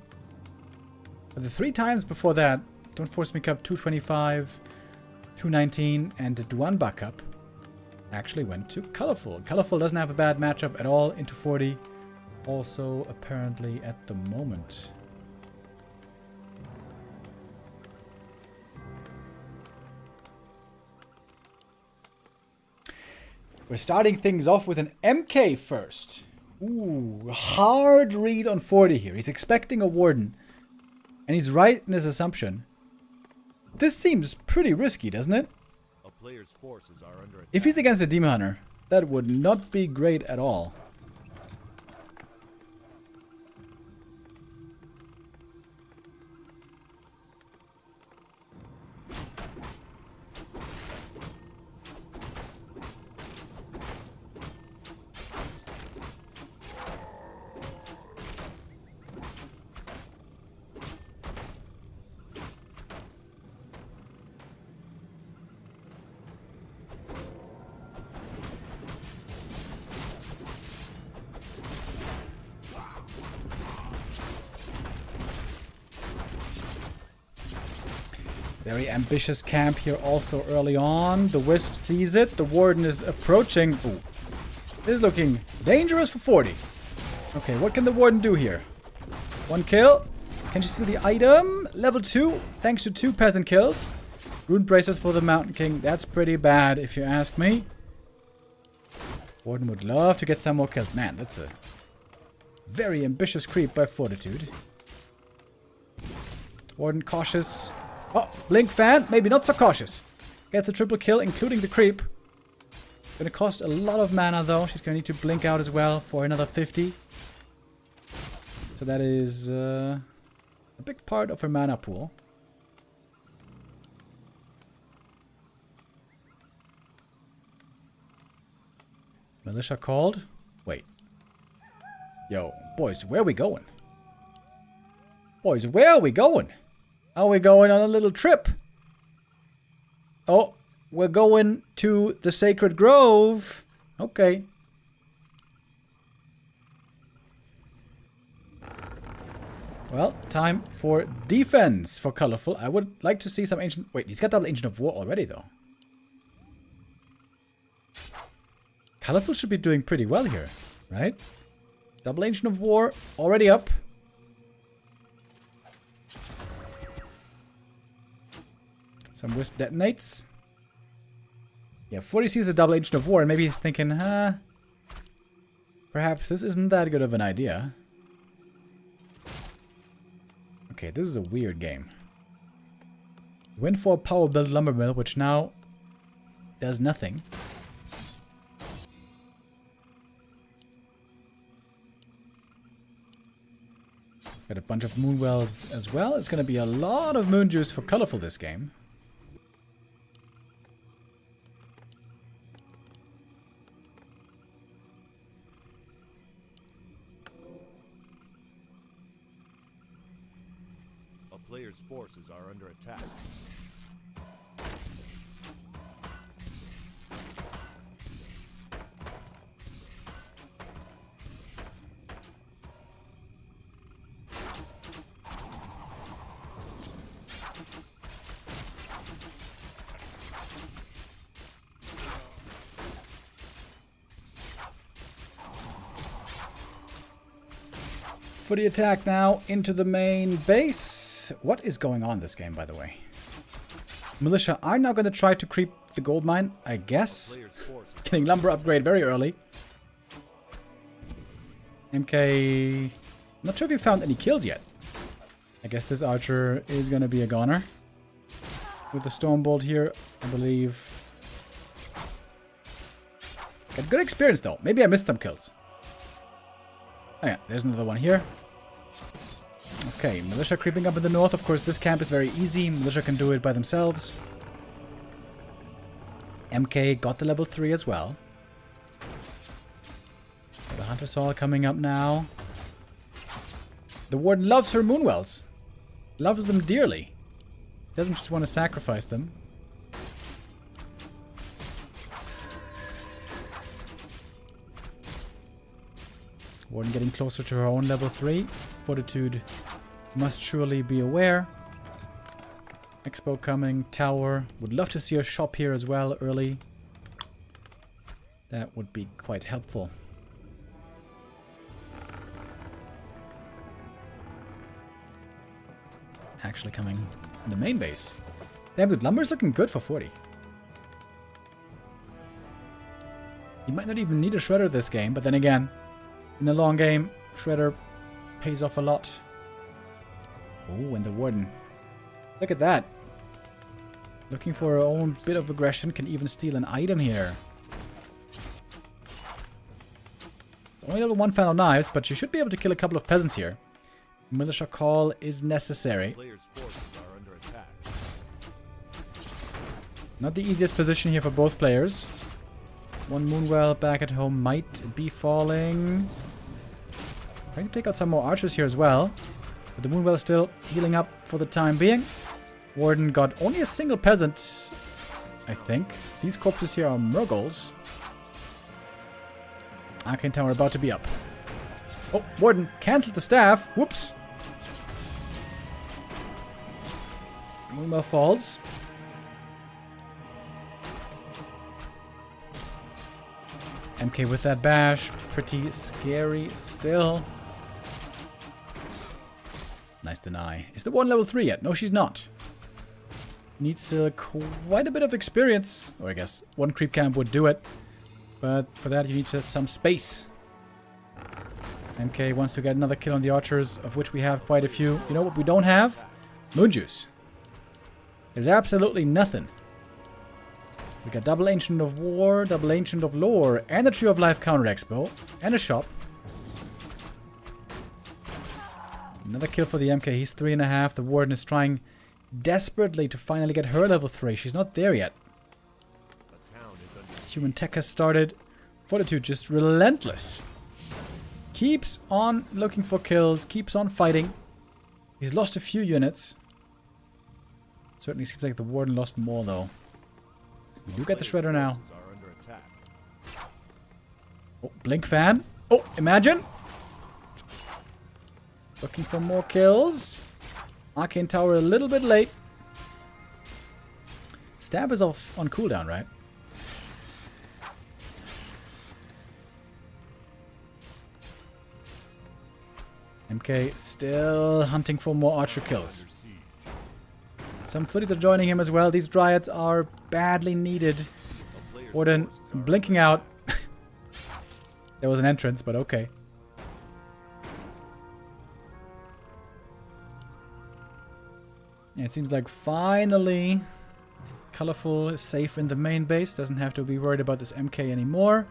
But the 3 times before that, Don't Force Me Cup 225, 219, and the Duanba Cup actually went to Colorful. Colorful doesn't have a bad matchup at all into Forti. Also apparently at the moment. We're starting things off with an MK first. Ooh, hard read on Forti here. He's expecting a Warden. And he's right in his assumption. This seems pretty risky, doesn't it? A player's forces are under attack. If he's against a Demon Hunter, that would not be great at all. Very ambitious camp here also early on. The Wisp sees it. The Warden is approaching. Ooh. This is looking dangerous for Forti. Okay, what can the Warden do here? 1 kill. Can she steal the item? Level 2, thanks to 2 peasant kills. Rune Bracers for the Mountain King. That's pretty bad if you ask me. Warden would love to get some more kills. Man, that's a very ambitious creep by Fortitude. Warden cautious. Oh, Blink fan, maybe not so cautious. Gets a triple kill, including the creep. Gonna cost a lot of mana though. She's gonna need to blink out as well for another 50. So that is a big part of her mana pool. Militia called. Wait. Yo, boys, where are we going? Boys, where are we going? Are we going on a little trip? Oh, we're going to the Sacred Grove. Okay. Well, time for defense for Colorful. I would like to see some ancient... Wait, he's got double Ancient of War already, though. Colorful should be doing pretty well here, right? Double Ancient of War already up. Some Wisp detonates. Yeah, Forti sees the double Ancient of War and maybe he's thinking, perhaps this isn't that good of an idea. Okay, this is a weird game. Win for a power build lumber mill, which now does nothing. Got a bunch of Moonwells as well. It's going to be a lot of Moon Juice for Colorful this game. A player's forces are under attack. For the attack now into the main base. What is going on this game, by the way? Militia are now going to try to creep the gold mine, I guess. Getting lumber upgrade very early. MK... Not sure if you found any kills yet. I guess this archer is going to be a goner. With the Stormbolt here, I believe. Got good experience though. Maybe I missed some kills. Oh yeah, there's another one here. Okay, Militia creeping up in the north. Of course, this camp is very easy. Militia can do it by themselves. MK got the level 3 as well. The Hunter Saw coming up now. The Warden loves her Moonwells. Loves them dearly. Doesn't just want to sacrifice them. Warden getting closer to her own level 3. Fortitude must surely be aware. Expo coming. Tower. Would love to see her shop here as well early. That would be quite helpful. Actually coming in the main base. Damn, the lumber's looking good for 40. You might not even need a shredder this game, but then again, in the long game, shredder pays off a lot. Oh, and the Warden. Look at that. Looking for her own bit of aggression, can even steal an item here. It's only level 1 Final Knives, but she should be able to kill a couple of peasants here. Militia call is necessary. Players' forces are under attack. Not the easiest position here for both players. One Moonwell back at home might be falling. Trying to take out some more archers here as well. But the Moonwell is still healing up for the time being. Warden got only a single peasant, I think. These corpses here are Murgles. Arcane Tower about to be up. Oh, Warden cancelled the staff. Whoops. Moonwell falls. MK with that bash. Pretty scary still. Nice deny. Is the one level 3 yet? No, she's not. Needs quite a bit of experience. Or I guess one creep camp would do it. But for that you need just some space. MK wants to get another kill on the archers, of which we have quite a few. You know what we don't have? Moon Juice. There's absolutely nothing. We got double Ancient of War, double Ancient of Lore, and a Tree of Life counter expo, and a shop. Another kill for the MK. He's 3.5. The Warden is trying desperately to finally get her level 3. She's not there yet. Human Tech has started. Fortitude just relentless. Keeps on looking for kills, keeps on fighting. He's lost a few units. Certainly seems like the Warden lost more though. We do get the Shredder now. Oh, Blink Fan. Oh, imagine. Looking for more kills. Arcane Tower a little bit late. Stab is off on cooldown, right? MK still hunting for more archer kills. Some footies are joining him as well. These Dryads are badly needed. Warden blinking out. There was an entrance, but okay. Yeah, it seems like finally Colorful is safe in the main base. Doesn't have to be worried about this MK anymore.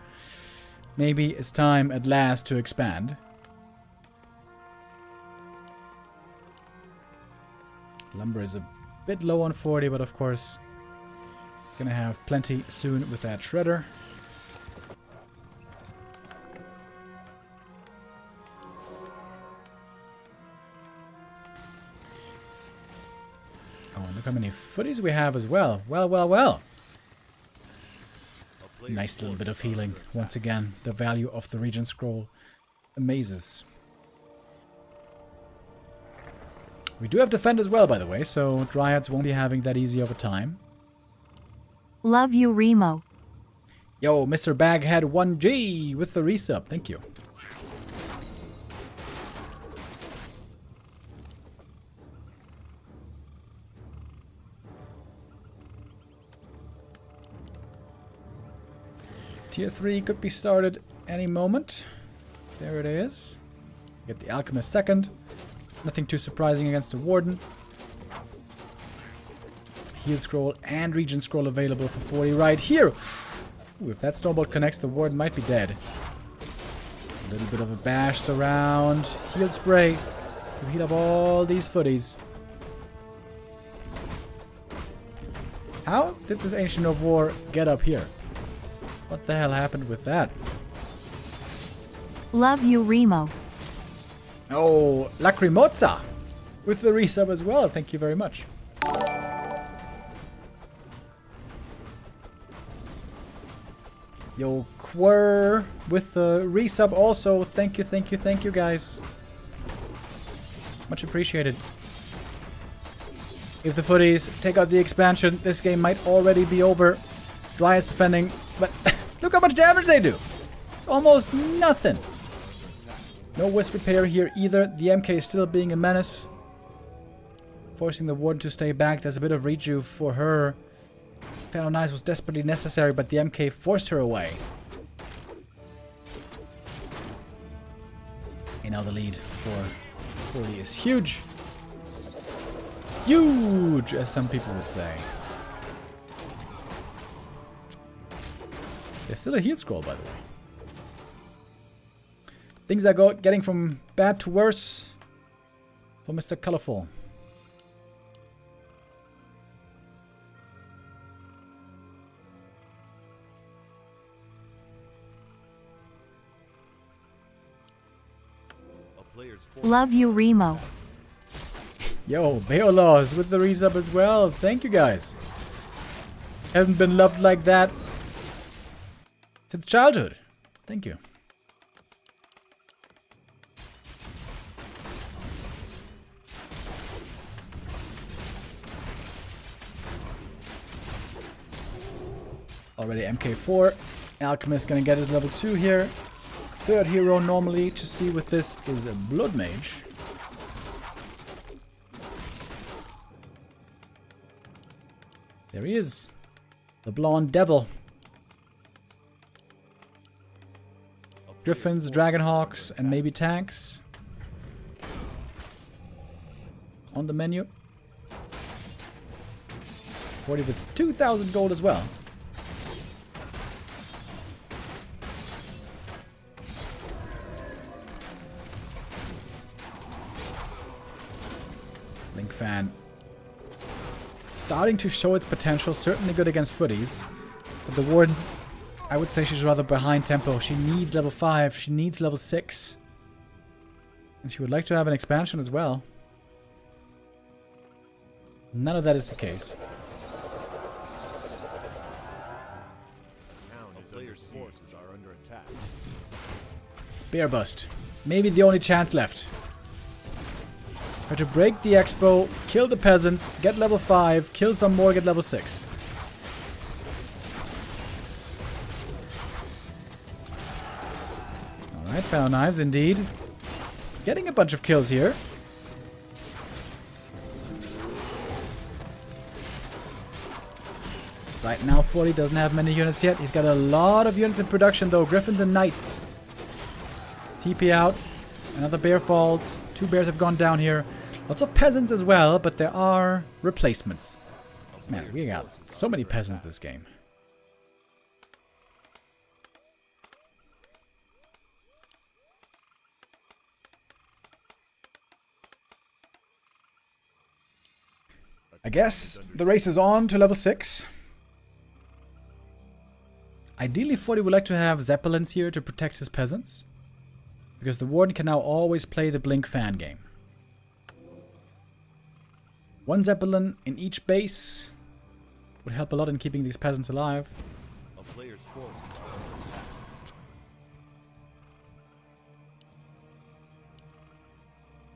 Maybe it's time at last to expand. Lumber is a bit low on 40, but of course gonna have plenty soon with that shredder. Oh, and look how many footies we have as well. Well. Nice little bit of healing. Once again, the value of the Regent Scroll amazes. We do have defend as well, by the way, so Dryads won't be having that easy of a time. Love you, Remo. Yo, Mr. Baghead 1G with the resub. Thank you. Tier 3 could be started any moment. There it is. Get the Alchemist second. Nothing too surprising against the Warden. Heal Scroll and Regent Scroll available for 40 right here. Ooh, if that Stormbolt connects, the Warden might be dead. A little bit of a bash surround. Heal Spray to heal up all these footies. How did this Ancient of War get up here? What the hell happened with that? Love you, Remo. Oh, Lacrimosa with the resub as well. Thank you very much. Yo, Quir with the resub also. Thank you, guys. Much appreciated. If the footies take out the expansion, this game might already be over. Dryads defending, but look how much damage they do. It's almost nothing. No Wisp Repair here either. The MK is still being a menace. Forcing the Warden to stay back. There's a bit of rejuve for her. Fellow Knives was desperately necessary, but the MK forced her away. And now the lead for Forti is huge. Huge, as some people would say. There's still a heal scroll, by the way. Things are getting from bad to worse for Mr. Colorful. Love you, Remo. Yo, Beolaws with the resub as well. Thank you, guys. Haven't been loved like that since childhood. Thank you. Already MK4. Alchemist gonna get his level 2 here. Third hero normally to see with this is a Blood Mage. There he is. The Blonde Devil. Griffins, Dragonhawks, and maybe tanks. On the menu. Forti with 2,000 gold as well. fan. Starting to show its potential, certainly good against footies. But the Warden, I would say she's rather behind tempo. She needs level 5, she needs level 6. And she would like to have an expansion as well. None of that is the case. Now the player's forces are under attack. Bear bust. Maybe the only chance left. Try to break the expo, kill the peasants, get level 5, kill some more, get level 6. Alright, Foul Knives indeed. Getting a bunch of kills here. Right now, Forti doesn't have many units yet. He's got a lot of units in production though. Griffins and Knights. TP out. Another bear falls. 2 bears have gone down here. Lots of peasants as well, but there are replacements. Man, we got so many peasants this game. I guess the race is on to level 6. Ideally, Forti would like to have Zeppelins here to protect his peasants. Because the Warden can now always play the Blink fan game. 1 Zeppelin in each base would help a lot in keeping these peasants alive. A player's forces are under attack.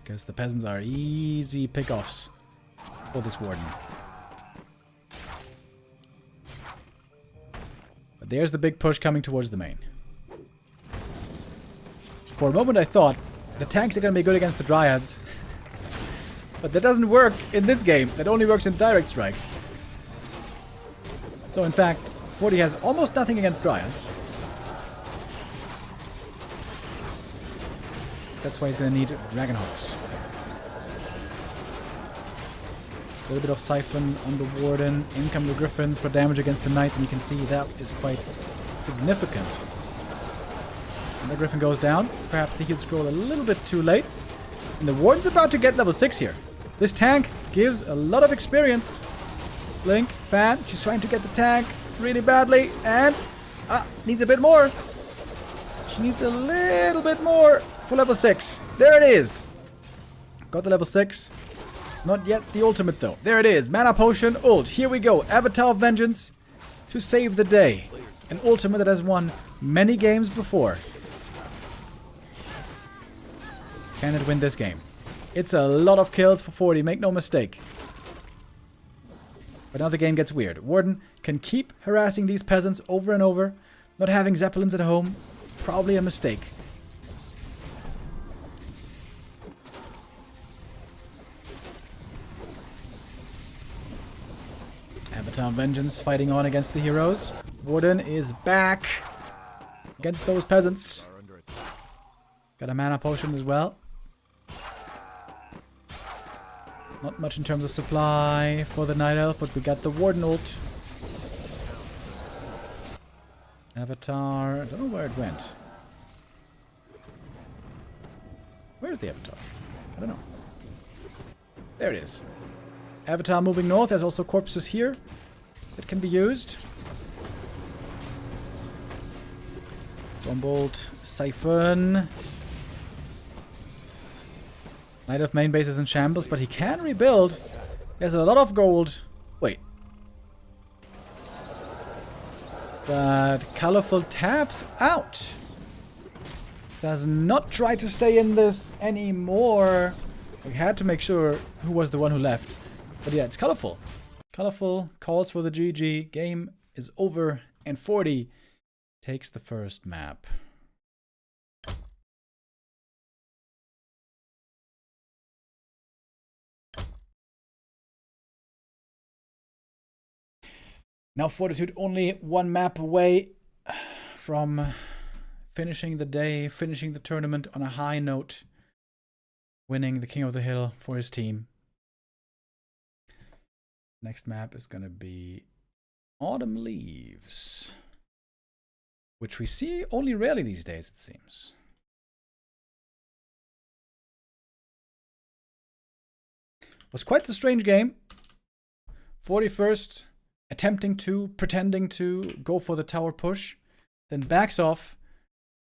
Because the peasants are easy pickoffs for this Warden. But there's the big push coming towards the main. For a moment I thought the tanks are going to be good against the Dryads. But that doesn't work in this game. That only works in direct strike. So in fact, Forti has almost nothing against Dryads. That's why he's going to need Dragonhawks. A little bit of Siphon on the Warden. In come the Griffins for damage against the Knights. And you can see that is quite significant. And the Griffin goes down. Perhaps the heal scroll a little bit too late. And the Warden's about to get level 6 here. This tank gives a lot of experience. Blink, fan. She's trying to get the tank really badly. And needs a bit more. She needs a little bit more for level 6. There it is. Got the level 6. Not yet the ultimate though. There it is. Mana Potion, ult. Here we go. Avatar of Vengeance to save the day. An ultimate that has won many games before. Can it win this game? It's a lot of kills for Forti, make no mistake. But now the game gets weird. Warden can keep harassing these peasants over and over. Not having Zeppelins at home, probably a mistake. Avatar Vengeance fighting on against the heroes. Warden is back against those peasants. Got a mana potion as well. Not much in terms of supply for the Night Elf, but we got the Warden ult. Avatar, I don't know where it went. Where's the Avatar? I don't know. There it is. Avatar moving north. There's also corpses here that can be used. Stormbolt, Siphon. Knight of main base is in shambles, but he can rebuild. There's a lot of gold. Wait. But Colorful taps out. Does not try to stay in this anymore. We had to make sure who was the one who left. But yeah, it's Colorful. Colorful calls for the GG. Game is over. And Forti takes the first map. Now Fortitude only 1 map away from finishing the day, finishing the tournament on a high note, winning the King of the Hill for his team. Next map is going to be Autumn Leaves, which we see only rarely these days, it seems. Was quite the strange game. 41st, pretending to go for the tower push, then backs off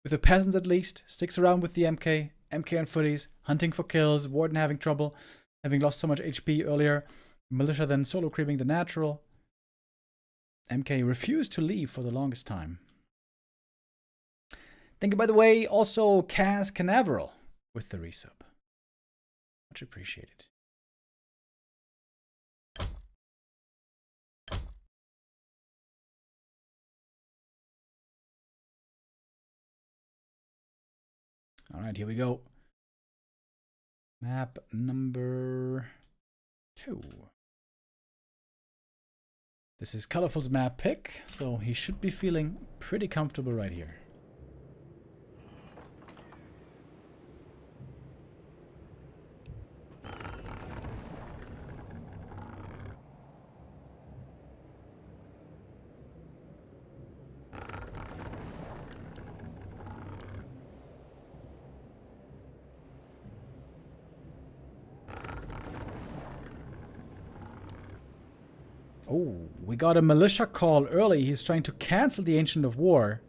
with the peasants at least, sticks around with the MK and Footies, hunting for kills, Warden having trouble, having lost so much HP earlier, Militia then solo creeping the natural. MK refused to leave for the longest time. Thank you, by the way, also Kaz Canaveral with the resub. Much appreciated. All right, here we go. Map number 2. This is Colorful's map pick, so he should be feeling pretty comfortable right here. Oh, we got a militia call early. He's trying to cancel the Ancient of War.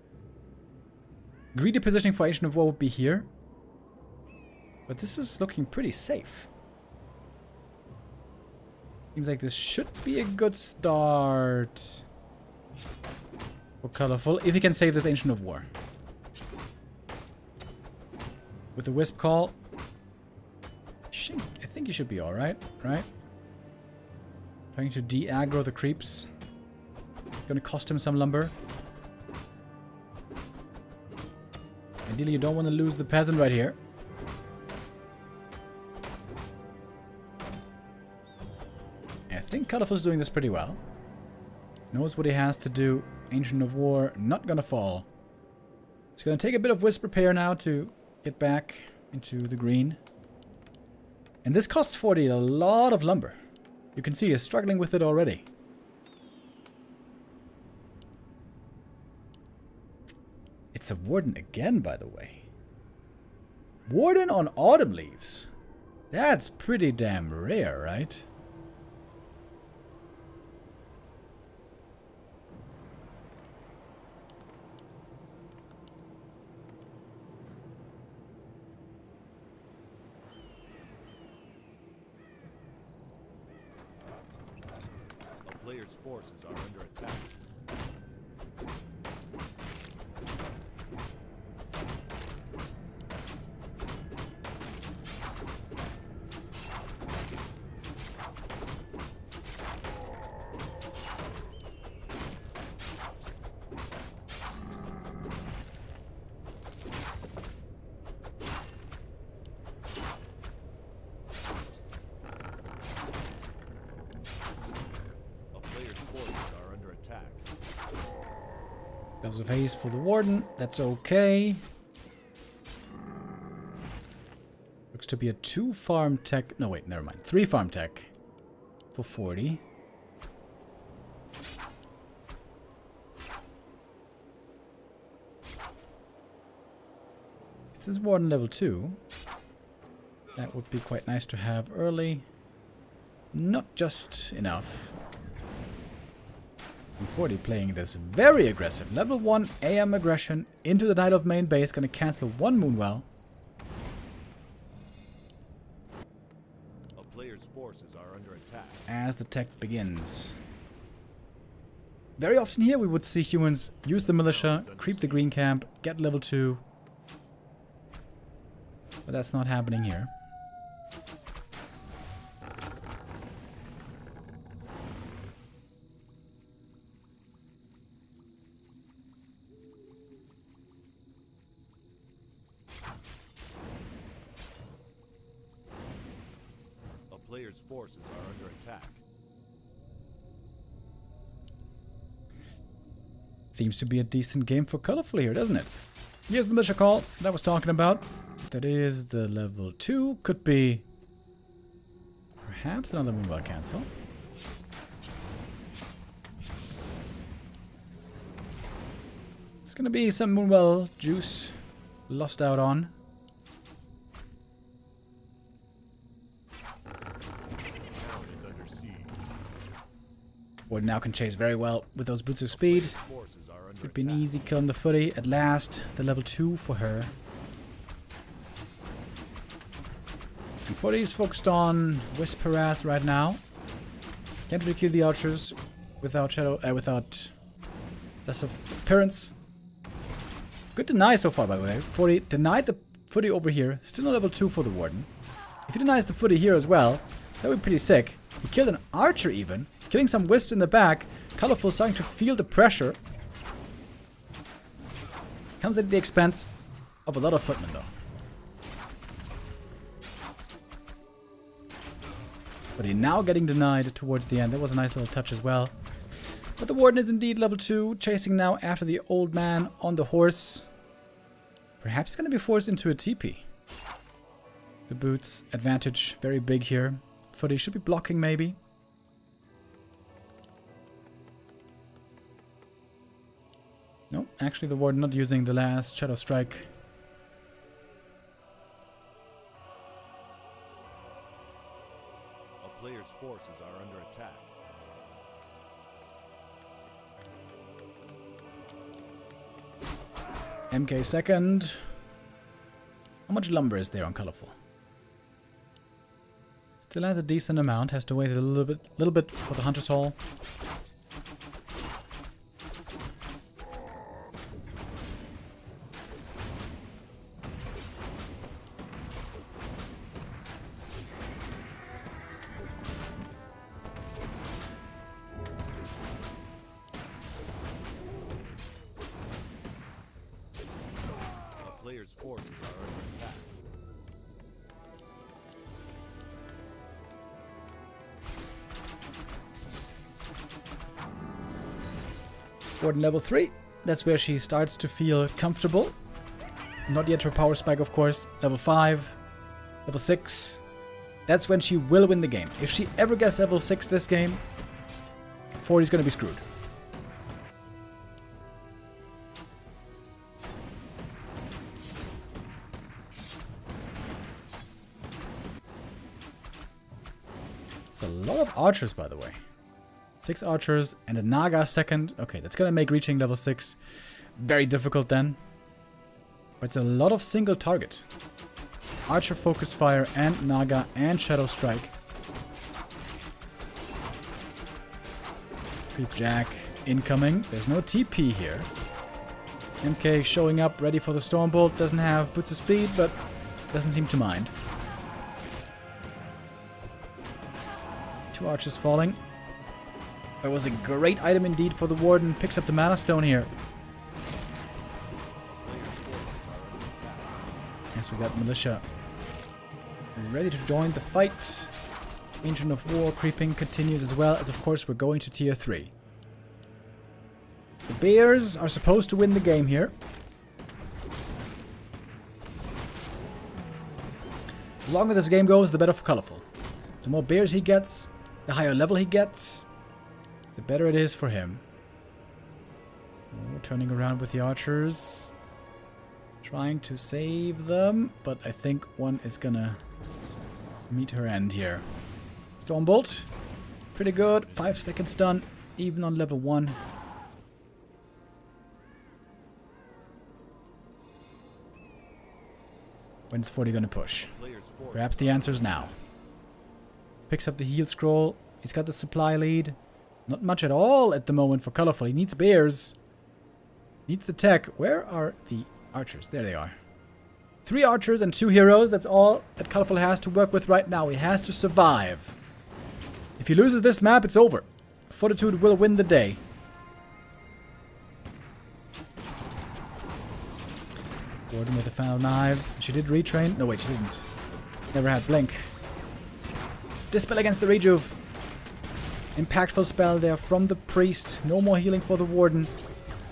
Greedy positioning for Ancient of War would be here. But this is looking pretty safe. Seems like this should be a good start for Colorful, if he can save this Ancient of War. With the Wisp call, I think he should be alright, right? Trying to de-aggro the creeps. Gonna cost him some lumber. Ideally, you don't want to lose the peasant right here. I think Colorful's doing this pretty well. Knows what he has to do. Ancient of War, not gonna fall. It's gonna take a bit of Wisp repair now to get back into the green. And this costs Forti a lot of lumber. You can see he's struggling with it already. It's a Warden again, by the way. Warden on Autumn Leaves. That's pretty damn rare, right? Players' forces are under attack. Gloves of Haze for the Warden. That's okay. Looks to be a 2 farm tech. No, wait, never mind. 3 farm tech for 40. This is Warden level 2. That would be quite nice to have early. Not just enough. And 40 playing this very aggressive. Level 1 AM aggression into the Knight of main base. Gonna cancel 1 Moonwell. A player's forces are under attack. As the tech begins. Very often here we would see humans use the militia, creep the green camp, get level 2. But that's not happening here. Players' forces are under attack. Seems to be a decent game for Colorful here, doesn't it? Here's the militia call that I was talking about. That is the level 2. Could be perhaps another Moonwell cancel. It's gonna be some Moonwell juice lost out on. Warden now can chase very well with those boots of speed. Forces are under Should be an attack. easy kill on the footy. At last, the level 2 for her. And Forti is focused on Wisp Harass right now. Can't really kill the archers without shadow, without less of appearance. Good deny so far, by the way. Forti denied the footy over here. Still on level 2 for the Warden. If he denies the footy here as well, that would be pretty sick. He killed an archer even. Killing some wisps in the back. Colorful starting to feel the pressure. Comes at the expense of a lot of footmen though. But he's now getting denied towards the end. That was a nice little touch as well. But the Warden is indeed level 2. Chasing now after the old man on the horse. Perhaps he's going to be forced into a TP. The boots advantage very big here. Footy should be blocking maybe. No, actually the Warden not using the last Shadow Strike. A player's forces are under attack. MK second. How much lumber is there on Colorful? Still has a decent amount. Has to wait a little bit for the Hunter's Hall. A player's forces are under attack. Warden level 3. That's where she starts to feel comfortable. Not yet her power spike, of course. Level 5. Level 6. That's when she will win the game. If she ever gets level 6 this game, Forti's gonna be screwed. It's a lot of archers, by the way. 6 archers and a Naga second. Okay, that's gonna make reaching level 6 very difficult then. But it's a lot of single target. Archer focus fire and Naga and Shadow Strike. Creep Jack incoming. There's no TP here. MK showing up ready for the Stormbolt. Doesn't have boots of speed, but doesn't seem to mind. 2 archers falling. That was a great item indeed for the Warden. Picks up the Mana Stone here. Yes, we got Militia ready to join the fight. Ancient of War creeping continues as well as, of course, we're going to tier 3. The Bears are supposed to win the game here. The longer this game goes, the better for Colorful. The more Bears he gets, the higher level he gets, the better it is for him. Oh, turning around with the archers. Trying to save them, but I think one is gonna meet her end here. Stormbolt. Pretty good. 5 seconds stun, even on level 1. When's Forti gonna push? Perhaps the answer's now. Picks up the heal scroll. He's got the supply lead. Not much at all at the moment for Colorful. He needs bears. Needs the tech. Where are the archers? There they are. 3 archers and 2 heroes. That's all that Colorful has to work with right now. He has to survive. If he loses this map, it's over. Fortitude will win the day. Warden with the final knives. She did retrain. No, wait, she didn't. Never had blink. Dispel against the rejuve. Impactful spell there from the priest. No more healing for the Warden.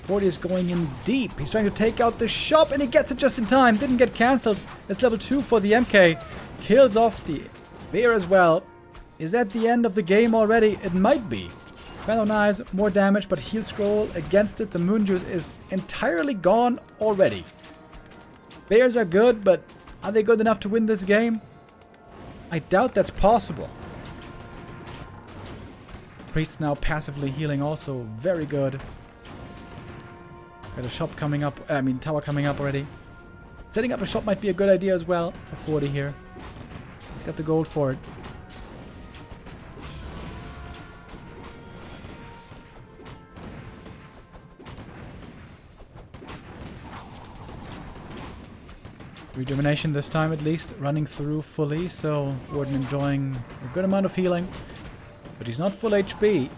Forti is going in deep. He's trying to take out the shop and he gets it just in time. Didn't get cancelled. It's level 2 for the MK. Kills off the bear as well. Is that the end of the game already? It might be. Fellow knives, more damage, but heal scroll against it. The moon juice is entirely gone already. Bears are good, but are they good enough to win this game? I doubt that's possible. Priest now passively healing also. Very good. Got a shop coming up. Tower coming up already. Setting up a shop might be a good idea as well for Forti here. He's got the gold for it. Rejuvenation this time at least, running through fully, so Warden enjoying a good amount of healing. But he's not full HP.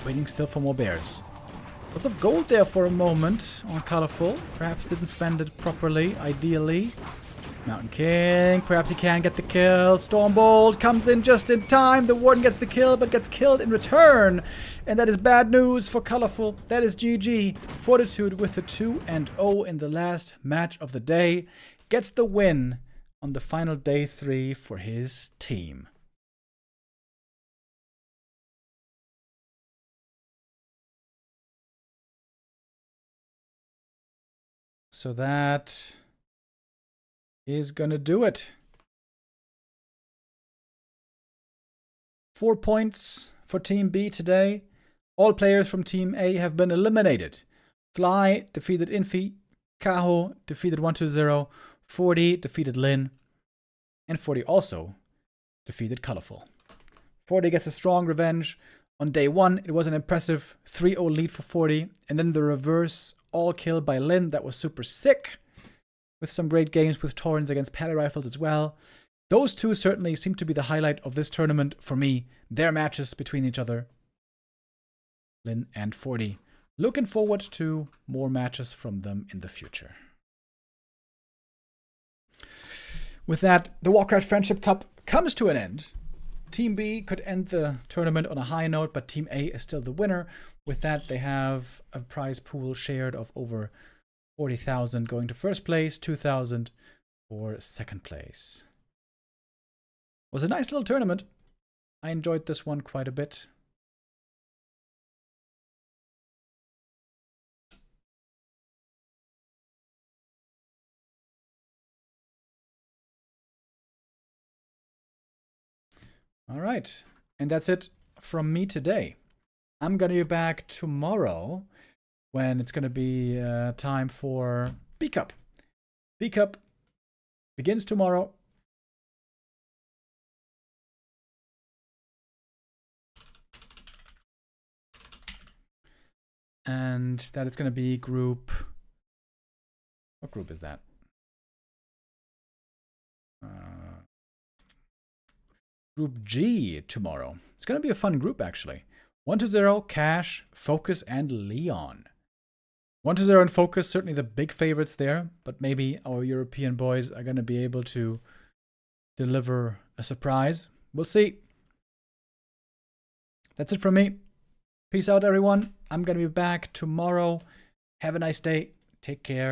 Waiting still for more bears. Lots of gold there for a moment on Colorful. Perhaps didn't spend it properly, ideally. Mountain King, perhaps he can get the kill. Stormbolt comes in just in time. The Warden gets the kill, but gets killed in return. And that is bad news for Colorful. That is GG. Fortitude with the 2-0 in the last match of the day. Gets the win on the final day 3 for his team. So that is gonna do it. 4 points for Team B today. All players from Team A have been eliminated. Fly defeated Infi. Kaho defeated 120. Forti defeated Lin. And Forti also defeated Colorful. Forti gets a strong revenge. On day 1, it was an impressive 3-0 lead for Forti. And then the reverse all killed by Lin. That was super sick. With some great games with Torrens against Pally Rifles as well. Those two certainly seem to be the highlight of this tournament for me. Their matches between each other. Lin and Forti. Looking forward to more matches from them in the future. With that, the Warcraft Friendship Cup comes to an end. Team B could end the tournament on a high note, but Team A is still the winner. With that, they have a prize pool shared of over 40,000 going to first place, 2,000 for second place. It was a nice little tournament. I enjoyed this one quite a bit. All right, and that's it from me today. I'm going to be back tomorrow when it's going to be time for B Cup. B Cup begins tomorrow. And that is going to be group... What group is that? Group G tomorrow. It's going to be a fun group, actually. 120, Cash, Focus, and Leon. 120 and Focus, certainly the big favorites there, but maybe our European boys are going to be able to deliver a surprise. We'll see. That's it from me. Peace out, everyone. I'm going to be back tomorrow. Have a nice day. Take care.